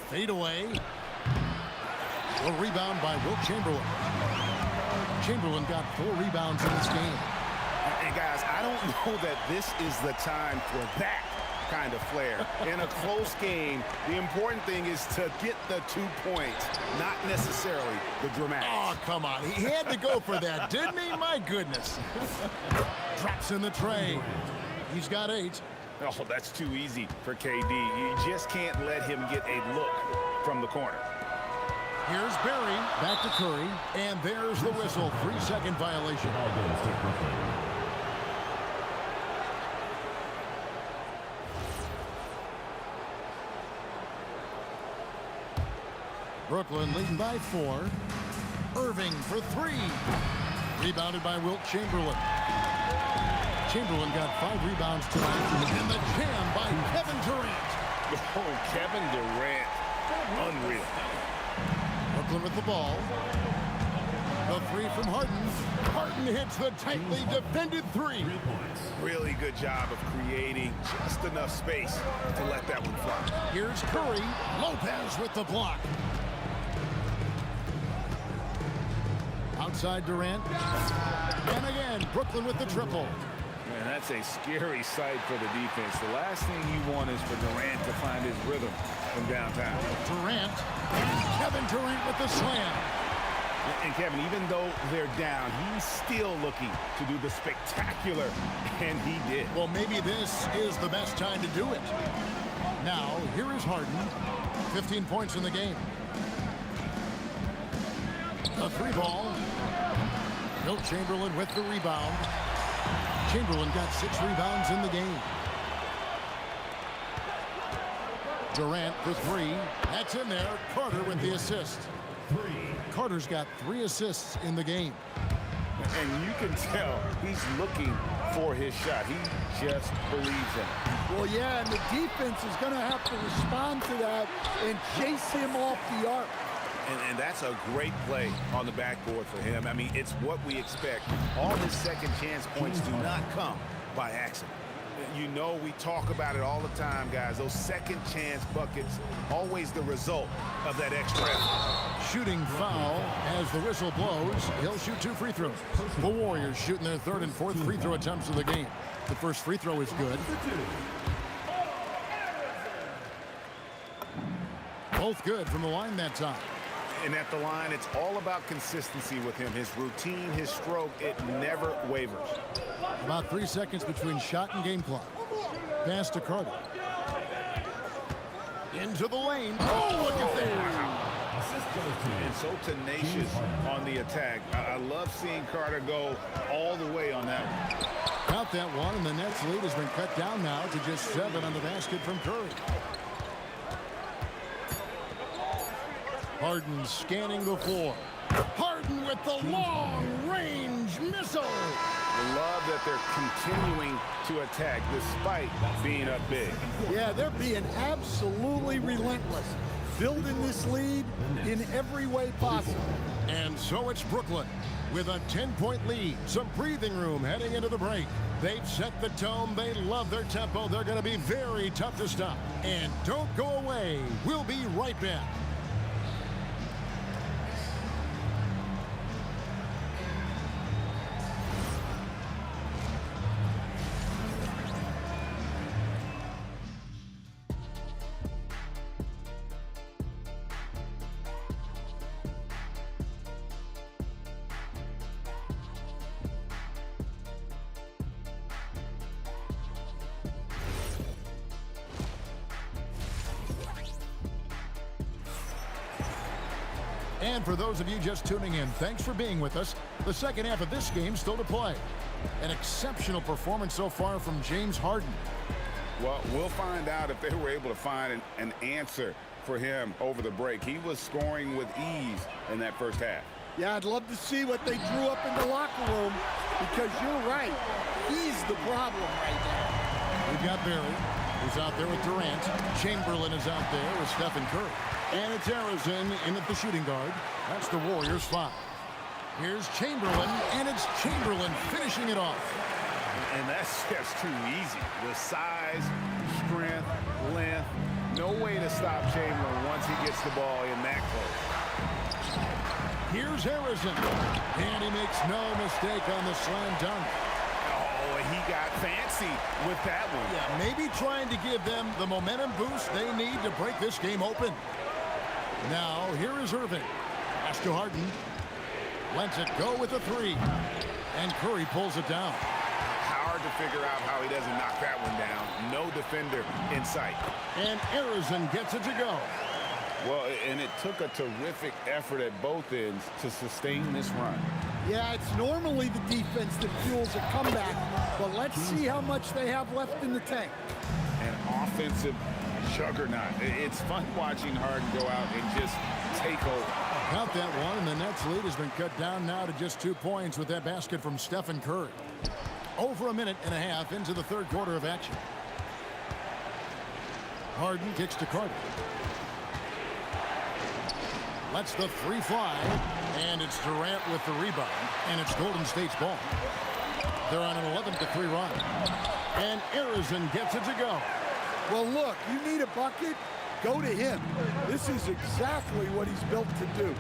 Fade away. A rebound by Wilt Chamberlain. Chamberlain got 4 rebounds in this game. And guys, I don't know that this is the time for that kind of flair. In a close game, the important thing is to get the 2 points, not necessarily the dramatics. Oh, come on. He had to go for that, didn't he? My goodness. Drops in the tray. He's got 8. Oh, that's too easy for KD. You just can't let him get a look from the corner. Here's Barry. Back to Curry. And there's the whistle. 3-second violation. Brooklyn leading by 4. Irving for 3. Rebounded by Wilt Chamberlain. Chamberlain got 5 rebounds tonight. And the jam by Kevin Durant. Oh, Kevin Durant. Unreal. Brooklyn with the ball. The 3 from Harden. Harden hits the tightly defended 3. Really good job of creating just enough space to let that one fly. Here's Curry. Lopez with the block. Outside Durant. And again, Brooklyn with the triple. Man, that's a scary sight for the defense. The last thing you want is for Durant to find his rhythm from downtown. Durant. And Kevin Durant with the slam. And Kevin, even though they're down, he's still looking to do the spectacular, and he did. Well, maybe this is the best time to do it. Now, here is Harden. 15 points in the game. The 3 ball. Wilt Chamberlain with the rebound. Chamberlain got 6 rebounds in the game. Durant for 3. That's in there. Carter with the assist. Carter's got 3 assists in the game. And you can tell he's looking for his shot. He just believes in it. Well, yeah, and the defense is going to have to respond to that and chase him off the arc. And that's a great play on the backboard for him. I mean, it's what we expect. All his second chance points do not come by accident. You know, we talk about it all the time, guys. Those second chance buckets, always the result of that extra effort. Shooting foul as the whistle blows. He'll shoot 2 free throws. The Warriors shooting their 3rd and 4th free throw attempts of the game. The first free throw is good. Both good from the line that time. And at the line, it's all about consistency with him. His routine, his stroke, it never wavers. About 3 seconds between shot and game clock. Pass to Carter. Into the lane. Oh, look at that. And so tenacious on the attack. I love seeing Carter go all the way on that one. Count that one, and the Nets lead has been cut down now to just 7 on the basket from Curry. Harden scanning the floor. Harden with the long-range missile. I love that they're continuing to attack despite being up big. Yeah, they're being absolutely relentless, building this lead in every way possible. And so it's Brooklyn with a 10-point lead. Some breathing room heading into the break. They've set the tone. They love their tempo. They're going to be very tough to stop. And don't go away. We'll be right back. And for those of you just tuning in, thanks for being with us. The second half of this game still to play. An exceptional performance so far from James Harden. Well, we'll find out if they were able to find an answer for him over the break. He was scoring with ease in that first half. Yeah, I'd love to see what they drew up in the locker room, because you're right. He's the problem right now. We've got Barry, who's out there with Durant. Chamberlain is out there with Stephen Curry. And it's Arizon in at the shooting guard. That's the Warriors' foul. Here's Chamberlain, and it's Chamberlain finishing it off. And that's just too easy. The size, strength, length, no way to stop Chamberlain once he gets the ball in that close. Here's Harrison, and he makes no mistake on the slam dunk. Oh, he got fancy with that one. Yeah, maybe trying to give them the momentum boost they need to break this game open. Now, here is Irving. Pass to Harden. Lets it go with a 3. And Curry pulls it down. Hard to figure out how he doesn't knock that one down. No defender in sight. And Arizon gets it to go. Well, and it took a terrific effort at both ends to sustain this run. Yeah, it's normally the defense that fuels a comeback, but let's see how much they have left in the tank. An offensive juggernaut. It's fun watching Harden go out and just take over. Count that one, and the Nets lead has been cut down now to just 2 points with that basket from Stephen Curry. Over a minute and a half into the third quarter of action. Harden kicks to Carter. Lets the 3 fly, and it's Durant with the rebound, and it's Golden State's ball. They're on an 11-3 run, and Arizon gets it to go. Well, look, you need a bucket, go to him. This is exactly what he's built to do.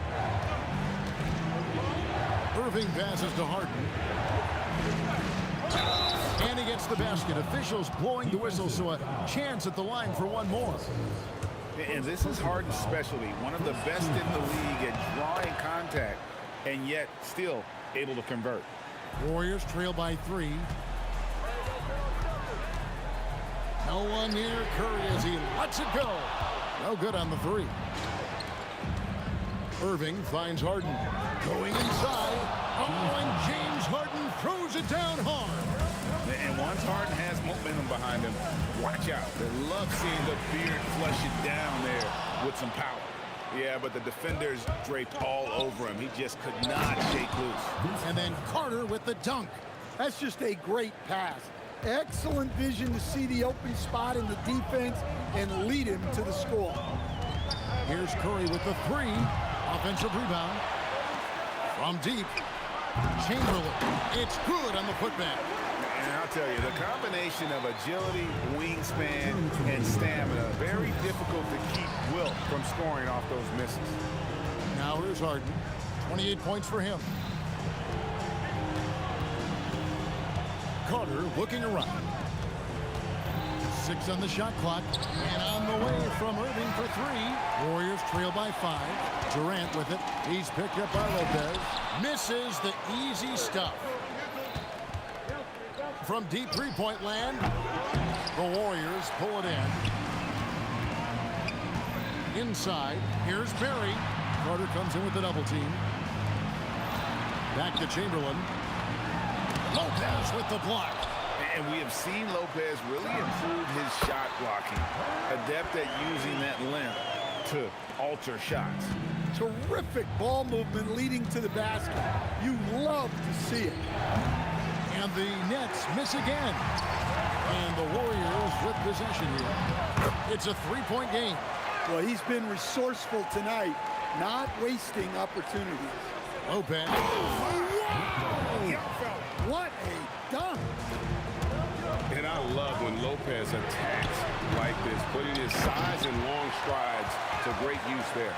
Irving passes to Harden. And he gets the basket. Officials blowing the whistle, so a chance at the line for one more. And this is Harden's specialty. One of the best in the league at drawing contact, and yet still able to convert. Warriors trail by 3. No one near Curry as he lets it go. No good on the 3. Irving finds Harden. Going inside. Oh, and James Harden throws it down hard. And once Harden has momentum behind him, watch out. They love seeing the beard flush it down there with some power. Yeah, but the defenders draped all over him. He just could not shake loose. And then Carter Carter with the dunk. That's just a great pass. Excellent vision to see the open spot in the defense and lead him to the score. Here's Curry with the three. Offensive rebound. From deep. Chamberlain. It's good on the putback. And I'll tell you, the combination of agility, wingspan, and stamina, very difficult to keep Wilt from scoring off those misses. Now here's Harden. 28 points for him. Carter looking around. 6 on the shot clock. And on the way from Irving for 3. Warriors trail by 5. Durant with it. He's picked up by Lopez. Misses the easy stuff. From deep three-point land, the Warriors pull it in. Inside, here's Barry. Carter comes in with the double team. Back to Chamberlain. Lopez with the block. And we have seen Lopez really improve his shot blocking. Adept at using that length to alter shots. Terrific ball movement leading to the basket. You love to see it. And the Nets miss again. And the Warriors with possession here. It's a three-point game. Well, he's been resourceful tonight, not wasting opportunities. Lopez. What a dunk. And I love when Lopez attacks like this, putting his size and long strides to great use there.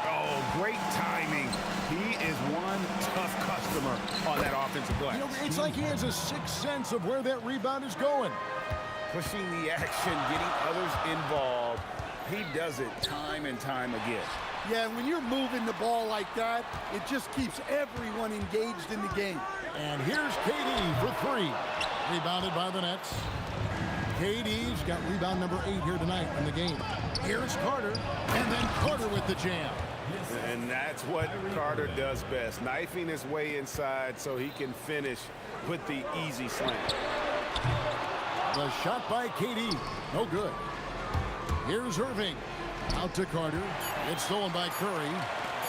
Oh, great timing. He is one tough customer on that offensive glass. You know, it's like he has a sixth sense of where that rebound is going. Pushing the action, getting others involved. He does it time and time again. Yeah, when you're moving the ball like that, it just keeps everyone engaged in the game. And here's KD for 3. Rebounded by the Nets. KD's got rebound number 8 here tonight in the game. Here's Carter, and then Carter with the jam. And that's what Carter does best, knifing his way inside so he can finish with the easy slam. The shot by KD, no good. Here's Irving, out to Carter. It's stolen by Curry.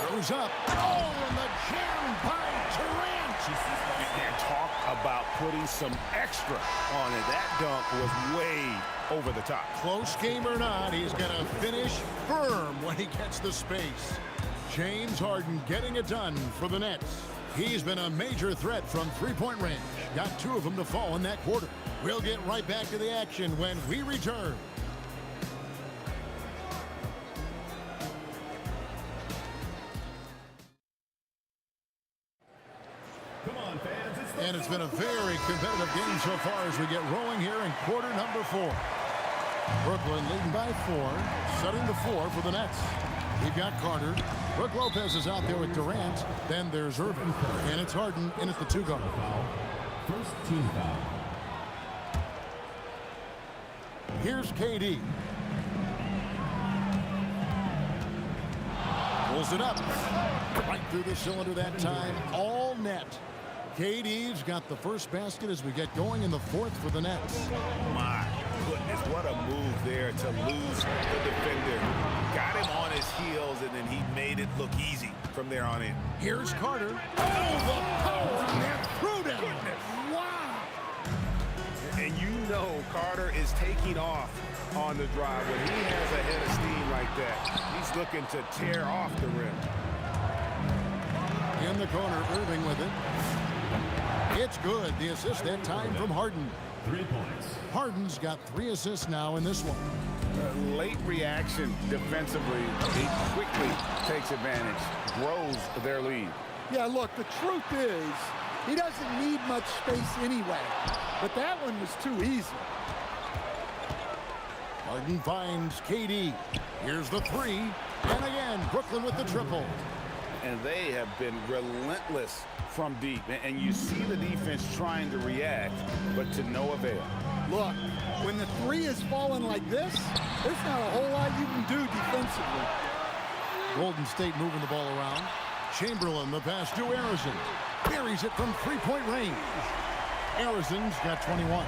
Goes up. Oh, and the jam by Durant. And talk about putting some extra on it. That dunk was way over the top. Close game or not, he's going to finish firm when he gets the space. James Harden getting it done for the Nets. He's been a major threat from three-point range. Got 2 of them to fall in that quarter. We'll get right back to the action when we return. And it's been a very competitive game so far as we get rolling here in quarter number 4. Brooklyn leading by 4, setting the 4 for the Nets. We've got Carter. Brook Lopez is out there with Durant. Then there's Irving. And it's Harden in at the 2 guard. First team foul. Here's KD. Pulls it up. Right through the cylinder that time. All net. KD's got the first basket as we get going in the 4th for the Nets. My goodness, what a move there to lose the defender. Got him on his heels, and then he made it look easy from there on in. Here's Carter. Oh, the power on that throwdown. Wow. And you know Carter is taking off on the drive. When he has a head of steam like that, he's looking to tear off the rim. In the corner, Irving with it. It's good. The assist that time from Harden. 3 points. Harden's got 3 assists now in this one. Late reaction defensively. He quickly takes advantage, grows their lead. Yeah, look, the truth is, he doesn't need much space anyway. But that one was too easy. Harden finds KD. Here's the 3. And again, Brooklyn with the triple. And they have been relentless from deep. And you see the defense trying to react, but to no avail. Look, when the 3 is falling like this, there's not a whole lot you can do defensively. Golden State moving the ball around. Chamberlain, the pass to Arizon. Buries it from three-point range. Arizon's got 21.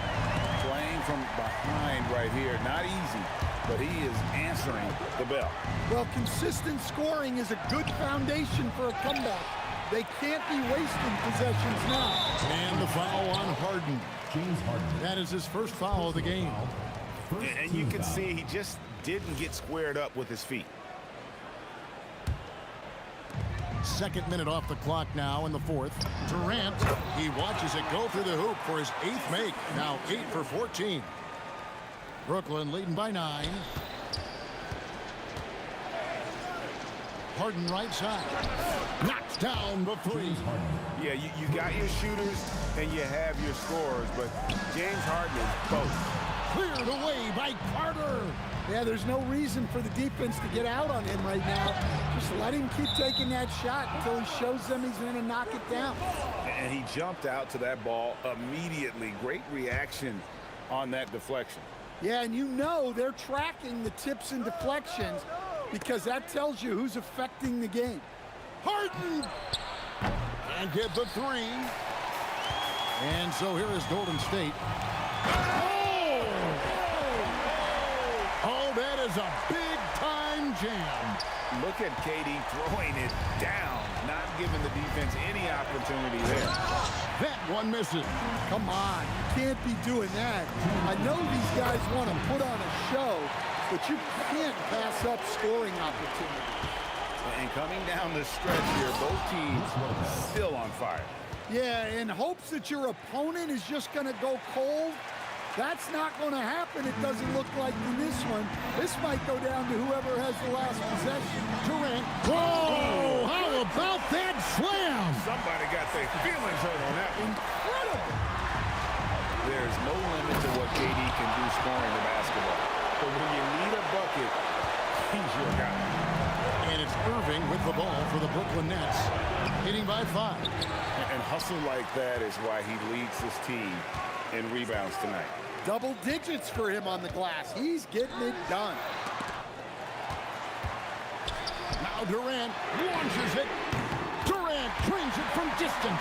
Playing from behind right here. Not easy, but he is answering the bell. Well, consistent scoring is a good foundation for a comeback. They can't be wasting possessions now. And the foul on Harden. James Harden. That is his first foul of the game. And you can see he just didn't get squared up with his feet. Second minute off the clock now in the fourth. Durant, he watches it go through the hoop for his 8th make. Now 8 for 14. Brooklyn leading by 9. Harden right side. Knocks down the 3. Yeah, you got your shooters and you have your scorers, but James Harden is both. Cleared away by Carter. Yeah, there's no reason for the defense to get out on him right now. Just let him keep taking that shot until he shows them he's going to knock it down. And he jumped out to that ball immediately. Great reaction on that deflection. Yeah, and you know they're tracking the tips and deflections because that tells you who's affecting the game. Harden! And get the 3. And so here is Golden State. Oh, that is a big-time jam. Look at KD throwing it down, not giving the defense any opportunity there. That one misses. Come on, you can't be doing that. I know these guys want to put on a show, but you can't pass up scoring opportunities. And coming down the stretch here, both teams still on fire. Yeah, in hopes that your opponent is just going to go cold. That's not going to happen, it doesn't look like in this one. This might go down to whoever has the last possession. Durant. Whoa! How about that slam? Somebody got their feelings hurt on that one. Incredible. There's no limit to what KD can do scoring the basketball. But when you need a bucket, he's your guy. And it's Irving with the ball for the Brooklyn Nets. Hitting by 5. And hustle like that is why he leads his team in rebounds tonight. Double digits for him on the glass. He's getting it done. Now Durant launches it. Durant trains it from distance.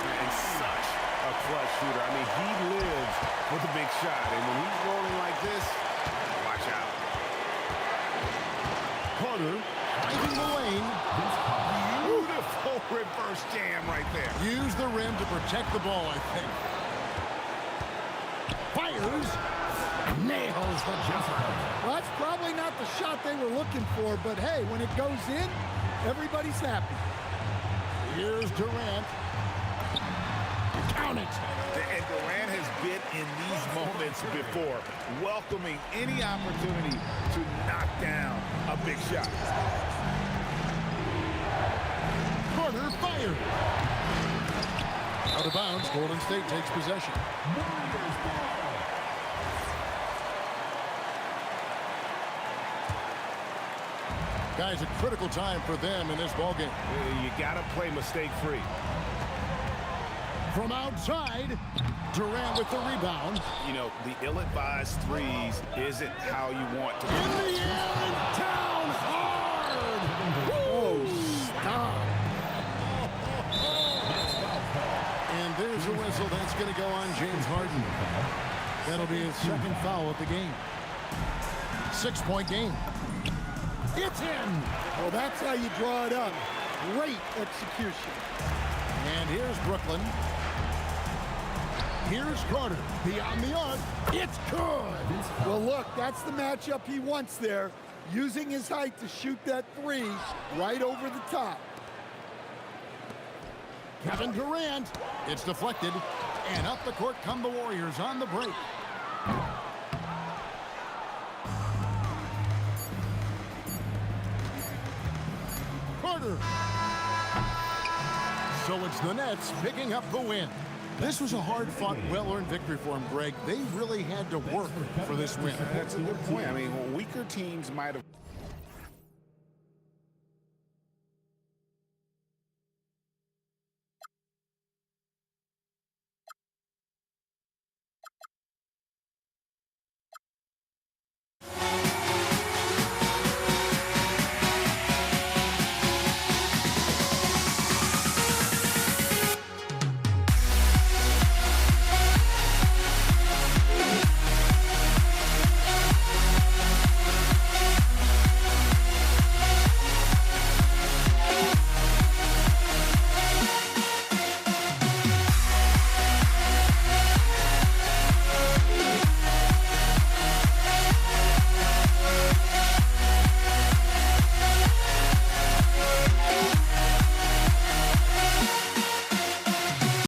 And such a clutch shooter. I mean, he lives with a big shot. And when he's rolling like this, watch out. Carter finding the lane. Beautiful reverse jam right there. Use the rim to protect the ball, I think. Fires. Nails the jumper. Well, that's probably not the shot they were looking for, but hey, when it goes in, everybody's happy. Here's Durant. Count it. And Durant has been in these moments before, welcoming any opportunity to knock down a big shot. Carter fired. Out of bounds, Golden State takes possession. Guys, a critical time for them in this ballgame. You got to play mistake-free. From outside, Durant with the rebound. You know, the ill-advised threes isn't how you want to be. In the air and down hard. Oh, stop. And there's a whistle. That's going to go on James Harden. That'll be his second foul of the game. 6-point game. It's in. Well, that's how you draw it up. Great execution. And here's Brooklyn. Here's Carter. Beyond the arc. It's good. Well, look, that's the matchup he wants there. Using his height to shoot that 3 right over the top. Kevin Durant. It's deflected. And up the court come the Warriors on the break. Carter. So it's the Nets picking up the win. This was a hard-fought, well-earned victory for him, Greg. They really had to work for this win. That's a good point. I mean, weaker teams might have